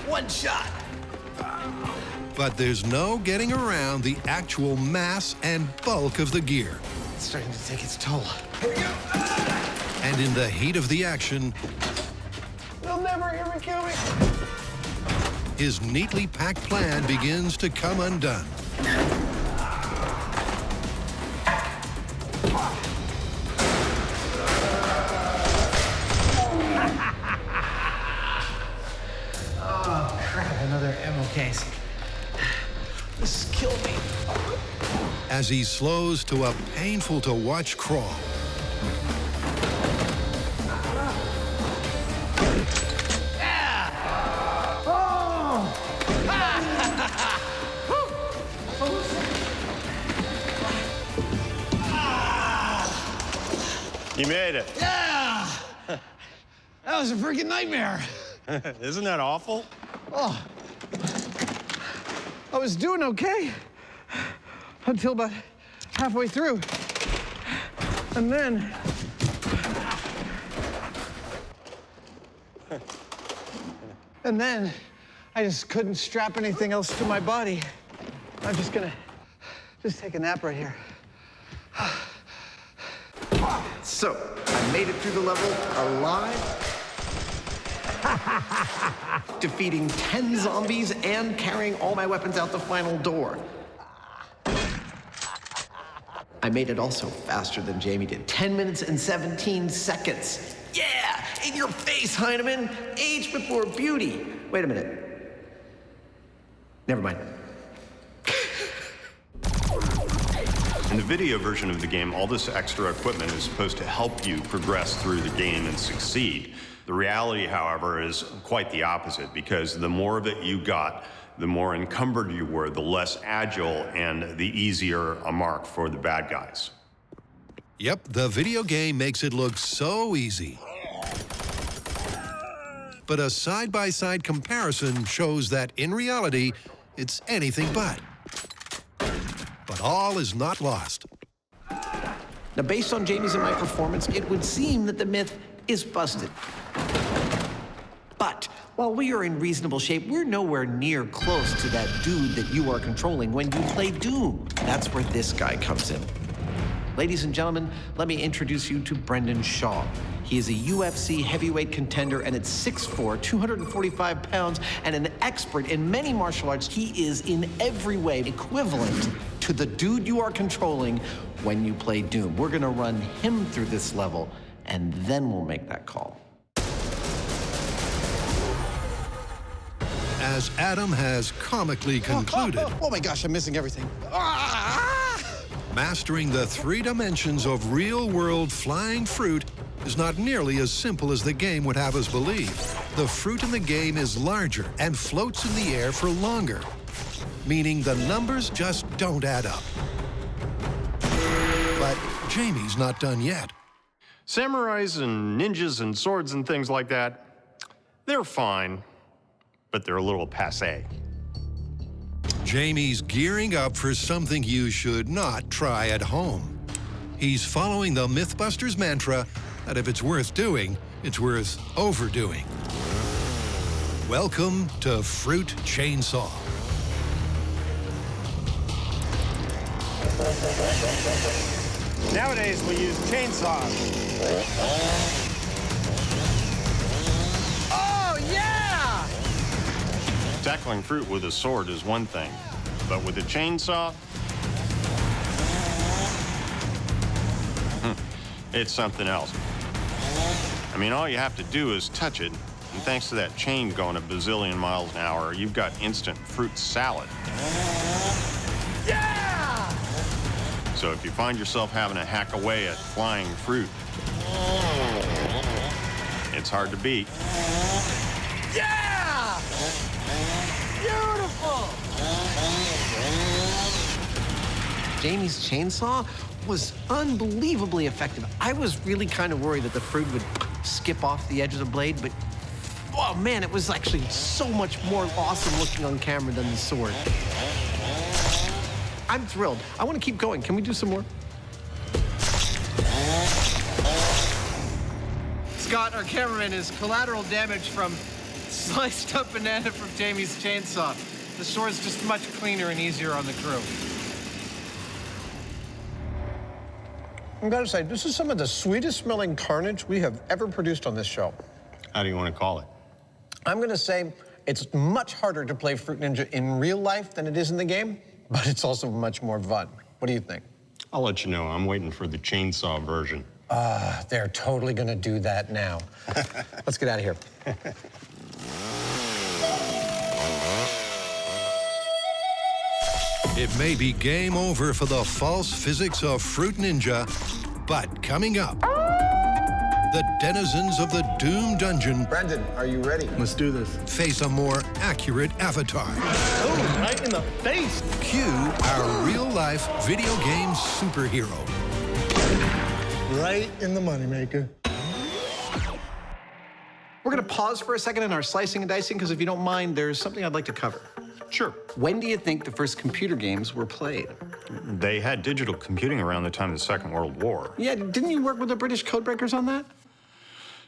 One shot. But there's no getting around the actual mass and bulk of the gear. It's starting to take its toll. And in the heat of the action, They'll never hear me kill me. his neatly packed plan begins to come undone. Oh, crap, another ammo case. This killed me. As he slows to a painful-to-watch crawl. You made it. Yeah! That was a freaking nightmare. Isn't that awful? Oh. I was doing okay until about halfway through. And then... I just couldn't strap anything else to my body. I'm just gonna take a nap right here. So, I made it through the level alive, defeating 10 zombies and carrying all my weapons out the final door. I made it also faster than Jamie did. 10 minutes and 17 seconds. Yeah, in your face, Hyneman. Age before beauty. Wait a minute. Never mind. In the video version of the game, all this extra equipment is supposed to help you progress through the game and succeed. The reality, however, is quite the opposite, because the more of it you got, the more encumbered you were, the less agile and the easier a mark for the bad guys. Yep, the video game makes it look so easy. But a side-by-side comparison shows that in reality, it's anything but. But all is not lost. Now, based on Jamie's and my performance, it would seem that the myth is busted. But while we are in reasonable shape, we're nowhere near close to that dude that you are controlling when you play Doom. That's where this guy comes in. Ladies and gentlemen, let me introduce you to Brendan Shaw. He is a UFC heavyweight contender, and at 6'4", 245 pounds, and an expert in many martial arts, he is in every way equivalent to the dude you are controlling when you play Doom. We're gonna run him through this level, and then we'll make that call. As Adam has comically concluded, Oh my gosh, I'm missing everything. mastering the 3 dimensions of real-world flying fruit is not nearly as simple as the game would have us believe. The fruit in the game is larger and floats in the air for longer, meaning the numbers just don't add up. But Jamie's not done yet. Samurais and ninjas and swords and things like that, they're fine, but they're a little passé. Jamie's gearing up for something you should not try at home. He's following the MythBusters mantra that if it's worth doing, it's worth overdoing. Welcome to Fruit Chainsaw. Nowadays, we use chainsaws. Oh, yeah! Tackling fruit with a sword is one thing, but with a chainsaw, it's something else. I mean, all you have to do is touch it, and thanks to that chain going a bazillion miles an hour, you've got instant fruit salad. Yeah! So if you find yourself having to hack away at flying fruit, it's hard to beat. Yeah! Beautiful! Jamie's chainsaw was unbelievably effective. I was really kind of worried that the fruit would skip off the edge of the blade, but oh man, it was actually so much more awesome looking on camera than the sword. I'm thrilled. I want to keep going. Can we do some more? Scott, our cameraman, is collateral damage from sliced up banana from Jamie's chainsaw. The sword's just much cleaner and easier on the crew. I've got to say, this is some of the sweetest smelling carnage we have ever produced on this show. How do you want to call it? I'm going to say it's much harder to play Fruit Ninja in real life than it is in the game, but it's also much more fun. What do you think? I'll let you know. I'm waiting for the chainsaw version. They're totally going to do that now. Let's get out of here. It may be game over for the false physics of Fruit Ninja, but coming up, the denizens of the Doom Dungeon. Brendan, are you ready? Let's do this. Face a more accurate avatar. Oh, right in the face. Cue our real-life video game superhero. Right in the moneymaker. We're going to pause for a second in our slicing and dicing, because if you don't mind, there's something I'd like to cover. Sure. When do you think the first computer games were played? They had digital computing around the time of the Second World War. Yeah, didn't you work with the British codebreakers on that?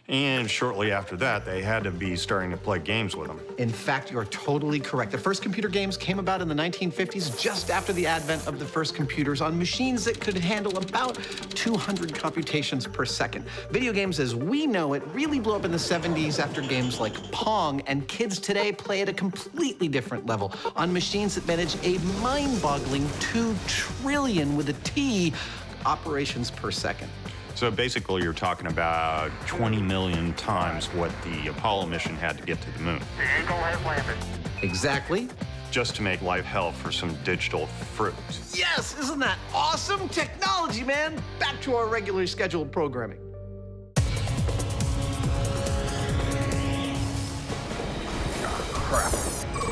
And shortly after that, they had to be starting to play games with them. In fact, you're totally correct. The first computer games came about in the 1950s, just after the advent of the first computers on machines that could handle about 200 computations per second. Video games as we know it really blew up in the 70s after games like Pong, and kids today play at a completely different level on machines that manage a mind-boggling 2 trillion with a T operations per second. So basically, you're talking about 20 million times what the Apollo mission had to get to the moon. The Eagle has landed. Exactly. Just to make life hell for some digital fruit. Yes, isn't that awesome? Technology, man. Back to our regularly scheduled programming.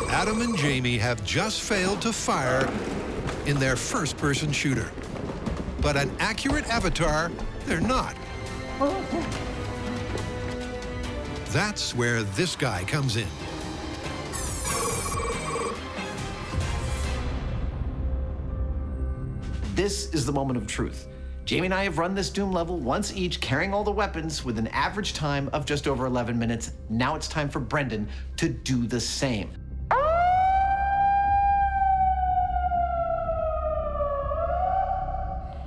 Adam and Jamie have just failed to fire in their first-person shooter. But an accurate avatar, they're not. That's where this guy comes in. This is the moment of truth. Jamie and I have run this Doom level once each, carrying all the weapons with an average time of just over 11 minutes. Now it's time for Brendan to do the same.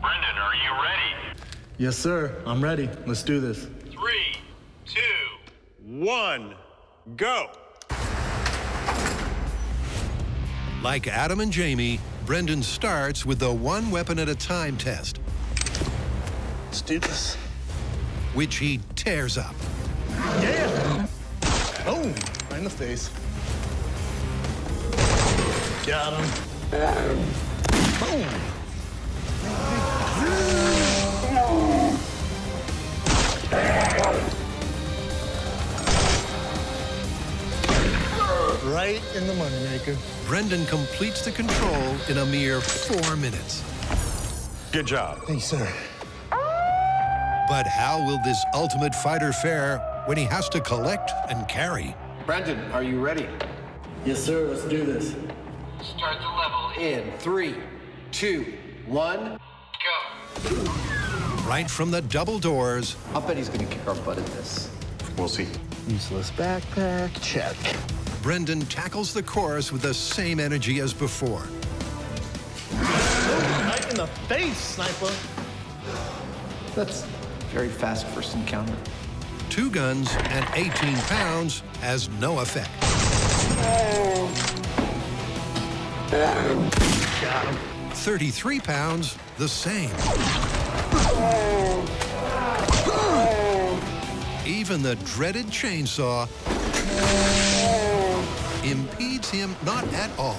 Brendan, are you Yes, sir. I'm ready. Let's do this. 3, 2, 1, go. Like Adam and Jamie, Brendan starts with the one weapon at a time test. Let's do this. Which he tears up. Yeah! Oh, right in the face. Got him. Boom! Right in the moneymaker. Brendan completes the control in a mere 4 minutes. Good job. Thanks, sir. But how will this ultimate fighter fare when he has to collect and carry? Brendan, are you ready? Yes, sir. Let's do this. Start the level In 3, 2, 1, go. Right from the double doors. I'll bet he's gonna kick our butt at this. We'll see. Useless backpack. Check. Brendan tackles the course with the same energy as before. Right in the face, sniper. That's very fast first encounter. 2 guns and 18 pounds has no effect. Got him. 33 pounds, the same. Even the dreaded chainsaw impedes him not at all.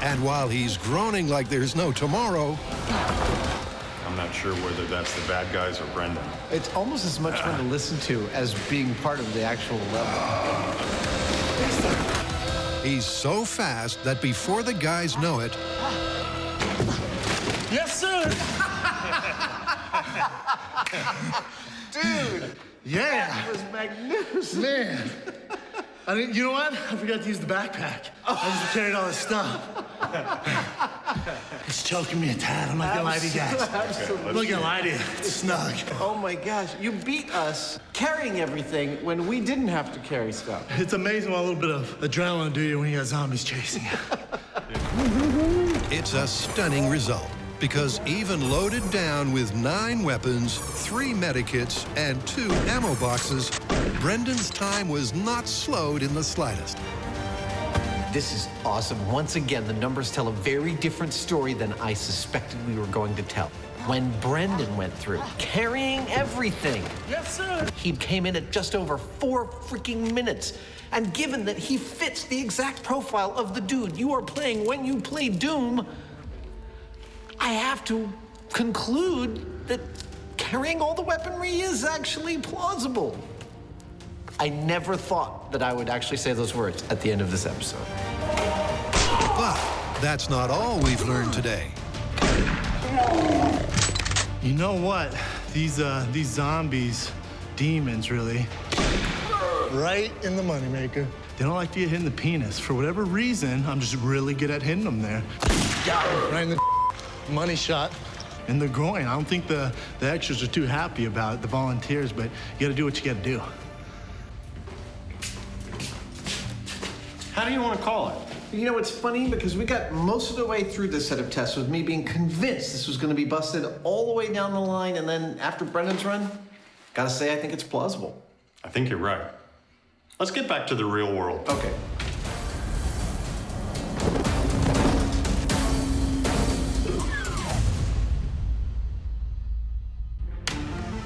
And while he's groaning like there's no tomorrow, I'm not sure whether that's the bad guys or Brendan. It's almost as much fun to listen to as being part of the actual level. he's so fast that before the guys know it, Yes, sir. Dude, Yeah. that was magnificent. Man. You know what? I forgot to use the backpack. I just carried all this stuff. It's choking me a tad. I'm not gonna lie to you guys. Absolutely. I'm not gonna lie to you. It's snug. Oh my gosh, you beat us carrying everything when we didn't have to carry stuff. It's amazing what a little bit of adrenaline will do you when you got zombies chasing you. it's a stunning result. Because even loaded down with 9 weapons, 3 medikits, and 2 ammo boxes, Brendan's time was not slowed in the slightest. This is awesome. Once again, the numbers tell a very different story than I suspected we were going to tell. When Brendan went through, carrying everything. Yes, sir. He came in at just over 4 freaking minutes. And given that he fits the exact profile of the dude you are playing when you play Doom, I have to conclude that carrying all the weaponry is actually plausible. I never thought that I would actually say those words at the end of this episode. But that's not all we've learned today. You know what? These zombies, demons really, right in the moneymaker. They don't like to get hit in the penis. For whatever reason, I'm just really good at hitting them there. Right in the money shot. In the groin. I don't think the extras are too happy about it, the volunteers, but you gotta do what you gotta do. How do you want to call it? You know, it's funny because we got most of the way through this set of tests with me being convinced this was going to be busted all the way down the line, and then after Brendan's run, gotta say I think it's plausible. I think you're right. Let's get back to the real world. Okay.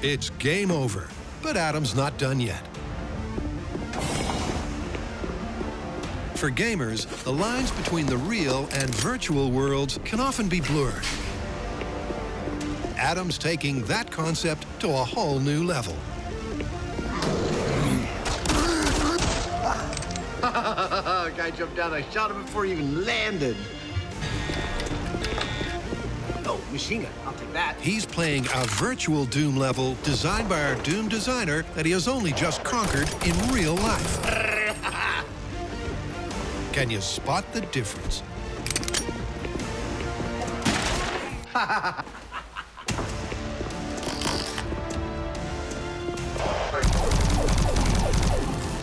It's game over, but Adam's not done yet. For gamers, the lines between the real and virtual worlds can often be blurred. Adam's taking that concept to a whole new level. Guy jumped down, I shot him before he even landed. Oh, machine gun, I'll take that. He's playing a virtual Doom level designed by our Doom designer that he has only just conquered in real life. Can you spot the difference?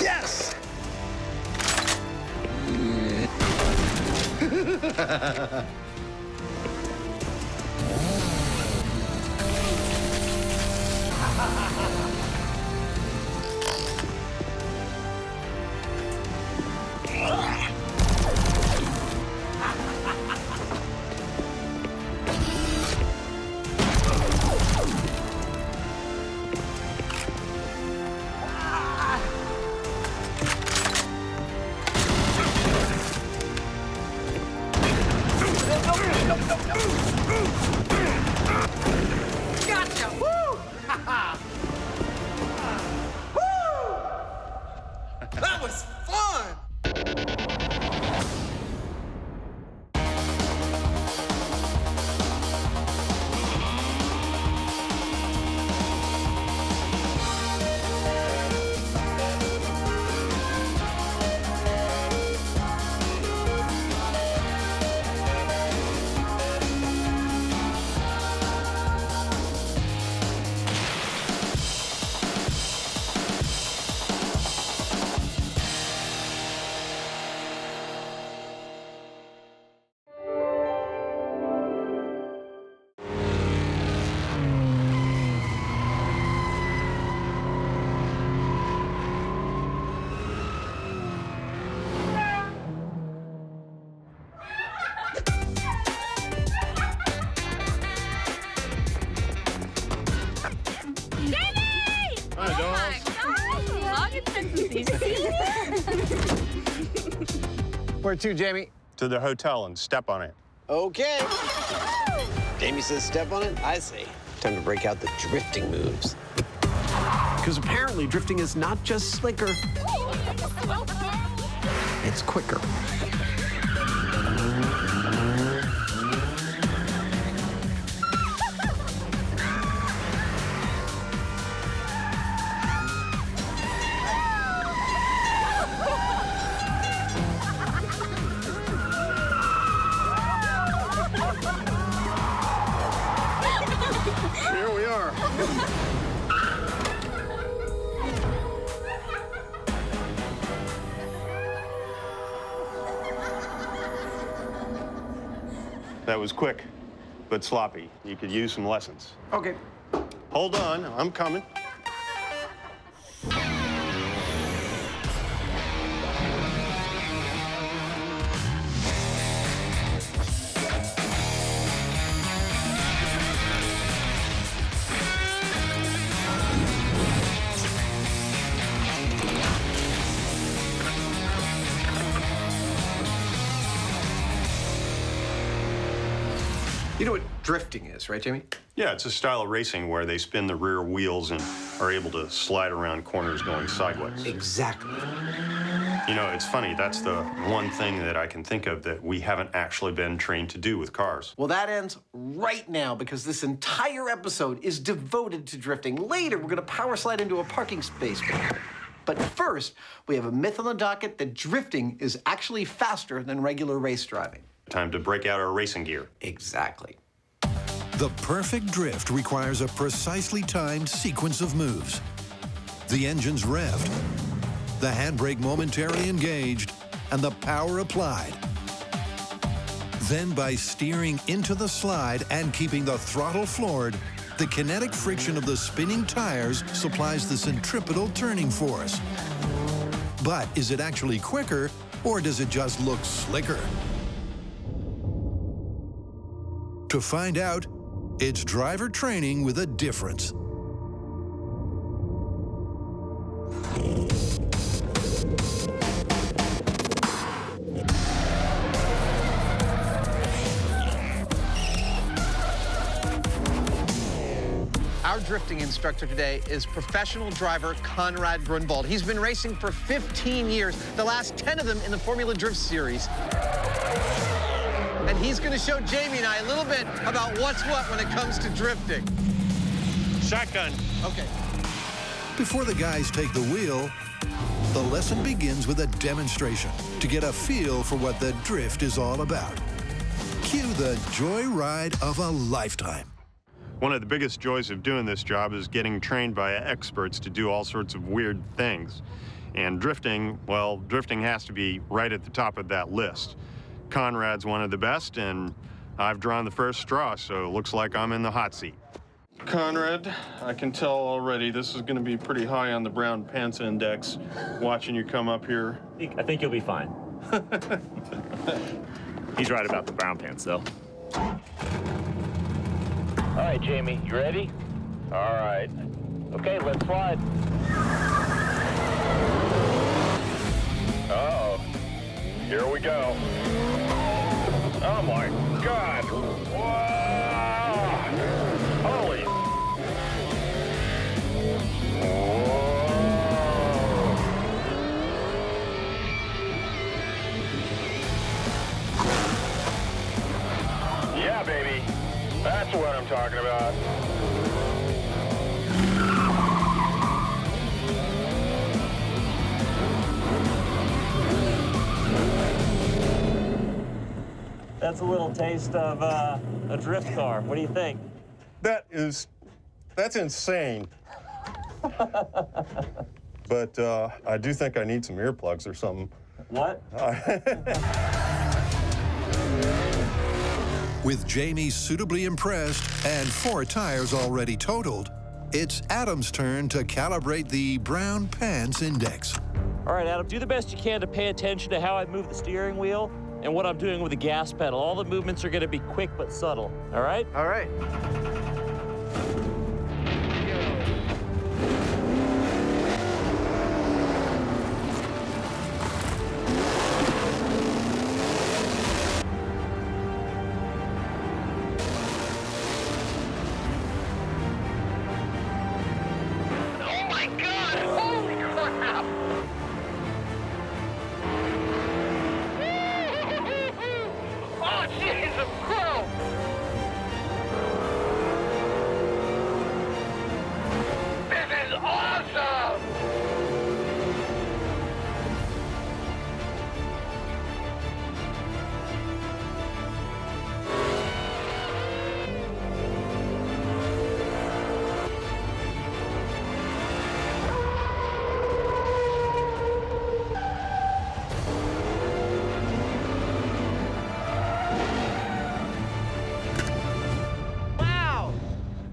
Yes! Gotcha! Woo! Woo! That was fun! Where to, Jamie? To the hotel and step on it. Okay. Jamie says step on it. I say time to break out the drifting moves. Because apparently drifting is not just slicker, it's quicker. Here we are. That was quick, but sloppy. You could use some lessons. Okay. Hold on, I'm coming. You know what drifting is, right, Jamie? Yeah, it's a style of racing where they spin the rear wheels and are able to slide around corners going sideways. Exactly. You know, it's funny, that's the one thing that I can think of that we haven't actually been trained to do with cars. Well, that ends right now because this entire episode is devoted to drifting. Later, we're gonna power slide into a parking space. But first, we have a myth on the docket that drifting is actually faster than regular race driving. Time to break out our racing gear. Exactly. The perfect drift requires a precisely timed sequence of moves. The engine's revved, the handbrake momentarily engaged, and the power applied. Then by steering into the slide and keeping the throttle floored, the kinetic friction of the spinning tires supplies the centripetal turning force. But is it actually quicker, or does it just look slicker? To find out, it's driver training with a difference. Our drifting instructor today is professional driver Conrad Grunwald. He's been racing for 15 years, the last 10 of them in the Formula Drift series. And he's going to show Jamie and I a little bit about what's what when it comes to drifting. Shotgun. Okay. Before the guys take the wheel, the lesson begins with a demonstration to get a feel for what the drift is all about. Cue the joyride of a lifetime. One of the biggest joys of doing this job is getting trained by experts to do all sorts of weird things. And drifting, well, drifting has to be right at the top of that list. Conrad's one of the best, and I've drawn the first straw, so it looks like I'm in the hot seat. Conrad, I can tell already this is going to be pretty high on the brown pants index, watching you come up here. I think you'll be fine. He's right about the brown pants, though. All right, Jamie, you ready? All right. Okay, let's slide. Uh-oh. Here we go. Oh, my God. Whoa! Holy. Yeah, baby. That's what I'm talking about. That's a little taste of a drift car. What do you think? That's insane. But I do think I need some earplugs or something. What? With Jamie suitably impressed and 4 tires already totaled, it's Adam's turn to calibrate the brown pants index. All right, Adam, do the best you can to pay attention to how I move the steering wheel and what I'm doing with the gas pedal. All the movements are going to be quick but subtle, all right? All right.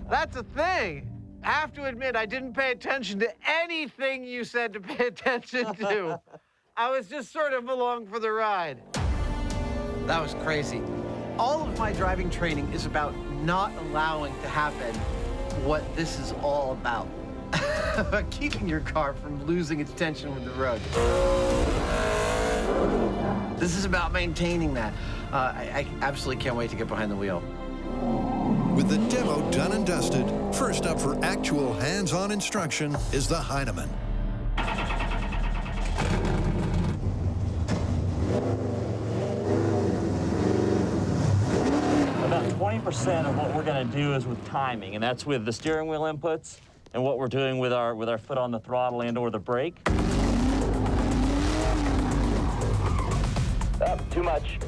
That's a thing. I have to admit, I didn't pay attention to anything you said to pay attention to. I was just sort of along for the ride. That was crazy. All of my driving training is about not allowing to happen what this is all about. Keeping your car from losing its tension with the road. This is about maintaining that. I absolutely can't wait to get behind the wheel. With the demo done and dusted, first up for actual hands-on instruction is the Hyneman. About 20% of what we're going to do is with timing, and that's with the steering wheel inputs and what we're doing with our foot on the throttle and or the brake. Oh, too much.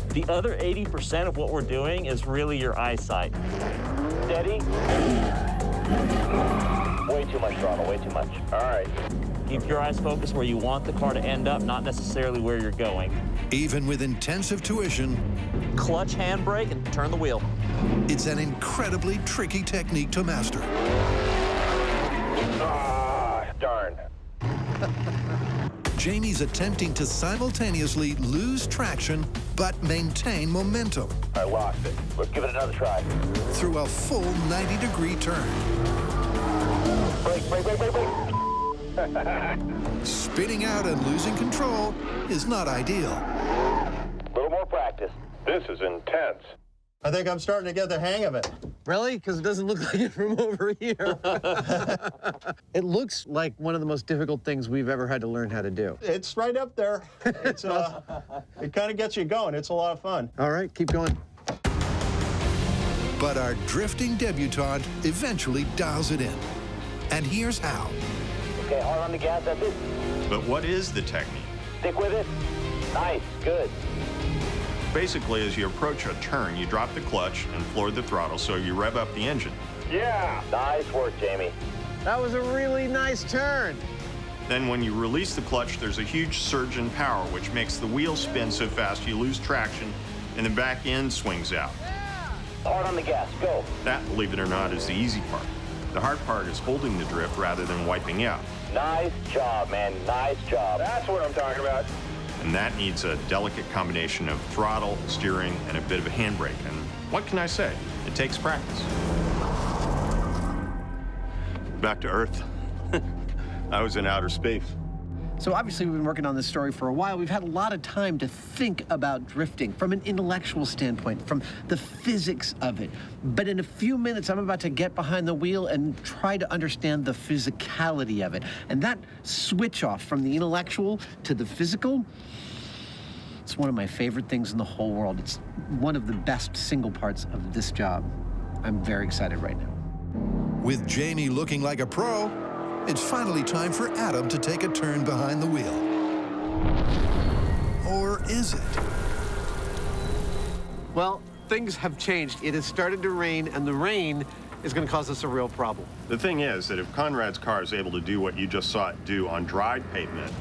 The other 80% of what we're doing is really your eyesight. Steady. Way too much throttle, way too much. All right. Keep your eyes focused where you want the car to end up, not necessarily where you're going. Even with intensive tuition, clutch handbrake and turn the wheel. It's an incredibly tricky technique to master. Ah, darn. Jamie's attempting to simultaneously lose traction but maintain momentum. I lost it. Let's give it another try. Through a full 90-degree turn. Brake, brake, brake, brake, brake. Spinning out and losing control is not ideal. A little more practice. This is intense. I think I'm starting to get the hang of it. Really? Because it doesn't look like it from over here. It looks like one of the most difficult things we've ever had to learn how to do. It's right up there. It's it kind of gets you going. It's a lot of fun. All right, keep going. But our drifting debutante eventually dials it in. And here's how. Okay, hard on the gas, that's it. But what is the technique? Stick with it. Nice, good. Basically, as you approach a turn, you drop the clutch and floor the throttle so you rev up the engine. Yeah. Nice work, Jamie. That was a really nice turn. Then when you release the clutch, there's a huge surge in power, which makes the wheel spin so fast you lose traction, and the back end swings out. Hard on the gas, go. That, believe it or not, is the easy part. The hard part is holding the drift rather than wiping out. Nice job, man, nice job. That's what I'm talking about. And that needs a delicate combination of throttle, steering, and a bit of a handbrake. And what can I say? It takes practice. Back to Earth. I was in outer space. So obviously we've been working on this story for a while. We've had a lot of time to think about drifting from an intellectual standpoint, from the physics of it. But in a few minutes, I'm about to get behind the wheel and try to understand the physicality of it. And that switch off from the intellectual to the physical, it's one of my favorite things in the whole world. It's one of the best single parts of this job. I'm very excited right now. With Jamie looking like a pro, it's finally time for Adam to take a turn behind the wheel. Or is it? Well, things have changed. It has started to rain, and the rain is going to cause us a real problem. The thing is that if Conrad's car is able to do what you just saw it do on dry pavement,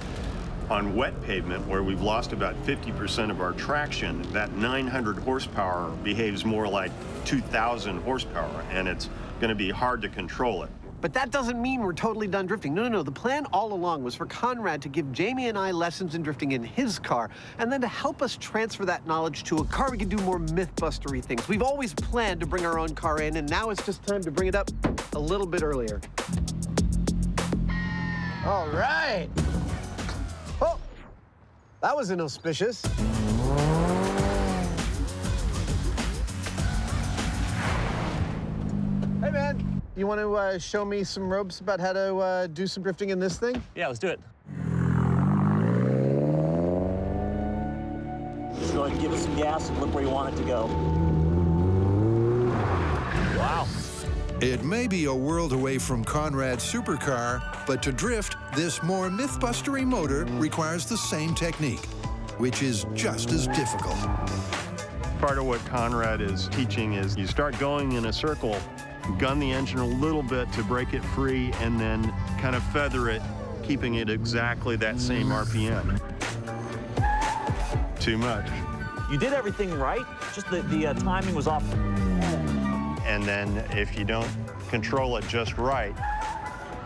on wet pavement, where we've lost about 50% of our traction, that 900 horsepower behaves more like 2,000 horsepower, and it's going to be hard to control it. But that doesn't mean we're totally done drifting. No, no, no. The plan all along was for Conrad to give Jamie and I lessons in drifting in his car, and then to help us transfer that knowledge to a car we can do more mythbustery things. We've always planned to bring our own car in, and now it's just time to bring it up a little bit earlier. All right. Oh, that was inauspicious. Hey, man. You want to show me some ropes about how to do some drifting in this thing? Yeah, let's do it. Just go ahead and give it some gas and look where you want it to go. Wow. It may be a world away from Conrad's supercar, but to drift, this more mythbustery motor requires the same technique, which is just as difficult. Part of what Conrad is teaching is you start going in a circle, gun the engine a little bit to break it free, and then kind of feather it, keeping it exactly that same RPM. Too much. You did everything right, just the timing was off. And then if you don't control it just right,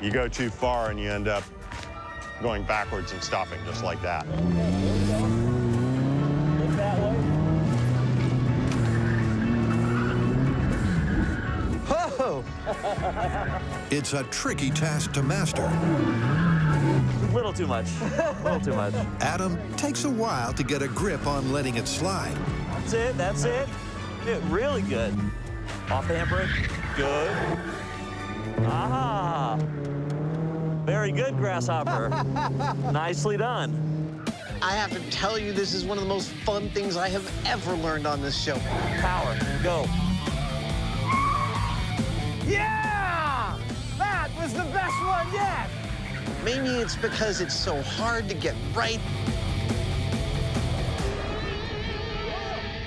you go too far and you end up going backwards and stopping just like that. Look that way. Whoa! It's a tricky task to master. A little too much. A little too much. Adam takes a while to get a grip on letting it slide. That's it, that's it. It really good. Off the handbrake. Good. Aha! Very good, Grasshopper. Nicely done. I have to tell you, this is one of the most fun things I have ever learned on this show. Power, go. Yeah! That was the best one yet! Maybe it's because it's so hard to get right.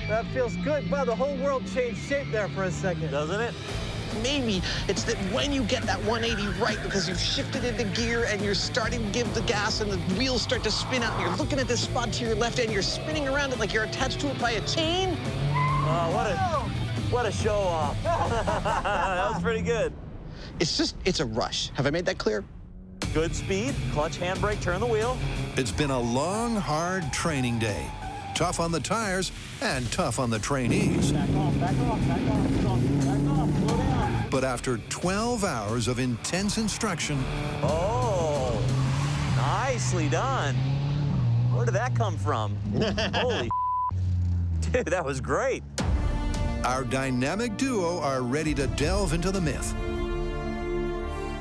That feels good. Wow, the whole world changed shape there for a second. Doesn't it? Maybe it's that when you get that 180 right because you've shifted into gear and you're starting to give the gas and the wheels start to spin out and you're looking at this spot to your left and you're spinning around it like you're attached to it by a chain. Oh, what a show off. That was pretty good. It's a rush. Have I made that clear? Good speed, clutch, handbrake, turn the wheel. It's been a long, hard training day. Tough on the tires and tough on the trainees. Back off, back off, back off, back off, back off, slow down. But after 12 hours of intense instruction... Oh, nicely done. Where did that come from? Holy dude, that was great. Our dynamic duo are ready to delve into the myth.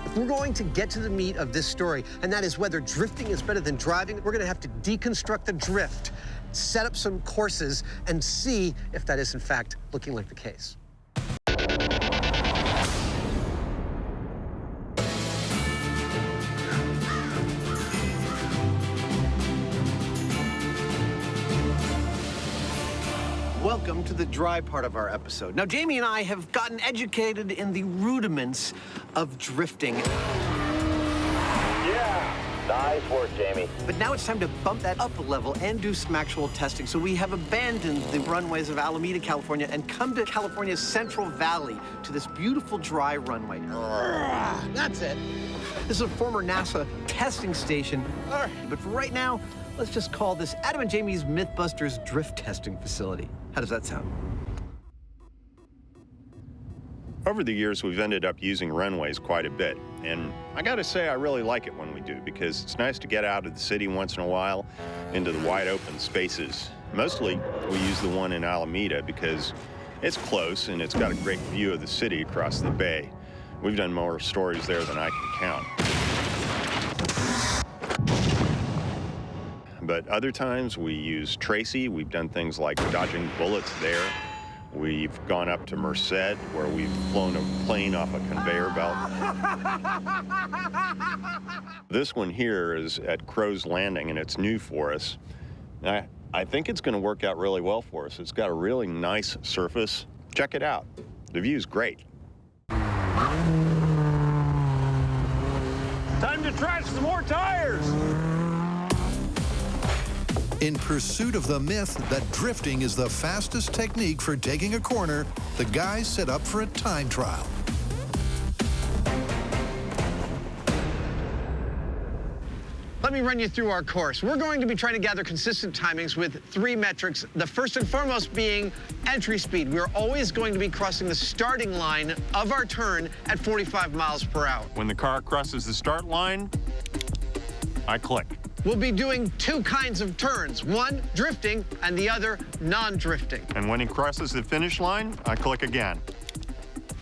If we're going to get to the meat of this story, and that is whether drifting is better than driving, we're going to have to deconstruct the drift, set up some courses, and see if that is, in fact, looking like the case. Welcome to the dry part of our episode. Now, Jamie and I have gotten educated in the rudiments of drifting. Yeah, Nice work, Jamie. But now it's time to bump that up a level and do some actual testing. So we have abandoned the runways of Alameda, California, and come to California's Central Valley to this beautiful dry runway. That's it. This is a former NASA testing station. But for right now, let's just call this Adam and Jamie's MythBusters drift testing facility. How does that sound? Over the years, we've ended up using runways quite a bit, and I gotta say I really like it when we do, because it's nice to get out of the city once in a while into the wide open spaces. Mostly, we use the one in Alameda because it's close and it's got a great view of the city across the bay. We've done more stories there than I can count. But other times we use Tracy. We've done things like dodging bullets there. We've gone up to Merced, where we've flown a plane off a conveyor belt. This one here is at Crow's Landing, and it's new for us. I think it's going to work out really well for us. It's got a really nice surface. Check it out. The view's great. Time to trash some more tires! In pursuit of the myth that drifting is the fastest technique for taking a corner, the guys set up for a time trial. Let me run you through our course. We're going to be trying to gather consistent timings with 3 metrics, the first and foremost being entry speed. We're always going to be crossing the starting line of our turn at 45 miles per hour. When the car crosses the start line, I click. We'll be doing 2 kinds of turns, one drifting and the other non-drifting. And when he crosses the finish line, I click again.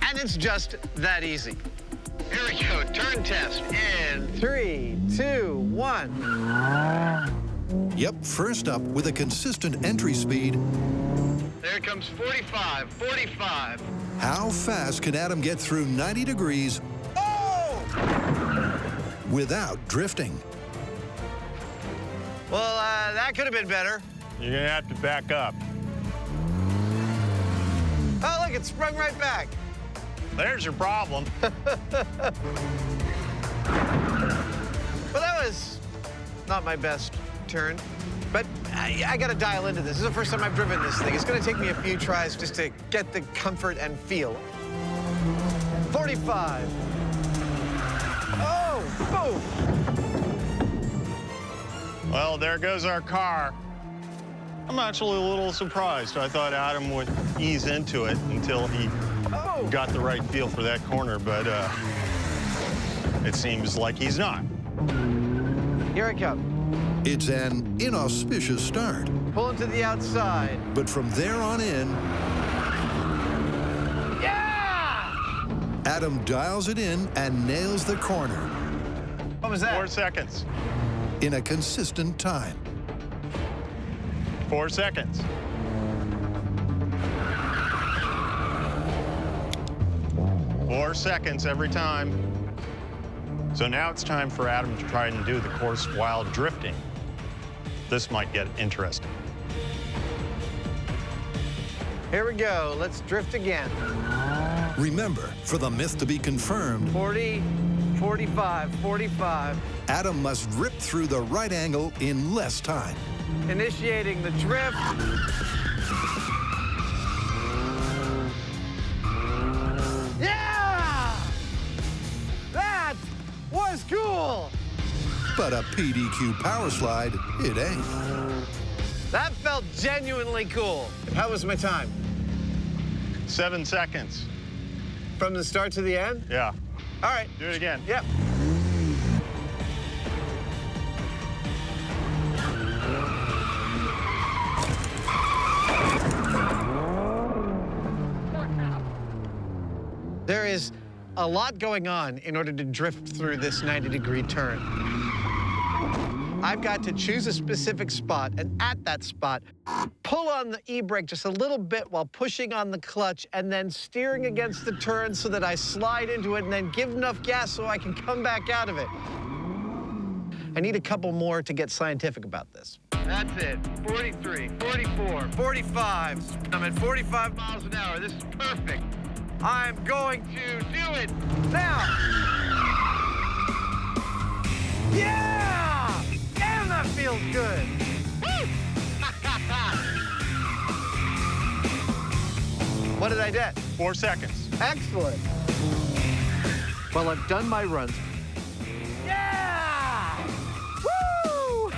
And it's just that easy. Here we go, turn test in 3, 2, 1. Yep, first up with a consistent entry speed. There comes 45, 45. How fast can Adam get through 90 degrees without drifting? Well, that could have been better. You're gonna have to back up. Oh, look, it sprung right back. There's your problem. Well, that was not my best turn, but I got to dial into this. This is the first time I've driven this thing. It's going to take me a few tries just to get the comfort and feel. 45. Oh, boom. Well, there goes our car. I'm actually a little surprised. I thought Adam would ease into it until he got the right feel for that corner, but it seems like he's not. Here I come. It's an inauspicious start. Pulling to the outside. But from there on in, yeah! Adam dials it in and nails the corner. What was that? 4 seconds. In a consistent time. 4 seconds. 4 seconds every time. So now it's time for Adam to try and do the course while drifting. This might get interesting. Here we go. Let's drift again. Remember, for the myth to be confirmed, 40, 45, 45. Adam must rip through the right angle in less time. Initiating the drift. Yeah! That was cool! But a PDQ power slide, it ain't. That felt genuinely cool. How was my time? 7 seconds. From the start to the end? Yeah. All right. Do it again. Yep. There is a lot going on in order to drift through this 90-degree turn. I've got to choose a specific spot, and at that spot, pull on the e-brake just a little bit while pushing on the clutch and then steering against the turn so that I slide into it and then give enough gas so I can come back out of it. I need a couple more to get scientific about this. That's it. 43, 44, 45. I'm at 45 miles an hour. This is perfect. I'm going to do it now. Yeah! feels good. What did I get? 4 seconds. Excellent. Well, I've done my runs. Yeah! Woo!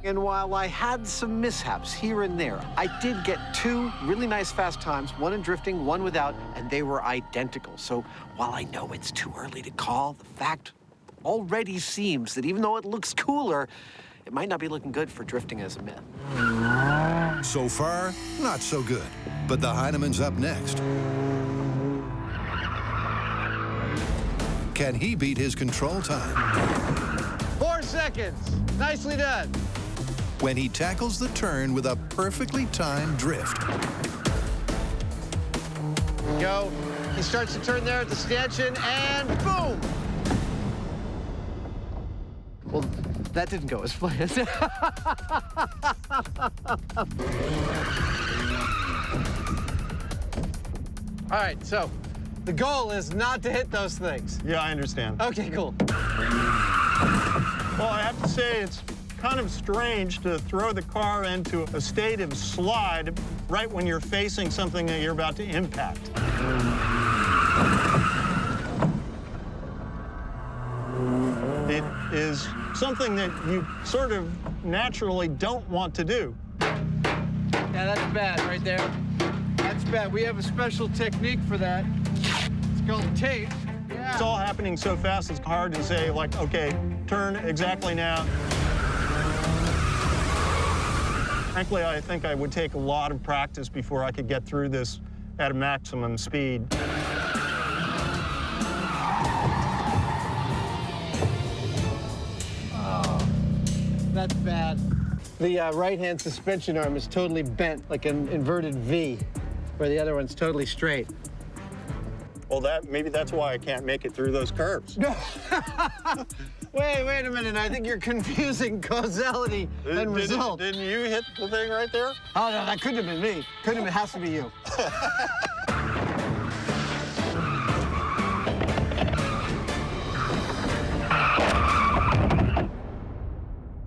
And while I had some mishaps here and there, I did get 2 really nice fast times, one in drifting, one without, and they were identical. So while I know it's too early to call, the fact already seems that even though it looks cooler, it might not be looking good for drifting as a myth. So far, not so good. But the Hyneman's up next. Can he beat his control time? 4 seconds. Nicely done. When he tackles the turn with a perfectly timed drift. Go. He starts to turn there at the stanchion, and boom! Well, that didn't go as planned. All right, so the goal is not to hit those things. Yeah, I understand. Okay, cool. Well, I have to say it's kind of strange to throw the car into a state of slide right when you're facing something that you're about to impact. It is something that you sort of naturally don't want to do. Yeah, that's bad right there. That's bad. We have a special technique for that. It's called tape. Yeah. It's all happening so fast, it's hard to say, like, okay, turn exactly now. Frankly, I think I would take a lot of practice before I could get through this at a maximum speed. Oh, that's bad. The right-hand suspension arm is totally bent, like an inverted V, where the other one's totally straight. Well, maybe that's why I can't make it through those curves. Wait a minute. I think you're confusing causality and result. Didn't you hit the thing right there? Oh, no, that couldn't have been me. Couldn't have been, it has to be you.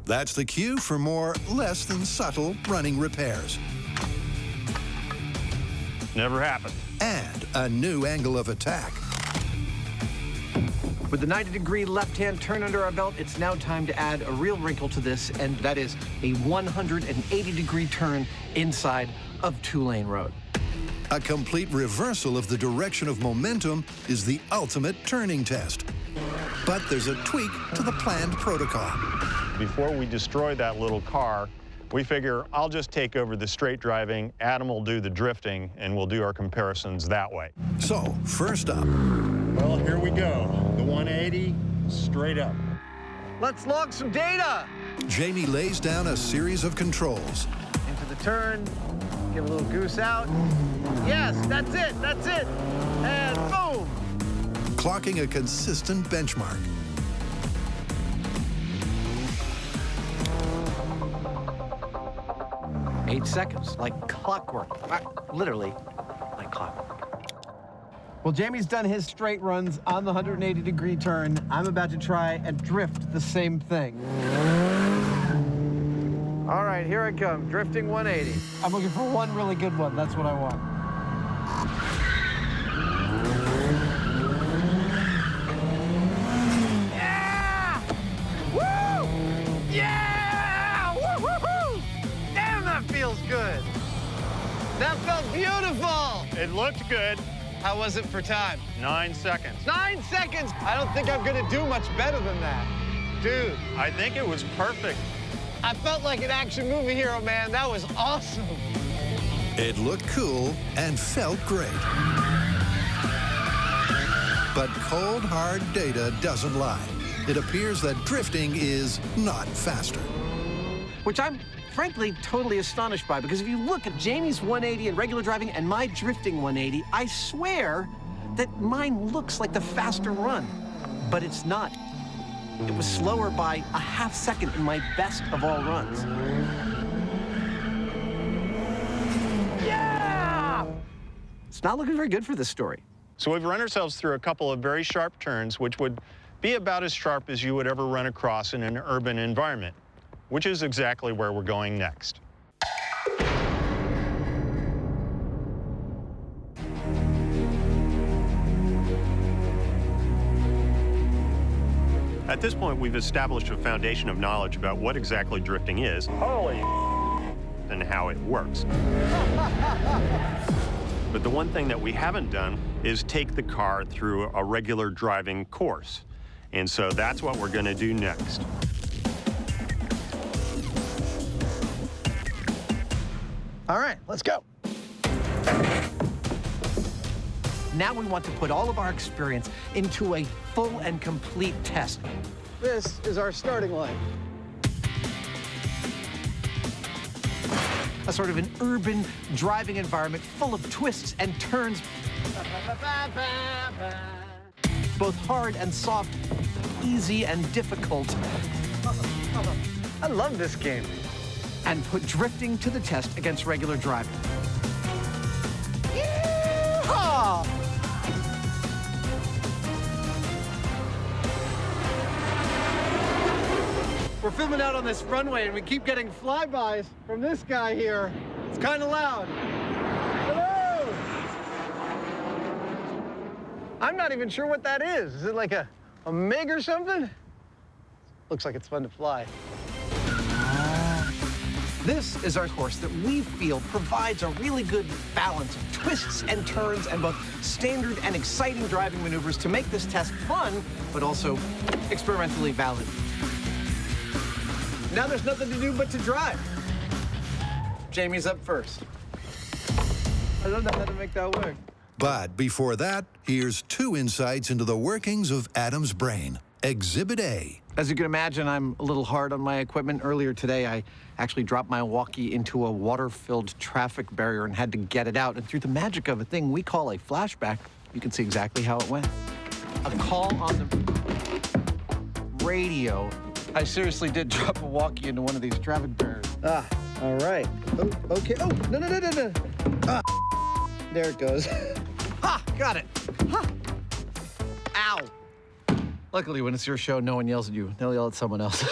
That's the cue for more less than subtle running repairs. Never happened. And a new angle of attack. With the 90-degree left-hand turn under our belt, it's now time to add a real wrinkle to this, and that is a 180-degree turn inside of 2-lane road. A complete reversal of the direction of momentum is the ultimate turning test. But there's a tweak to the planned protocol. Before we destroy that little car, we figure I'll just take over the straight driving, Adam will do the drifting, and we'll do our comparisons that way. So, first up. Well, here we go. The 180, straight up. Let's log some data. Jamie lays down a series of controls. Into the turn, give a little goose out. Yes, that's it, and boom. Clocking a consistent benchmark. Eight seconds, like clockwork. Literally, like clockwork. Well, Jamie's done his straight runs on the 180-degree turn. I'm about to try and drift the same thing. All right, here I come, drifting 180. I'm looking for one really good one. That's what I want. Yeah! Woo! Yeah! Woo-hoo-hoo! Damn, that feels good. That felt beautiful. It looked good. How was it for time? 9 seconds. 9 seconds? I don't think I'm gonna do much better than that. Dude. I think it was perfect. I felt like an action movie hero, man. That was awesome. It looked cool and felt great. But cold, hard data doesn't lie. It appears that drifting is not faster. Which I'm frankly totally astonished by, because if you look at Jamie's 180 in regular driving and my drifting 180, I swear that mine looks like the faster run, but it's not. It was slower by a half second in my best of all runs. Yeah! It's not looking very good for this story. So we've run ourselves through a couple of very sharp turns, which would be about as sharp as you would ever run across in an urban environment. which is exactly where we're going next. At this point, we've established a foundation of knowledge about what exactly drifting is. Holy and how it works. But the one thing that we haven't done is take the car through a regular driving course. And so that's what we're going to do next. All right, let's go. Now we want to put all of our experience into a full and complete test. This is our starting line. A sort of an urban driving environment full of twists and turns, both hard and soft, easy and difficult. I love this game. And put drifting to the test against regular driving. Yeehaw! We're filming out on this runway, and we keep getting flybys from this guy here. It's kind of loud. Hello! I'm not even sure what that is. Is it like a MiG or something? Looks like it's fun to fly. This is our course that we feel provides a really good balance of twists and turns and both standard and exciting driving maneuvers to make this test fun, but also experimentally valid. Now there's nothing to do but to drive. Jamie's up first. I don't know how to make that work. But before that, here's 2 insights into the workings of Adam's brain. Exhibit A. As you can imagine, I'm a little hard on my equipment. Earlier today, I actually dropped my walkie into a water-filled traffic barrier and had to get it out. And through the magic of a thing we call a flashback, you can see exactly how it went. A call on the radio. I seriously did drop a walkie into one of these traffic barriers. Ah, all right. Oh, okay. Oh, no. Ah, there it goes. Ha, got it. Ha. Ow. Luckily, when it's your show, no one yells at you. They'll yell at someone else.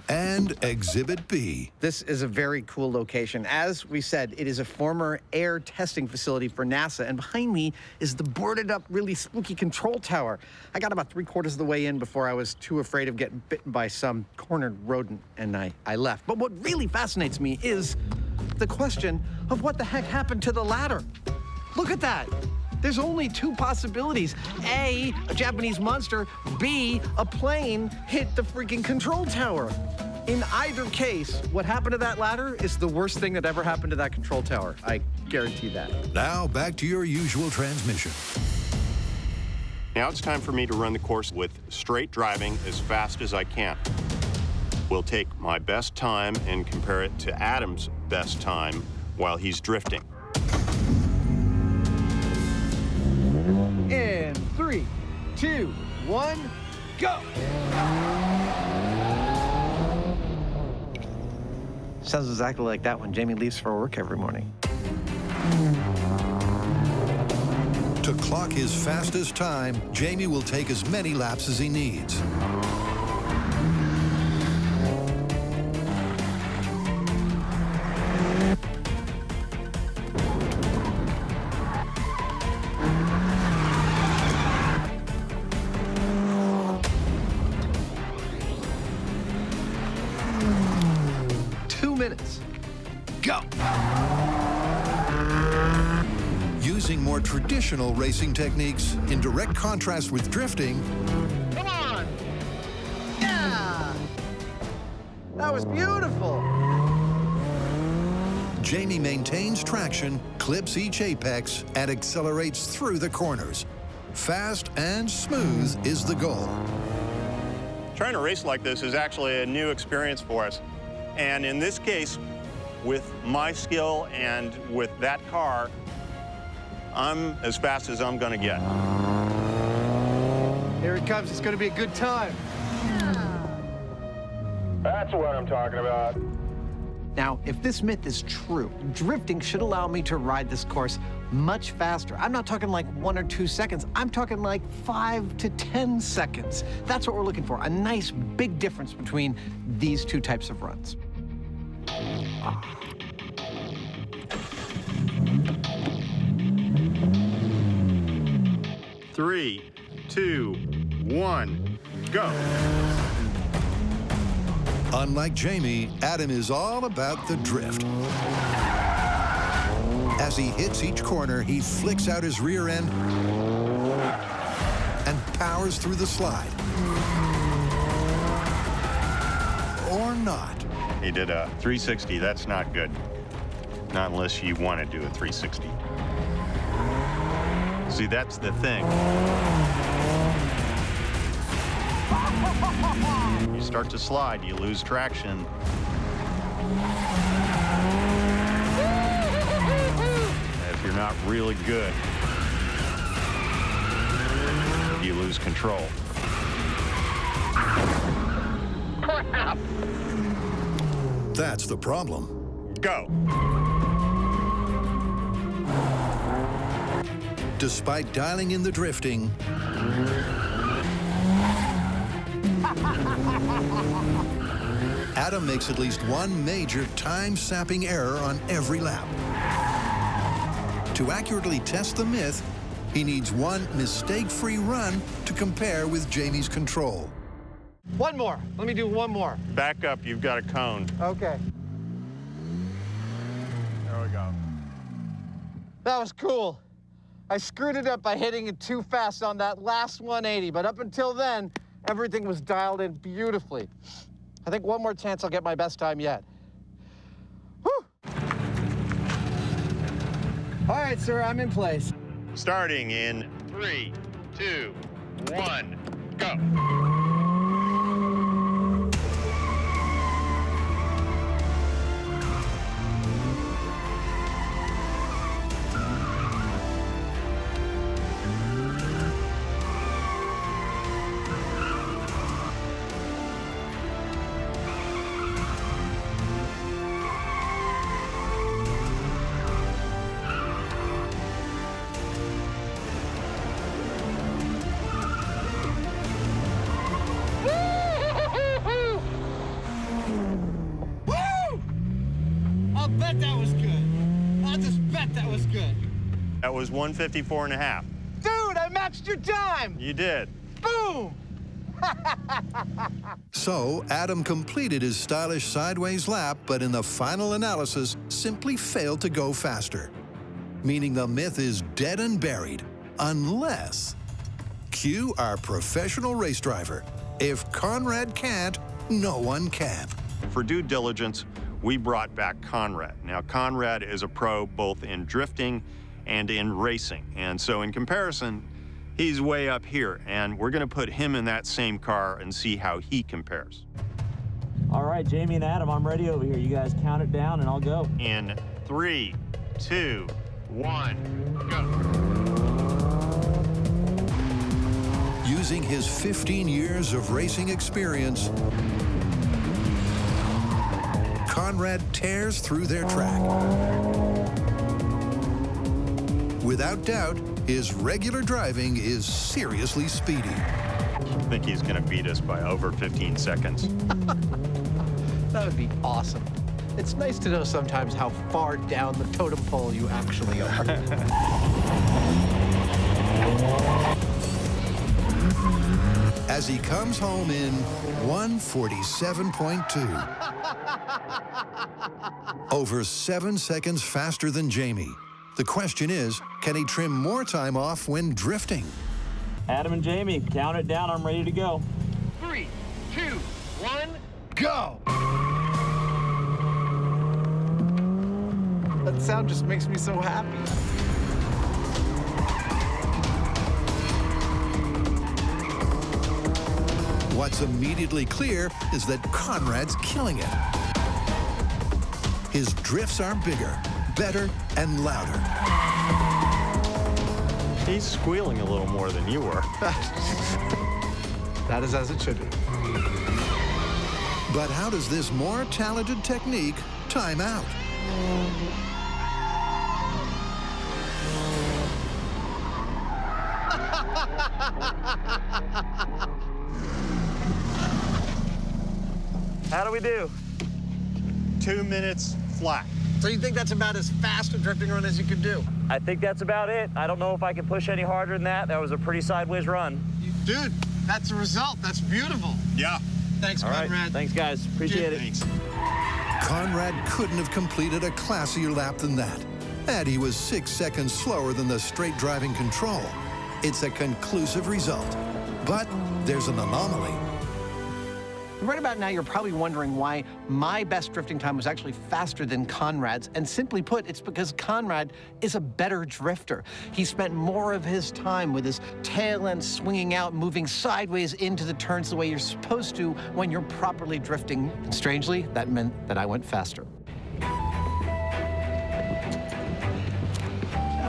And Exhibit B. This is a very cool location. As we said, it is a former air testing facility for NASA, and behind me is the boarded up, really spooky control tower. I got about 3/4 of the way in before I was too afraid of getting bitten by some cornered rodent, and I left. But what really fascinates me is the question of what the heck happened to the ladder. Look at that. There's only 2 possibilities. A Japanese monster. B, a plane hit the freaking control tower. In either case, what happened to that ladder is the worst thing that ever happened to that control tower. I guarantee that. Now back to your usual transmission. Now it's time for me to run the course with straight driving as fast as I can. We'll take my best time and compare it to Adam's best time while he's drifting. In 3, 2, 1, go! Sounds exactly like that when Jamie leaves for work every morning. To clock his fastest time, Jamie will take as many laps as he needs. Go! Using more traditional racing techniques in direct contrast with drifting. Come on! Yeah! That was beautiful! Jamie maintains traction, clips each apex, and accelerates through the corners. Fast and smooth is the goal. Trying to race like this is actually a new experience for us. And in this case, with my skill and with that car, I'm as fast as I'm gonna get. Here it comes, it's gonna be a good time. That's what I'm talking about. Now, if this myth is true, drifting should allow me to ride this course much faster. I'm not talking like 1 or 2 seconds. I'm talking like 5 to 10 seconds. That's what we're looking for, a nice big difference between these two types of runs. 3, 2, 1, go. Unlike Jamie, Adam is all about the drift. As he hits each corner, he flicks out his rear end and powers through the slide. Or not. He did a 360. That's not good. Not unless you want to do a 360. See, that's the thing. You start to slide, you lose traction. If you're not really good, you lose control. Crap! That's the problem. Go. Despite dialing in the drifting, Adam makes at least one major time-sapping error on every lap. To accurately test the myth, he needs one mistake-free run to compare with Jamie's control. One more. Let me do one more. Back up, you've got a cone. Okay. There we go. That was cool. I screwed it up by hitting it too fast on that last 180, but up until then, everything was dialed in beautifully. I think one more chance I'll get my best time yet. Whew. All right, sir, I'm in place. Starting in 3, 2, 1, go. I'll bet that was good. I'll just bet that was good. That was 154.5. Dude, I matched your time! You did. Boom! So, Adam completed his stylish sideways lap, but in the final analysis, simply failed to go faster. Meaning the myth is dead and buried, unless... Cue our professional race driver. If Conrad can't, no one can. For due diligence, we brought back Conrad. Now, Conrad is a pro both in drifting and in racing. And so in comparison, he's way up here. And we're going to put him in that same car and see how he compares. All right, Jamie and Adam, I'm ready over here. You guys count it down and I'll go. In 3, 2, 1, go. Using his 15 years of racing experience, Conrad tears through their track. Without doubt, his regular driving is seriously speedy. I think he's going to beat us by over 15 seconds. That would be awesome. It's nice to know sometimes how far down the totem pole you actually are. As he comes home in 1:47.2. Over 7 seconds faster than Jamie. The question is, can he trim more time off when drifting? Adam and Jamie, count it down. I'm ready to go. 3, 2, 1, go! That sound just makes me so happy. What's immediately clear is that Conrad's killing it. His drifts are bigger, better, and louder. He's squealing a little more than you were. That is as it should be. But how does this more talented technique Time out. How do we do? 2 minutes flat. So you think that's about as fast a drifting run as you could do? I think that's about it. I don't know if I can push any harder than that. That was a pretty sideways run. Dude, that's the result. That's beautiful. Yeah. Thanks, All right. Conrad. Thanks, guys. Appreciate it. Thanks. Conrad couldn't have completed a classier lap than that. And he was 6 seconds slower than the straight driving control. It's a conclusive result. But there's an anomaly. Right about now, you're probably wondering why my best drifting time was actually faster than Conrad's. And simply put, it's because Conrad is a better drifter. He spent more of his time with his tail end swinging out, moving sideways into the turns the way you're supposed to when you're properly drifting. And strangely, that meant that I went faster.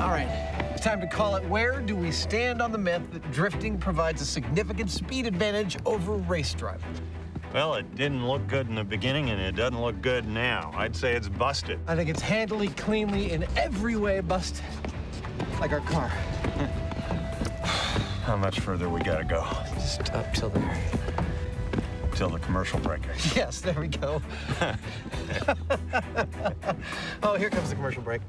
All right, it's time to call it. Where do we stand on the myth that drifting provides a significant speed advantage over race driving? Well, it didn't look good in the beginning, and it doesn't look good now. I'd say it's busted. I think it's handily, cleanly, in every way busted. Like our car. How much further we gotta go? Just up till there. Till the commercial break. Yes, there we go. Oh, here comes the commercial break.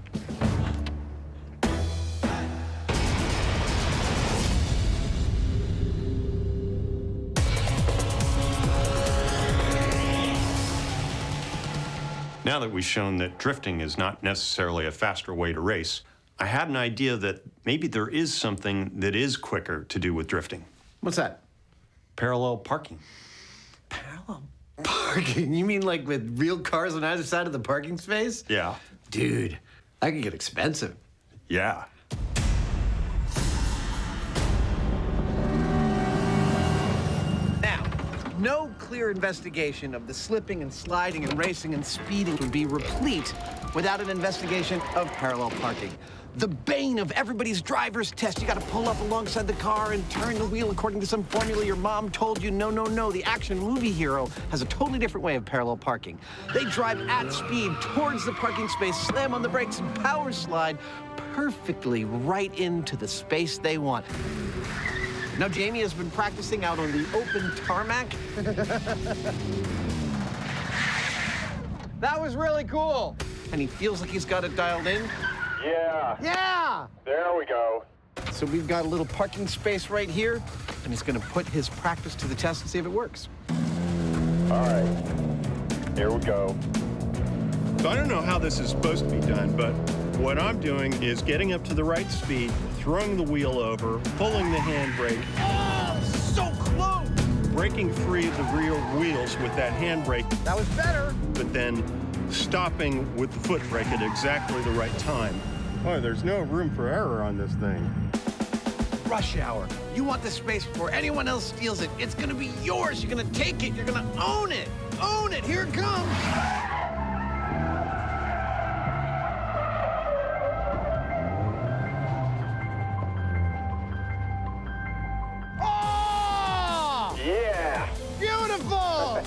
Now that we've shown that drifting is not necessarily a faster way to race, I had an idea that maybe there is something that is quicker to do with drifting. What's that? Parallel parking. Parallel parking? You mean like with real cars on either side of the parking space? Yeah. Dude, that could get expensive. Yeah. No clear investigation of the slipping and sliding and racing and speeding would be replete without an investigation of parallel parking. The bane of everybody's driver's test. You got to pull up alongside the car and turn the wheel according to some formula your mom told you. No, no, no. The action movie hero has a totally different way of parallel parking. They drive at speed towards the parking space, slam on the brakes, and power slide perfectly right into the space they want. Now, Jamie has been practicing out on the open tarmac. That was really cool. And he feels like he's got it dialed in. Yeah. Yeah! There we go. So we've got a little parking space right here, and he's gonna put his practice to the test and see if it works. All right. Here we go. So I don't know how this is supposed to be done, but what I'm doing is getting up to the right speed, throwing the wheel over, pulling the handbrake. Oh, so close! Breaking free of the rear wheels with that handbrake. That was better. But then stopping with the foot brake at exactly the right time. Oh, there's no room for error on this thing. Rush hour. You want this space before anyone else steals it. It's gonna be yours. You're gonna take it. You're gonna own it. Own it. Here it comes. Yeah. Beautiful!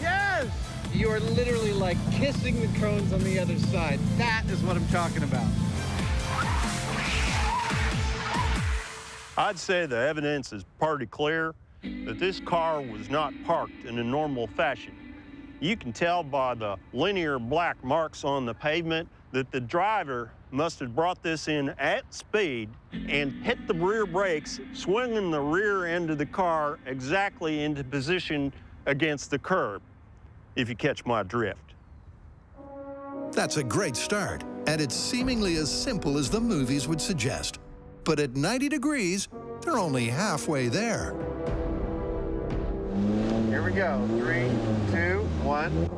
Yes! You are literally like kissing the cones on the other side. That is what I'm talking about. I'd say the evidence is pretty clear that this car was not parked in a normal fashion. You can tell by the linear black marks on the pavement that the driver must have brought this in at speed and hit the rear brakes, swinging the rear end of the car exactly into position against the curb, if you catch my drift. That's a great start, and it's seemingly as simple as the movies would suggest. But at 90 degrees, they're only halfway there. Here we go. 3, 2, 1.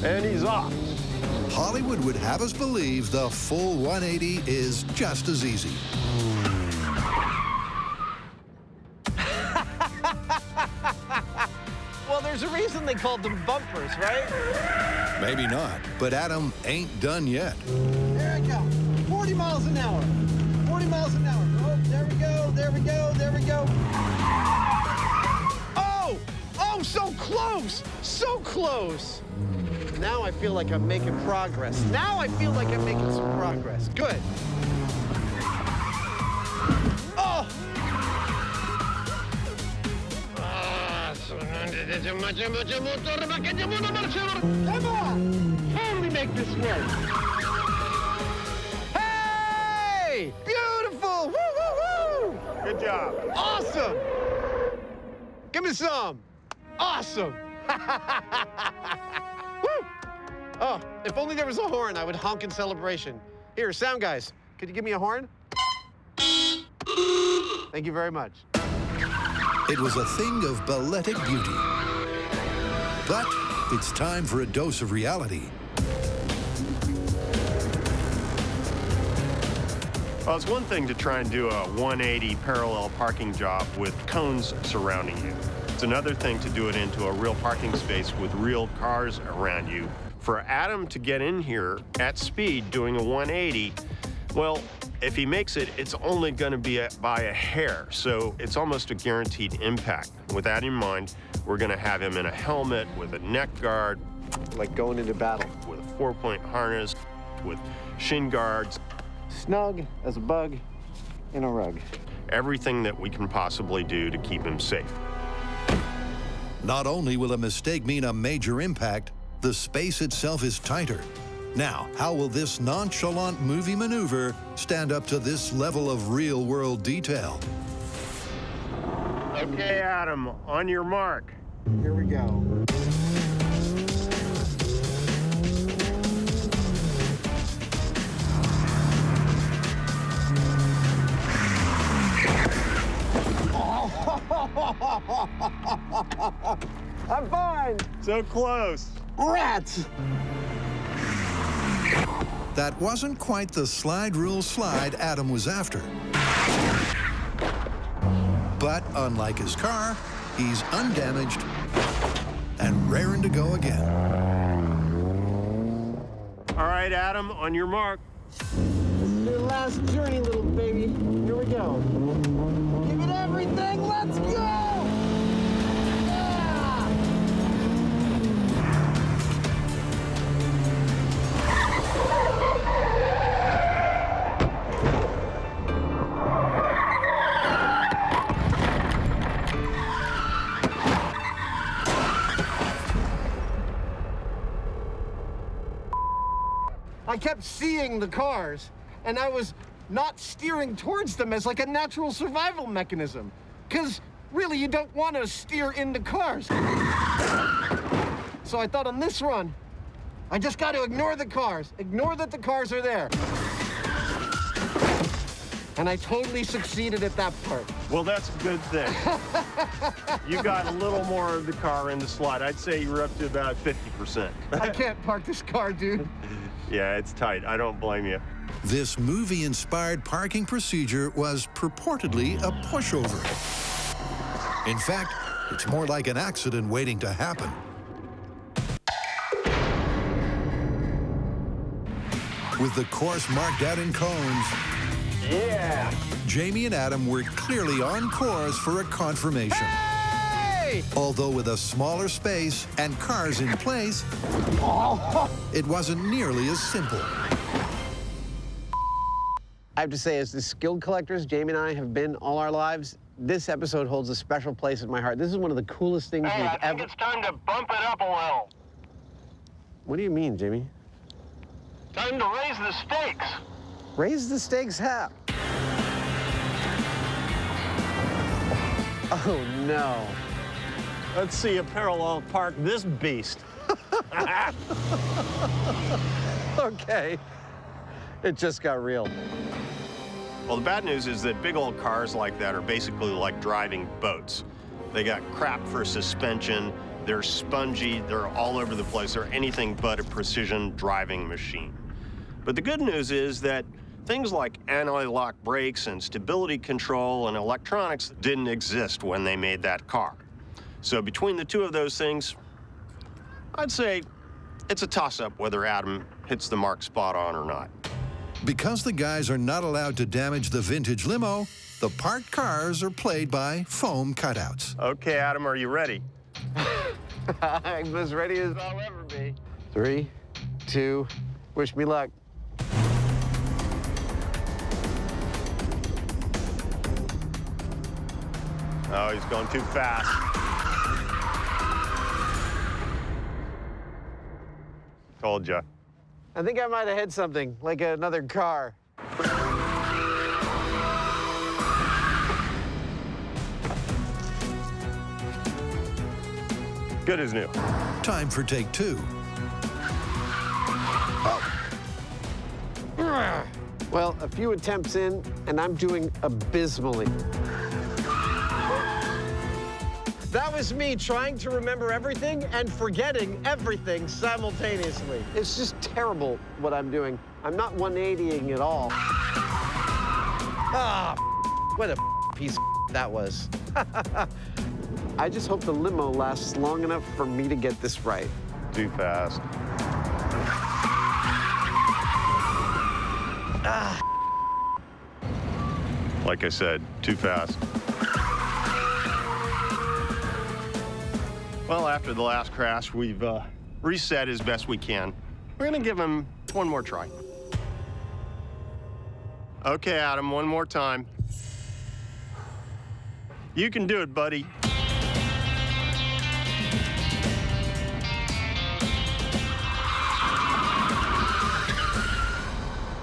And he's off. Hollywood would have us believe the full 180 is just as easy. Well, there's a reason they called them bumpers, right? Maybe not, but Adam ain't done yet. There I go. 40 miles an hour. 40 miles an hour. Oh, there we go. There we go. There we go. Oh! Oh, Oh, so close! So close! Now I feel like I'm making progress. Now I feel like I'm making some progress. Good. Oh! Come on! Totally make this work. Hey! Beautiful! Woo, woo, woo! Good job. Awesome! Give me some. Awesome! Woo! Oh, if only there was a horn, I would honk in celebration. Here, sound guys, could you give me a horn? Thank you very much. It was a thing of balletic beauty. But it's time for a dose of reality. Well, it's one thing to try and do a 180 parallel parking job with cones surrounding you. It's another thing to do it into a real parking space with real cars around you. For Adam to get in here at speed doing a 180, well, if he makes it, it's only going to be by a hair, so it's almost a guaranteed impact. With that in mind, we're going to have him in a helmet with a neck guard, like going into battle, with a 4-point harness, with shin guards. Snug as a bug in a rug. Everything that we can possibly do to keep him safe. Not only will a mistake mean a major impact, the space itself is tighter. Now, how will this nonchalant movie maneuver stand up to this level of real-world detail? Okay, Adam, on your mark. Here we go. I'm fine. So close. Rats. That wasn't quite the slide rule slide Adam was after. But unlike his car, he's undamaged and raring to go again. All right, Adam, on your mark. This is your last journey, little baby. Here we go. Give it everything. Let's go. Yeah! I kept seeing the cars, and I was not steering towards them as like a natural survival mechanism. Because really, you don't want to steer into cars. So I thought on this run, I just got to ignore the cars. Ignore that the cars are there. And I totally succeeded at that part. Well, that's a good thing. You got a little more of the car in the slide. I'd say you're up to about 50%. I can't park this car, dude. Yeah, it's tight. I don't blame you. This movie-inspired parking procedure was purportedly a pushover. In fact, it's more like an accident waiting to happen. With the course marked out in cones, yeah, Jamie and Adam were clearly on course for a confirmation. Hey! Although with a smaller space and cars in place, it wasn't nearly as simple. I have to say, as the skilled collectors Jamie and I have been all our lives, this episode holds a special place in my heart. This is one of the coolest things we've I think it's time to bump it up a little. What do you mean, Jamie? Time to raise the stakes. Raise the stakes how? Oh, no. Let's see a parallel park this beast. Okay. It just got real. Well, the bad news is that big old cars like that are basically like driving boats. They got crap for suspension, they're spongy, they're all over the place, they're anything but a precision driving machine. But the good news is that things like anti-lock brakes and stability control and electronics didn't exist when they made that car. So between the two of those things, I'd say it's a toss-up whether Adam hits the mark spot on or not. Because the guys are not allowed to damage the vintage limo, the parked cars are played by foam cutouts. Okay, Adam, are you ready? I'm as ready as I'll ever be. 3, 2, wish me luck. Oh, he's going too fast. Told ya. I think I might have hit something, like another car. Good as new. Time for take 2. Well, a few attempts in, and I'm doing abysmally. That was me trying to remember everything and forgetting everything simultaneously. It's just terrible what I'm doing. I'm not 180ing at all. Ah, what a piece of that was. I just hope the limo lasts long enough for me to get this right. Too fast. Ah. Like I said, too fast. Well, after the last crash, we've reset as best we can. We're gonna give him one more try. Okay, Adam, one more time. You can do it, buddy.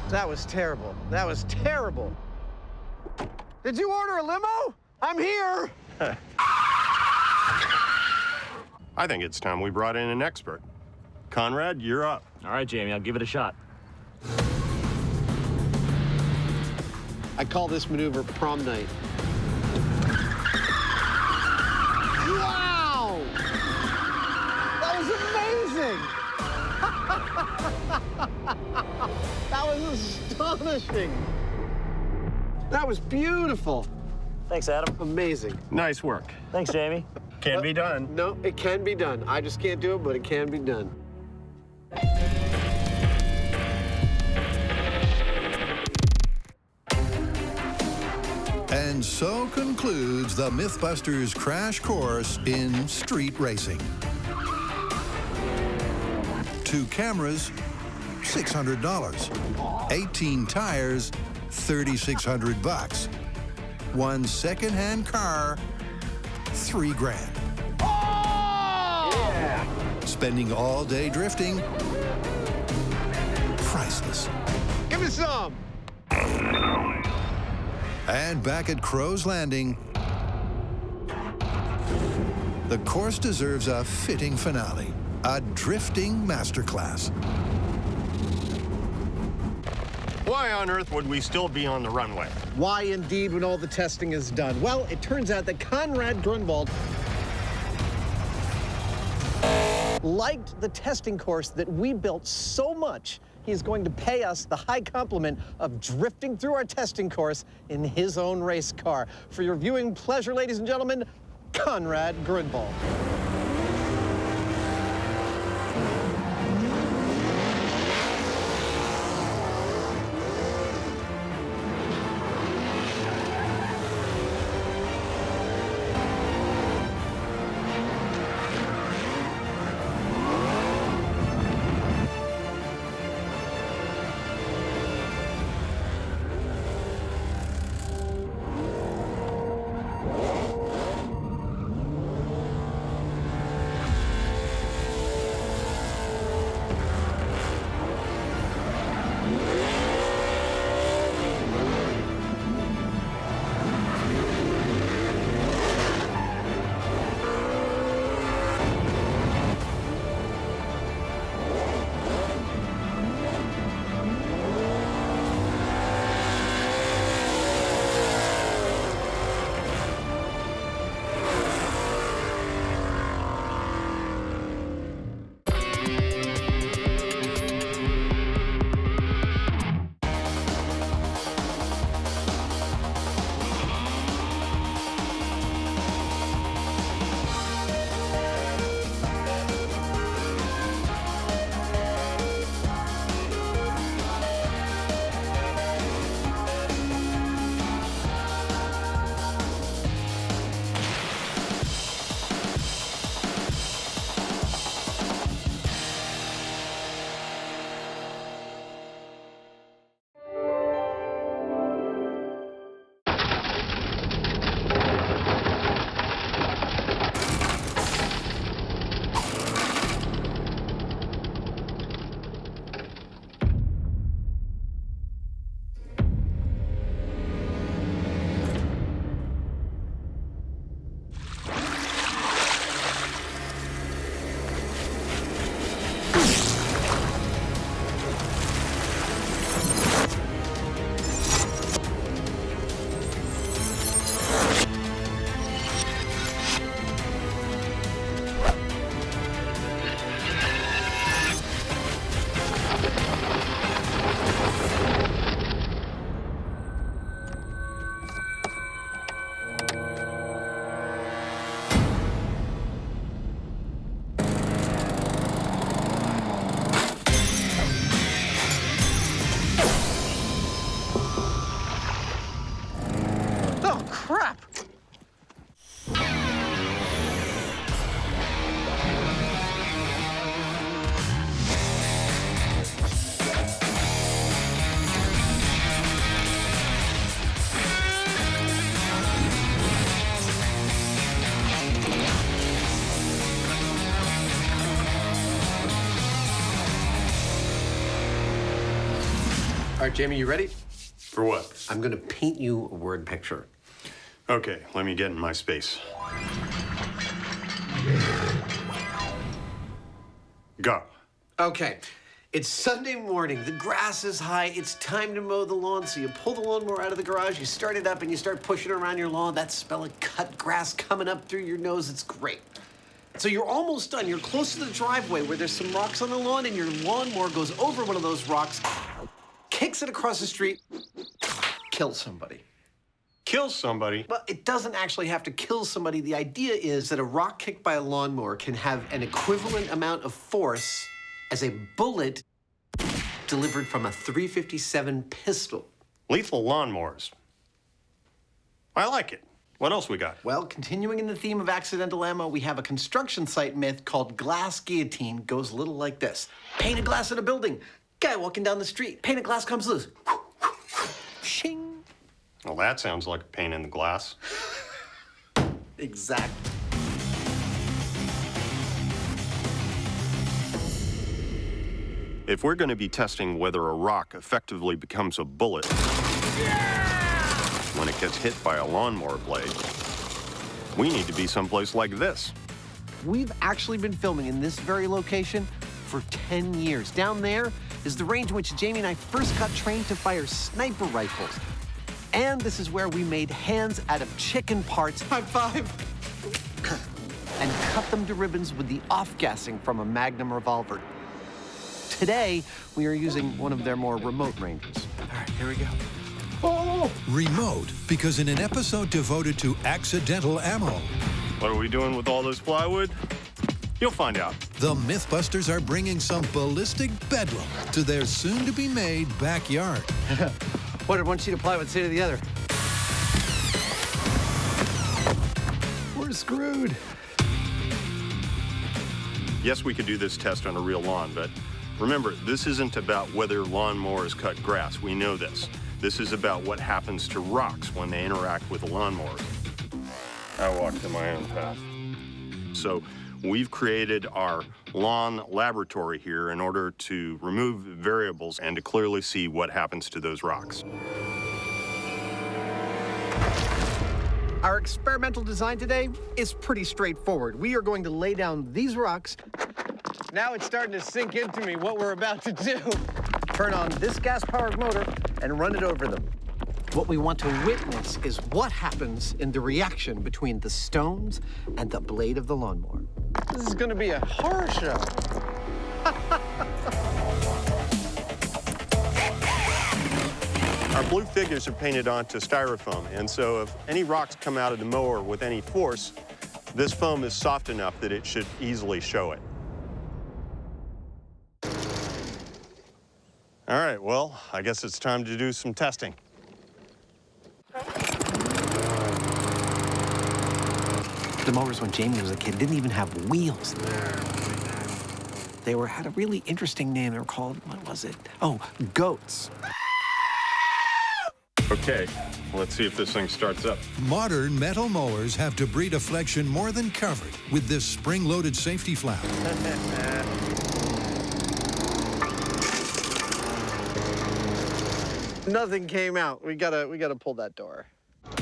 That was terrible. That was terrible. Did you order a limo? I'm here. I think it's time we brought in an expert. Conrad, you're up. All right, Jamie, I'll give it a shot. I call this maneuver prom night. Wow! That was amazing! That was astonishing. That was beautiful. Thanks, Adam. Amazing. Nice work. Thanks, Jamie. Can be done. No, it can be done. I just can't do it, but it can be done. And so concludes the MythBusters crash course in street racing. 2 cameras, $600. 18 tires, $3,600. 1 second-hand car, $3,000. Yeah. Spending all day drifting, priceless. Give me some. And back at Crow's Landing, the course deserves a fitting finale, a drifting masterclass. Why on earth would we still be on the runway? Why indeed when all the testing is done? Well, it turns out that Conrad Grunwald liked the testing course that we built so much, he is going to pay us the high compliment of drifting through our testing course in his own race car. For your viewing pleasure, ladies and gentlemen, Conrad Grunwald. All right, Jamie, you ready? For what? I'm gonna paint you a word picture. Okay, let me get in my space. Go. Okay. It's Sunday morning. The grass is high. It's time to mow the lawn. So you pull the lawnmower out of the garage, you start it up, and you start pushing it around your lawn. That smell of cut grass coming up through your nose. It's great. So you're almost done. You're close to the driveway where there's some rocks on the lawn, and your lawnmower goes over one of those rocks, kicks it across the street, kills somebody. Kill somebody? Well, it doesn't actually have to kill somebody. The idea is that a rock kicked by a lawnmower can have an equivalent amount of force as a bullet delivered from a .357 pistol. Lethal lawnmowers. I like it. What else we got? Well, continuing in the theme of accidental ammo, we have a construction site myth called glass guillotine. Goes a little like this. Pane of glass in a building. Guy walking down the street. Pane of glass comes loose. Shing. Well, that sounds like a pain in the glass. Exactly. If we're going to be testing whether a rock effectively becomes a bullet when it gets hit by a lawnmower blade, we need to be someplace like this. We've actually been filming in this very location for 10 years. Down there is the range in which Jamie and I first got trained to fire sniper rifles. And this is where we made hands out of chicken parts. High five. And cut them to ribbons with the off-gassing from a Magnum revolver. Today, we are using one of their more remote ranges. All right, here we go. Oh! Remote, because in an episode devoted to accidental ammo, What are we doing with all this plywood? You'll find out. the MythBusters are bringing some ballistic bedlam to their soon-to-be-made backyard. What did one sheet of plywood say to the other? We're screwed. Yes, we could do this test on a real lawn, but remember, this isn't about whether lawnmowers cut grass. We know this. This is about what happens to rocks when they interact with a lawnmower. I walked in my own path. So we've created our lawn laboratory here in order to remove variables and to clearly see what happens to those rocks. Our experimental design today is pretty straightforward. We are going to lay down these rocks. Now it's starting to sink into me what we're about to do. Turn on this gas-powered motor and run it over them. What we want to witness is what happens in the reaction between the stones and the blade of the lawnmower. This is going to be a horror show. Our blue figures are painted onto styrofoam, and so if any rocks come out of the mower with any force, this foam is soft enough that it should easily show it. All right, well, I guess it's time to do some testing. The mowers when Jamie was a kid didn't even have wheels. They had a really interesting name. They were called, what was it? Oh, goats. Okay, let's see if this thing starts up. Modern metal mowers have debris deflection more than covered with this spring-loaded safety flap. Nothing came out. We gotta pull that door.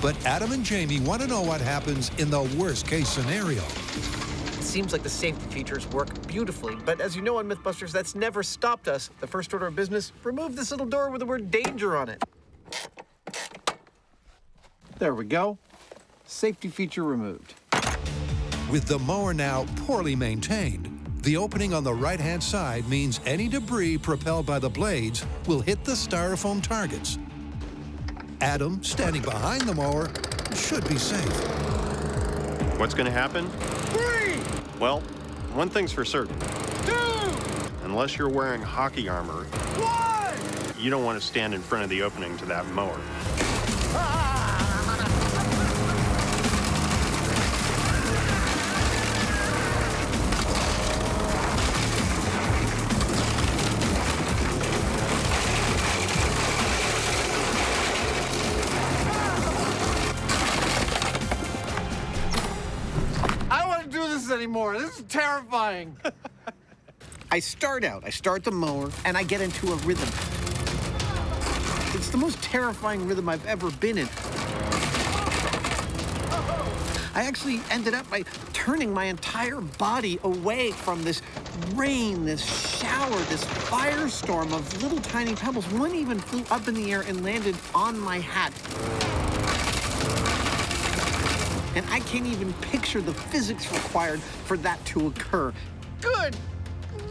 But Adam and Jamie want to know what happens in the worst-case scenario. It seems like the safety features work beautifully, but as you know on MythBusters, that's never stopped us. The first order of business, remove this little door with the word danger on it. There we go. Safety feature removed. With the mower now poorly maintained, the opening on the right-hand side means any debris propelled by the blades will hit the styrofoam targets. Adam, standing behind the mower, should be safe. What's going to happen? 3! Well, one thing's for certain. 2! Unless you're wearing hockey armor, 1! you don't want to stand in front of the opening to that mower. Anymore. This is terrifying. I start the mower, and I get into a rhythm. the most terrifying rhythm I've ever been in. I actually ended up by turning my entire body away from this rain, this shower, this firestorm of little tiny pebbles. One even flew up in the air and landed on my hat. And I can't even picture the physics required for that to occur. Good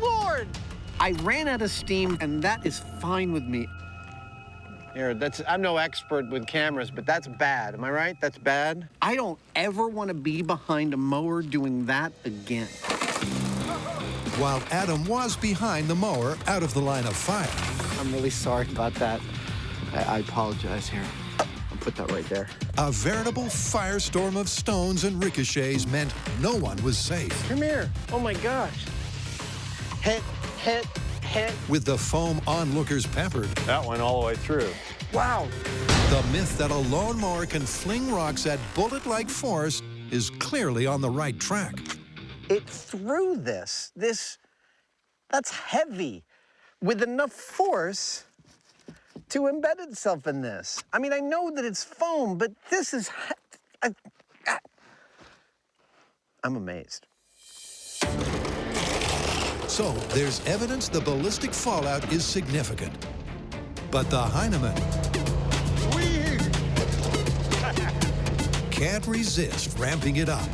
Lord! I ran out of steam, and that is fine with me. Here, I'm no expert with cameras, but that's bad. Am I right? That's bad? I don't ever want to be behind a mower doing that again. While Adam was behind the mower, out of the line of fire. I'm really sorry about that. I apologize here. I'll put that right there. A veritable firestorm of stones and ricochets meant no one was safe. Come here. Oh, my gosh. Hit. With the foam onlookers peppered. That went all the way through. Wow. The myth that a lawnmower can fling rocks at bullet-like force is clearly on the right track. It threw this. That's heavy, with enough force to embed itself in this. I mean, I know that it's foam, but this is... I'm amazed. So there's evidence the ballistic fallout is significant. But the Hyneman can't resist ramping it up.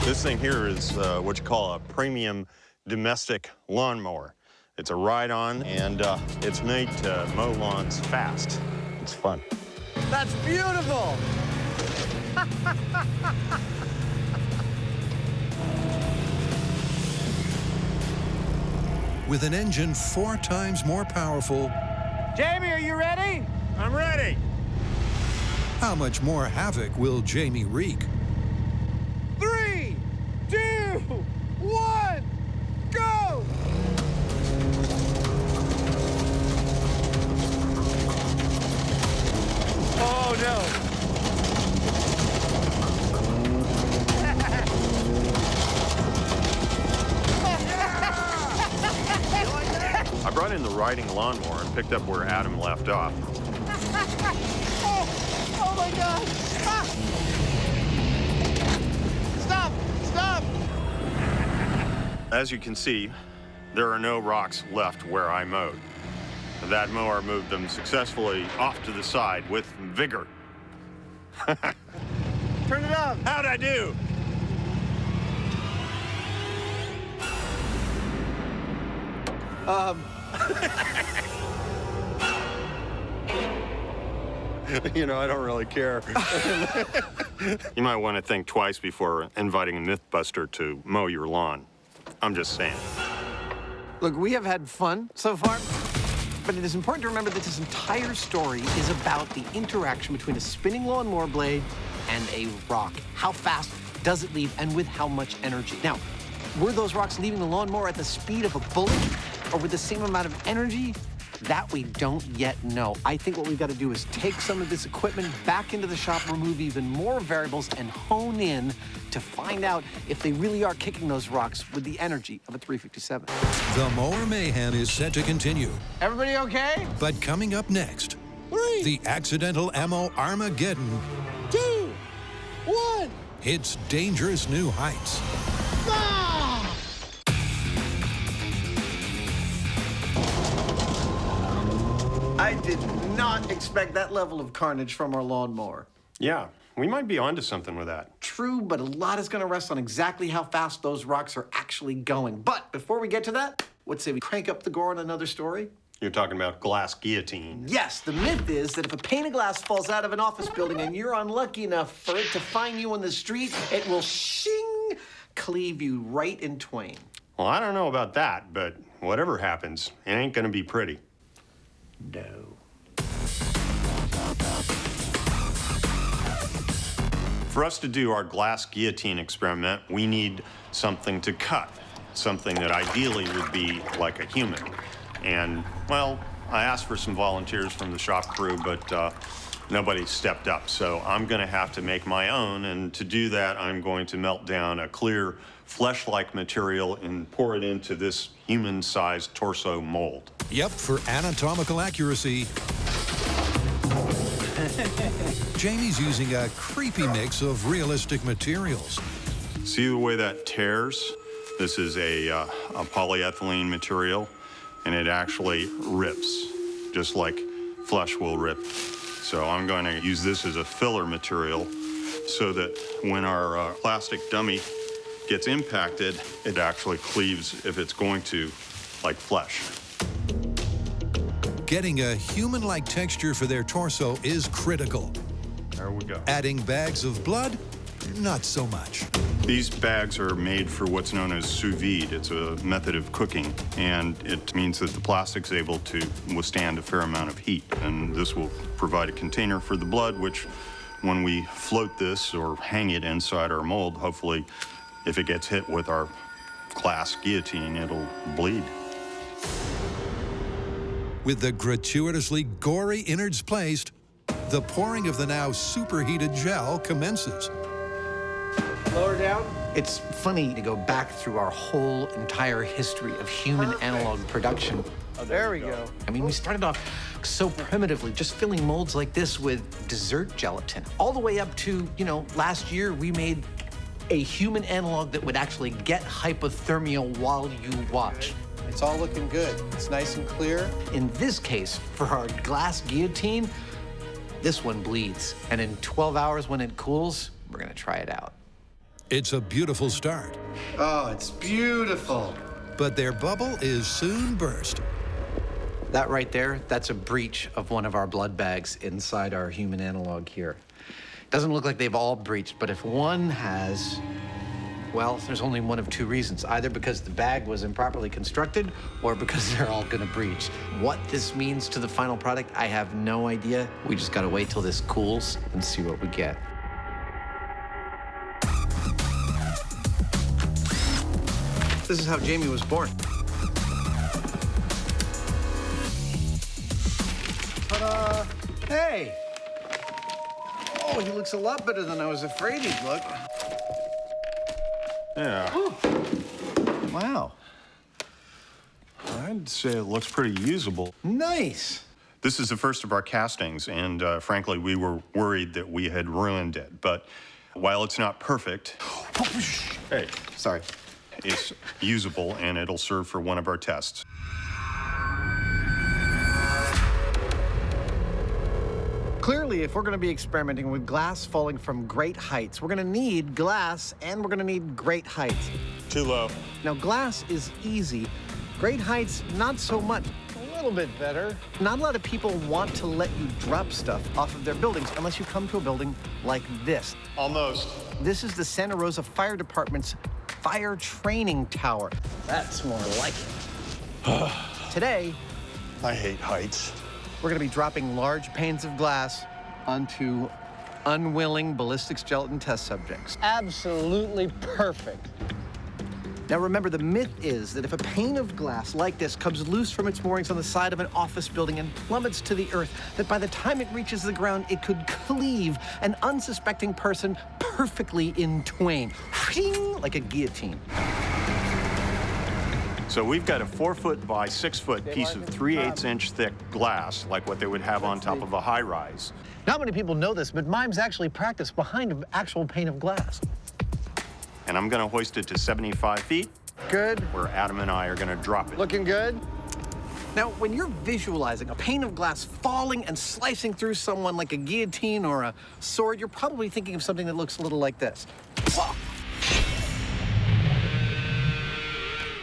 This thing here is what you call a premium domestic lawnmower. It's a ride-on, and it's made to mow lawns fast. It's fun. That's beautiful! With an engine 4 times more powerful. Jamie, are you ready? I'm ready. How much more havoc will Jamie wreak? 3, 2, 1, go! Oh, no. I brought in the riding lawnmower and picked up where Adam left off. Oh my God! Ah! Stop! As you can see, there are no rocks left where I mowed. That mower moved them successfully off to the side with vigor. Turn it up. How'd I do? You know, I don't really care. You might want to think twice before inviting a MythBuster to mow your lawn. I'm just saying. Look, we have had fun so far, but it is important to remember that this entire story is about the interaction between a spinning lawnmower blade and a rock. How fast does it leave, and with how much energy? Now, were those rocks leaving the lawnmower at the speed of a bullet, or with the same amount of energy? That we don't yet know. I think what we've got to do is take some of this equipment back into the shop, remove even more variables, and hone in to find out if they really are kicking those rocks with the energy of a 357. The mower mayhem is set to continue. Everybody okay? But coming up next, 3, the accidental ammo Armageddon 2, 1. hits dangerous new heights. I did not expect that level of carnage from our lawnmower. Yeah, we might be onto something with that. True, but a lot is going to rest on exactly how fast those rocks are actually going. But before we get to that, let's say we crank up the gore on another story. You're talking about glass guillotine. Yes, the myth is that if a pane of glass falls out of an office building and you're unlucky enough for it to find you on the street, it will shing, cleave you right in twain. Well, I don't know about that, but whatever happens, it ain't gonna be pretty. No. For us to do our glass guillotine experiment, we need something to cut, something that ideally would be like a human. And, well, I asked for some volunteers from the shop crew, but nobody stepped up. So I'm gonna have to make my own, and to do that, I'm going to melt down a clear flesh-like material and pour it into this human-sized torso mold. Yep, for anatomical accuracy, Jamie's using a creepy mix of realistic materials. See the way that tears? This is a polyethylene material, and it actually rips, just like flesh will rip. So I'm going to use this as a filler material so that when our plastic dummy gets impacted, it actually cleaves, if it's going to, like flesh. Getting a human-like texture for their torso is critical. There we go. Adding bags of blood, not so much. These bags are made for what's known as sous vide. It's a method of cooking, and it means that the plastic's able to withstand a fair amount of heat. And this will provide a container for the blood, which when we float this or hang it inside our mold, hopefully, if it gets hit with our glass guillotine, it'll bleed. With the gratuitously gory innards placed, the pouring of the now superheated gel commences. Lower down. It's funny to go back through our whole entire history of human analog production. Oh, there we go. I mean, we started off so primitively, just filling molds like this with dessert gelatin. All the way up to, you know, last year we made a human analog that would actually get hypothermia while you watch. It's all looking good. It's nice and clear. In this case, for our glass guillotine, this one bleeds. And in 12 hours when it cools, we're gonna try it out. It's a beautiful start. Oh, it's beautiful. But their bubble is soon burst. That right there, that's a breach of one of our blood bags inside our human analog here. Doesn't look like they've all breached, but if one has, well, there's only one of two reasons. Either because the bag was improperly constructed or because they're all gonna breach. What this means to the final product, I have no idea. We just gotta wait till this cools and see what we get. This is how Jamie was born. Ta-da! Hey! Oh, he looks a lot better than I was afraid he'd look. Yeah. Ooh. Wow. I'd say it looks pretty usable. Nice. This is the first of our castings, and frankly, we were worried that we had ruined it. But while it's not perfect, hey, sorry, it's usable, and it'll serve for one of our tests. Clearly, if we're going to be experimenting with glass falling from great heights, we're going to need glass and we're going to need great heights. Too low. Now, glass is easy. Great heights, not so much. A little bit better. Not a lot of people want to let you drop stuff off of their buildings unless you come to a building like this. Almost. This is the Santa Rosa Fire Department's fire training tower. That's more like it. Today, I hate heights. we're going to be dropping large panes of glass onto unwilling ballistics gelatin test subjects. Absolutely perfect. Now remember, the myth is that if a pane of glass like this comes loose from its moorings on the side of an office building and plummets to the earth, that by the time it reaches the ground, it could cleave an unsuspecting person perfectly in twain, like a guillotine. So we've got a 4-foot by 6-foot piece of 3/8 inch thick glass, like what they would have on top of a high-rise. Not many people know this, but mimes actually practice behind an actual pane of glass. And I'm gonna hoist it to 75 feet. Good. Where Adam and I are gonna drop it. Looking good. Now, when you're visualizing a pane of glass falling and slicing through someone like a guillotine or a sword, you're probably thinking of something that looks a little like this.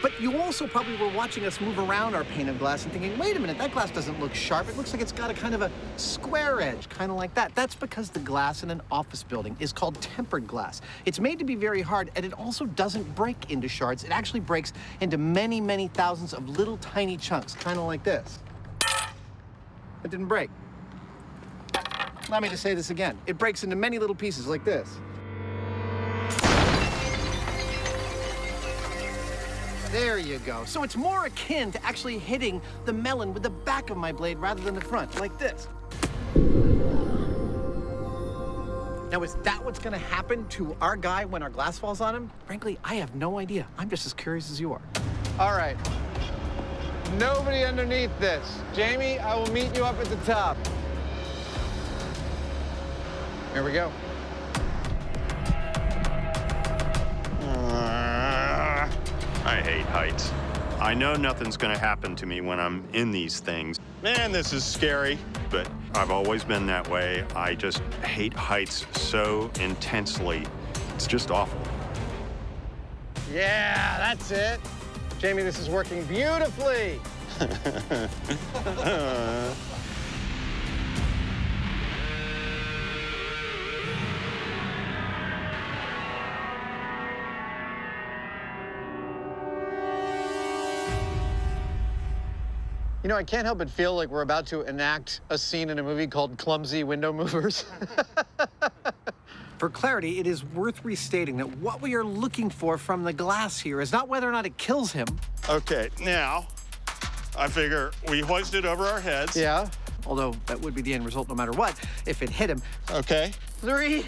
But you also probably were watching us move around our pane of glass and thinking, wait a minute, that glass doesn't look sharp. It looks like it's got a kind of a square edge, kind of like that. That's because the glass in an office building is called tempered glass. It's made to be very hard, and it also doesn't break into shards. It actually breaks into many, many thousands of little tiny chunks, kind of like this. It didn't break. Allow me to say this again. It breaks into many little pieces like this. There you go. So it's more akin to actually hitting the melon with the back of my blade rather than the front, like this. Now, is that what's gonna happen to our guy when our glass falls on him? Frankly, I have no idea. I'm just as curious as you are. All right. Nobody underneath this. Jamie, I will meet you up at the top. Here we go. I hate heights. I know nothing's gonna happen to me when I'm in these things. Man, this is scary, but I've always been that way. I just hate heights so intensely. It's just awful. Yeah, that's it. Jamie, this is working beautifully. You know, I can't help but feel like we're about to enact a scene in a movie called Clumsy Window Movers. For clarity, it is worth restating that what we are looking for from the glass here is not whether or not it kills him. Okay, now, I figure we hoist it over our heads. Yeah. Although that would be the end result no matter what, if it hit him. Okay. 3.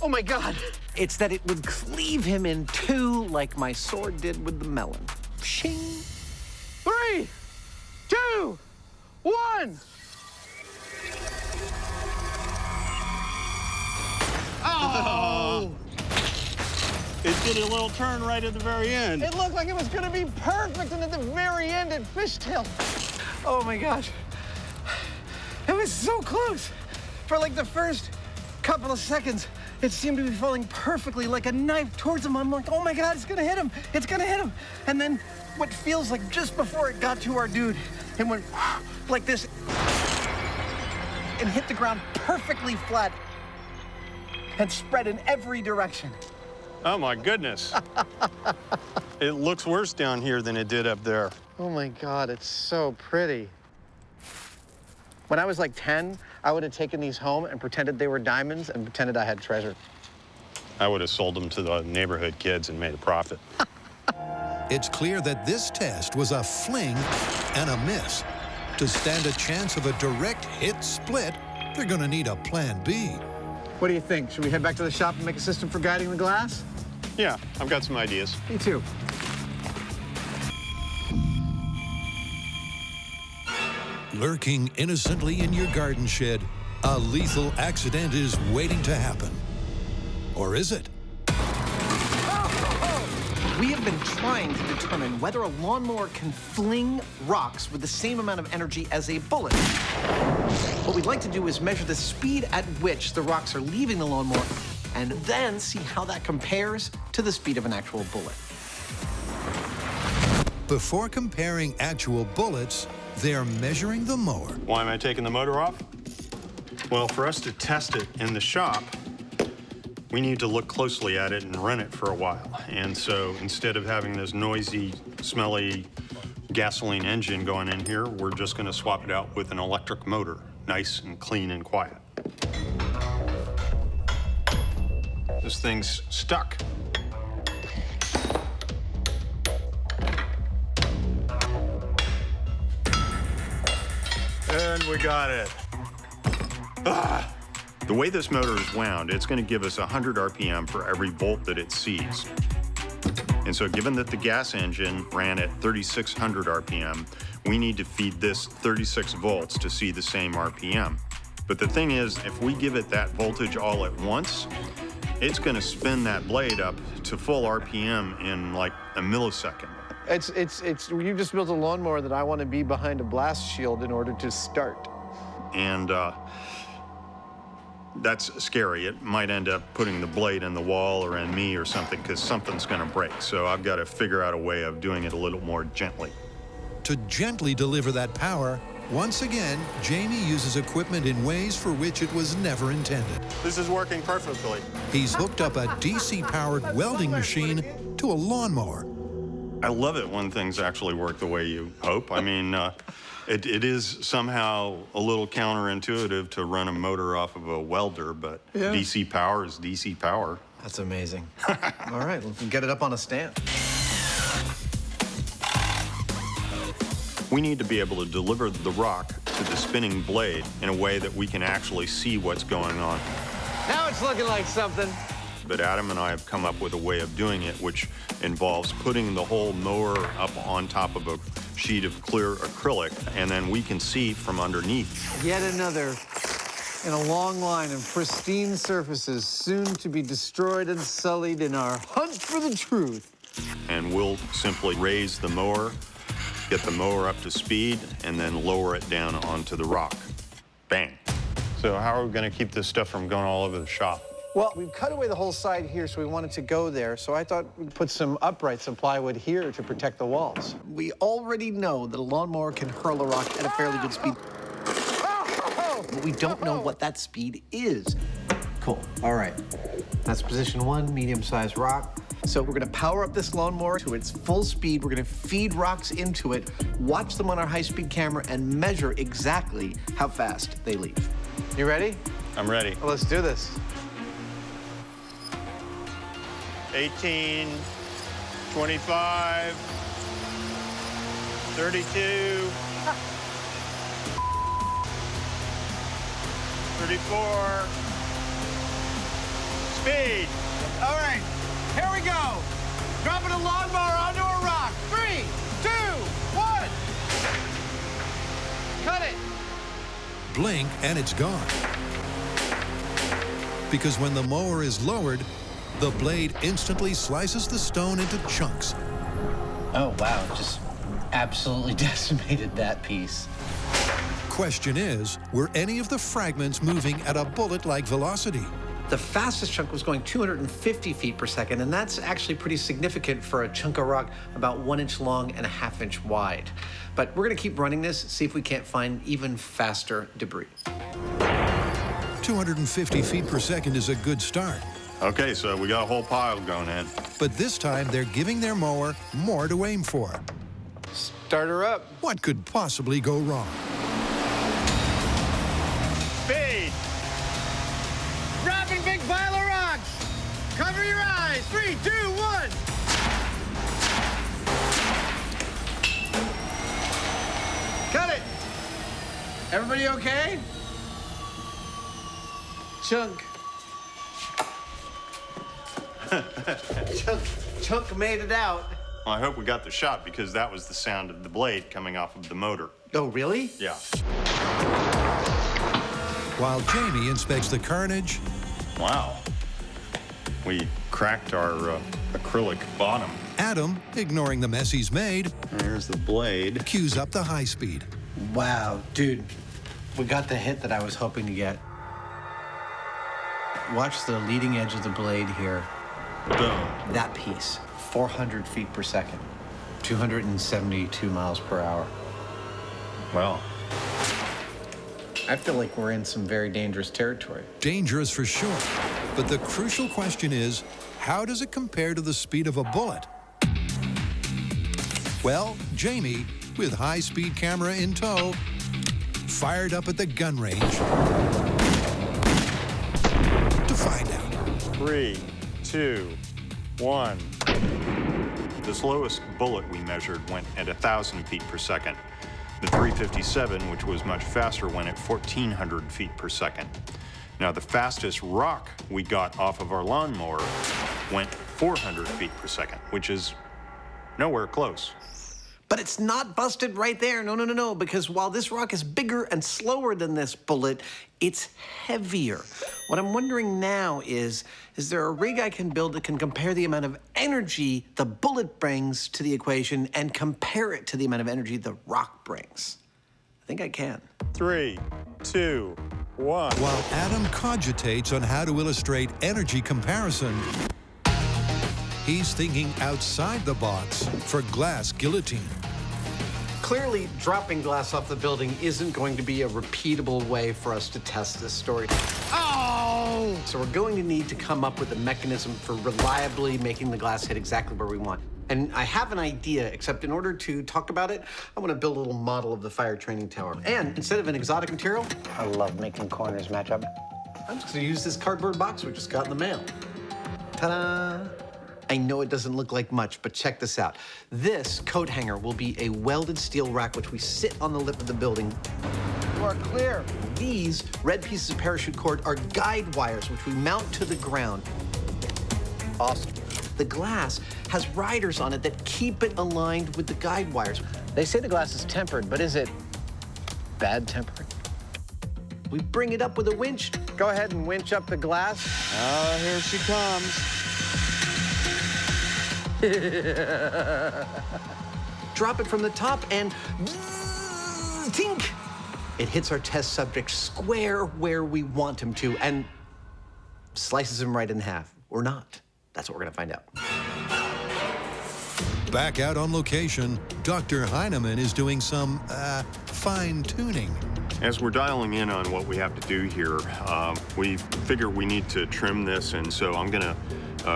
Oh my God. It's that it would cleave him in 2 like my sword did with the melon. Shing. 3, 2, 1. Oh! It did a little turn right at the very end. It looked like it was going to be perfect, and at the very end, it fishtailed. Oh my gosh. It was so close. For like the first couple of seconds, it seemed to be falling perfectly like a knife towards him. I'm like, oh my God, it's gonna hit him. It's gonna hit him. And then what feels like just before it got to our dude, it went like this and hit the ground perfectly flat and spread in every direction. Oh my goodness. It looks worse down here than it did up there. Oh my God, it's so pretty. When I was like 10, I would have taken these home and pretended they were diamonds and pretended I had treasure. I would have sold them to the neighborhood kids and made a profit. It's clear that this test was a fling and a miss. To stand a chance of a direct hit split, they're gonna need a plan B. What do you think? Should we head back to the shop and make a system for guiding the glass? Yeah, I've got some ideas. Me too. Lurking innocently in your garden shed, a lethal accident is waiting to happen. Or is it? We have been trying to determine whether a lawnmower can fling rocks with the same amount of energy as a bullet. What we'd like to do is measure the speed at which the rocks are leaving the lawnmower and then see how that compares to the speed of an actual bullet. Before comparing actual bullets, they're measuring the mower. Why am I taking the motor off? Well, for us to test it in the shop, we need to look closely at it and run it for a while. And so instead of having this noisy, smelly gasoline engine going in here, we're just gonna swap it out with an electric motor, nice and clean and quiet. This thing's stuck. And we got it. Ah! The way this motor is wound, it's going to give us 100 RPM for every volt that it sees. And so given that the gas engine ran at 3,600 RPM, we need to feed this 36 volts to see the same RPM. But the thing is, if we give it that voltage all at once, it's going to spin that blade up to full RPM in like a millisecond. You just built a lawnmower that I want to be behind a blast shield in order to start. And that's scary. It might end up putting the blade in the wall or in me or something, because something's going to break. So I've got to figure out a way of doing it a little more gently. To gently deliver that power, once again, Jamie uses equipment in ways for which it was never intended. This is working perfectly. He's hooked up a DC-powered welding machine to a lawnmower. I love it when things actually work the way you hope. I mean, it is somehow a little counterintuitive to run a motor off of a welder, but yeah. DC power is DC power. That's amazing. All right, we can get it up on a stand. We need to be able to deliver the rock to the spinning blade in a way that we can actually see what's going on. Now it's looking like something. But Adam and I have come up with a way of doing it, which involves putting the whole mower up on top of a sheet of clear acrylic, and then we can see from underneath. Yet another in a long line of pristine surfaces, soon to be destroyed and sullied in our hunt for the truth. And we'll simply raise the mower, get the mower up to speed, and then lower it down onto the rock. Bang. So how are we going to keep this stuff from going all over the shop? Well, we've cut away the whole side here, so we wanted to go there. So I thought we'd put some uprights and plywood here to protect the walls. We already know that a lawnmower can hurl a rock at a fairly good speed. But we don't know what that speed is. Cool. All right. That's position 1, medium-sized rock. So we're gonna power up this lawnmower to its full speed. We're gonna feed rocks into it, watch them on our high-speed camera, and measure exactly how fast they leave. You ready? I'm ready. Well, let's do this. 18, 25, 32, 34. Speed. All right, here we go. Dropping a lawnmower onto a rock. 3, 2, 1. Cut it. Blink and it's gone. Because when the mower is lowered, the blade instantly slices the stone into chunks. Oh, wow, just absolutely decimated that piece. Question is, were any of the fragments moving at a bullet-like velocity? The fastest chunk was going 250 feet per second, and that's actually pretty significant for a chunk of rock about 1 inch long and a ½ inch wide. But we're gonna keep running this, see if we can't find even faster debris. 250 feet per second is a good start. Okay, so we got a whole pile going in. But this time, they're giving their mower more to aim for. Start her up. What could possibly go wrong? Speed. Dropping big pile of rocks. Cover your eyes. 3, 2, 1. Cut it. Everybody okay? Chunk. Chunk made it out. Well, I hope we got the shot because that was the sound of the blade coming off of the motor. Oh, really? Yeah. While Jamie inspects the carnage. Wow. We cracked our acrylic bottom. Adam, ignoring the mess he's made. There's the blade. Cues up the high speed. Wow, dude, we got the hit that I was hoping to get. Watch the leading edge of the blade here. Boom. That piece, 400 feet per second, 272 miles per hour. Well, I feel like we're in some very dangerous territory. Dangerous for sure. But the crucial question is, how does it compare to the speed of a bullet? Well, Jamie, with high-speed camera in tow, fired up at the gun range to find out. 3, 2, 1. The slowest bullet we measured went at 1,000 feet per second. The 357, which was much faster, went at 1,400 feet per second. Now, the fastest rock we got off of our lawnmower went 400 feet per second, which is nowhere close. But it's not busted right there. No, no, no, no, because while this rock is bigger and slower than this bullet, it's heavier. What I'm wondering now is there a rig I can build that can compare the amount of energy the bullet brings to the equation and compare it to the amount of energy the rock brings? I think I can. 3, 2, 1. While Adam cogitates on how to illustrate energy comparison, he's thinking outside the box for glass guillotine. Clearly, dropping glass off the building isn't going to be a repeatable way for us to test this story. Oh! So we're going to need to come up with a mechanism for reliably making the glass hit exactly where we want. And I have an idea, except in order to talk about it, I want to build a little model of the fire training tower. And instead of an exotic material, I love making corners match up. I'm just going to use this cardboard box we just got in the mail. Ta-da! I know it doesn't look like much, but check this out. This coat hanger will be a welded steel rack which we sit on the lip of the building. You are clear. These red pieces of parachute cord are guide wires which we mount to the ground. Awesome. The glass has riders on it that keep it aligned with the guide wires. They say the glass is tempered, but is it bad tempered? We bring it up with a winch. Go ahead and winch up the glass. Oh, here she comes. Drop it from the top and tink! It hits our test subject square where we want him to and slices him right in half, or not. That's what we're gonna find out. Back out on location, Dr. Hyneman is doing some fine-tuning. As we're dialing in on what we have to do here, we figure we need to trim this, and so I'm gonna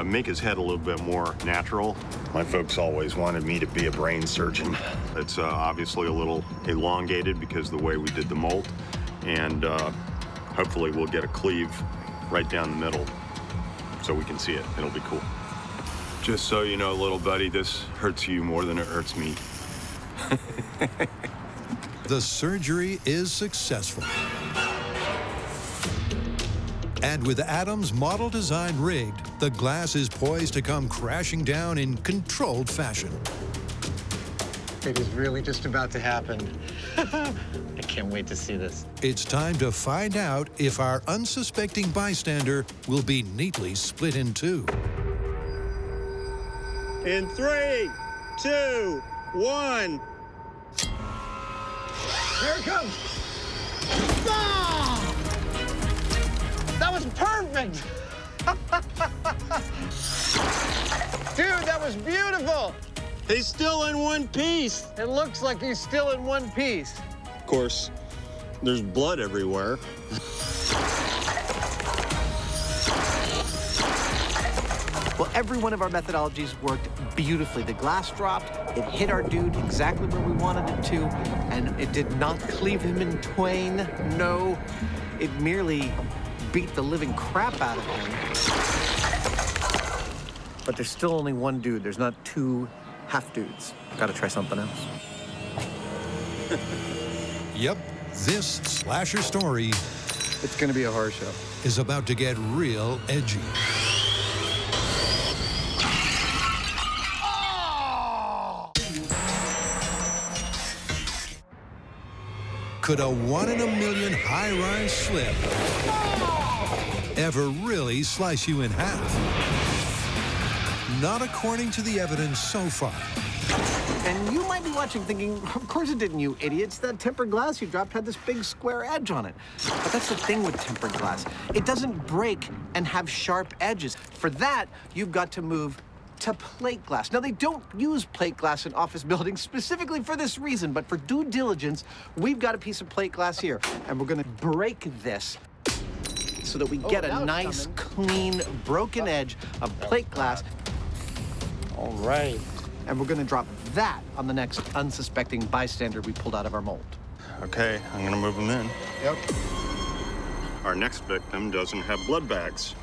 make his head a little bit more natural. My folks always wanted me to be a brain surgeon. It's obviously a little elongated because of the way we did the molt, and hopefully we'll get a cleave right down the middle so we can see it. It'll be cool. Just so you know, little buddy, this hurts you more than it hurts me. The surgery is successful. And with Adam's model design rigged, the glass is poised to come crashing down in controlled fashion. It is really just about to happen. I can't wait to see this. It's time to find out if our unsuspecting bystander will be neatly split in two. In 3, 2, 1. Here it comes. Ah! That was perfect. Dude, that was beautiful. He's still in one piece. It looks like he's still in one piece. Of course, there's blood everywhere. Well, every one of our methodologies worked beautifully. The glass dropped, it hit our dude exactly where we wanted it to, and it did not cleave him in twain. No, it merely beat the living crap out of him. But there's still only one dude. There's not two half dudes. Gotta try something else. Yep, this slasher story, it's gonna be a horror show, is about to get real edgy. Could a one-in-a-million high-rise slip ever really slice you in half? Not according to the evidence so far. And you might be watching thinking, of course it didn't, you idiots. That tempered glass you dropped had this big square edge on it. But that's the thing with tempered glass. It doesn't break and have sharp edges. For that, you've got to move to plate glass. Now, they don't use plate glass in office buildings specifically for this reason, but for due diligence, we've got a piece of plate glass here, and we're gonna break this so that we get a nice, clean, broken edge of plate glass. All right. And we're gonna drop that on the next unsuspecting bystander we pulled out of our mold. Okay, I'm gonna move him in. Yep. Our next victim doesn't have blood bags.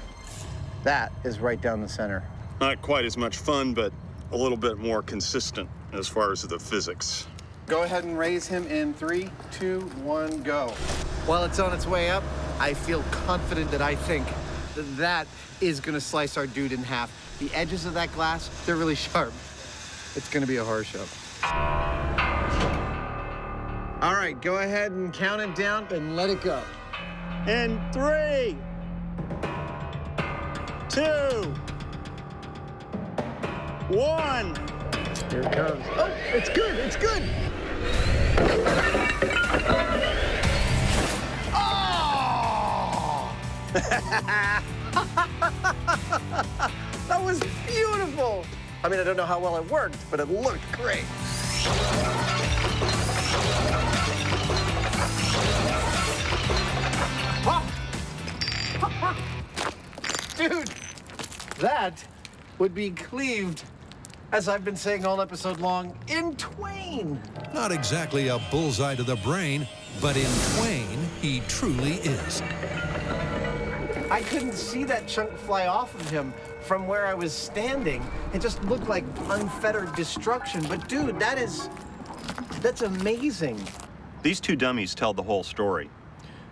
That is right down the center. Not quite as much fun, but a little bit more consistent as far as the physics. Go ahead and raise him in 3, 2, 1, go. While it's on its way up, I feel confident that I think that is gonna slice our dude in half. The edges of that glass, they're really sharp. It's gonna be a horror show. All right, go ahead and count it down and let it go. In 3, 2, 1. Here it comes. Oh, it's good, it's good. Oh! That was beautiful. I mean, I don't know how well it worked, but it looked great. Dude, that would be cleaved, as I've been saying all episode long, in twain. Not exactly a bullseye to the brain, but in twain, he truly is. I couldn't see that chunk fly off of him from where I was standing. It just looked like unfettered destruction. But dude, that's amazing. These two dummies tell the whole story.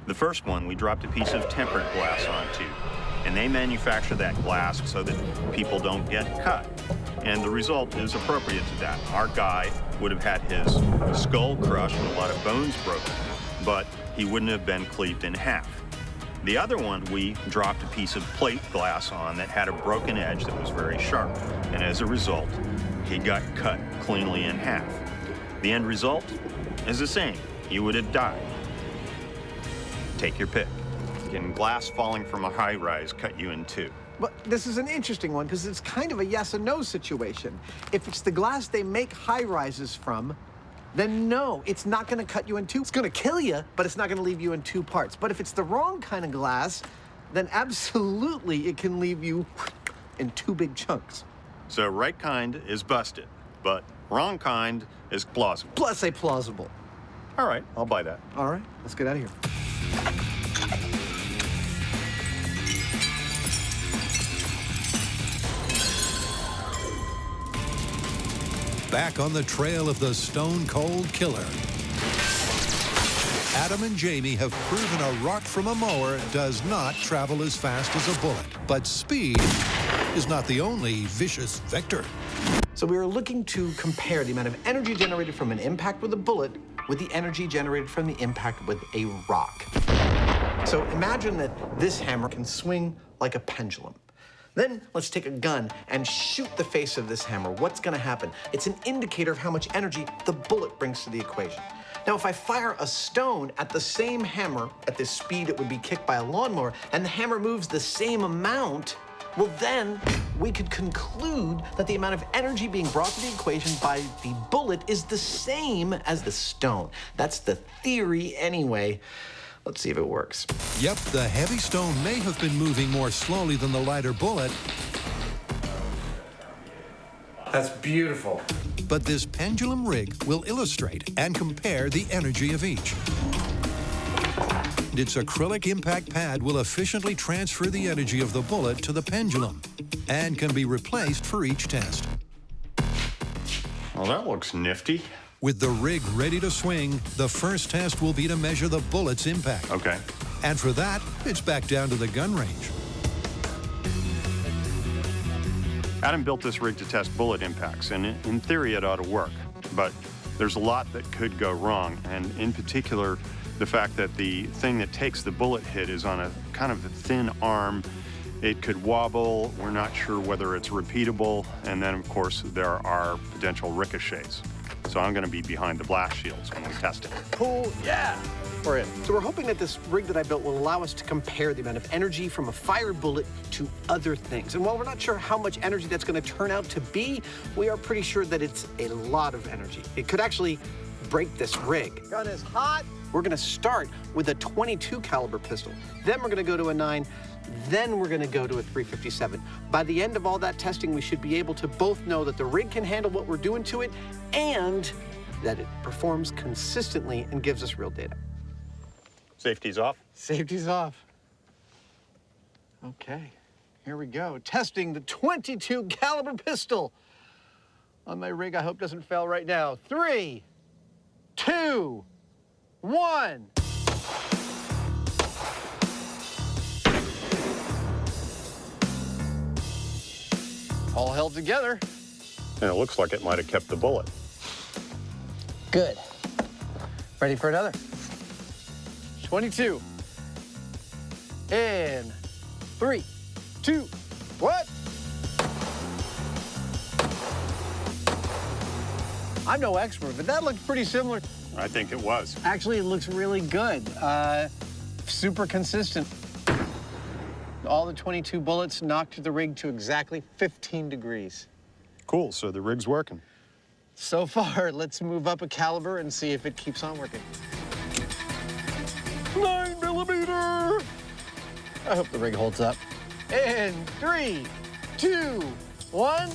The first one, we dropped a piece of tempered glass onto, and they manufacture that glass so that people don't get cut. And the result is appropriate to that. Our guy would have had his skull crushed and a lot of bones broken. but he wouldn't have been cleaved in half. The other one, we dropped a piece of plate glass on that had a broken edge that was very sharp, and as a result, he got cut cleanly in half. The end result is the same. You would have died. Take your pick. Can glass falling from a high-rise cut you in two? But this is an interesting one because it's kind of a yes and no situation. If it's the glass they make high-rises from, then no, it's not going to cut you in two. It's going to kill you, but it's not going to leave you in two parts. But if it's the wrong kind of glass, then absolutely it can leave you in two big chunks. So right kind is busted, but wrong kind is plausible. Let's say plausible. All right, I'll buy that. All right, let's get out of here. Back on the trail of the stone-cold killer. Adam and Jamie have proven a rock from a mower does not travel as fast as a bullet. But speed is not the only vicious vector. So we were looking to compare the amount of energy generated from an impact with a bullet with the energy generated from the impact with a rock. So imagine that this hammer can swing like a pendulum. Then let's take a gun and shoot the face of this hammer. What's gonna happen? It's an indicator of how much energy the bullet brings to the equation. Now, if I fire a stone at the same hammer at the speed it would be kicked by a lawnmower, and the hammer moves the same amount, well, then we could conclude that the amount of energy being brought to the equation by the bullet is the same as the stone. That's the theory anyway. Let's see if it works. Yep, the heavy stone may have been moving more slowly than the lighter bullet. That's beautiful. But this pendulum rig will illustrate and compare the energy of each. Its acrylic impact pad will efficiently transfer the energy of the bullet to the pendulum and can be replaced for each test. Well, that looks nifty. With the rig ready to swing, the first test will be to measure the bullet's impact. Okay. And for that, it's back down to the gun range. Adam built this rig to test bullet impacts, and in theory it ought to work. But there's a lot that could go wrong, and in particular, the fact that the thing that takes the bullet hit is on a kind of a thin arm. It could wobble. We're not sure whether it's repeatable. And then, of course, there are potential ricochets. So I'm going to be behind the blast shields when we test it. Cool, yeah. We're in. So we're hoping that this rig that I built will allow us to compare the amount of energy from a fired bullet to other things. And while we're not sure how much energy that's going to turn out to be, we are pretty sure that it's a lot of energy. It could actually break this rig. Gun is hot. We're going to start with a .22 caliber pistol. Then we're going to go to a 9. Then we're going to go to a .357. By the end of all that testing, we should be able to both know that the rig can handle what we're doing to it and that it performs consistently and gives us real data. Safety's off? Safety's off. Okay, here we go. Testing the .22 caliber pistol on my rig. I hope doesn't fail right now. 3, 2, 1. All held together. And it looks like it might have kept the bullet. Good. Ready for another? 22. And 3, 2, what? I'm no expert, but that looked pretty similar. I think it was. Actually, it looks really good. Super consistent. All the 22 bullets knocked the rig to exactly 15 degrees. Cool, so the rig's working. So far, let's move up a caliber and see if it keeps on working. 9mm! I hope the rig holds up. And 3, 2, 1.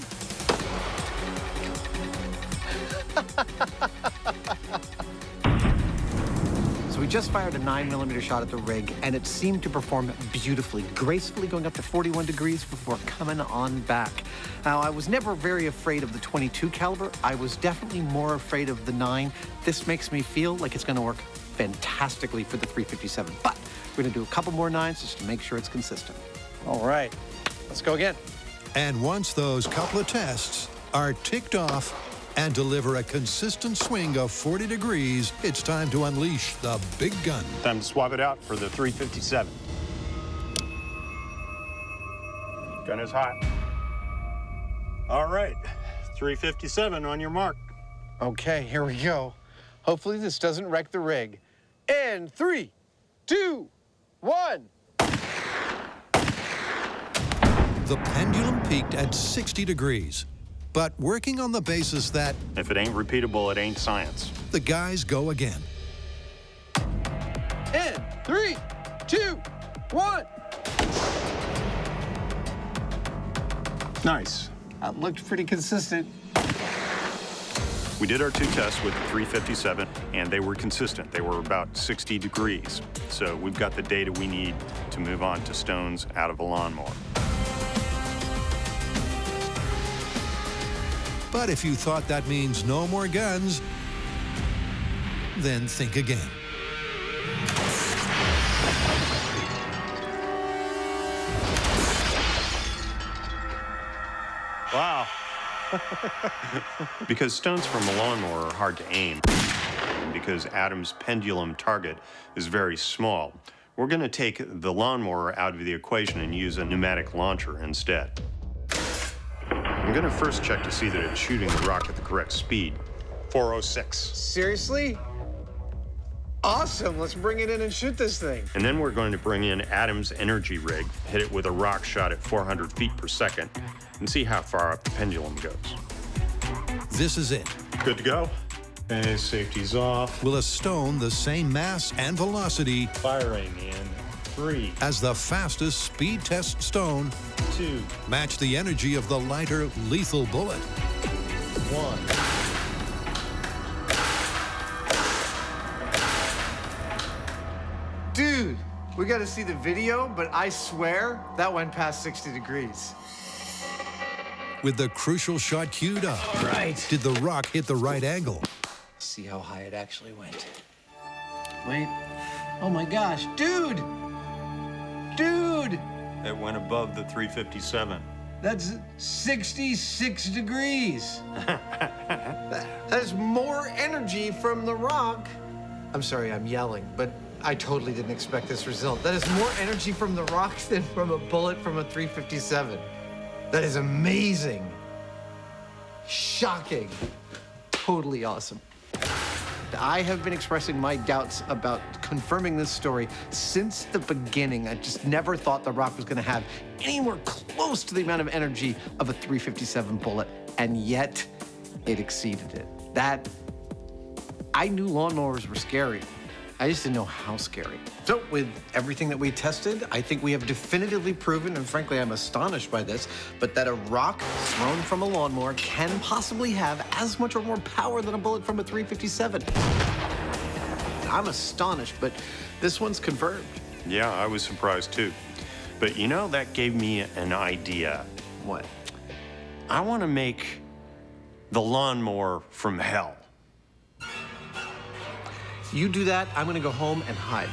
So we just fired a 9mm shot at the rig, and it seemed to perform beautifully, gracefully going up to 41 degrees before coming on back. Now, I was never very afraid of the .22 caliber. I was definitely more afraid of the 9. This makes me feel like it's going to work fantastically for the .357. But we're going to do a couple more 9s just to make sure it's consistent. All right, let's go again. And once those couple of tests are ticked off and deliver a consistent swing of 40 degrees, it's time to unleash the big gun. Time to swap it out for the 357. Gun is hot. All right, 357 on your mark. Okay, here we go. Hopefully this doesn't wreck the rig. And 3, 2, 1. The pendulum peaked at 60 degrees, but working on the basis that if it ain't repeatable, it ain't science. The guys go again. And 3, 2, 1. Nice. That looked pretty consistent. We did our 2 tests with the 357, and they were consistent. They were about 60 degrees. So we've got the data we need to move on to stones out of a lawnmower. But if you thought that means no more guns, then think again. Wow. Because stones from a lawnmower are hard to aim, and because Adam's pendulum target is very small, we're going to take the lawnmower out of the equation and use a pneumatic launcher instead. I'm going to first check to see that it's shooting the rock at the correct speed. 406. Seriously? Awesome, let's bring it in and shoot this thing. And then we're going to bring in Adam's energy rig, hit it with a rock shot at 400 feet per second, and see how far up the pendulum goes. This is it. Good to go. And safety's off. Will a stone the same mass and velocity Firing in 3 as the fastest speed test stone 2 match the energy of the lighter lethal bullet? 1. Dude, we got to see the video, but I swear that went past 60 degrees. With the crucial shot queued up, All right. did the rock hit the right angle? See how high it actually went. Wait. Oh my gosh, dude! Dude! It went above the 357. That's 66 degrees. That's more energy from the rock. I'm sorry, I'm yelling, but I totally didn't expect this result. That is more energy from the rock than from a bullet from a 357. That is amazing. Shocking. Totally awesome. I have been expressing my doubts about confirming this story since the beginning. I just never thought the rock was going to have anywhere close to the amount of energy of a 357 bullet, and yet it exceeded it. I knew lawnmowers were scary. I just didn't know how scary. So with everything that we tested, I think we have definitively proven, and frankly, I'm astonished by this, but that a rock thrown from a lawnmower can possibly have as much or more power than a bullet from a 357. I'm astonished, but this one's confirmed. Yeah, I was surprised too. But you know, that gave me an idea. What? I want to make the lawnmower from hell. You do that, I'm gonna go home and hide.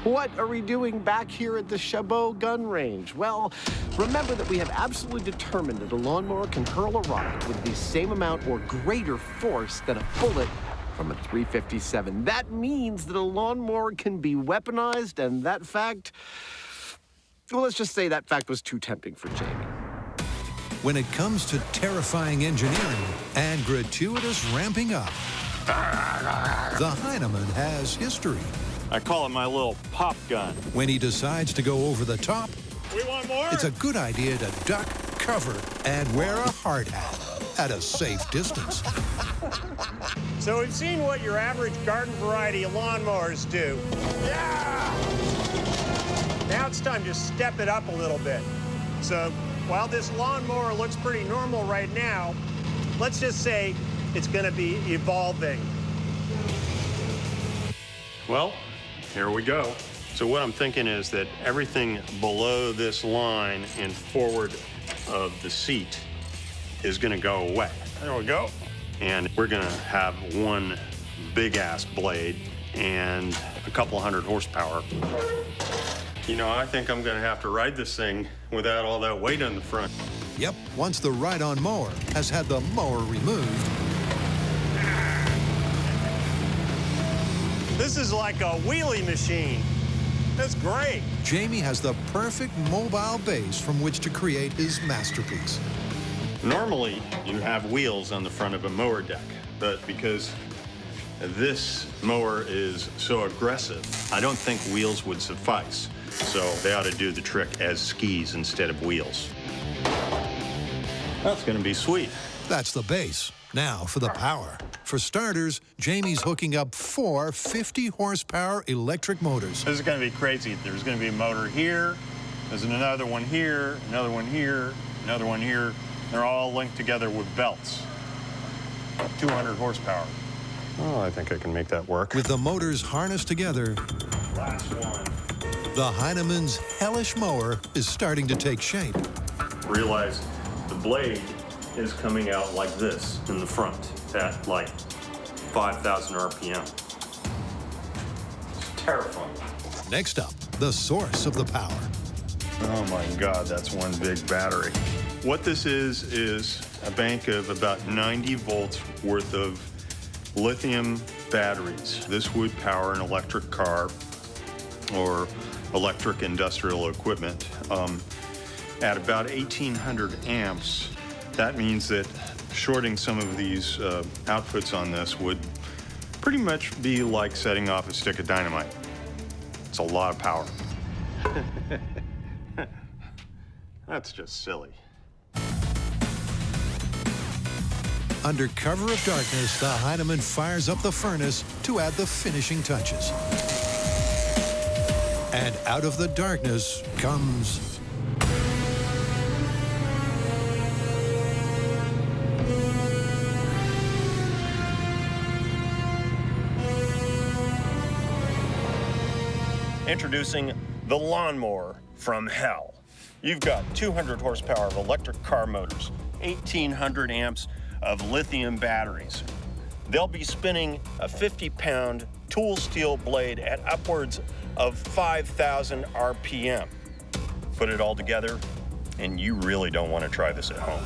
What are we doing back here at the Chabot gun range? Well, remember that we have absolutely determined that a lawnmower can hurl a rock with the same amount or greater force than a bullet from a 357. That means that a lawnmower can be weaponized, and that fact, well, let's just say that fact was too tempting for Jamie. When it comes to terrifying engineering and gratuitous ramping up, the Hyneman has history. I call it my little pop gun. When he decides to go over the top, We want more? it's a good idea to duck, cover, and wear a hard hat at a safe distance. So we've seen what your average garden variety of lawnmowers do. Yeah! Now it's time to step it up a little bit. So while this lawnmower looks pretty normal right now, let's just say it's going to be evolving. Well, here we go. So what I'm thinking is that everything below this line and forward of the seat is going to go away. There we go. And we're going to have one big-ass blade and a couple hundred horsepower. You know, I think I'm going to have to ride this thing without all that weight on the front. Yep, once the ride-on mower has had the mower removed, This is like a wheelie machine. That's great. Jamie has the perfect mobile base from which to create his masterpiece. Normally, you have wheels on the front of a mower deck, but because this mower is so aggressive, I don't think wheels would suffice. So they ought to do the trick as skis instead of wheels. That's gonna be sweet. That's the base. Now for the power. For starters, Jamie's hooking up 4 50-horsepower electric motors. This is going to be crazy. There's going to be a motor here. There's another one here, another one here, another one here. They're all linked together with belts. 200 horsepower. Oh, I think I can make that work. With the motors harnessed together, Last one. the Hyneman's hellish mower is starting to take shape. Realize the blade is coming out like this in the front at like 5,000 RPM. It's terrifying. Next up, the source of the power. Oh my God, that's one big battery. What this is a bank of about 90 volts worth of lithium batteries. This would power an electric car or electric industrial equipment. At about 1,800 amps, that means that shorting some of these outputs on this would pretty much be like setting off a stick of dynamite. It's a lot of power. That's just silly. Under cover of darkness, the Hyneman fires up the furnace to add the finishing touches. And out of the darkness comes... Introducing the Lawnmower from hell. You've got 200 horsepower of electric car motors, 1,800 amps of lithium batteries. They'll be spinning a 50-pound tool steel blade at upwards of 5,000 RPM. Put it all together, and you really don't want to try this at home.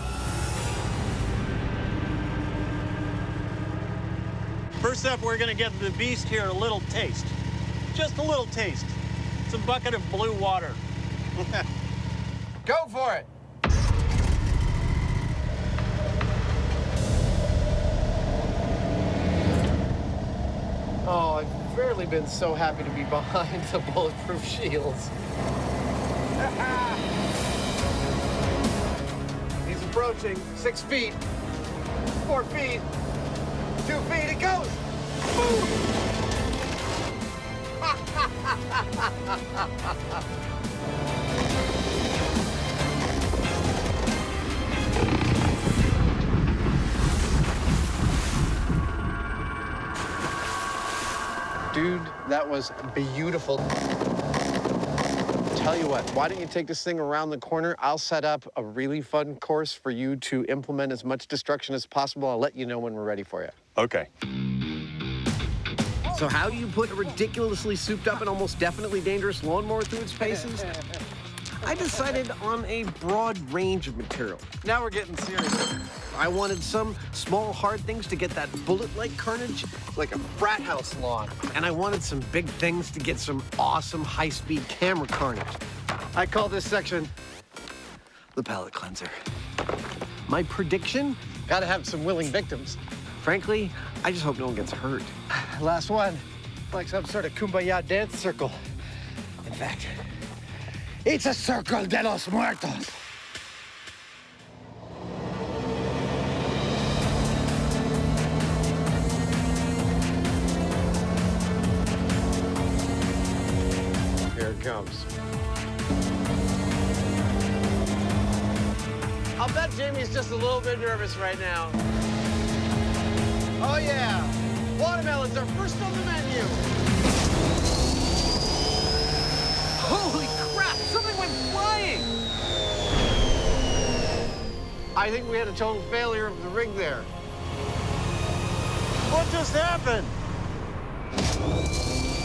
First up, we're going to give the beast here a little taste. Just a little taste. It's a bucket of blue water. Go for it. Oh, I've rarely been so happy to be behind the bulletproof shields. He's approaching. 6 feet. 4 feet. 2 feet. It goes. Boom. Dude, that was beautiful. Tell you what, why don't you take this thing around the corner? I'll set up a really fun course for you to implement as much destruction as possible. I'll let you know when we're ready for you. Okay. So how do you put a ridiculously souped up and almost definitely dangerous lawnmower through its paces? I decided on a broad range of material. Now we're getting serious. I wanted some small, hard things to get that bullet-like carnage, like a frat house lawn. And I wanted some big things to get some awesome high-speed camera carnage. I call this section the palate cleanser. My prediction? Gotta have some willing victims. Frankly, I just hope no one gets hurt. Last one, like some sort of kumbaya dance circle. In fact, it's a circle de los muertos. Here it comes. I'll bet Jamie's just a little bit nervous right now. Oh yeah, watermelons are first on the menu. Holy crap, something went flying. I think we had a total failure of the rig there. What just happened?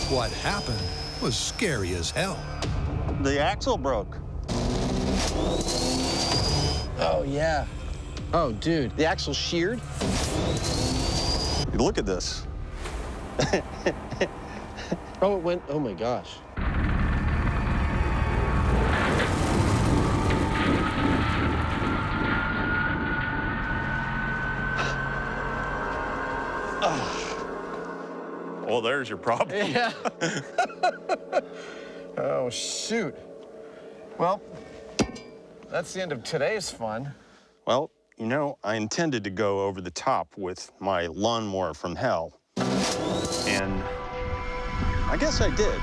What happened was scary as hell. The axle broke. Oh, yeah. Oh, dude, the axle sheared? Look at this. Oh, it went, oh my gosh. Well, there's your problem. Yeah. Oh, shoot. Well, that's the end of today's fun. Well, you know, I intended to go over the top with my lawnmower from hell. And I guess I did.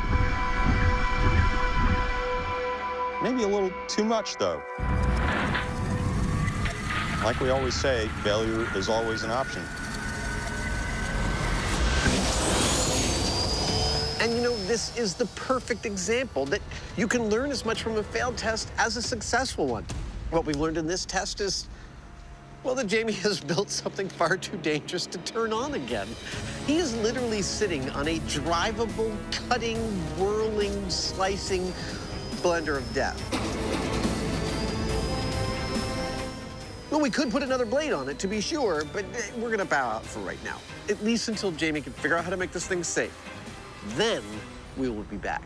Maybe a little too much, though. Like we always say, failure is always an option. And you know, this is the perfect example that you can learn as much from a failed test as a successful one. What we've learned in this test is, well, that Jamie has built something far too dangerous to turn on again. He is literally sitting on a drivable, cutting, whirling, slicing blender of death. Well, we could put another blade on it, to be sure, but we're gonna bow out for right now. At least until Jamie can figure out how to make this thing safe. Then we will be back.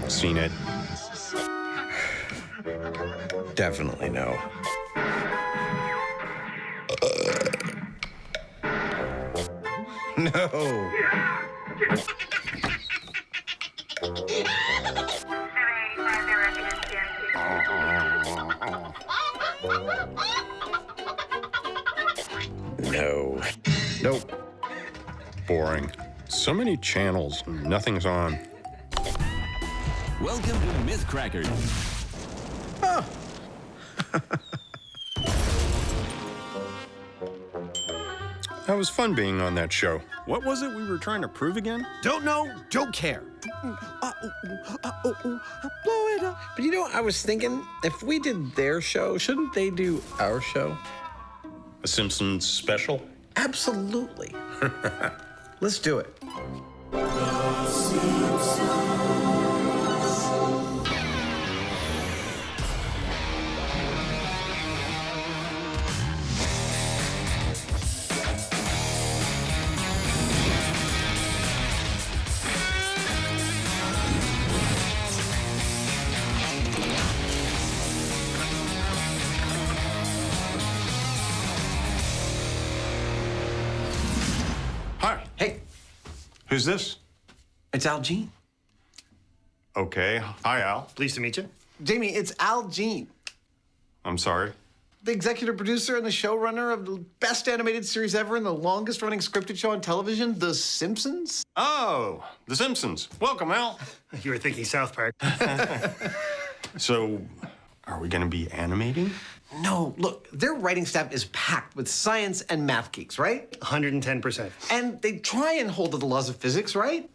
Seen it? Definitely no. No. No. Nope. Boring. So many channels, nothing's on. Welcome to Myth Crackers. Oh. That was fun being on that show. What was it we were trying to prove again? Don't know, don't care. Blow it up. But you know, I was thinking, if we did their show, shouldn't they do our show? A Simpsons special? Absolutely. Let's do it. Hi. Hey. Who's this? It's Al Jean. Okay. Hi, Al. Pleased to meet you. Jamie, it's Al Jean, I'm sorry. the executive producer and the showrunner of the best animated series ever and the longest running scripted show on television, The Simpsons. Oh, The Simpsons. Welcome, Al. You were thinking South Park. So, are we going to be animating? No, look, their writing staff is packed with science and math geeks, right? 110%. And they try and hold to the laws of physics, right?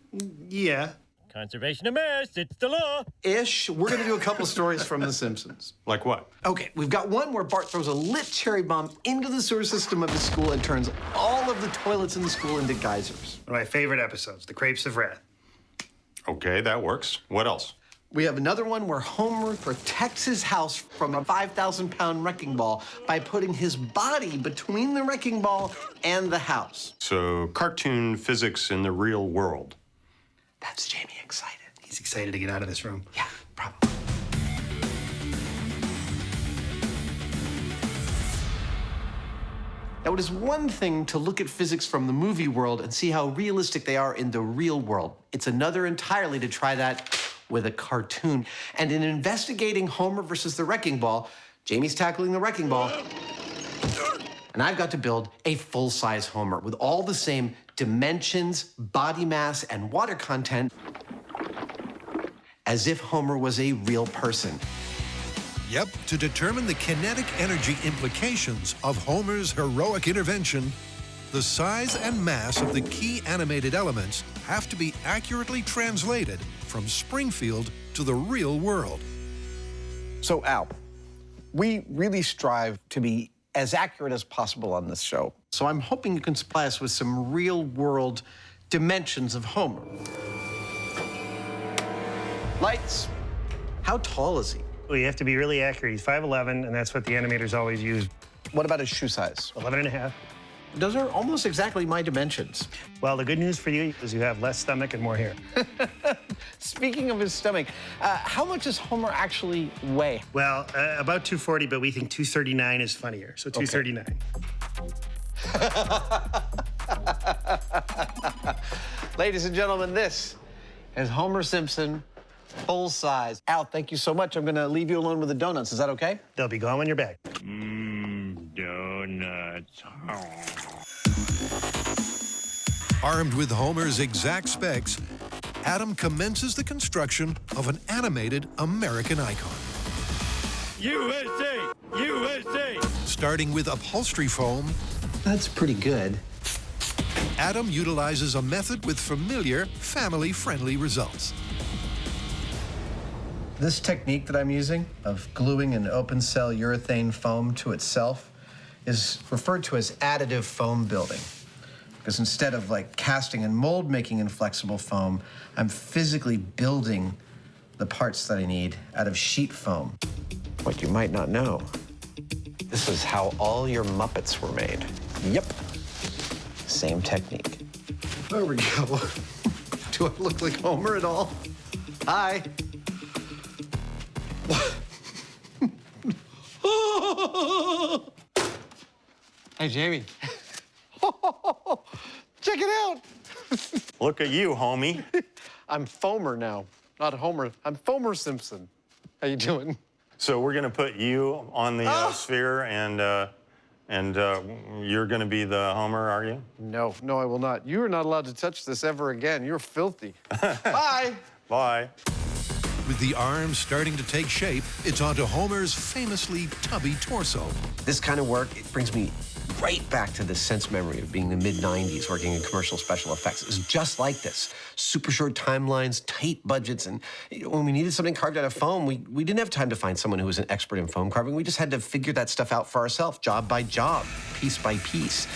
Yeah. Conservation of mass, it's the law. Ish. We're gonna do a couple stories from The Simpsons. Like what? Okay, we've got one where Bart throws a lit cherry bomb into the sewer system of his school and turns all of the toilets in the school into geysers. One of my favorite episodes, The Crepes of Wrath. Okay, that works. What else? We have another one where Homer protects his house from a 5,000-pound wrecking ball by putting his body between the wrecking ball and the house. So, cartoon physics in the real world. That's Jamie excited. He's excited to get out of this room. Yeah, probably. Now, it is one thing to look at physics from the movie world and see how realistic they are in the real world. It's another entirely to try that with a cartoon. And in investigating Homer versus the Wrecking Ball, Jamie's tackling the Wrecking Ball, and I've got to build a full-size Homer with all the same dimensions, body mass, and water content as if Homer was a real person. Yep, to determine the kinetic energy implications of Homer's heroic intervention, the size and mass of the key animated elements have to be accurately translated from Springfield to the real world. So, Al, we really strive to be as accurate as possible on this show. So I'm hoping you can supply us with some real-world dimensions of Homer. Lights. How tall is he? Well, you have to be really accurate. He's 5'11", and that's what the animators always use. What about his shoe size? 11.5. Those are almost exactly my dimensions. Well, the good news for you is you have less stomach and more hair. Speaking of his stomach, how much does Homer actually weigh? Well, about 240, but we think 239 is funnier, so 239. Ladies and gentlemen, this is Homer Simpson, full size. Al, thank you so much. I'm gonna leave you alone with the donuts. Is that okay? They'll be gone when you're back. Donuts. Armed with Homer's exact specs, Adam commences the construction of an animated American icon. USA! USA! Starting with upholstery foam, that's pretty good. Adam utilizes a method with familiar, family-friendly results. This technique that I'm using of gluing an open-cell urethane foam to itself is referred to as additive foam building. Because instead of like casting and mold making inflexible foam, I'm physically building the parts that I need out of sheet foam. What you might not know, this is how all your Muppets were made. Yep. Same technique. There we go. Do I look like Homer at all? Hi. Hey, Jamie. Check it out. Look at you, homie. I'm Fomer now, not Homer. I'm Fomer Simpson. How you doing? So we're going to put you on the sphere, and you're going to be the Homer, are you? No, I will not. You are not allowed to touch this ever again. You're filthy. Bye. Bye. With the arms starting to take shape, it's onto Homer's famously tubby torso. This kind of work, it brings me right back to the sense memory of being the mid-90s working in commercial special effects. It was just like this. Super short timelines, tight budgets, and when we needed something carved out of foam, we didn't have time to find someone who was an expert in foam carving. We just had to figure that stuff out for ourselves, job by job, piece by piece.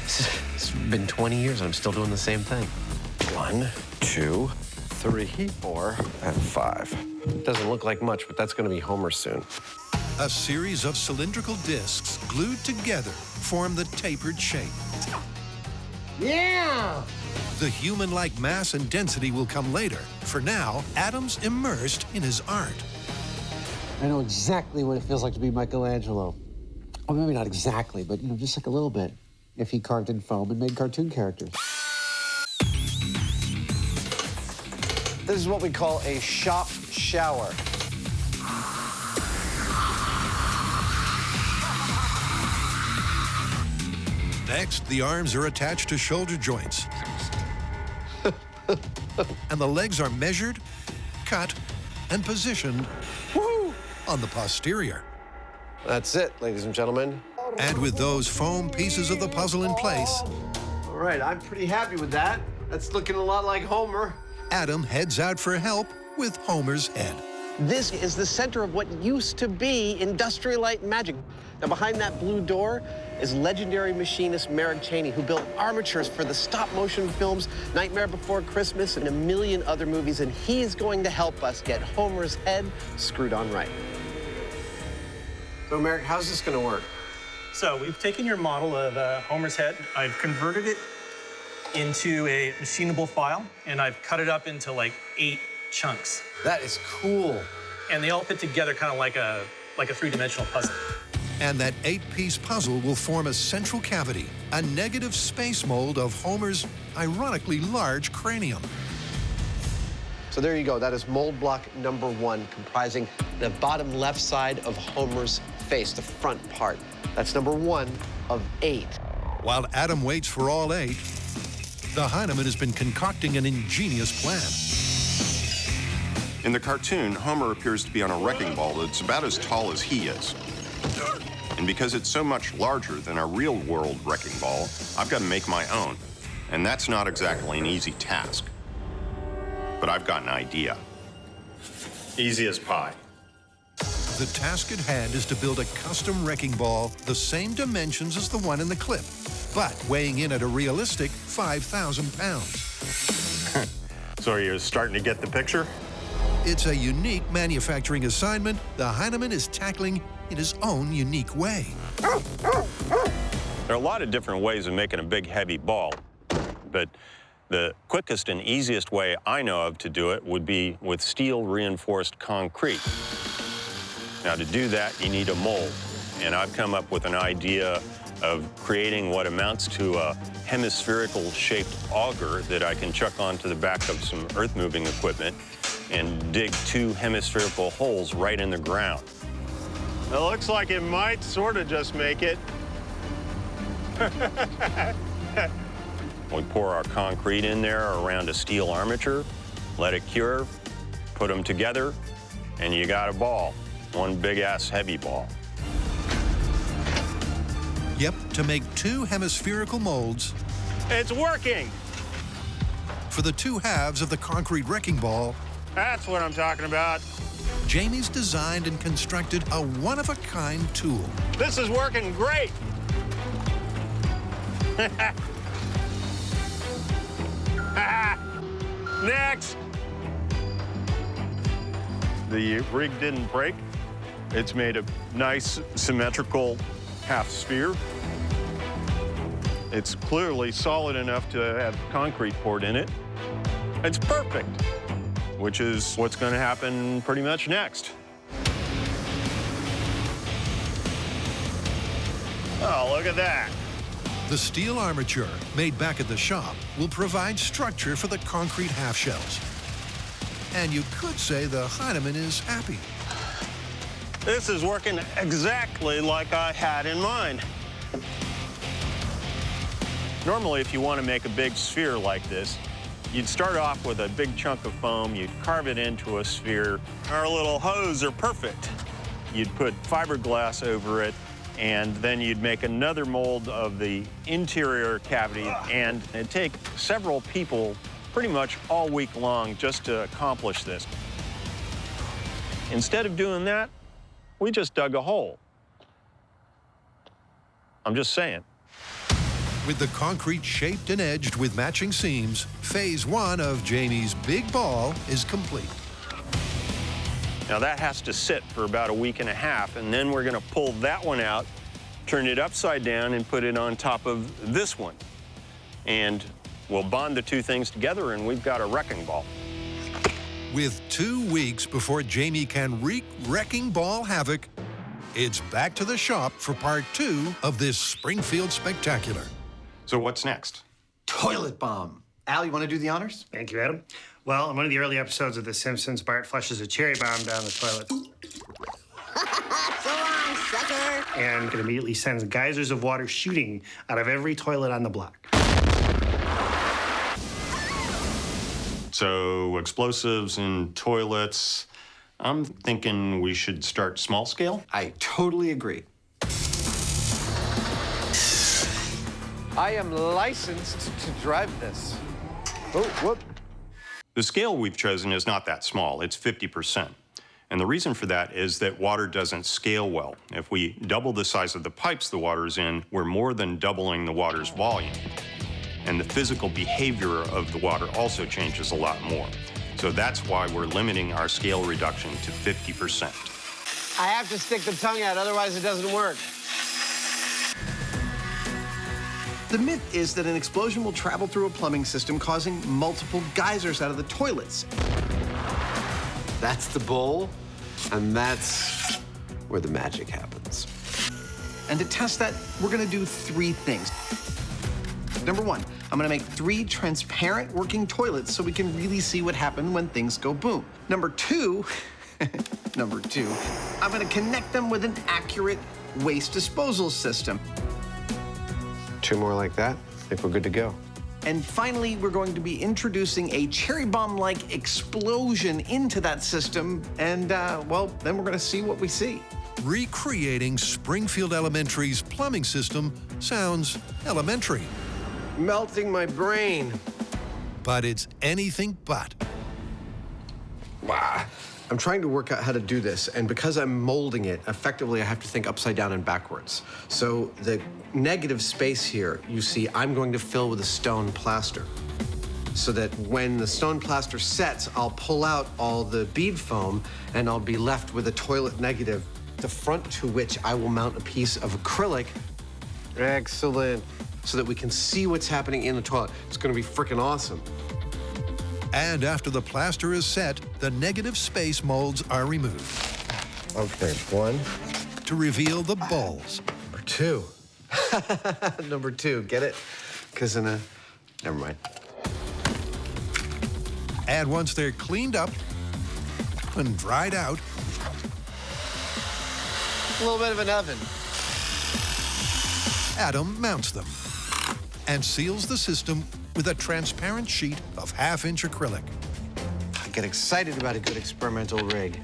It's been 20 years and I'm still doing the same thing. 1, 2, 3, 4, and 5. Doesn't look like much, but that's gonna be Homer soon. A series of cylindrical discs glued together form the tapered shape. Yeah! The human-like mass and density will come later. For now, Adam's immersed in his art. I know exactly what it feels like to be Michelangelo. Well, maybe not exactly, but, just like a little bit. If he carved in foam and made cartoon characters. This is what we call a shop shower. Next, the arms are attached to shoulder joints. And the legs are measured, cut, and positioned on the posterior. That's it, ladies and gentlemen. And with those foam pieces of the puzzle in place, All right, I'm pretty happy with that. That's looking a lot like Homer. Adam heads out for help with Homer's head. This is the center of what used to be Industrial Light and Magic. Now, behind that blue door is legendary machinist Merrick Cheney, who built armatures for the stop-motion films Nightmare Before Christmas and a million other movies, and he's going to help us get Homer's head screwed on right. So, Merrick, how's this gonna work? So we've taken your model of Homer's head. I've converted it into a machinable file, and I've cut it up into like 8 chunks. That is cool. And they all fit together kind of like a three-dimensional puzzle. And that 8-piece puzzle will form a central cavity, a negative space mold of Homer's ironically large cranium. So there you go. That is mold block number 1, comprising the bottom left side of Homer's face, the front part. That's number 1 of 8. While Adam waits for all 8, the Hyneman has been concocting an ingenious plan. In the cartoon, Homer appears to be on a wrecking ball that's about as tall as he is. And because it's so much larger than a real-world wrecking ball, I've got to make my own. And that's not exactly an easy task. But I've got an idea. Easy as pie. The task at hand is to build a custom wrecking ball the same dimensions as the one in the clip, but weighing in at a realistic 5,000 pounds. So you're starting to get the picture? It's a unique manufacturing assignment the Hyneman is tackling in his own unique way. There are a lot of different ways of making a big, heavy ball, but the quickest and easiest way I know of to do it would be with steel-reinforced concrete. Now, to do that, you need a mold, and I've come up with an idea of creating what amounts to a hemispherical-shaped auger that I can chuck onto the back of some earth-moving equipment and dig 2 hemispherical holes right in the ground. It looks like it might sort of just make it. We pour our concrete in there around a steel armature, let it cure, put them together, and you got a ball. One big-ass heavy ball. Yep, to make 2 hemispherical molds. It's working! For the 2 halves of the concrete wrecking ball, that's what I'm talking about. Jamie's designed and constructed a one-of-a-kind tool. This is working great! Next! The rig didn't break. It's made a nice, symmetrical half sphere. It's clearly solid enough to have concrete poured in it. It's perfect, which is what's going to happen pretty much next. Oh, look at that. The steel armature, made back at the shop, will provide structure for the concrete half shells. And you could say the Hyneman is happy. This is working exactly like I had in mind. Normally, if you want to make a big sphere like this, you'd start off with a big chunk of foam, you'd carve it into a sphere. Our little hose are perfect. You'd put fiberglass over it, and then you'd make another mold of the interior cavity, and it'd take several people pretty much all week long just to accomplish this. Instead of doing that, we just dug a hole. I'm just saying. With the concrete shaped and edged with matching seams, phase 1 of Jamie's big ball is complete. Now that has to sit for about a week and a half, and then we're gonna pull that one out, turn it upside down, and put it on top of this one. And we'll bond the 2 things together, and we've got a wrecking ball. With 2 weeks before Jamie can wreak wrecking ball havoc, it's back to the shop for part 2 of this Springfield spectacular. So what's next? Toilet bomb. Al, you want to do the honors? Thank you, Adam. Well, in one of the early episodes of The Simpsons, Bart flushes a cherry bomb down the toilet. So long, sucker! And it immediately sends geysers of water shooting out of every toilet on the block. So explosives in toilets. I'm thinking we should start small scale. I totally agree. I am licensed to drive this. Oh, whoop. The scale we've chosen is not that small. It's 50%. And the reason for that is that water doesn't scale well. If we double the size of the pipes the water's in, we're more than doubling the water's volume. And the physical behavior of the water also changes a lot more. So that's why we're limiting our scale reduction to 50%. I have to stick the tongue out, otherwise it doesn't work. The myth is that an explosion will travel through a plumbing system, causing multiple geysers out of the toilets. That's the bowl, and that's where the magic happens. And to test that, we're gonna do 3 things. Number 1, I'm gonna make 3 transparent working toilets so we can really see what happened when things go boom. Number 2, I'm gonna connect them with an accurate waste disposal system. 2 more like that, I think we're good to go. And finally, we're going to be introducing a cherry bomb-like explosion into that system, and well, then we're gonna see what we see. Recreating Springfield Elementary's plumbing system sounds elementary. Melting my brain. But it's anything but. Wow. I'm trying to work out how to do this, and because I'm molding it, effectively I have to think upside down and backwards. So the negative space here, you see, I'm going to fill with a stone plaster. So that when the stone plaster sets, I'll pull out all the bead foam, and I'll be left with a toilet negative, the front to which I will mount a piece of acrylic. Excellent. So that we can see what's happening in the toilet. It's gonna be freaking awesome. And after the plaster is set, the negative space molds are removed. Okay, 1. To reveal the bowls. Number 2. Number 2, get it? Because never mind. And once they're cleaned up and dried out, A little bit of an oven. Adam mounts them and seals the system with a transparent sheet of 1/2-inch acrylic. I get excited about a good experimental rig.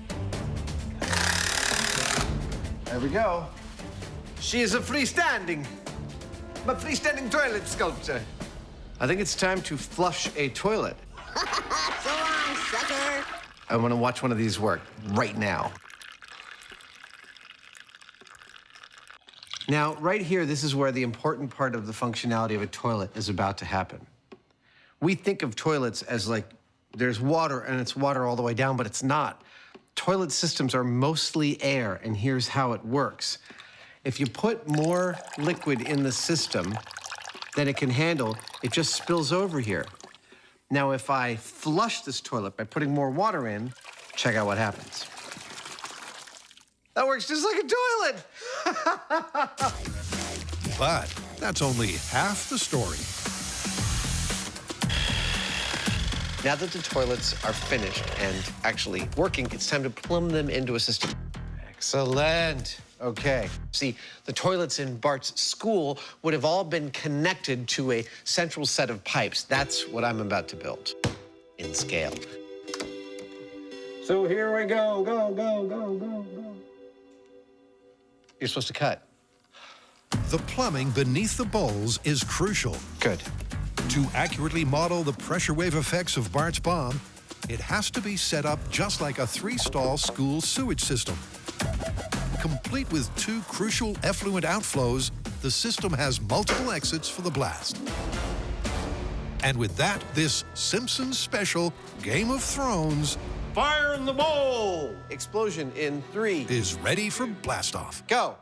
There we go. She is a freestanding toilet sculpture. I think it's time to flush a toilet. So long, sucker. I want to watch one of these work right now. Now, right here, this is where the important part of the functionality of a toilet is about to happen. We think of toilets as like there's water and it's water all the way down, but it's not. Toilet systems are mostly air, and here's how it works. If you put more liquid in the system than it can handle, it just spills over here. Now, if I flush this toilet by putting more water in, check out what happens. That works just like a toilet. But that's only half the story. Now that the toilets are finished and actually working, it's time to plumb them into a system. Excellent. Okay. See, the toilets in Bart's school would have all been connected to a central set of pipes. That's what I'm about to build in scale. So here we go, go. You're supposed to cut. The plumbing beneath the bowls is crucial. Good. To accurately model the pressure wave effects of Bart's bomb, it has to be set up just like a 3-stall school sewage system. Complete with 2 crucial effluent outflows, the system has multiple exits for the blast. And with that, this Simpsons special Game of Thrones Fire in the bowl! Explosion in 3. is ready for blast-off. Go.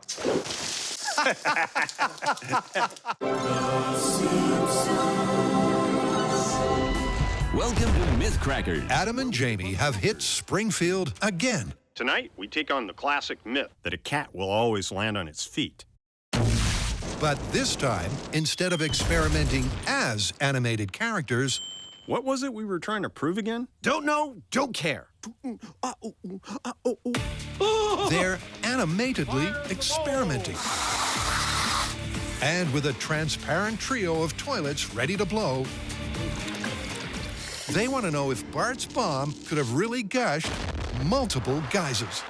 Welcome to Myth Crackers. Adam and Jamie have hit Springfield again. Tonight, we take on the classic myth that a cat will always land on its feet. But this time, instead of experimenting as animated characters, What was it we were trying to prove again? Don't know, don't care. they're animatedly experimenting. And with a transparent trio of toilets ready to blow, they want to know if Bart's bomb could have really gushed multiple geysers.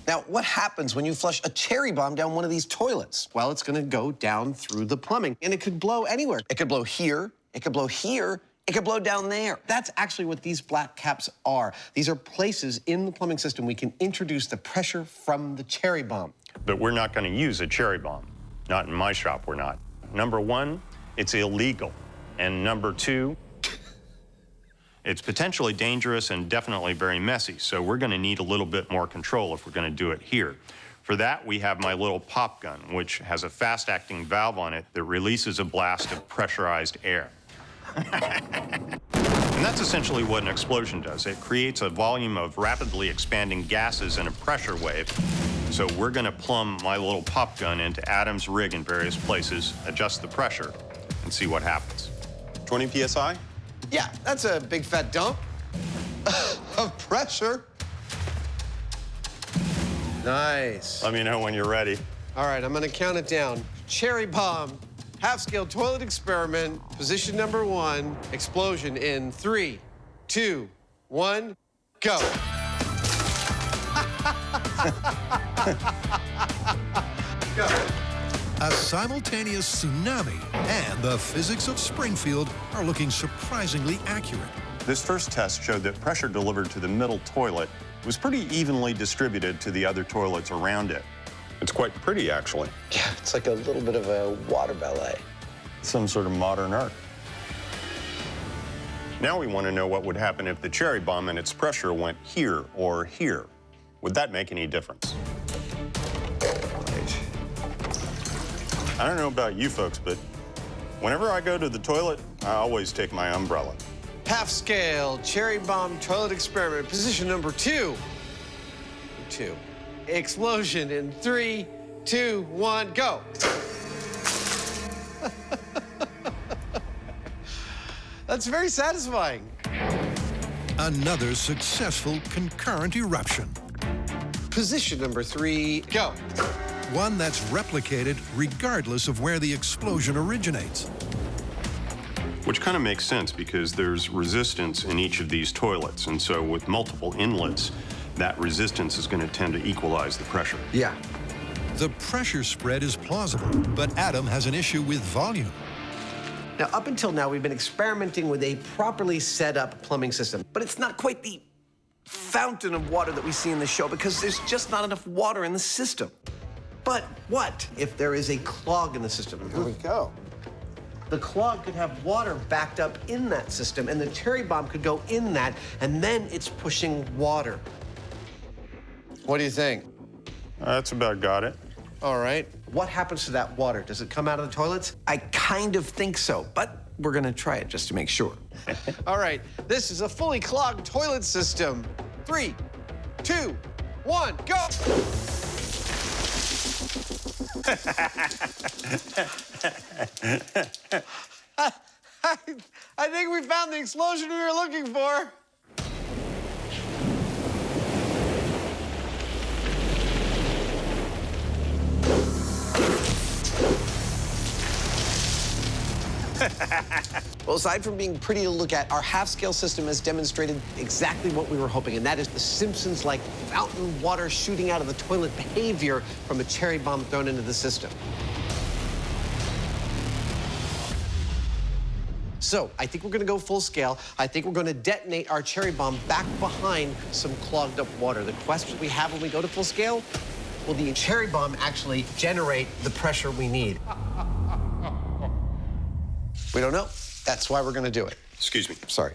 Now, what happens when you flush a cherry bomb down one of these toilets? Well, it's going to go down through the plumbing, and it could blow anywhere. It could blow here, it could blow here, it could blow down there. That's actually what these black caps are. These are places in the plumbing system we can introduce the pressure from the cherry bomb. But we're not going to use a cherry bomb. Not in my shop, we're not. Number 1, it's illegal. And number 2, it's potentially dangerous and definitely very messy, so we're going to need a little bit more control if we're going to do it here. For that, we have my little pop gun, which has a fast-acting valve on it that releases a blast of pressurized air. And that's essentially what an explosion does. It creates a volume of rapidly expanding gases in a pressure wave. So we're going to plumb my little pop gun into Adam's rig in various places, adjust the pressure, and see what happens. 20 PSI? Yeah, that's a big fat dump of pressure. Nice. Let me know when you're ready. All right, I'm gonna count it down. Cherry bomb, half-scale toilet experiment, position number 1, explosion in 3, 2, 1, go. Go. A simultaneous tsunami and the physics of Springfield are looking surprisingly accurate. This first test showed that pressure delivered to the middle toilet was pretty evenly distributed to the other toilets around it. It's quite pretty, actually. Yeah, it's like a little bit of a water ballet. Some sort of modern art. Now we want to know what would happen if the cherry bomb and its pressure went here or here. Would that make any difference? I don't know about you folks, but whenever I go to the toilet, I always take my umbrella. Half-scale cherry bomb toilet experiment, position number 2. Explosion in 3, 2, 1, go. That's very satisfying. Another successful concurrent eruption. Position number 3, go. One that's replicated regardless of where the explosion originates. Which kind of makes sense because there's resistance in each of these toilets. And so with multiple inlets, that resistance is going to tend to equalize the pressure. Yeah. The pressure spread is plausible, but Adam has an issue with volume. Now, up until now, we've been experimenting with a properly set up plumbing system, but it's not quite the fountain of water that we see in the show because there's just not enough water in the system. But what if there is a clog in the system? Here we go. The clog could have water backed up in that system, and the cherry bomb could go in that, and then it's pushing water. What do you think? That's about got it. All right. What happens to that water? Does it come out of the toilets? I kind of think so, but we're going to try it just to make sure. All right, this is a fully clogged toilet system. 3, 2, 1, go! I think we found the explosion we were looking for. Well, aside from being pretty to look at, our half-scale system has demonstrated exactly what we were hoping, and that is the Simpsons-like fountain water shooting out of the toilet behavior from a cherry bomb thrown into the system. So, I think we're gonna go full scale. I think we're gonna detonate our cherry bomb back behind some clogged up water. The question we have when we go to full scale, will the cherry bomb actually generate the pressure we need? We don't know. That's why we're gonna do it. Excuse me. Sorry.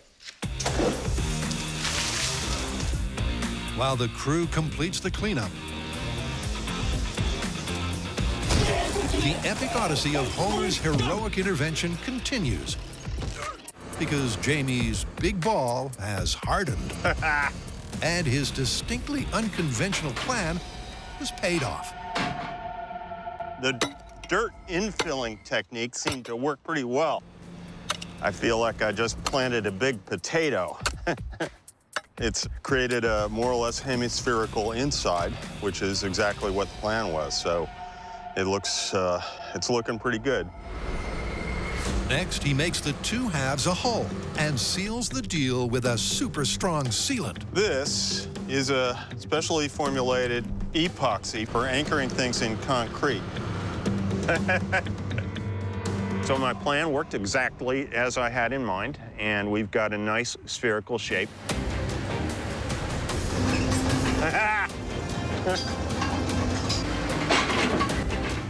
While the crew completes the cleanup, the epic odyssey of Homer's heroic intervention continues. Because Jamie's big ball has hardened. And his distinctly unconventional plan has paid off. The dirt infilling technique seemed to work pretty well. I feel like I just planted a big potato. It's created a more or less hemispherical inside, which is exactly what the plan was. So it looks, it's looking pretty good. Next, he makes the two halves a hull and seals the deal with a super strong sealant. This is a specially formulated epoxy for anchoring things in concrete. So my plan worked exactly as I had in mind, and we've got a nice spherical shape.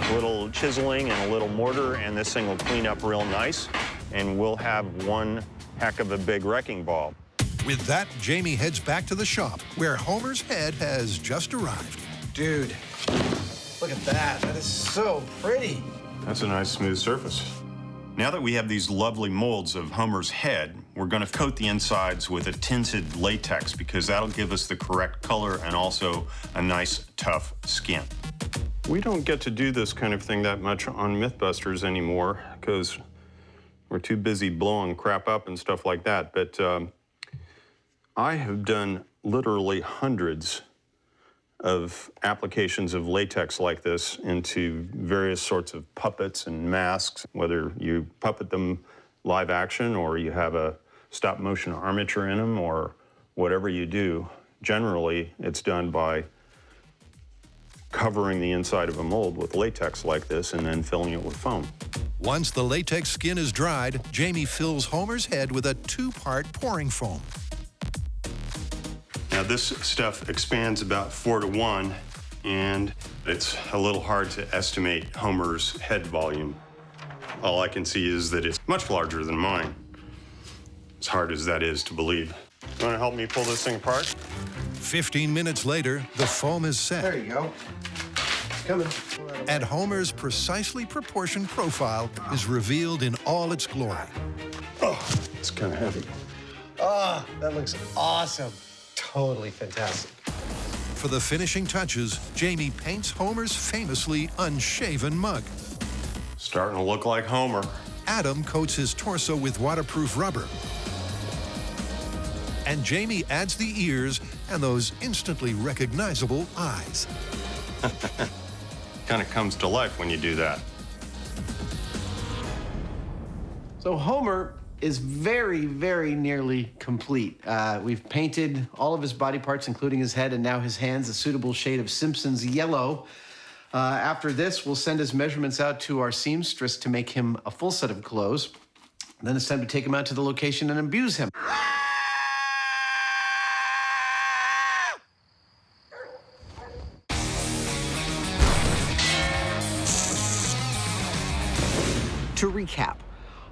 A little chiseling and a little mortar, and this thing will clean up real nice, and we'll have one heck of a big wrecking ball. With that, Jamie heads back to the shop, where Homer's head has just arrived. Dude, look at that. That is so pretty. That's a nice smooth surface. Now that we have these lovely molds of Homer's head, we're going to coat the insides with a tinted latex because that'll give us the correct color and also a nice, tough skin. We don't get to do this kind of thing that much on MythBusters anymore because we're too busy blowing crap up and stuff like that. But I have done literally hundreds of applications of latex like this into various sorts of puppets and masks, whether you puppet them live action or you have a stop motion armature in them or whatever you do. Generally, it's done by covering the inside of a mold with latex like this and then filling it with foam. Once the latex skin is dried, Jamie fills Homer's head with a 2-part pouring foam. Now this stuff expands about 4 to 1, and it's a little hard to estimate Homer's head volume. All I can see is that it's much larger than mine, as hard as that is to believe. You want to help me pull this thing apart? 15 minutes later, the foam is set. There you go. It's coming. And Homer's precisely proportioned profile is revealed in all its glory. Oh, it's kind of heavy. Oh, that looks awesome. Totally fantastic. For the finishing touches, Jamie paints Homer's famously unshaven mug. Starting to look like Homer. Adam coats his torso with waterproof rubber. And Jamie adds the ears and those instantly recognizable eyes. Kind of comes to life when you do that. So Homer is very, very nearly complete. We've painted all of his body parts, including his head and now his hands, a suitable shade of Simpsons yellow. After this, we'll send his measurements out to our seamstress to make him a full set of clothes. Then it's time to take him out to the location and abuse him. To recap,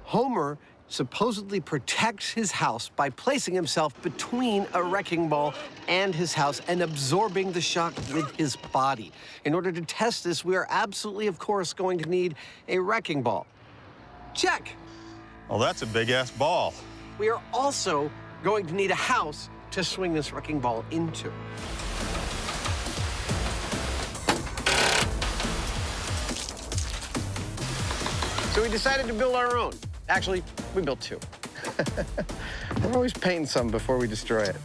Homer supposedly protects his house by placing himself between a wrecking ball and his house and absorbing the shock with his body. In order to test this, we are absolutely, of course, going to need a wrecking ball. Check. Well, that's a big-ass ball. We are also going to need a house to swing this wrecking ball into. So we decided to build our own. Actually, we built 2. We're always painting some before we destroy it.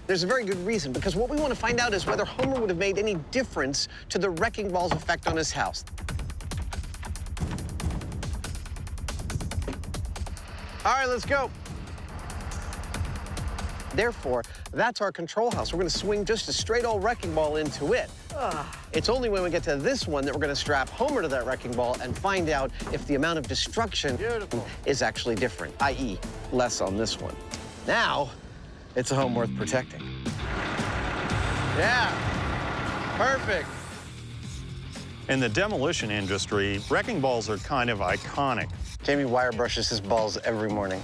There's a very good reason, because what we want to find out is whether Homer would have made any difference to the wrecking ball's effect on his house. All right, let's go. Therefore, that's our control house. We're going to swing just a straight old wrecking ball into it. It's only when we get to this one that we're going to strap Homer to that wrecking ball and find out if the amount of destruction is actually different, i.e. less on this one. Now, it's a home worth protecting. Yeah, perfect. In the demolition industry, wrecking balls are kind of iconic. Jamie wire brushes his balls every morning.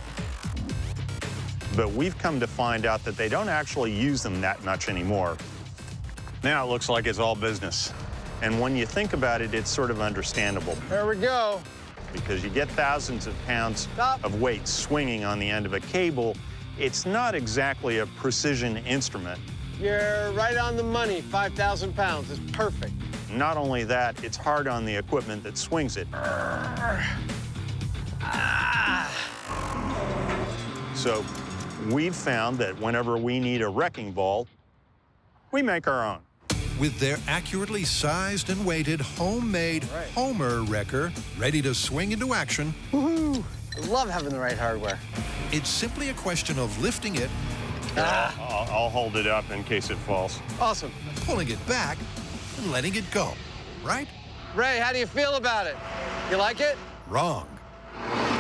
But we've come to find out that they don't actually use them that much anymore. Now it looks like it's all business. And when you think about it, it's sort of understandable. There we go. Because you get thousands of pounds of weight swinging on the end of a cable. It's not exactly a precision instrument. You're right on the money. 5,000 pounds is perfect. Not only that, it's hard on the equipment that swings it. So we've found that whenever we need a wrecking ball, we make our own. With their accurately sized and weighted homemade Homer wrecker ready to swing into action, Woohoo! I love having the right hardware. It's simply a question of lifting it, I'll hold it up in case it falls. Awesome. pulling it back, and letting it go, right? Ray, how do you feel about it? You like it? Wrong.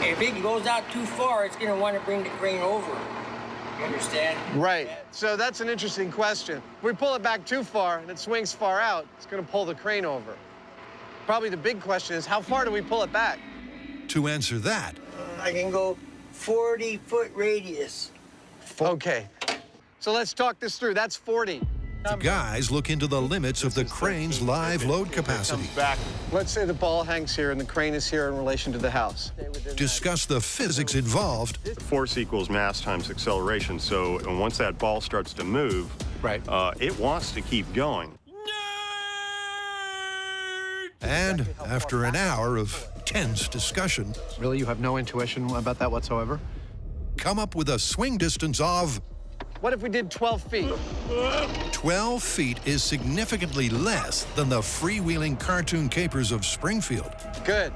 If it goes out too far, it's going to want to bring the crane over. You understand? Right. So that's an interesting question. If we pull it back too far and it swings far out, it's going to pull the crane over. Probably the big question is, how far do we pull it back? To answer that, I can go 40-foot radius. Okay. So let's talk this through. That's 40. The guys look into the limits of the crane's live load capacity. Let's say the ball hangs here and the crane is here in relation to the house. Discuss the physics involved. Force equals mass times acceleration. So once that ball starts to move, it wants to keep going. And after an hour of tense discussion... Really, you have no intuition about that whatsoever? Come up with a swing distance of... What if we did 12 feet? 12 feet is significantly less than the freewheeling cartoon capers of Springfield. Good.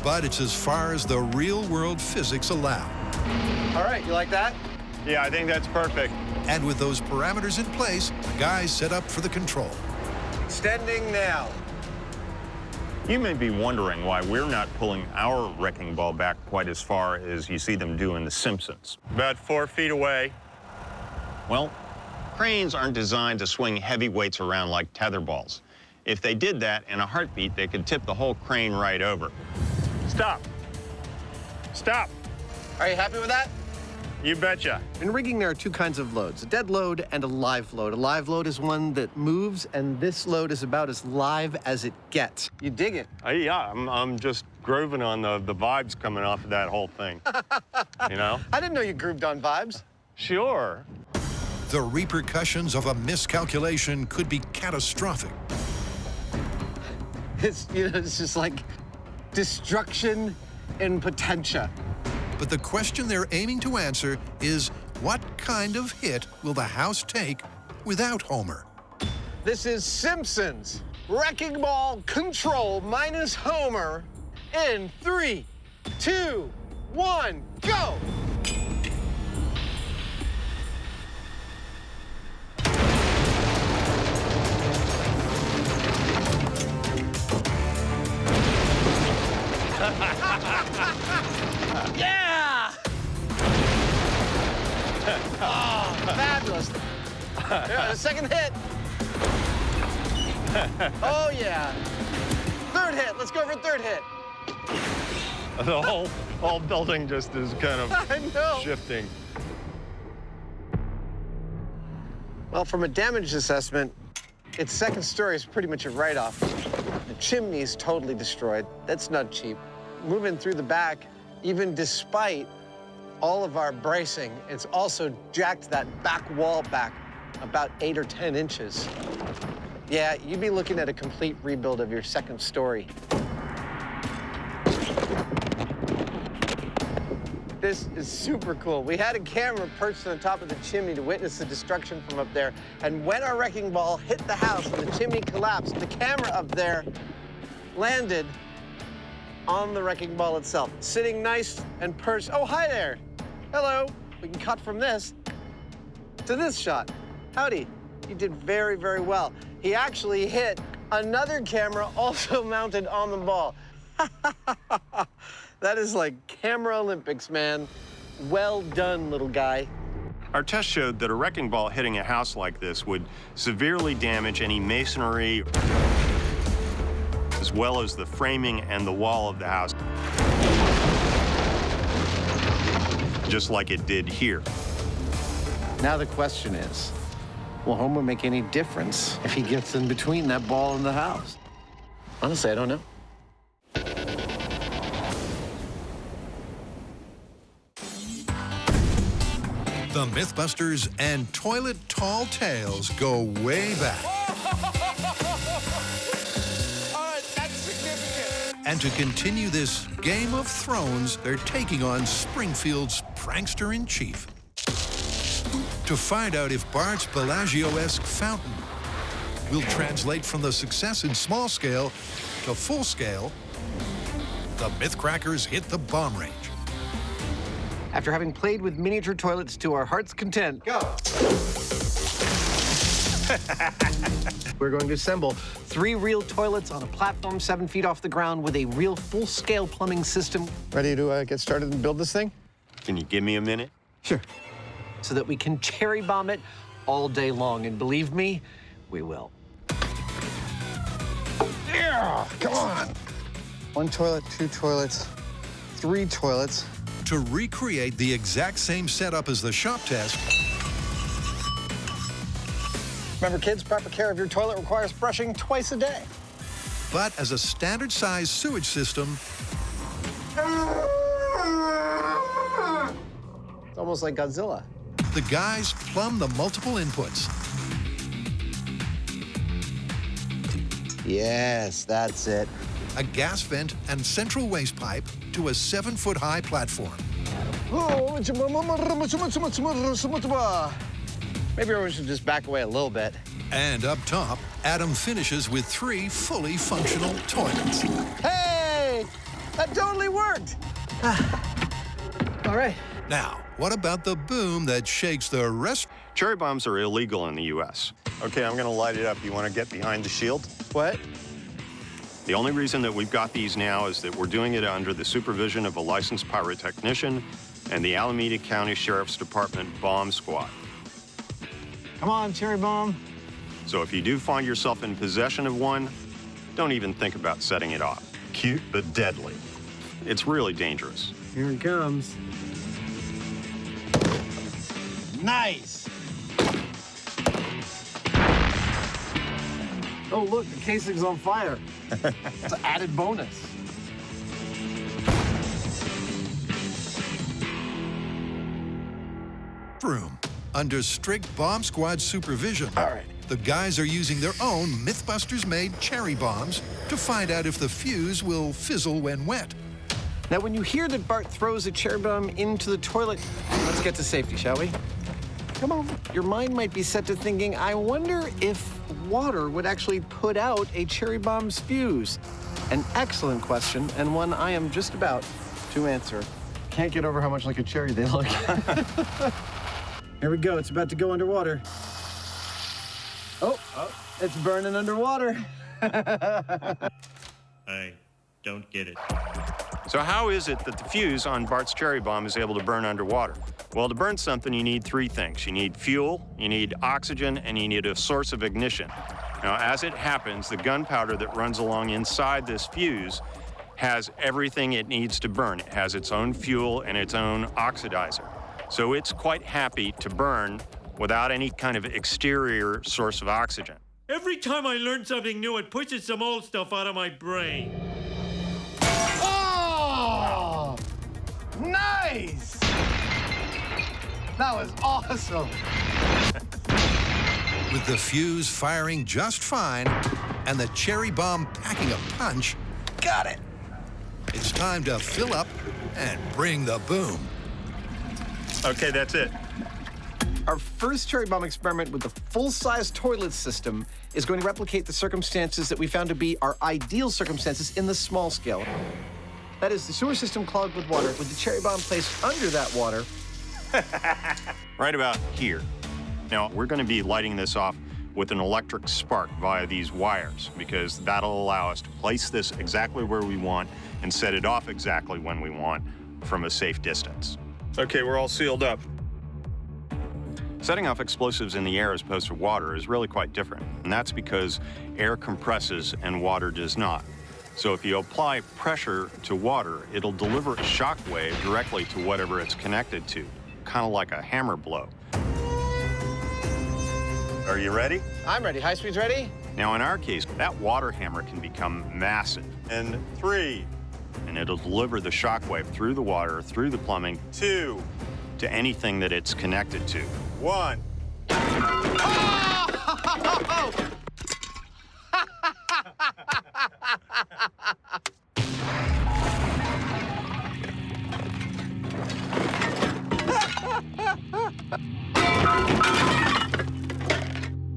But it's as far as the real-world physics allow. All right, you like that? Yeah, I think that's perfect. And with those parameters in place, the guys set up for the control. Extending now. You may be wondering why we're not pulling our wrecking ball back quite as far as you see them do in The Simpsons. About 4 feet away. Well, cranes aren't designed to swing heavy weights around like tetherballs. If they did that in a heartbeat, they could tip the whole crane right over. Stop. Stop. Are you happy with that? You betcha. In rigging, there are two kinds of loads, a dead load and a live load. A live load is one that moves, and this load is about as live as it gets. You dig it? Yeah, I'm just grooving on the vibes coming off of that whole thing. You know? I didn't know you grooved on vibes. Sure. The repercussions of a miscalculation could be catastrophic. It's just like destruction in potentia. But the question they're aiming to answer is, what kind of hit will the house take without Homer? This is Simpsons. Wrecking ball control minus Homer in 3, 2, 1, go! Yeah! Oh, fabulous. Yeah, the second hit. Oh, yeah. Third hit. Let's go for third hit. The whole building just is kind of shifting. Well, from a damage assessment, its second story is pretty much a write-off. The chimney's totally destroyed. That's not cheap. Moving through the back, even despite all of our bracing, it's also jacked that back wall back about 8 or 10 inches. Yeah, you'd be looking at a complete rebuild of your second story. This is super cool. We had a camera perched on the top of the chimney to witness the destruction from up there. And when our wrecking ball hit the house and the chimney collapsed, the camera up there landed on the wrecking ball itself, sitting nice and perched. Oh, hi there. Hello. We can cut from this to this shot. Howdy. He did very, very well. He actually hit another camera also mounted on the ball. That is like camera Olympics, man. Well done, little guy. Our test showed that a wrecking ball hitting a house like this would severely damage any masonry, as well as the framing and the wall of the house, just like it did here. Now the question is, will Homer make any difference if he gets in between that ball and the house? Honestly, I don't know. The MythBusters and Toilet Tall Tales go way back. All right, that's significant. And to continue this Game of Thrones, they're taking on Springfield's prankster-in-chief. To find out if Bart's Bellagio-esque fountain will translate from the success in small scale to full scale, the Mythcrackers hit the bomb range. After having played with miniature toilets to our heart's content, go! We're going to assemble 3 real toilets on a platform 7 feet off the ground with a real full-scale plumbing system. Ready to get started and build this thing? Can you give me a minute? Sure. So that we can cherry bomb it all day long. And believe me, we will. Yeah, come on. 1 toilet, 2 toilets, 3 toilets. To recreate the exact same setup as the shop test, Remember, kids, proper care of your toilet requires brushing twice a day. But as a standard-sized sewage system, It's almost like Godzilla. the guys plumb the multiple inputs. Yes, that's it. A gas vent and central waste pipe to a 7-foot-high platform. Maybe everyone should just back away a little bit. And up top, Adam finishes with 3 fully functional toilets. Hey! That totally worked! All right. Now, what about the boom that shakes the rest? Cherry bombs are illegal in the U.S. Okay, I'm gonna light it up. You wanna get behind the shield? What? The only reason that we've got these now is that we're doing it under the supervision of a licensed pyrotechnician and the Alameda County Sheriff's Department bomb squad. Come on, cherry bomb. So if you do find yourself in possession of one, don't even think about setting it off. Cute but deadly. It's really dangerous. Here it comes. Nice! Oh, look, the casing's on fire. It's an added bonus. Room. Under strict bomb squad supervision. All right. The guys are using their own MythBusters-made cherry bombs to find out if the fuse will fizzle when wet. Now, when you hear that Bart throws a cherry bomb into the toilet, let's get to safety, shall we? Come on. Your mind might be set to thinking, I wonder if water would actually put out a cherry bomb's fuse. An excellent question, and one I am just about to answer. Can't get over how much like a cherry they look. Here we go. It's about to go underwater. Oh, it's burning underwater. I don't get it. So how is it that the fuse on Bart's cherry bomb is able to burn underwater? Well, to burn something, you need 3 things. You need fuel, you need oxygen, and you need a source of ignition. Now, as it happens, the gunpowder that runs along inside this fuse has everything it needs to burn. It has its own fuel and its own oxidizer. So it's quite happy to burn without any kind of exterior source of oxygen. Every time I learn something new, it pushes some old stuff out of my brain. Oh! Nice! That was awesome. With the fuse firing just fine and the cherry bomb packing a punch, Got it! it's time to fill up and bring the boom. Okay, that's it. Our first cherry bomb experiment with the full-size toilet system is going to replicate the circumstances that we found to be our ideal circumstances in the small scale. That is, the sewer system clogged with water, with the cherry bomb placed under that water. Right about here. Now, we're going to be lighting this off with an electric spark via these wires, because that'll allow us to place this exactly where we want and set it off exactly when we want from a safe distance. Okay, we're all sealed up. Setting off explosives in the air as opposed to water is really quite different, and that's because air compresses and water does not. So if you apply pressure to water, it'll deliver a shock wave directly to whatever it's connected to, kind of like a hammer blow. Are you ready? I'm ready. High speed's ready? Now, in our case, that water hammer can become massive. And 3, and it'll deliver the shock wave through the water, through the plumbing, 2, to anything that it's connected to. 1.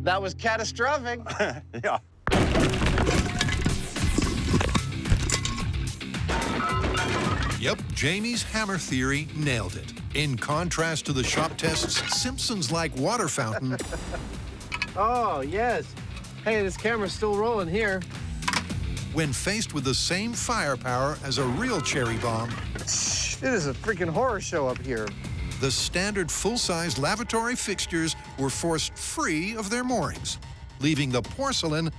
That was catastrophic. Yeah. Yep, Jamie's hammer theory nailed it. In contrast to the shop test's Simpsons-like water fountain, Oh, yes. Hey, this camera's still rolling here. when faced with the same firepower as a real cherry bomb, It is a freaking horror show up here. the standard full-size lavatory fixtures were forced free of their moorings, leaving the porcelain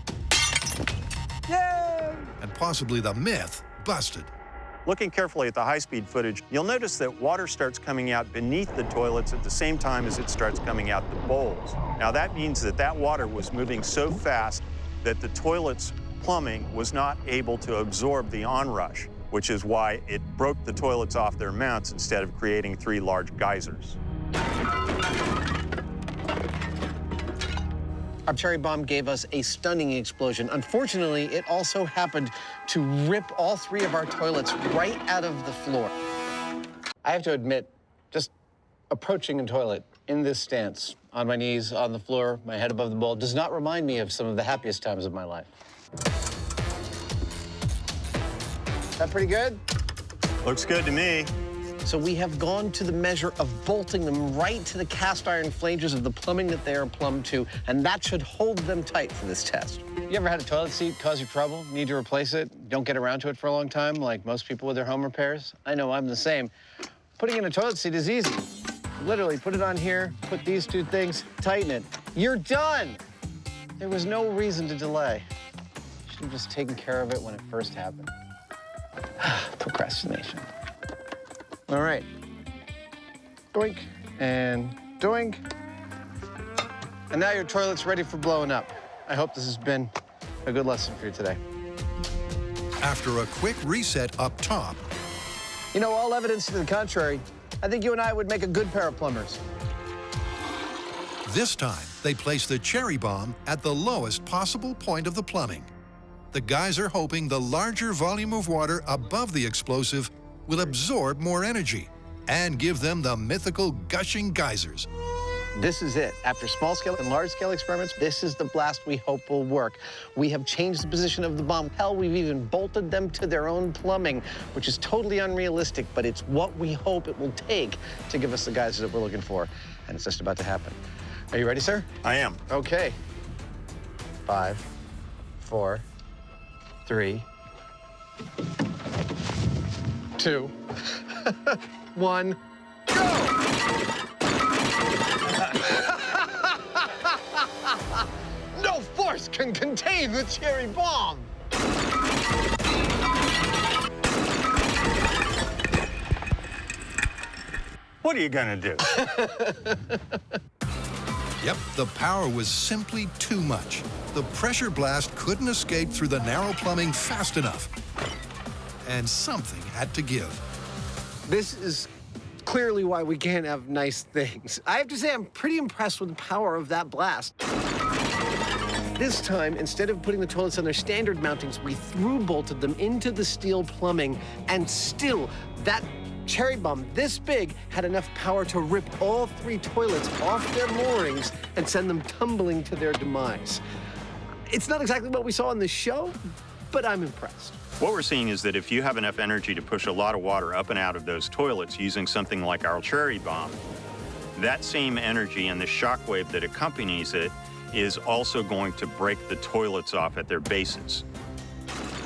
Yay! and possibly the myth busted. Looking carefully at the high-speed footage, you'll notice that water starts coming out beneath the toilets at the same time as it starts coming out the bowls. Now that means that that water was moving so fast that the toilet's plumbing was not able to absorb the onrush, which is why it broke the toilets off their mounts instead of creating 3 large geysers. Our cherry bomb gave us a stunning explosion. Unfortunately, it also happened to rip all 3 of our toilets right out of the floor. I have to admit, just approaching a toilet in this stance, on my knees, on the floor, my head above the bowl, does not remind me of some of the happiest times of my life. That pretty good? Looks good to me. So we have gone to the measure of bolting them right to the cast iron flanges of the plumbing that they are plumbed to, and that should hold them tight for this test. You ever had a toilet seat cause you trouble? Need to replace it? Don't get around to it for a long time, like most people with their home repairs? I know I'm the same. Putting in a toilet seat is easy. Literally, put it on here, put these 2 things, tighten it. You're done! There was no reason to delay. Should have just taken care of it when it first happened. Procrastination. All right. Doink and doink. And now your toilet's ready for blowing up. I hope this has been a good lesson for you today. After a quick reset up top, You know, all evidence to the contrary, I think you and I would make a good pair of plumbers. this time they place the cherry bomb at the lowest possible point of the plumbing. The guys are hoping the larger volume of water above the explosive will absorb more energy and give them the mythical gushing geysers. This is it. After small-scale and large-scale experiments, this is the blast we hope will work. We have changed the position of the bomb. Hell, we've even bolted them to their own plumbing, which is totally unrealistic, but it's what we hope it will take to give us the geysers that we're looking for. And it's just about to happen. Are you ready, sir? I am. Okay. 5, 4, 3, 2, 1, go! No force can contain the cherry bomb! What are you gonna do? Yep, the power was simply too much. The pressure blast couldn't escape through the narrow plumbing fast enough. And something had to give. This is clearly why we can't have nice things. I have to say, I'm pretty impressed with the power of that blast. This time, instead of putting the toilets on their standard mountings, we through-bolted them into the steel plumbing, and still, that cherry bomb this big had enough power to rip all 3 toilets off their moorings and send them tumbling to their demise. It's not exactly what we saw on the show, but I'm impressed. What we're seeing is that if you have enough energy to push a lot of water up and out of those toilets using something like our cherry bomb, that same energy and the shock wave that accompanies it is also going to break the toilets off at their bases.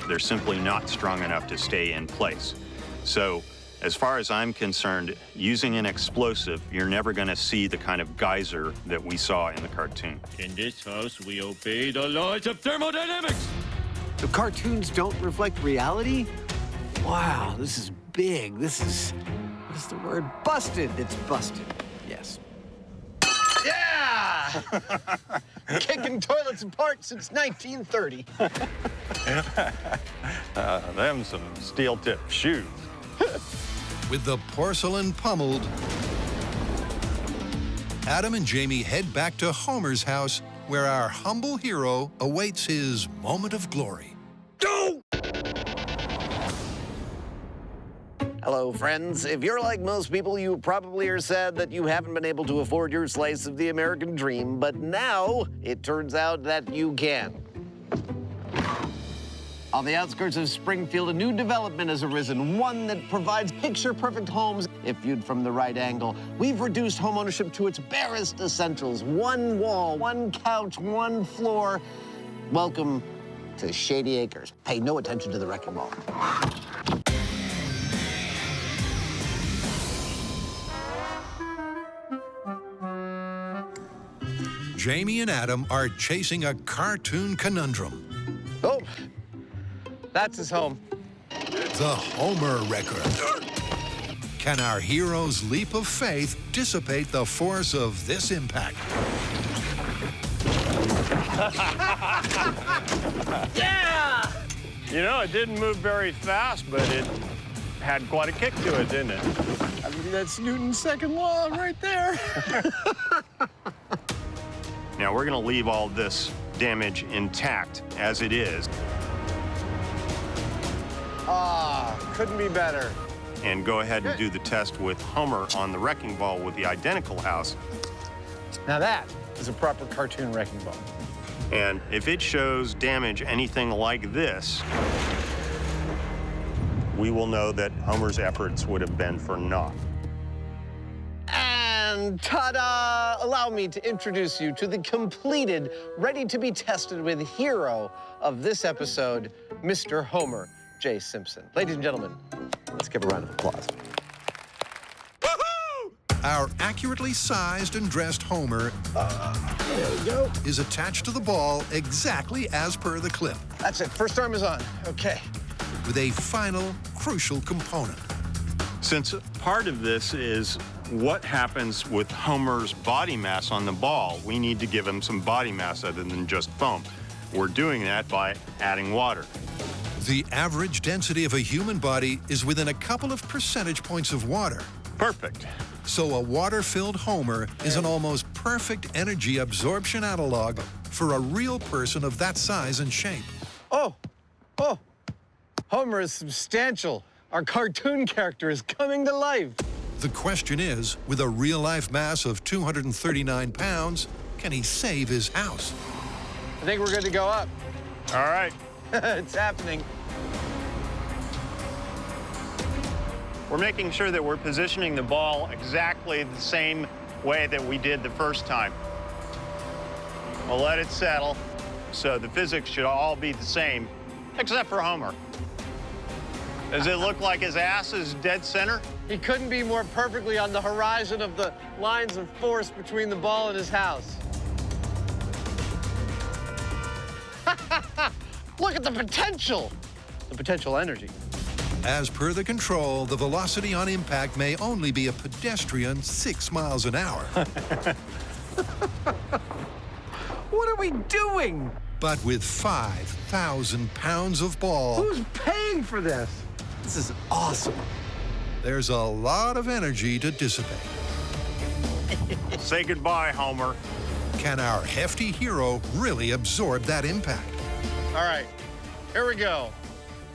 They're simply not strong enough to stay in place. So, as far as I'm concerned, using an explosive, you're never going to see the kind of geyser that we saw in the cartoon. In this house, we obey the laws of thermodynamics. The cartoons don't reflect reality? Wow, this is big. This is, what is the word? Busted. It's busted, yes. Yeah! Kicking toilets apart since 1930. Them some steel-tipped shoes. With the porcelain pummeled, Adam and Jamie head back to Homer's house, where our humble hero awaits his moment of glory. Go! Hello, friends. If you're like most people, you probably are sad that you haven't been able to afford your slice of the American dream, but now it turns out that you can. On the outskirts of Springfield, a new development has arisen, one that provides picture-perfect homes if viewed from the right angle. We've reduced homeownership to its barest essentials. 1 wall, 1 couch, 1 floor. Welcome to Shady Acres. Pay no attention to the wrecking ball. Jamie and Adam are chasing a cartoon conundrum. Oh, that's his home. It's the Homer record. Can our hero's leap of faith dissipate the force of this impact? Yeah! You know, it didn't move very fast, but it had quite a kick to it, didn't it? I mean, that's Newton's second law right there. Now, we're going to leave all this damage intact as it is. Couldn't be better. And go ahead and do the test with Homer on the wrecking ball with the identical house. Now that is a proper cartoon wrecking ball. And if it shows damage anything like this, we will know that Homer's efforts would have been for naught. And ta-da! Allow me to introduce you to the completed, ready-to-be-tested with hero of this episode, Mr. Homer J. Simpson. Ladies and gentlemen, let's give a round of applause. Our accurately sized and dressed Homer there we go. is attached to the ball exactly as per the clip, That's it. First arm is on. Okay. with a final crucial component. Since part of this is what happens with Homer's body mass on the ball, we need to give him some body mass other than just foam. We're doing that by adding water. The average density of a human body is within a couple of percentage points of water. Perfect. So a water-filled Homer is an almost perfect energy absorption analog for a real person of that size and shape. Oh, Homer is substantial. Our cartoon character is coming to life. The question is, with a real-life mass of 239 pounds, can he save his house? I think we're good to go up. All right. It's happening. We're making sure that we're positioning the ball exactly the same way that we did the first time. We'll let it settle, so the physics should all be the same, except for Homer. Does it look like his ass is dead center? He couldn't be more perfectly on the horizon of the lines of force between the ball and his house. Look at the potential energy. As per the control, the velocity on impact may only be a pedestrian 6 miles an hour. What are we doing? But with 5,000 pounds of ball, Who's paying for this? This is awesome. there's a lot of energy to dissipate. Say goodbye, Homer. Can our hefty hero really absorb that impact? All right, here we go.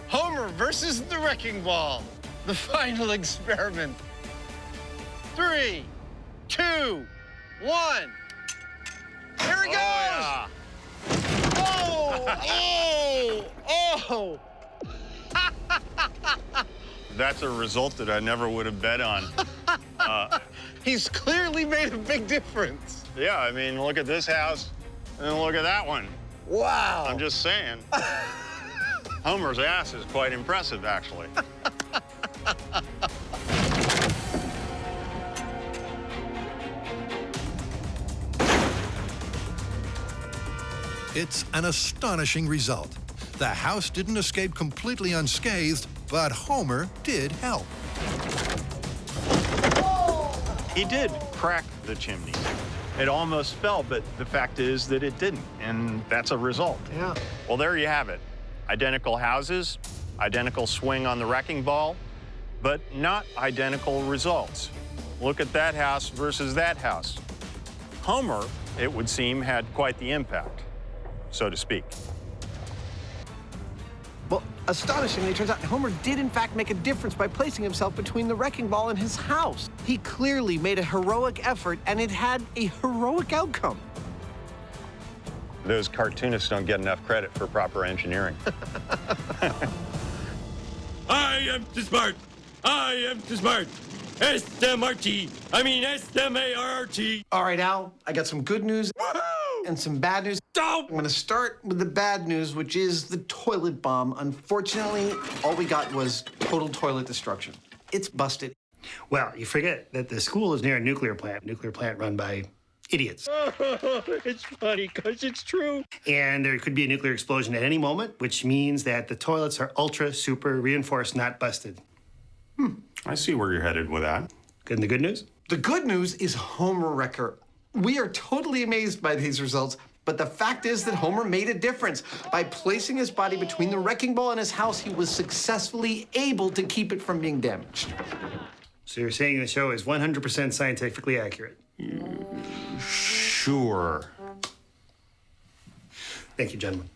Homer versus the wrecking ball. The final experiment. 3, 2, 1. Here he goes. Yeah. Oh. That's a result that I never would have bet on. He's clearly made a big difference. Yeah, I mean, look at this house, and then look at that one. Wow. I'm just saying. Homer's ass is quite impressive, actually. It's an astonishing result. The house didn't escape completely unscathed, but Homer did help. He did crack the chimney. It almost fell, but the fact is that it didn't, and that's a result. Yeah. Well, there you have it. Identical houses, identical swing on the wrecking ball, but not identical results. Look at that house versus that house. Homer, it would seem, had quite the impact, so to speak. Well, astonishingly, it turns out Homer did, in fact, make a difference by placing himself between the wrecking ball and his house. He clearly made a heroic effort, and it had a heroic outcome. Those cartoonists don't get enough credit for proper engineering. I am too smart. I am too smart. S-M-R-T. I mean S-M-A-R-T. All right, Al, I got some good news and some bad news. I'm going to start with the bad news, which is the toilet bomb. Unfortunately, all we got was total toilet destruction. It's busted. Well, you forget that the school is near a nuclear plant run by idiots. It's funny because it's true. And there could be a nuclear explosion at any moment, which means that the toilets are ultra, super, reinforced, not busted. I see where you're headed with that. Good. And the good news? The good news is Homer Wrecker. We are totally amazed by these results, but the fact is that Homer made a difference. By placing his body between the wrecking ball and his house, he was successfully able to keep it from being damaged. So you're saying the show is 100% scientifically accurate? Sure. Thank you, gentlemen.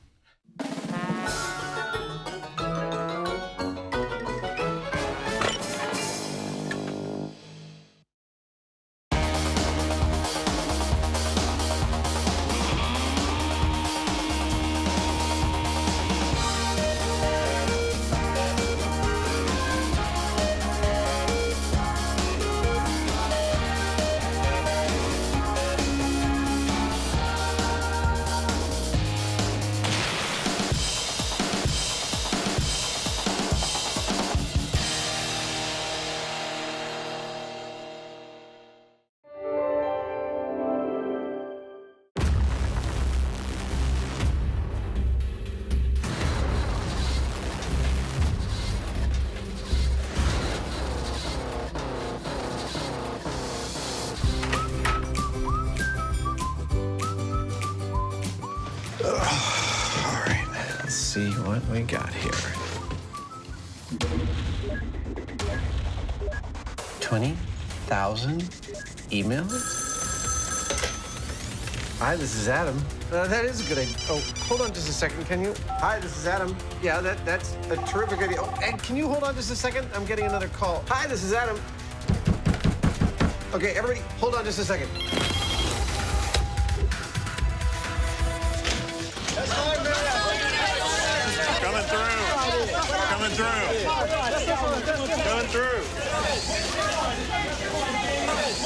See what we got here. 20,000 emails? Hi, this is Adam. That is a good idea. Oh, hold on just a second, can you? Hi, this is Adam. Yeah, that's a terrific idea. Oh, and can you hold on just a second? I'm getting another call. Hi, this is Adam. Okay, everybody, hold on just a second. Coming through. Coming through. Coming through.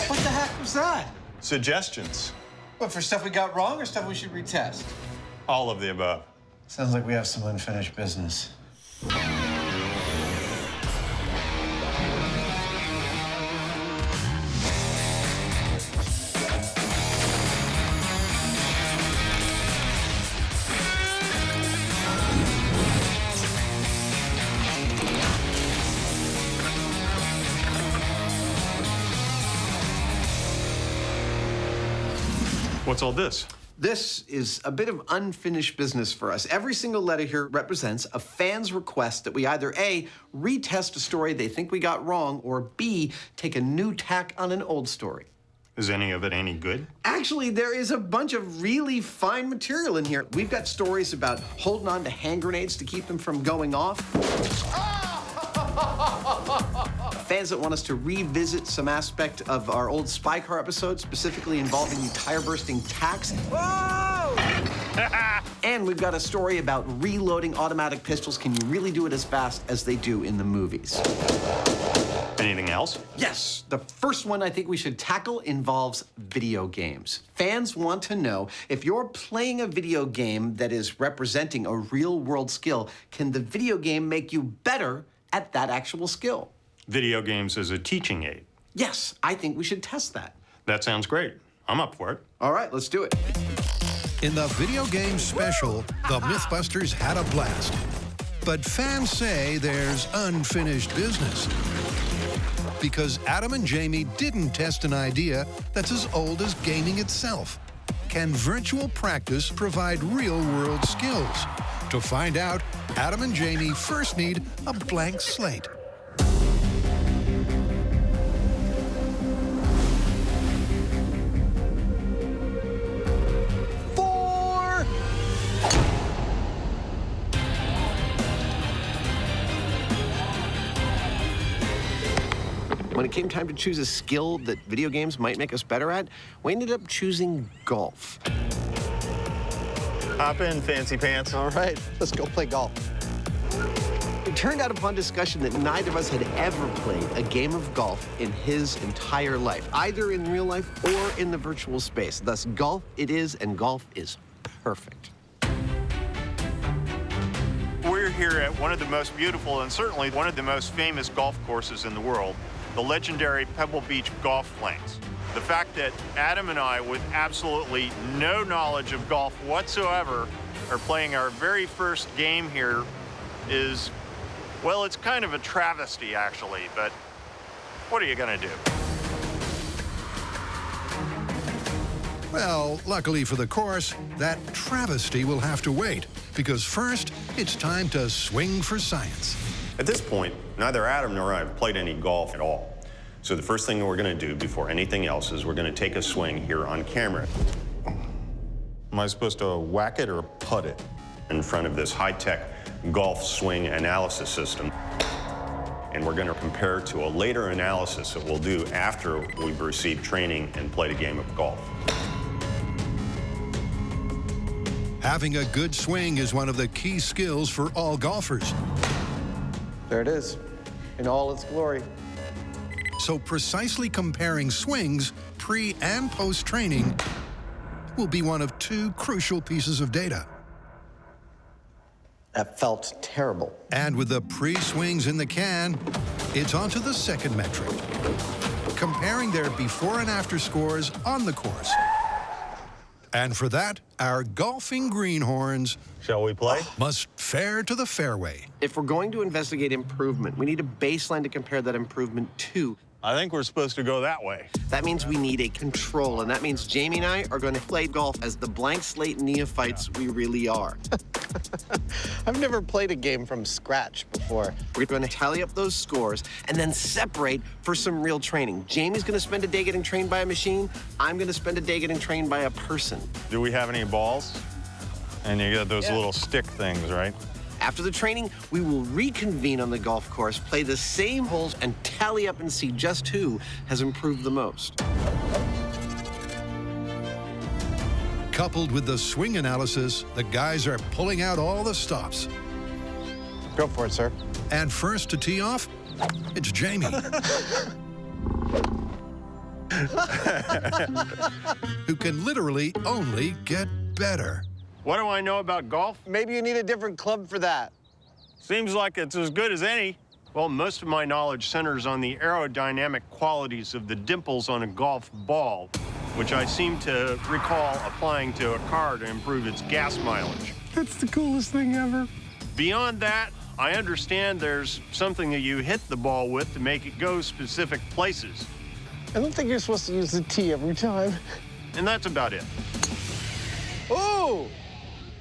What the heck was that? Suggestions. What, for stuff we got wrong or stuff we should retest? All of the above. Sounds like we have some unfinished business. What's all this? This is a bit of unfinished business for us. Every single letter here represents a fan's request that we either A, retest a story they think we got wrong, or B, take a new tack on an old story. Is any of it any good? Actually, there is a bunch of really fine material in here. We've got stories about holding on to hand grenades to keep them from going off. Fans that want us to revisit some aspect of our old Spy Car episode, specifically involving the tire-bursting tacks. Whoa! And we've got a story about reloading automatic pistols. Can you really do it as fast as they do in the movies? Anything else? Yes. The first one I think we should tackle involves video games. Fans want to know, if you're playing a video game that is representing a real-world skill, can the video game make you better at that actual skill? Video games as a teaching aid. Yes, I think we should test that. That sounds great. I'm up for it. All right, let's do it. In the video game special, the MythBusters had a blast. But fans say there's unfinished business. Because Adam and Jamie didn't test an idea that's as old as gaming itself. Can virtual practice provide real-world skills? To find out, Adam and Jamie first need a blank slate. When it came time to choose a skill that video games might make us better at, we ended up choosing golf. Hop in, fancy pants. All right, let's go play golf. It turned out upon discussion that neither of us had ever played a game of golf in his entire life, either in real life or in the virtual space. Thus, golf it is, and golf is perfect. We're here at one of the most beautiful and certainly one of the most famous golf courses in the world, the legendary Pebble Beach Golf Links. The fact that Adam and I, with absolutely no knowledge of golf whatsoever, are playing our very first game here is, well, it's kind of a travesty, actually, but what are you gonna do? Well, luckily for the course, that travesty will have to wait, because first, it's time to swing for science. At this point, neither Adam nor I have played any golf at all. So the first thing we're gonna do before anything else is we're gonna take a swing here on camera. Am I supposed to whack it or putt it? In front of this high-tech golf swing analysis system. And we're gonna compare to a later analysis that we'll do after we've received training and played a game of golf. Having a good swing is one of the key skills for all golfers. There it is, in all its glory. So precisely comparing swings pre- and post-training will be one of two crucial pieces of data. That felt terrible. And with the pre-swings in the can, it's on to the second metric, comparing their before and after scores on the course. And for that, our golfing greenhorns, shall we play? Must fare to the fairway. If we're going to investigate improvement, we need a baseline to compare that improvement to. I think we're supposed to go that way. That means we need a control, and that means Jamie and I are going to play golf as the blank slate neophytes we really are. I've never played a game from scratch before. We're going to tally up those scores and then separate for some real training. Jamie's going to spend a day getting trained by a machine. I'm going to spend a day getting trained by a person. Do we have any balls? And you got those little stick things, right? After the training, we will reconvene on the golf course, play the same holes, and tally up and see just who has improved the most. Coupled with the swing analysis, the guys are pulling out all the stops. Go for it, sir. And first to tee off, it's Jamie. Who can literally only get better. What do I know about golf? Maybe you need a different club for that. Seems like it's as good as any. Well, most of my knowledge centers on the aerodynamic qualities of the dimples on a golf ball, which I seem to recall applying to a car to improve its gas mileage. That's the coolest thing ever. Beyond that, I understand there's something that you hit the ball with to make it go specific places. I don't think you're supposed to use the tee every time. And that's about it. Ooh!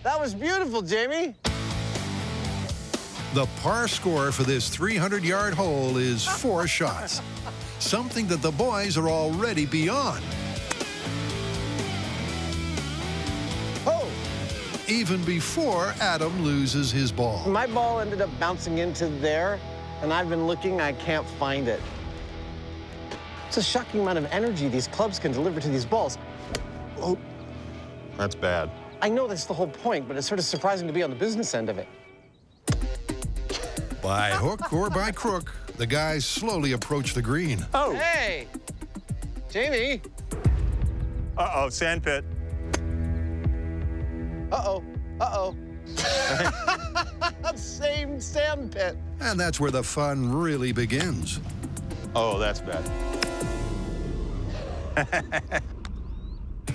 That was beautiful, Jamie. The par score for this 300-yard hole is 4 shots, something that the boys are already beyond. Oh! Even before Adam loses his ball. My ball ended up bouncing into there, and I've been looking, I can't find it. It's a shocking amount of energy these clubs can deliver to these balls. Oh. That's bad. I know that's the whole point, but it's sort of surprising to be on the business end of it. By hook or by crook, the guys slowly approach the green. Oh! Hey! Jamie! Uh-oh, sand pit. Uh-oh. Uh-oh. Same sand pit. And that's where the fun really begins. Oh, that's bad.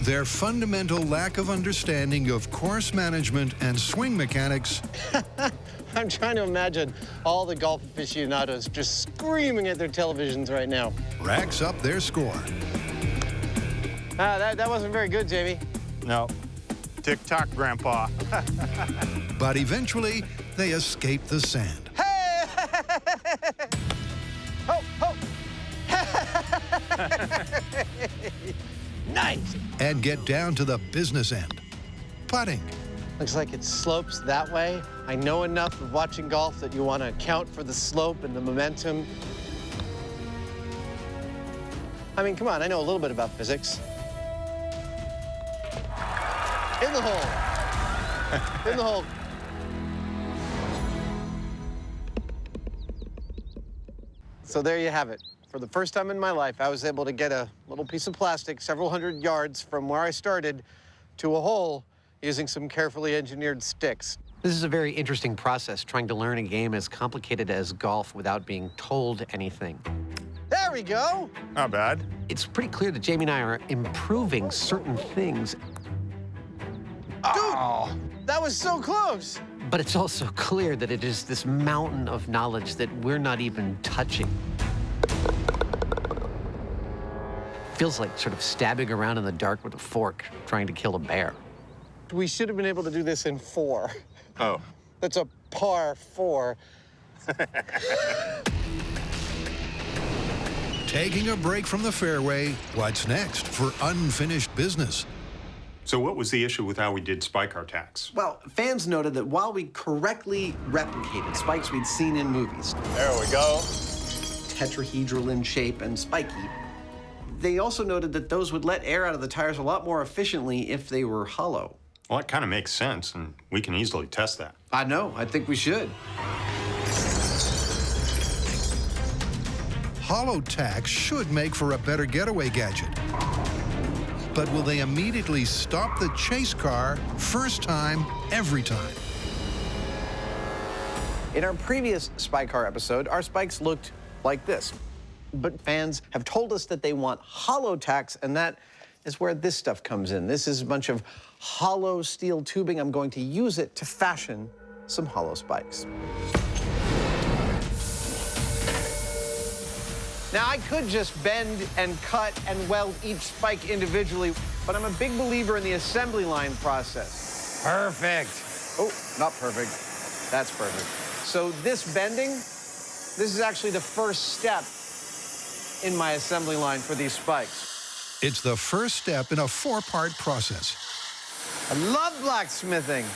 Their fundamental lack of understanding of course management and swing mechanics. I'm trying to imagine all the golf aficionados just screaming at their televisions right now. Racks up their score. That wasn't very good, Jamie. No. Tick-tock, Grandpa. But eventually, they escape the sand. Hey! Ho, ho! Nice! And get down to the business end. Putting. Looks like it slopes that way. I know enough of watching golf that you want to account for the slope and the momentum. I mean, come on, I know a little bit about physics. In the hole. In the hole. So there you have it. For the first time in my life, I was able to get a little piece of plastic several hundred yards from where I started to a hole using some carefully engineered sticks. This is a very interesting process, trying to learn a game as complicated as golf without being told anything. There There we go. Not bad. It's pretty clear that Jamie and I are improving certain things. Dude, that was so close. But it's also clear that it is this mountain of knowledge that we're not even touching. Feels like sort of stabbing around in the dark with a fork, trying to kill a bear. We should have been able to do this in 4. Oh. That's a par 4. Taking a break from the fairway, what's next for unfinished business? So what was the issue with how we did spike our tacks? Well, fans noted that while we correctly replicated spikes we'd seen in movies, There we go. tetrahedral in shape and spiky, they also noted that those would let air out of the tires a lot more efficiently if they were hollow. Well, that kind of makes sense, and we can easily test that. I know, I think we should. Hollow tacks should make for a better getaway gadget. But will they immediately stop the chase car first time, every time? In our previous Spy Car episode, our spikes looked like this. But fans have told us that they want hollow tacks, and that is where this stuff comes in. This is a bunch of hollow steel tubing. I'm going to use it to fashion some hollow spikes. Now, I could just bend and cut and weld each spike individually, but I'm a big believer in the assembly line process. Perfect. Oh, not perfect. That's perfect. So this bending, this is actually the first step in my assembly line for these spikes. It's the first step in a 4-part process. I love blacksmithing.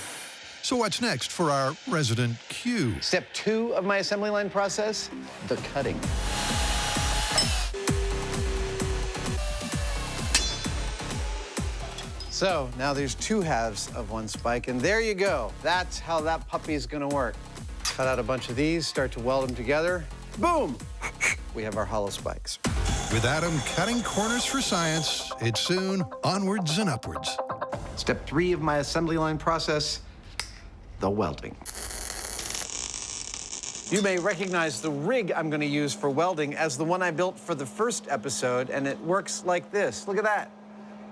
So what's next for our resident Q? Step 2 of my assembly line process, the cutting. So now there's 2 halves of one spike, and there you go. That's how that puppy is gonna work. Cut out a bunch of these, start to weld them together. Boom! We have our hollow spikes. With Adam cutting corners for science, it's soon onwards and upwards. Step 3 of my assembly line process, the welding. You may recognize the rig I'm gonna use for welding as the one I built for the first episode, and it works like this. Look at that.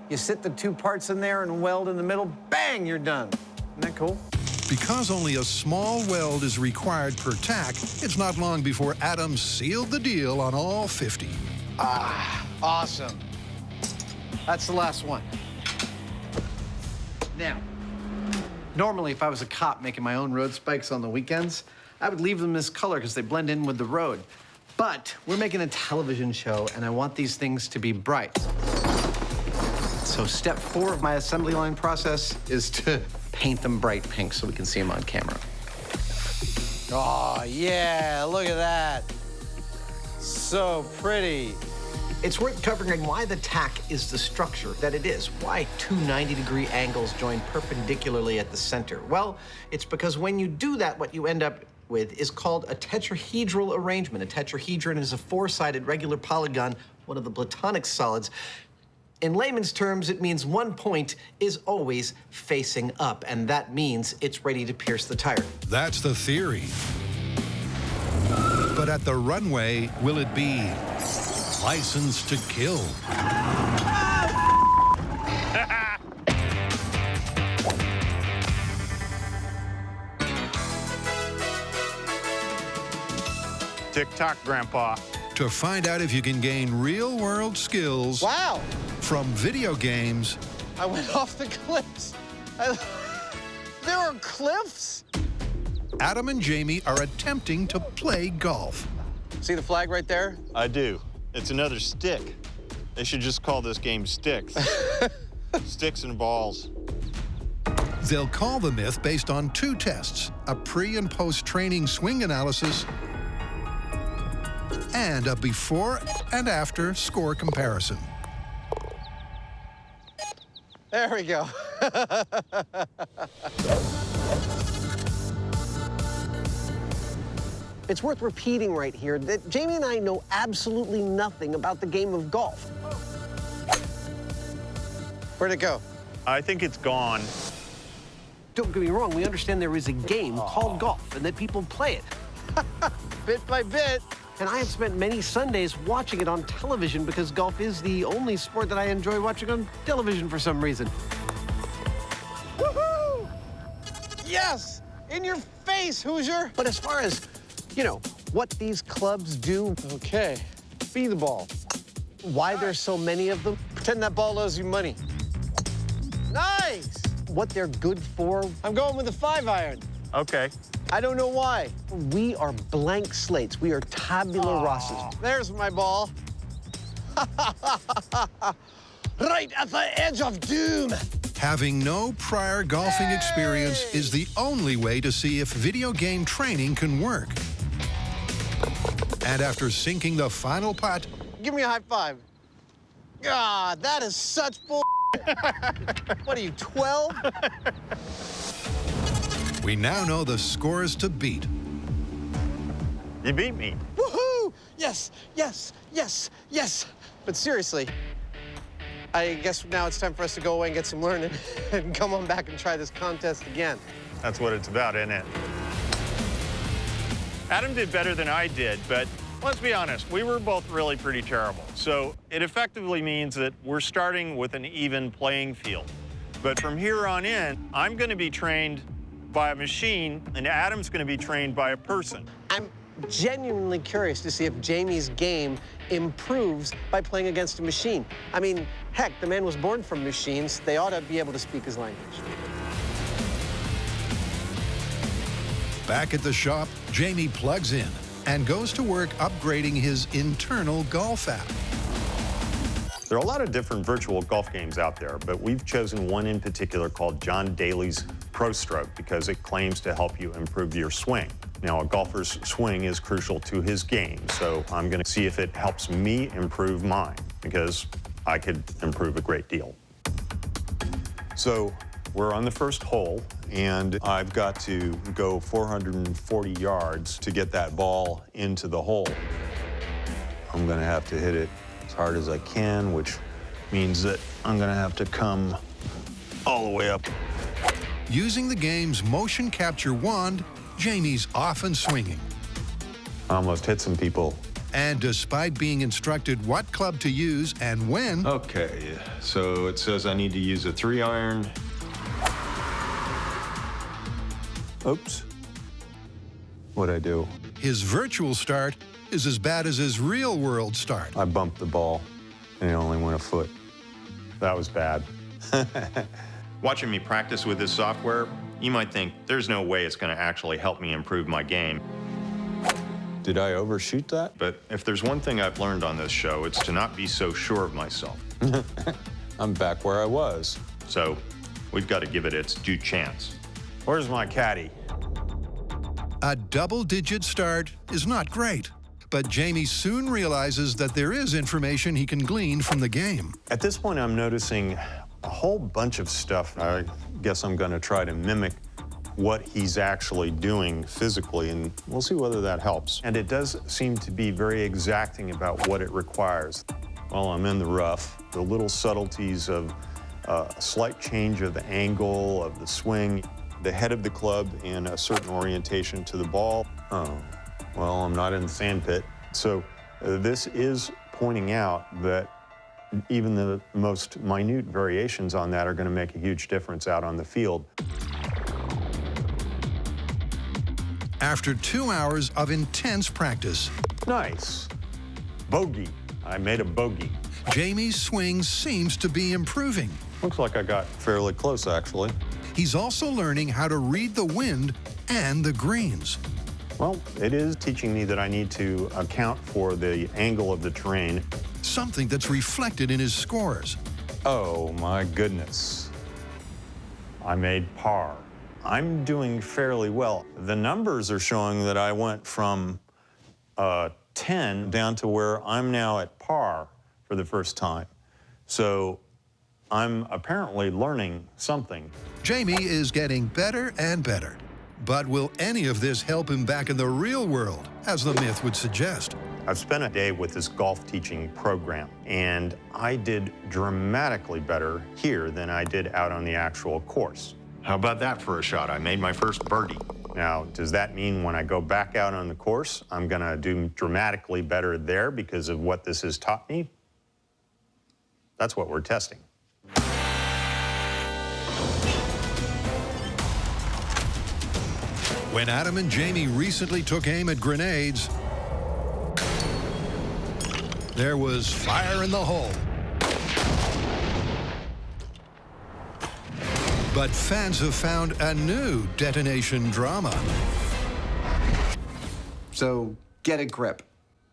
You sit the 2 parts in there and weld in the middle, bang, you're done. Isn't that cool? Because only a small weld is required per tack, it's not long before Adam sealed the deal on all 50. Ah, awesome. That's the last one. Now, normally if I was a cop making my own road spikes on the weekends, I would leave them this color because they blend in with the road. But we're making a television show, and I want these things to be bright. So step 4 of my assembly line process is to paint them bright pink so we can see them on camera. Oh, yeah, look at that. So pretty. It's worth covering why the tack is the structure that it is. Why 2 90-degree angles join perpendicularly at the center? Well, it's because when you do that, what you end up with is called a tetrahedral arrangement. A tetrahedron is a 4-sided regular polygon, one of the Platonic solids. In layman's terms, it means one point is always facing up, and that means it's ready to pierce the tire. That's the theory. But at the runway, will it be license to kill? Tick-tock, Grandpa. To find out if you can gain real-world skills Wow. from video games. I went off the cliffs. There are cliffs? Adam and Jamie are attempting to play golf. See the flag right there? I do. It's another stick. They should just call this game Sticks. Sticks and balls. They'll call the myth based on 2 tests, a pre- and post-training swing analysis and a before and after score comparison. There we go. It's worth repeating right here that Jamie and I know absolutely nothing about the game of golf. Where'd it go? I think it's gone. Don't get me wrong, we understand there is a game called golf and that people play it. Bit by bit. and I have spent many Sundays watching it on television because golf is the only sport that I enjoy watching on television for some reason. Woohoo! Yes! In your face, Hoosier! But as far as, you know, what these clubs do... Okay, be the ball. Why there's so many of them? Pretend that ball owes you money. Nice! What they're good for? I'm going with a 5-iron. Okay. I don't know why. We are blank slates. We are tabula rasas. There's my ball. Right at the edge of doom. Having no prior golfing experience is the only way to see if video game training can work. And after sinking the final putt... Give me a high five. God, that is such bull. What are you, 12? We now know the scores to beat. You beat me. Woohoo! Yes, yes, yes, yes. But seriously, I guess now it's time for us to go away and get some learning and come on back and try this contest again. That's what it's about, isn't it? Adam did better than I did, but let's be honest, we were both really pretty terrible. So it effectively means that we're starting with an even playing field. But from here on in, I'm going to be trained by a machine, and Adam's going to be trained by a person. I'm genuinely curious to see if Jamie's game improves by playing against a machine. I mean, heck, the man was born from machines. They ought to be able to speak his language. Back at the shop, Jamie plugs in and goes to work upgrading his internal golf app. There are a lot of different virtual golf games out there, but we've chosen one in particular called John Daly's Pro Stroke because it claims to help you improve your swing. Now, a golfer's swing is crucial to his game, so I'm going to see if it helps me improve mine because I could improve a great deal. So we're on the first hole, and I've got to go 440 yards to get that ball into the hole. I'm going to have to hit it as hard as I can, which means that I'm going to have to come all the way up. Using the game's motion capture wand, Jamie's off and swinging. I almost hit some people. And despite being instructed what club to use and when... Okay, so it says I need to use a 3-iron. Oops. What'd I do? His virtual start is as bad as his real-world start. I bumped the ball, and it only went a foot. That was bad. Watching me practice with this software, you might think there's no way it's going to actually help me improve my game. Did I overshoot that? But if there's one thing I've learned on this show, it's to not be so sure of myself. I'm back where I was. So we've got to give it its due chance. Where's my caddy? A double-digit start is not great, but Jamie soon realizes that there is information he can glean from the game. At this point, I'm noticing a whole bunch of stuff. I guess I'm going to try to mimic what he's actually doing physically, and we'll see whether that helps. And it does seem to be very exacting about what it requires. While I'm in the rough, the little subtleties of a slight change of the angle of the swing, the head of the club in a certain orientation to the ball. Oh, well, I'm not in the sand pit. So this is pointing out that even the most minute variations on that are going to make a huge difference out on the field. After 2 hours of intense practice. Nice. Bogey. I made a bogey. Jamie's swing seems to be improving. Looks like I got fairly close, actually. He's also learning how to read the wind and the greens. Well, it is teaching me that I need to account for the angle of the terrain. Something that's reflected in his scores. Oh, my goodness. I made par. I'm doing fairly well. The numbers are showing that I went from 10 down to where I'm now at par for the first time. So I'm apparently learning something. Jamie is getting better and better. But will any of this help him back in the real world, as the myth would suggest? I've spent a day with this golf teaching program, and I did dramatically better here than I did out on the actual course. How about that for a shot? I made my first birdie. Now, does that mean when I go back out on the course, I'm going to do dramatically better there because of what this has taught me? That's what we're testing. When Adam and Jamie recently took aim at grenades, there was fire in the hole. But fans have found a new detonation drama. So get a grip.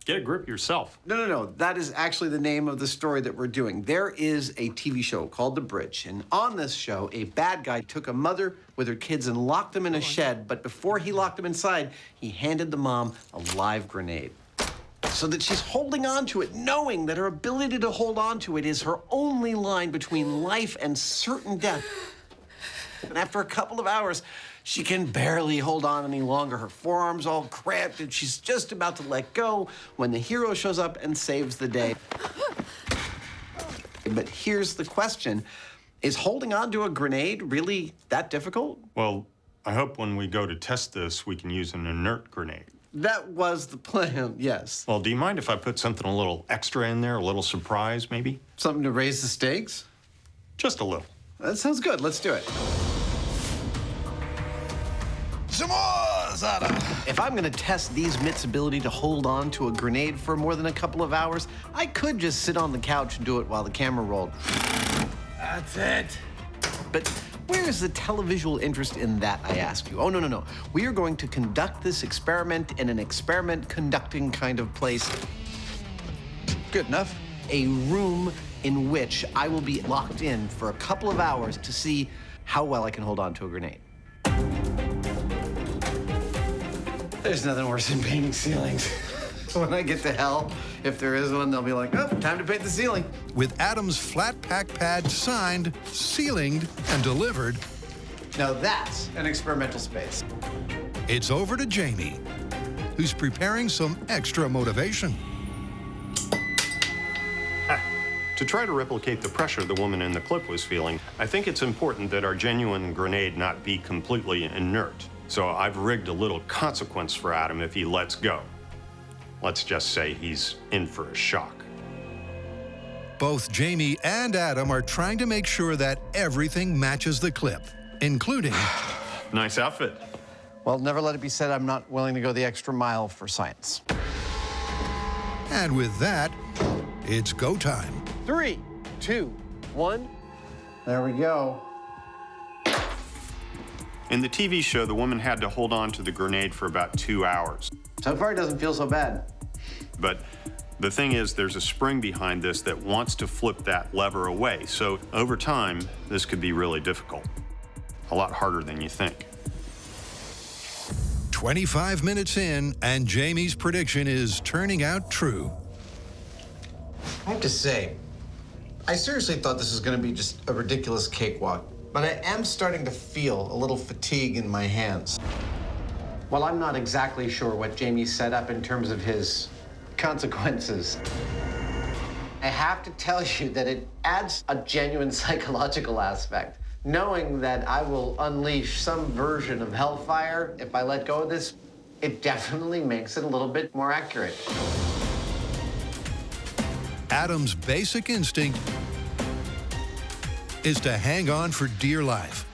Get a grip yourself. No. That is actually the name of the story that we're doing. There is a TV show called The Bridge, and on this show, a bad guy took a mother with her kids and locked them in a shed, but before he locked them inside, he handed the mom a live grenade. So that she's holding on to it, knowing that her ability to hold on to it is her only line between life and certain death. And after a couple of hours, she can barely hold on any longer. Her forearm's all cramped, and she's just about to let go when the hero shows up and saves the day. But here's the question. Is holding on to a grenade really that difficult? Well, I hope when we go to test this, we can use an inert grenade. That was the plan, yes. Well, do you mind if I put something a little extra in there, a little surprise, maybe? Something to raise the stakes? Just a little. That sounds good. Let's do it. Some more, Zada. If I'm gonna test these mitts' ability to hold on to a grenade for more than a couple of hours, I could just sit on the couch and do it while the camera rolled. That's it. But where is the televisual interest in that, I ask you? Oh, no. We are going to conduct this experiment in an experiment-conducting kind of place. Good enough. A room in which I will be locked in for a couple of hours to see how well I can hold on to a grenade. There's nothing worse than painting ceilings. So when I get to hell, if there is one, they'll be like, oh, time to paint the ceiling. With Adam's flat pack pad signed, ceilinged, and delivered, now that's an experimental space. It's over to Jamie, who's preparing some extra motivation. To try to replicate the pressure the woman in the clip was feeling, I think it's important that our genuine grenade not be completely inert. So I've rigged a little consequence for Adam if he lets go. Let's just say he's in for a shock. Both Jamie and Adam are trying to make sure that everything matches the clip, including... Nice outfit. Well, never let it be said I'm not willing to go the extra mile for science. And with that, it's go time. 3, 2, 1. There we go. In the TV show, the woman had to hold on to the grenade for about 2 hours. So far, it doesn't feel so bad. But the thing is, there's a spring behind this that wants to flip that lever away. So over time, this could be really difficult. A lot harder than you think. 25 minutes in, and Jamie's prediction is turning out true. I have to say, I seriously thought this was going to be just a ridiculous cakewalk, but I am starting to feel a little fatigue in my hands. Well, I'm not exactly sure what Jamie set up in terms of his consequences. I have to tell you that it adds a genuine psychological aspect. Knowing that I will unleash some version of hellfire if I let go of this, it definitely makes it a little bit more accurate. Adam's basic instinct is to hang on for dear life.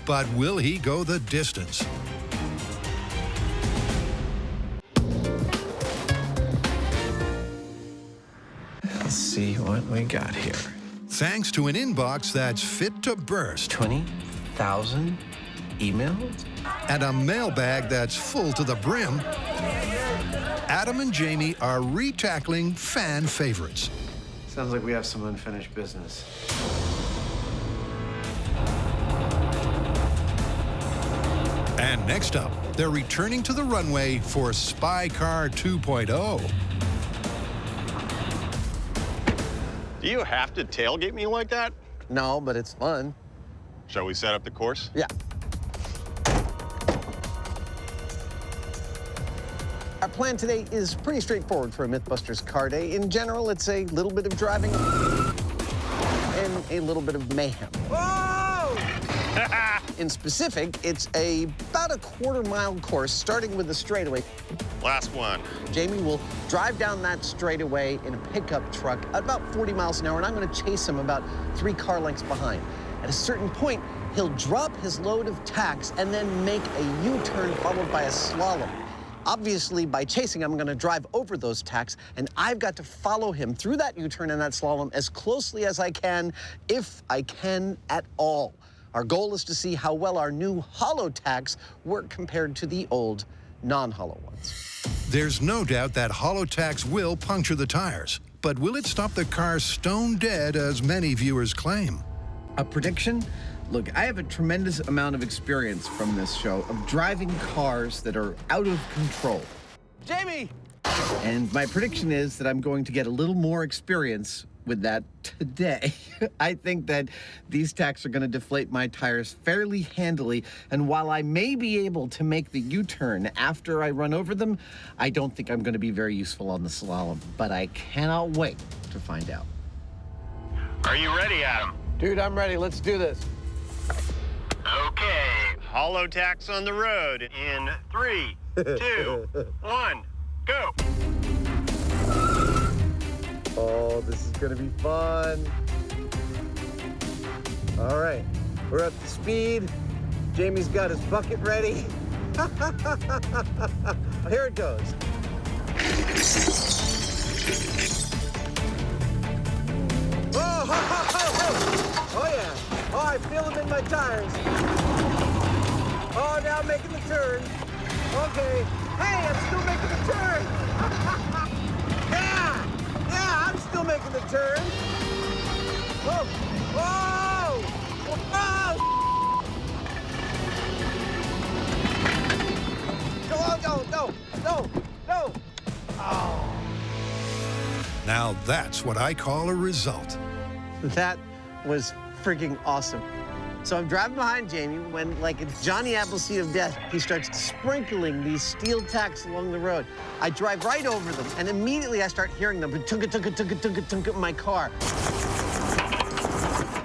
But will he go the distance? Let's see what we got here. Thanks to an inbox that's fit to burst. 20,000 emails? And a mailbag that's full to the brim. Adam and Jamie are retackling fan favorites. Sounds like we have some unfinished business. And next up, they're returning to the runway for Spy Car 2.0. Do you have to tailgate me like that? No, but it's fun. Shall we set up the course? Yeah. Our plan today is pretty straightforward for a MythBusters car day. In general, it's a little bit of driving and a little bit of mayhem. Whoa! in specific, it's about a quarter-mile course, starting with the straightaway. Last one. Jamie will drive down that straightaway in a pickup truck at about 40 miles an hour, and I'm going to chase him about 3 car lengths behind. At a certain point, he'll drop his load of tacks and then make a U-turn followed by a slalom. Obviously, by chasing, I'm going to drive over those tacks, and I've got to follow him through that U-turn and that slalom as closely as I can, if I can at all. Our goal is to see how well our new hollow tacks work compared to the old non-hollow ones. There's no doubt that hollow tacks will puncture the tires, but will it stop the car stone dead, as many viewers claim? A prediction? Look, I have a tremendous amount of experience from this show of driving cars that are out of control. Jamie! And my prediction is that I'm going to get a little more experience with that today. I think that these tacks are going to deflate my tires fairly handily, and while I may be able to make the U-turn after I run over them, I don't think I'm going to be very useful on the slalom, but I cannot wait to find out. Are you ready, Adam? Dude, I'm ready. Let's do this. Okay. Hollow tacks on the road in 3, 2, 1, go. Oh, this is gonna be fun. All right, we're up to speed. Jamie's got his bucket ready. Here it goes. Oh, ho, ho, ho, ho. Oh yeah. Oh, I feel them in my tires. Oh, now I'm making the turn. Okay. Hey, I'm still making the turn. Yeah. Yeah, I'm still making the turn. Whoa! Whoa! Whoa! No! Oh. Now that's what I call a result. That was freaking awesome. So I'm driving behind Jamie when, like it's Johnny Appleseed of death, he starts sprinkling these steel tacks along the road. I drive right over them, and immediately I start hearing them tunk-a-tunk-a-tunk-a-tunk-a-tunk in my car.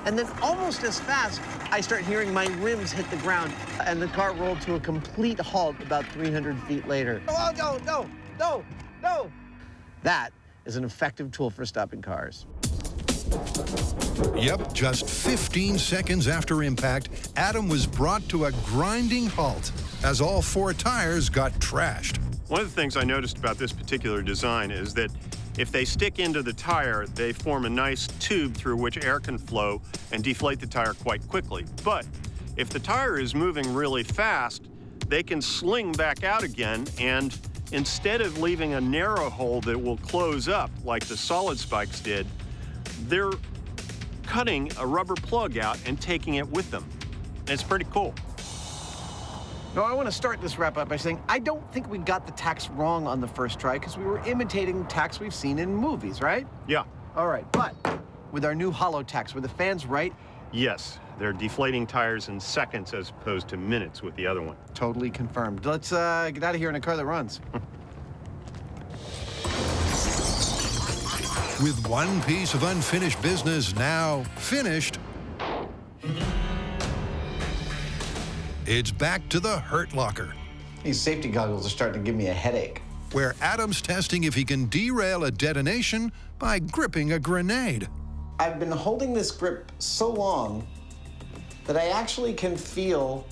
And then almost as fast, I start hearing my rims hit the ground, and the car rolled to a complete halt about 300 feet later. Oh, no! That is an effective tool for stopping cars. Yep, just 15 seconds after impact, Adam was brought to a grinding halt as all 4 tires got trashed. One of the things I noticed about this particular design is that if they stick into the tire, they form a nice tube through which air can flow and deflate the tire quite quickly. But if the tire is moving really fast, they can sling back out again, and instead of leaving a narrow hole that will close up like the solid spikes did, they're cutting a rubber plug out and taking it with them. It's pretty cool. Now, I want to start this wrap-up by saying I don't think we got the tacks wrong on the first try because we were imitating tacks we've seen in movies, right? Yeah. All right, but with our new hollow tacks, were the fans right? Yes, they're deflating tires in seconds as opposed to minutes with the other one. Totally confirmed. Let's get out of here in a car that runs. With one piece of unfinished business now finished, it's back to the hurt locker. These safety goggles are starting to give me a headache. Where Adam's testing if he can derail a detonation by gripping a grenade. I've been holding this grip so long that I actually can feel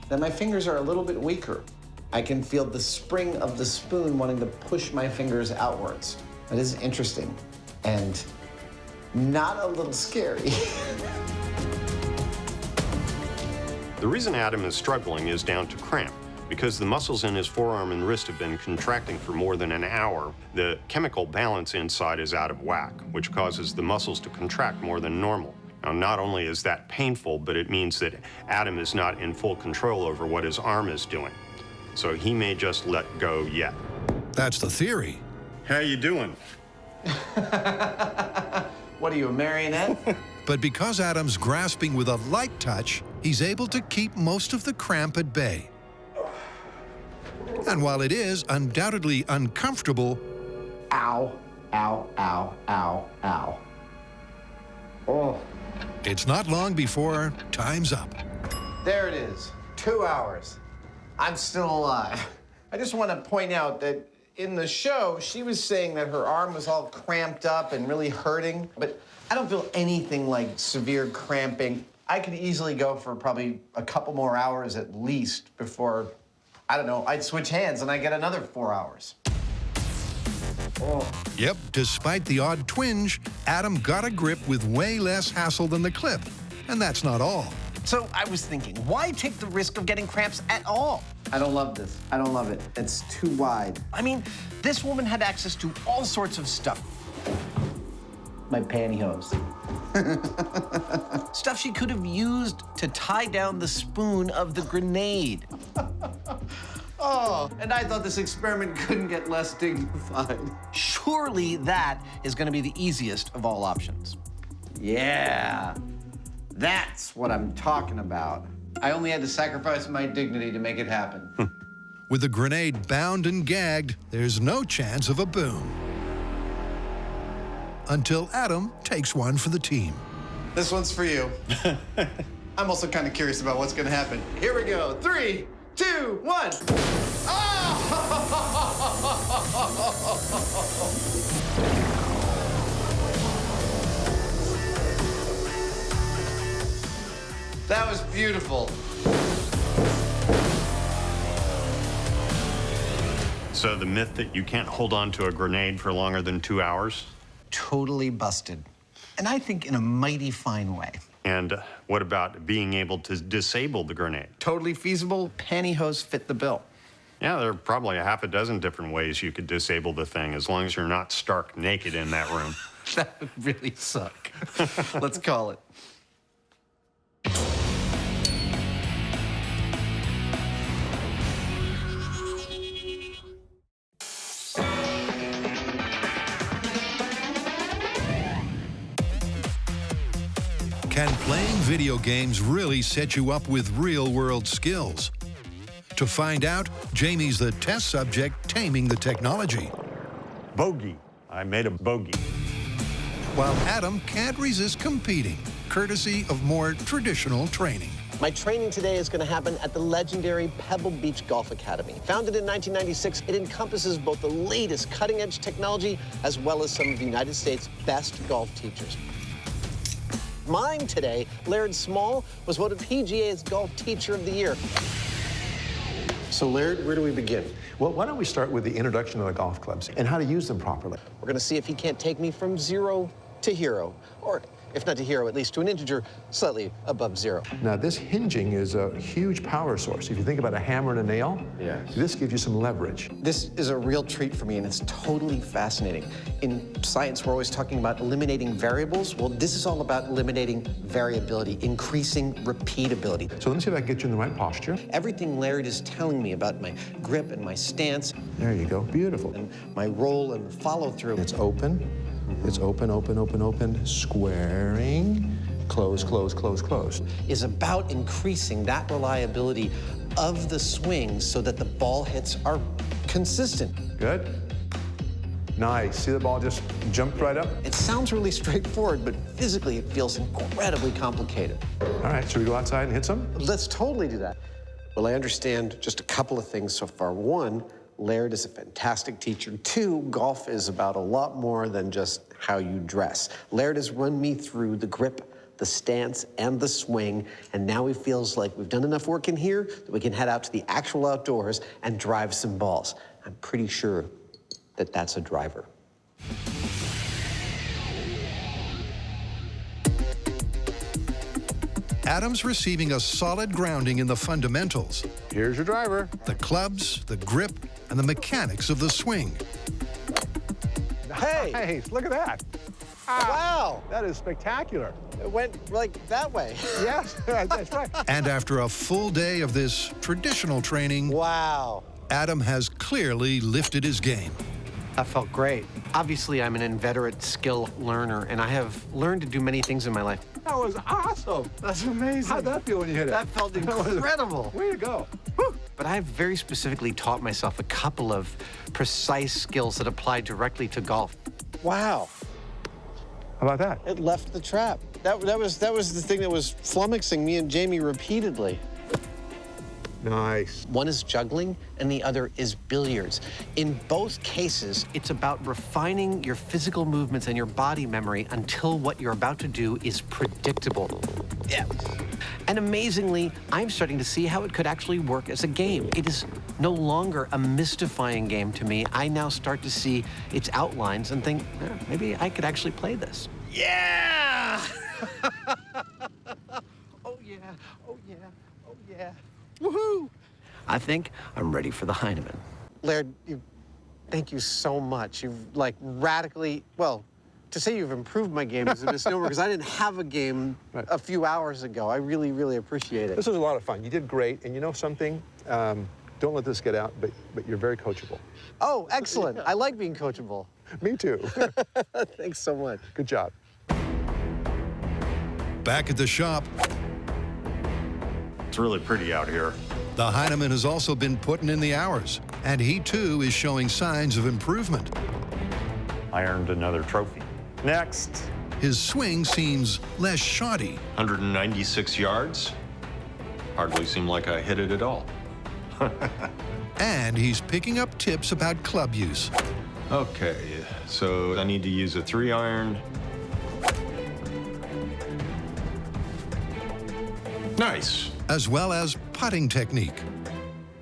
that my fingers are a little bit weaker. I can feel the spring of the spoon wanting to push my fingers outwards. That is interesting and not a little scary. The reason Adam is struggling is down to cramp. Because the muscles in his forearm and wrist have been contracting for more than an hour, the chemical balance inside is out of whack, which causes the muscles to contract more than normal. Now, not only is that painful, but it means that Adam is not in full control over what his arm is doing. So he may just let go yet. That's the theory. How you doing? What are you, a marionette? But because Adam's grasping with a light touch, he's able to keep most of the cramp at bay. And while it is undoubtedly uncomfortable, ow, ow, ow, ow, ow. Oh. It's not long before time's up. There it is, 2 hours. I'm still alive. I just want to point out that in the show, she was saying that her arm was all cramped up and really hurting, but I don't feel anything like severe cramping. I could easily go for probably a couple more hours at least before, I don't know, I'd switch hands and I get another 4 hours. Oh. Yep, despite the odd twinge, Adam got a grip with way less hassle than the clip. And that's not all. So I was thinking, why take the risk of getting cramps at all? I don't love this. I don't love it. It's too wide. I mean, this woman had access to all sorts of stuff. My pantyhose. Stuff she could have used to tie down the spoon of the grenade. Oh, and I thought this experiment couldn't get less dignified. Surely that is going to be the easiest of all options. Yeah, that's what I'm talking about. I only had to sacrifice my dignity to make it happen. With the grenade bound and gagged, there's no chance of a boom. Until Adam takes one for the team. This one's for you. I'm also kind of curious about what's going to happen. Here we go. 3, 2, 1. Oh! That was beautiful. So the myth that you can't hold on to a grenade for longer than 2 hours? Totally busted. And I think in a mighty fine way. And what about being able to disable the grenade? Totally feasible. Pantyhose fit the bill. Yeah, there are probably a half a dozen different ways you could disable the thing, as long as you're not stark naked in that room. That would really suck. Let's call it. Can playing video games really set you up with real-world skills? To find out, Jamie's the test subject taming the technology. Bogey. I made a bogey. While Adam can't resist competing, courtesy of more traditional training. My training today is going to happen at the legendary Pebble Beach Golf Academy. Founded in 1996, it encompasses both the latest cutting-edge technology as well as some of the United States' best golf teachers. Mine today, Laird Small, was voted PGA's Golf Teacher of the Year. So, Laird, where do we begin? Well, why don't we start with the introduction of the golf clubs and how to use them properly. We're going to see if he can't take me from 0 to hero, or if not to hero, at least to an integer slightly above 0. Now, this hinging is a huge power source. If you think about a hammer and a nail, this gives you some leverage. This is a real treat for me, and it's totally fascinating. In science, we're always talking about eliminating variables. Well, this is all about eliminating variability, increasing repeatability. So let me see if I can get you in the right posture. Everything Laird is telling me about my grip and my stance. There you go. Beautiful. And my roll and follow through. It's open. It's open, open, open, open, squaring, close, close, close, close. Is about increasing that reliability of the swing so that the ball hits are consistent. Good. Nice. See the ball just jumped right up? It sounds really straightforward, but physically it feels incredibly complicated. All right, should we go outside and hit some? Let's totally do that. Well, I understand just a couple of things so far. One, Laird is a fantastic teacher. 2, golf is about a lot more than just how you dress. Laird has run me through the grip, the stance, and the swing, and now he feels like we've done enough work in here that we can head out to the actual outdoors and drive some balls. I'm pretty sure that that's a driver. Adam's receiving a solid grounding in the fundamentals. Here's your driver. The clubs, the grip, and the mechanics of the swing. Hey! Nice, look at that. Wow! That is spectacular. It went like that way. Yes, that's right. And after a full day of this traditional training, wow, Adam has clearly lifted his game. That felt great. Obviously, I'm an inveterate skill learner, and I have learned to do many things in my life. That was awesome. That's amazing. How'd that feel when you hit it? That felt incredible. Way to go. But I have very specifically taught myself a couple of precise skills that apply directly to golf. Wow. How about that? It left the trap. That was the thing that was flummoxing me and Jamie repeatedly. Nice. One is juggling, and the other is billiards. In both cases, It's about refining your physical movements and your body memory until what you're about to do is predictable. Yeah. And amazingly, I'm starting to see how it could actually work as a game. It is no longer a mystifying game to me. I now start to see its outlines and think, maybe I could actually play this. Yeah! Oh, yeah. Oh, yeah. Oh, yeah. Woohoo! I think I'm ready for the Hyneman. Laird, thank you so much. You've, like, radically, well, to say you've improved my game is a misnomer because I didn't have a game a few hours ago. I really, really appreciate it. This was a lot of fun. You did great. And you know something? Don't let this get out, but you're very coachable. Oh, excellent. I like being coachable. Me too. Thanks so much. Good job. Back at the shop, It's really pretty out here. the Hyneman has also been putting in the hours, and he too is showing signs of improvement. I earned another trophy. Next. His swing seems less shoddy. 196 yards. Hardly seemed like I hit it at all. And he's picking up tips about club use. Okay, so I need to use a 3-iron. Nice. As well as putting technique.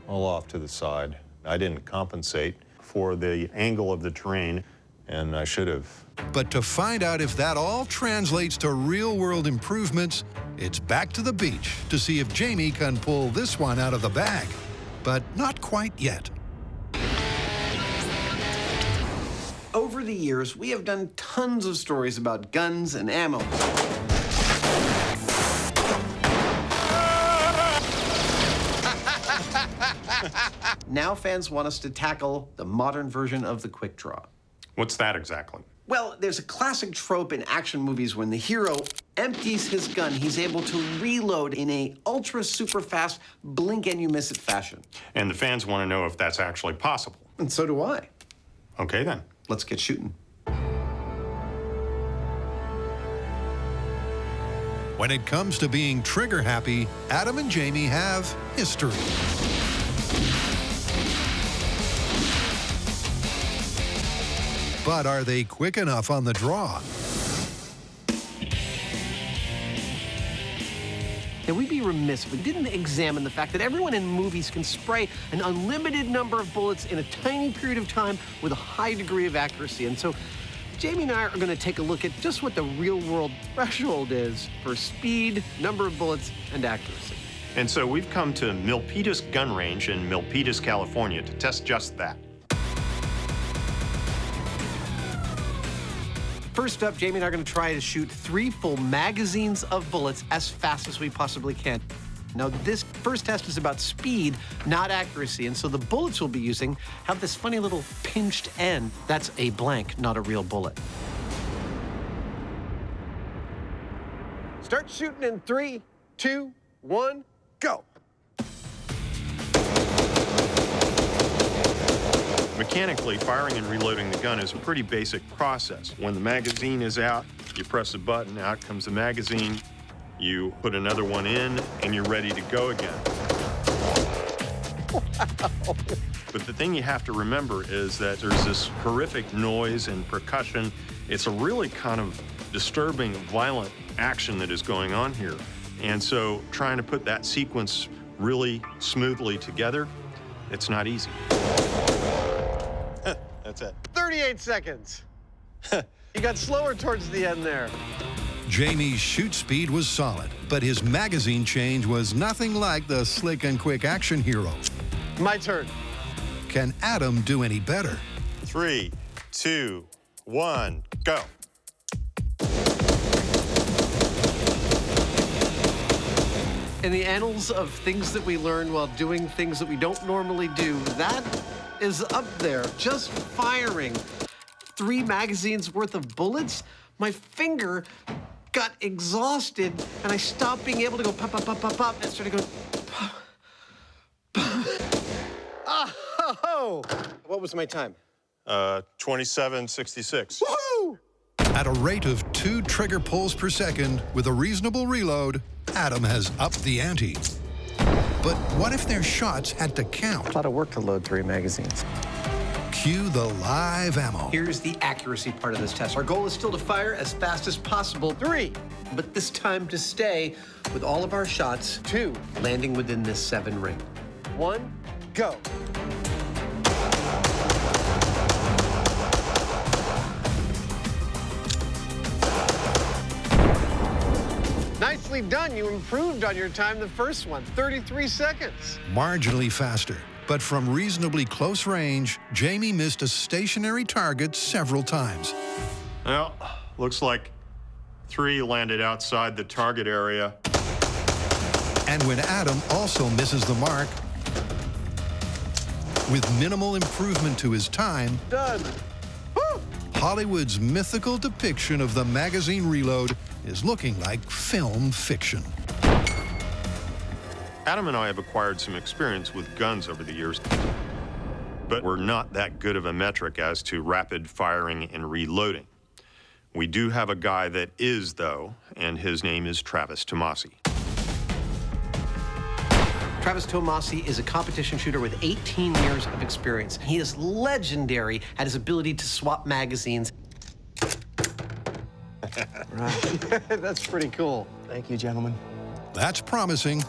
All off to the side. I didn't compensate for the angle of the terrain, and I should have. But to find out if that all translates to real-world improvements, it's back to the beach to see if Jamie can pull this one out of the bag. But not quite yet. Over the years, we have done tons of stories about guns and ammo. Now fans want us to tackle the modern version of the quick draw. What's that exactly? Well, there's a classic trope in action movies when the hero empties his gun, he's able to reload in a ultra super fast blink and you miss it fashion. And the fans want to know if that's actually possible. And so do I. Okay, then. Let's get shooting. When it comes to being trigger happy, Adam and Jamie have history. But are they quick enough on the draw? Now, we'd be remiss if we didn't examine the fact that everyone in movies can spray an unlimited number of bullets in a tiny period of time with a high degree of accuracy. And so Jamie and I are going to take a look at just what the real-world threshold is for speed, number of bullets, and accuracy. And so we've come to Milpitas Gun Range in Milpitas, California to test just that. First up, Jamie and I are going to try to shoot 3 full magazines of bullets as fast as we possibly can. Now, this first test is about speed, not accuracy, and so the bullets we'll be using have this funny little pinched end. That's a blank, not a real bullet. Start shooting in 3, 2, 1, go. Mechanically, firing and reloading the gun is a pretty basic process. When the magazine is out, you press a button, out comes the magazine, you put another one in, and you're ready to go again. Wow. But the thing you have to remember is that there's this horrific noise and percussion. It's a really kind of disturbing, violent action that is going on here. And so trying to put that sequence really smoothly together, it's not easy. That's it. 38 seconds. You got slower towards the end there. Jamie's shoot speed was solid, but his magazine change was nothing like the slick and quick action hero. My turn. Can Adam do any better? 3, 2, 1, go. In the annals of things that we learn while doing things that we don't normally do, that is up there. Just firing 3 magazines worth of bullets, my finger got exhausted and I stopped being able to go pop, pop, pop, pop, pop, and started going pop, pop. Oh! What was my time? 27:66. Woohoo! At a rate of 2 trigger pulls per second with a reasonable reload, Adam has upped the ante. But what if their shots had to count? A lot of work to load 3 magazines. Cue the live ammo. Here's the accuracy part of this test. Our goal is still to fire as fast as possible. 3, but this time to stay with all of our shots. 2, landing within this 7 ring. 1, go. Nicely done. You improved on your time the first one, 33 seconds. Marginally faster. But from reasonably close range, Jamie missed a stationary target several times. Well, looks like 3 landed outside the target area. And when Adam also misses the mark, with minimal improvement to his time, Done. Woo! Hollywood's mythical depiction of the magazine reload is looking like film fiction. Adam and I have acquired some experience with guns over the years, but we're not that good of a metric as to rapid firing and reloading. We do have a guy that is, though, and his name is Travis Tomasi. Travis Tomasi is a competition shooter with 18 years of experience. He is legendary at his ability to swap magazines. Right. That's pretty cool. Thank you, gentlemen. That's promising.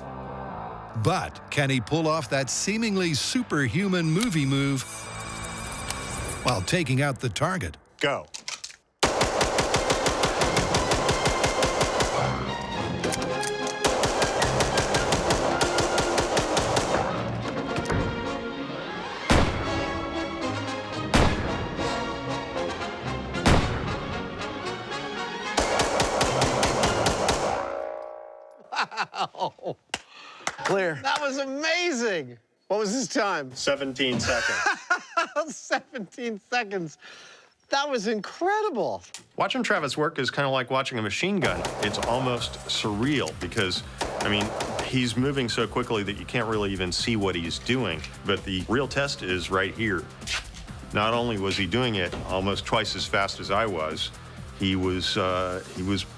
But can he pull off that seemingly superhuman movie move while taking out the target? Go. Wow. Clear. That was amazing. What was his time? 17 seconds. 17 seconds. That was incredible. Watching Travis work is kind of like watching a machine gun. It's almost surreal because, I mean, he's moving so quickly that you can't really even see what he's doing. But the real test is right here. Not only was he doing it almost twice as fast as I was, he was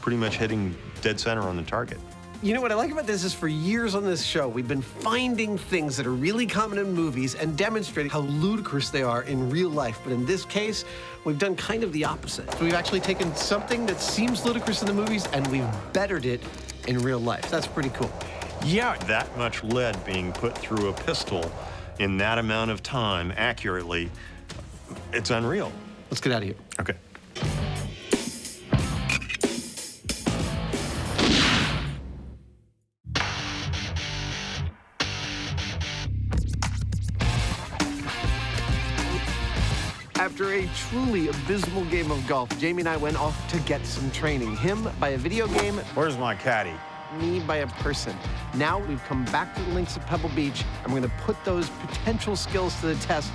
pretty much hitting dead center on the target. You know what I like about this is for years on this show, we've been finding things that are really common in movies and demonstrating how ludicrous they are in real life. But in this case, we've done kind of the opposite. So we've actually taken something that seems ludicrous in the movies and we've bettered it in real life. That's pretty cool. Yeah, that much lead being put through a pistol in that amount of time accurately, it's unreal. Let's get out of here. Okay. After a truly abysmal game of golf, Jamie and I went off to get some training. Him by a video game. Where's my caddy? Me by a person. Now we've come back to the links at Pebble Beach, and we're going to put those potential skills to the test.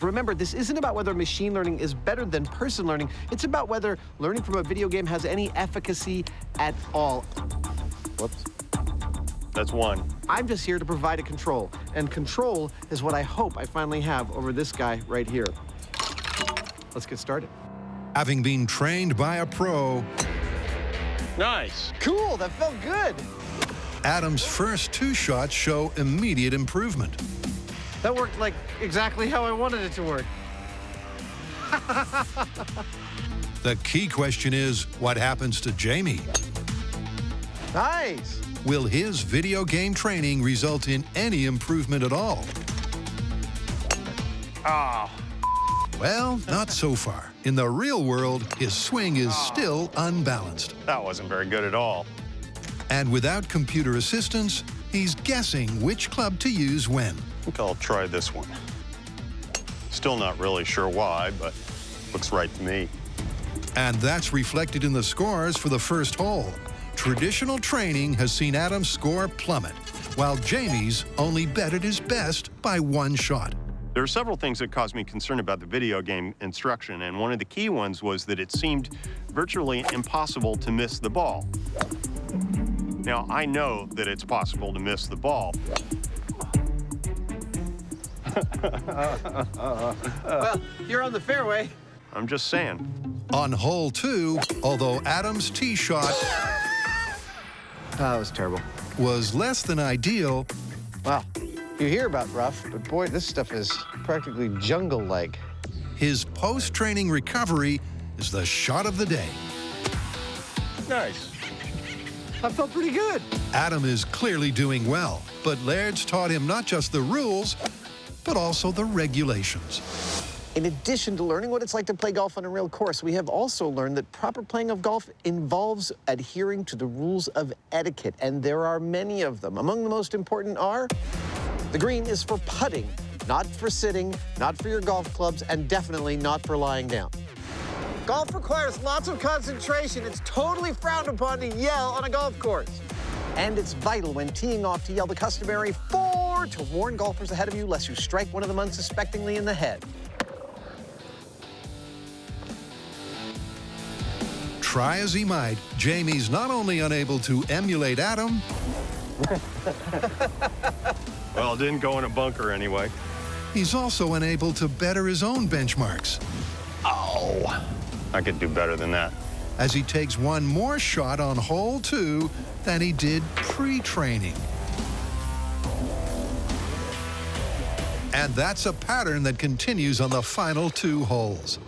Remember, this isn't about whether machine learning is better than person learning. It's about whether learning from a video game has any efficacy at all. Whoops. That's 1. I'm just here to provide a control, and control is what I hope I finally have over this guy right here. Let's get started. Having been trained by a pro, Nice. Cool, that felt good. Adam's first 2 shots show immediate improvement. That worked like exactly how I wanted it to work. The key question is, what happens to Jamie? Nice. Will his video game training result in any improvement at all? Oh. Well, not so far. In the real world, his swing is still unbalanced. That wasn't very good at all. And without computer assistance, he's guessing which club to use when. I think I'll try this one. Still not really sure why, but looks right to me. And that's reflected in the scores for the first hole. Traditional training has seen Adam's score plummet, while Jamie's only betted his best by 1 shot. There are several things that caused me concern about the video game instruction, and one of the key ones was that it seemed virtually impossible to miss the ball. Now, I know that it's possible to miss the ball. Well, you're on the fairway. I'm just saying. On hole 2, although Adam's tee shot That was terrible. was less than ideal, Wow. You hear about rough, but boy, this stuff is practically jungle-like. His post-training recovery is the shot of the day. Nice. I felt pretty good. Adam is clearly doing well, but Laird's taught him not just the rules, but also the regulations. In addition to learning what it's like to play golf on a real course, we have also learned that proper playing of golf involves adhering to the rules of etiquette, and there are many of them. Among the most important are, the green is for putting, not for sitting, not for your golf clubs, and definitely not for lying down. Golf requires lots of concentration. It's totally frowned upon to yell on a golf course. And it's vital when teeing off to yell the customary 4 to warn golfers ahead of you lest you strike one of them unsuspectingly in the head. Try as he might, Jamie's not only unable to emulate Adam, Well, it didn't go in a bunker anyway. he's also unable to better his own benchmarks. Oh, I could do better than that. As he takes one more shot on hole 2 than he did pre-training. And that's a pattern that continues on the final 2 holes.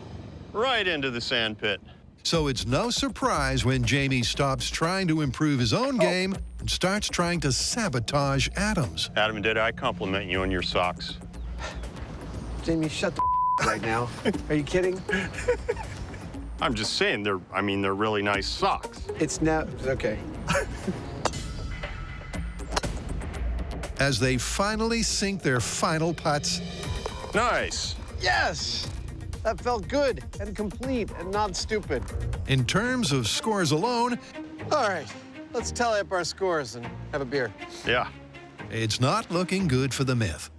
Right into the sand pit. So it's no surprise when Jamie stops trying to improve his own game and starts trying to sabotage Adam's. Adam, did I compliment you on your socks? Jamie, shut the right now. Are you kidding? I'm just saying, they're really nice socks. It's now, okay. As they finally sink their final putts. Nice. Yes! That felt good and complete and not stupid. In terms of scores alone, All right, let's tally up our scores and have a beer. Yeah. it's not looking good for the Myth.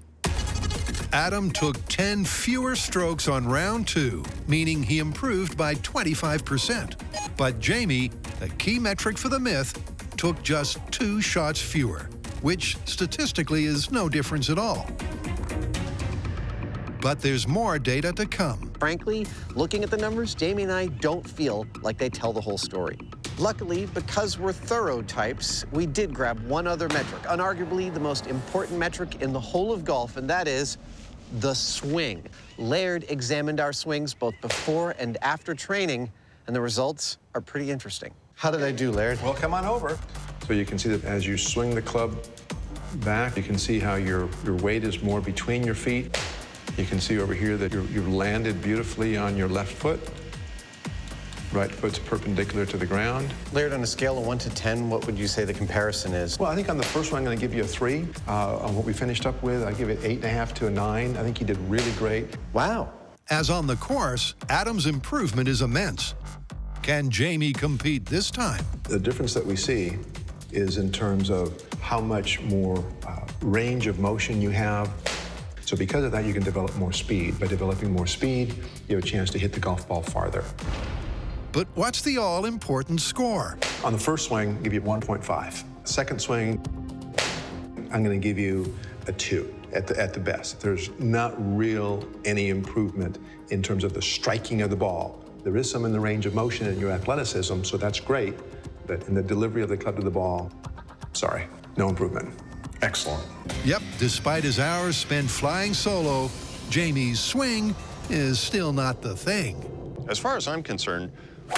Adam took 10 fewer strokes on round 2, meaning he improved by 25%. But Jamie, the key metric for the Myth, took just 2 shots fewer, which statistically is no difference at all. But there's more data to come. Frankly, looking at the numbers, Jamie and I don't feel like they tell the whole story. Luckily, because we're thorough types, we did grab one other metric, unarguably the most important metric in the whole of golf, and that is the swing. Laird examined our swings both before and after training, and the results are pretty interesting. How did I do, Laird? Well, come on over. So you can see that as you swing the club back, you can see how your weight is more between your feet. You can see over here that you've landed beautifully on your left foot. Right foot's perpendicular to the ground. Laird, on a scale of 1 to 10, what would you say the comparison is? Well, I think on the first one, I'm going to give you a 3. On what we finished up with, I give it 8.5 to a 9. I think you did really great. Wow. As on the course, Adam's improvement is immense. Can Jamie compete this time? The difference that we see is in terms of how much more range of motion you have. So because of that, you can develop more speed. By developing more speed, you have a chance to hit the golf ball farther. But what's the all-important score? On the first swing, I'll give you 1.5. Second swing, I'm going to give you a 2 at the best. There's not real any improvement in terms of the striking of the ball. There is some in the range of motion and your athleticism, so that's great. But in the delivery of the club to the ball, sorry, no improvement. Excellent. Yep, despite his hours spent flying solo, Jamie's swing is still not the thing. As far as I'm concerned,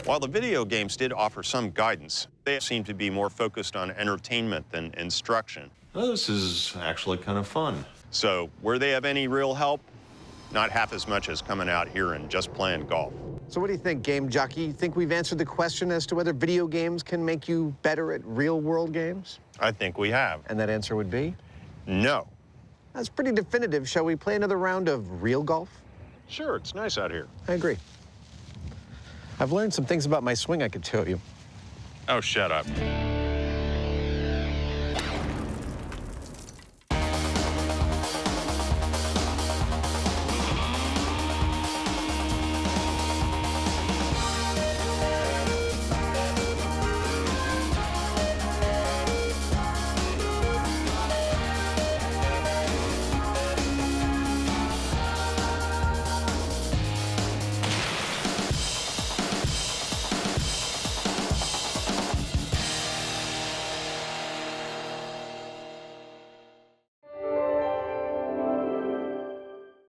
while the video games did offer some guidance, they seem to be more focused on entertainment than instruction. Well, this is actually kind of fun. So, where they have any real help, not half as much as coming out here and just playing golf. So what do you think, Game Jockey? You think we've answered the question as to whether video games can make you better at real-world games? I think we have. And that answer would be? No. That's pretty definitive. Shall we play another round of real golf? Sure, it's nice out here. I agree. I've learned some things about my swing I could show you. Oh, shut up.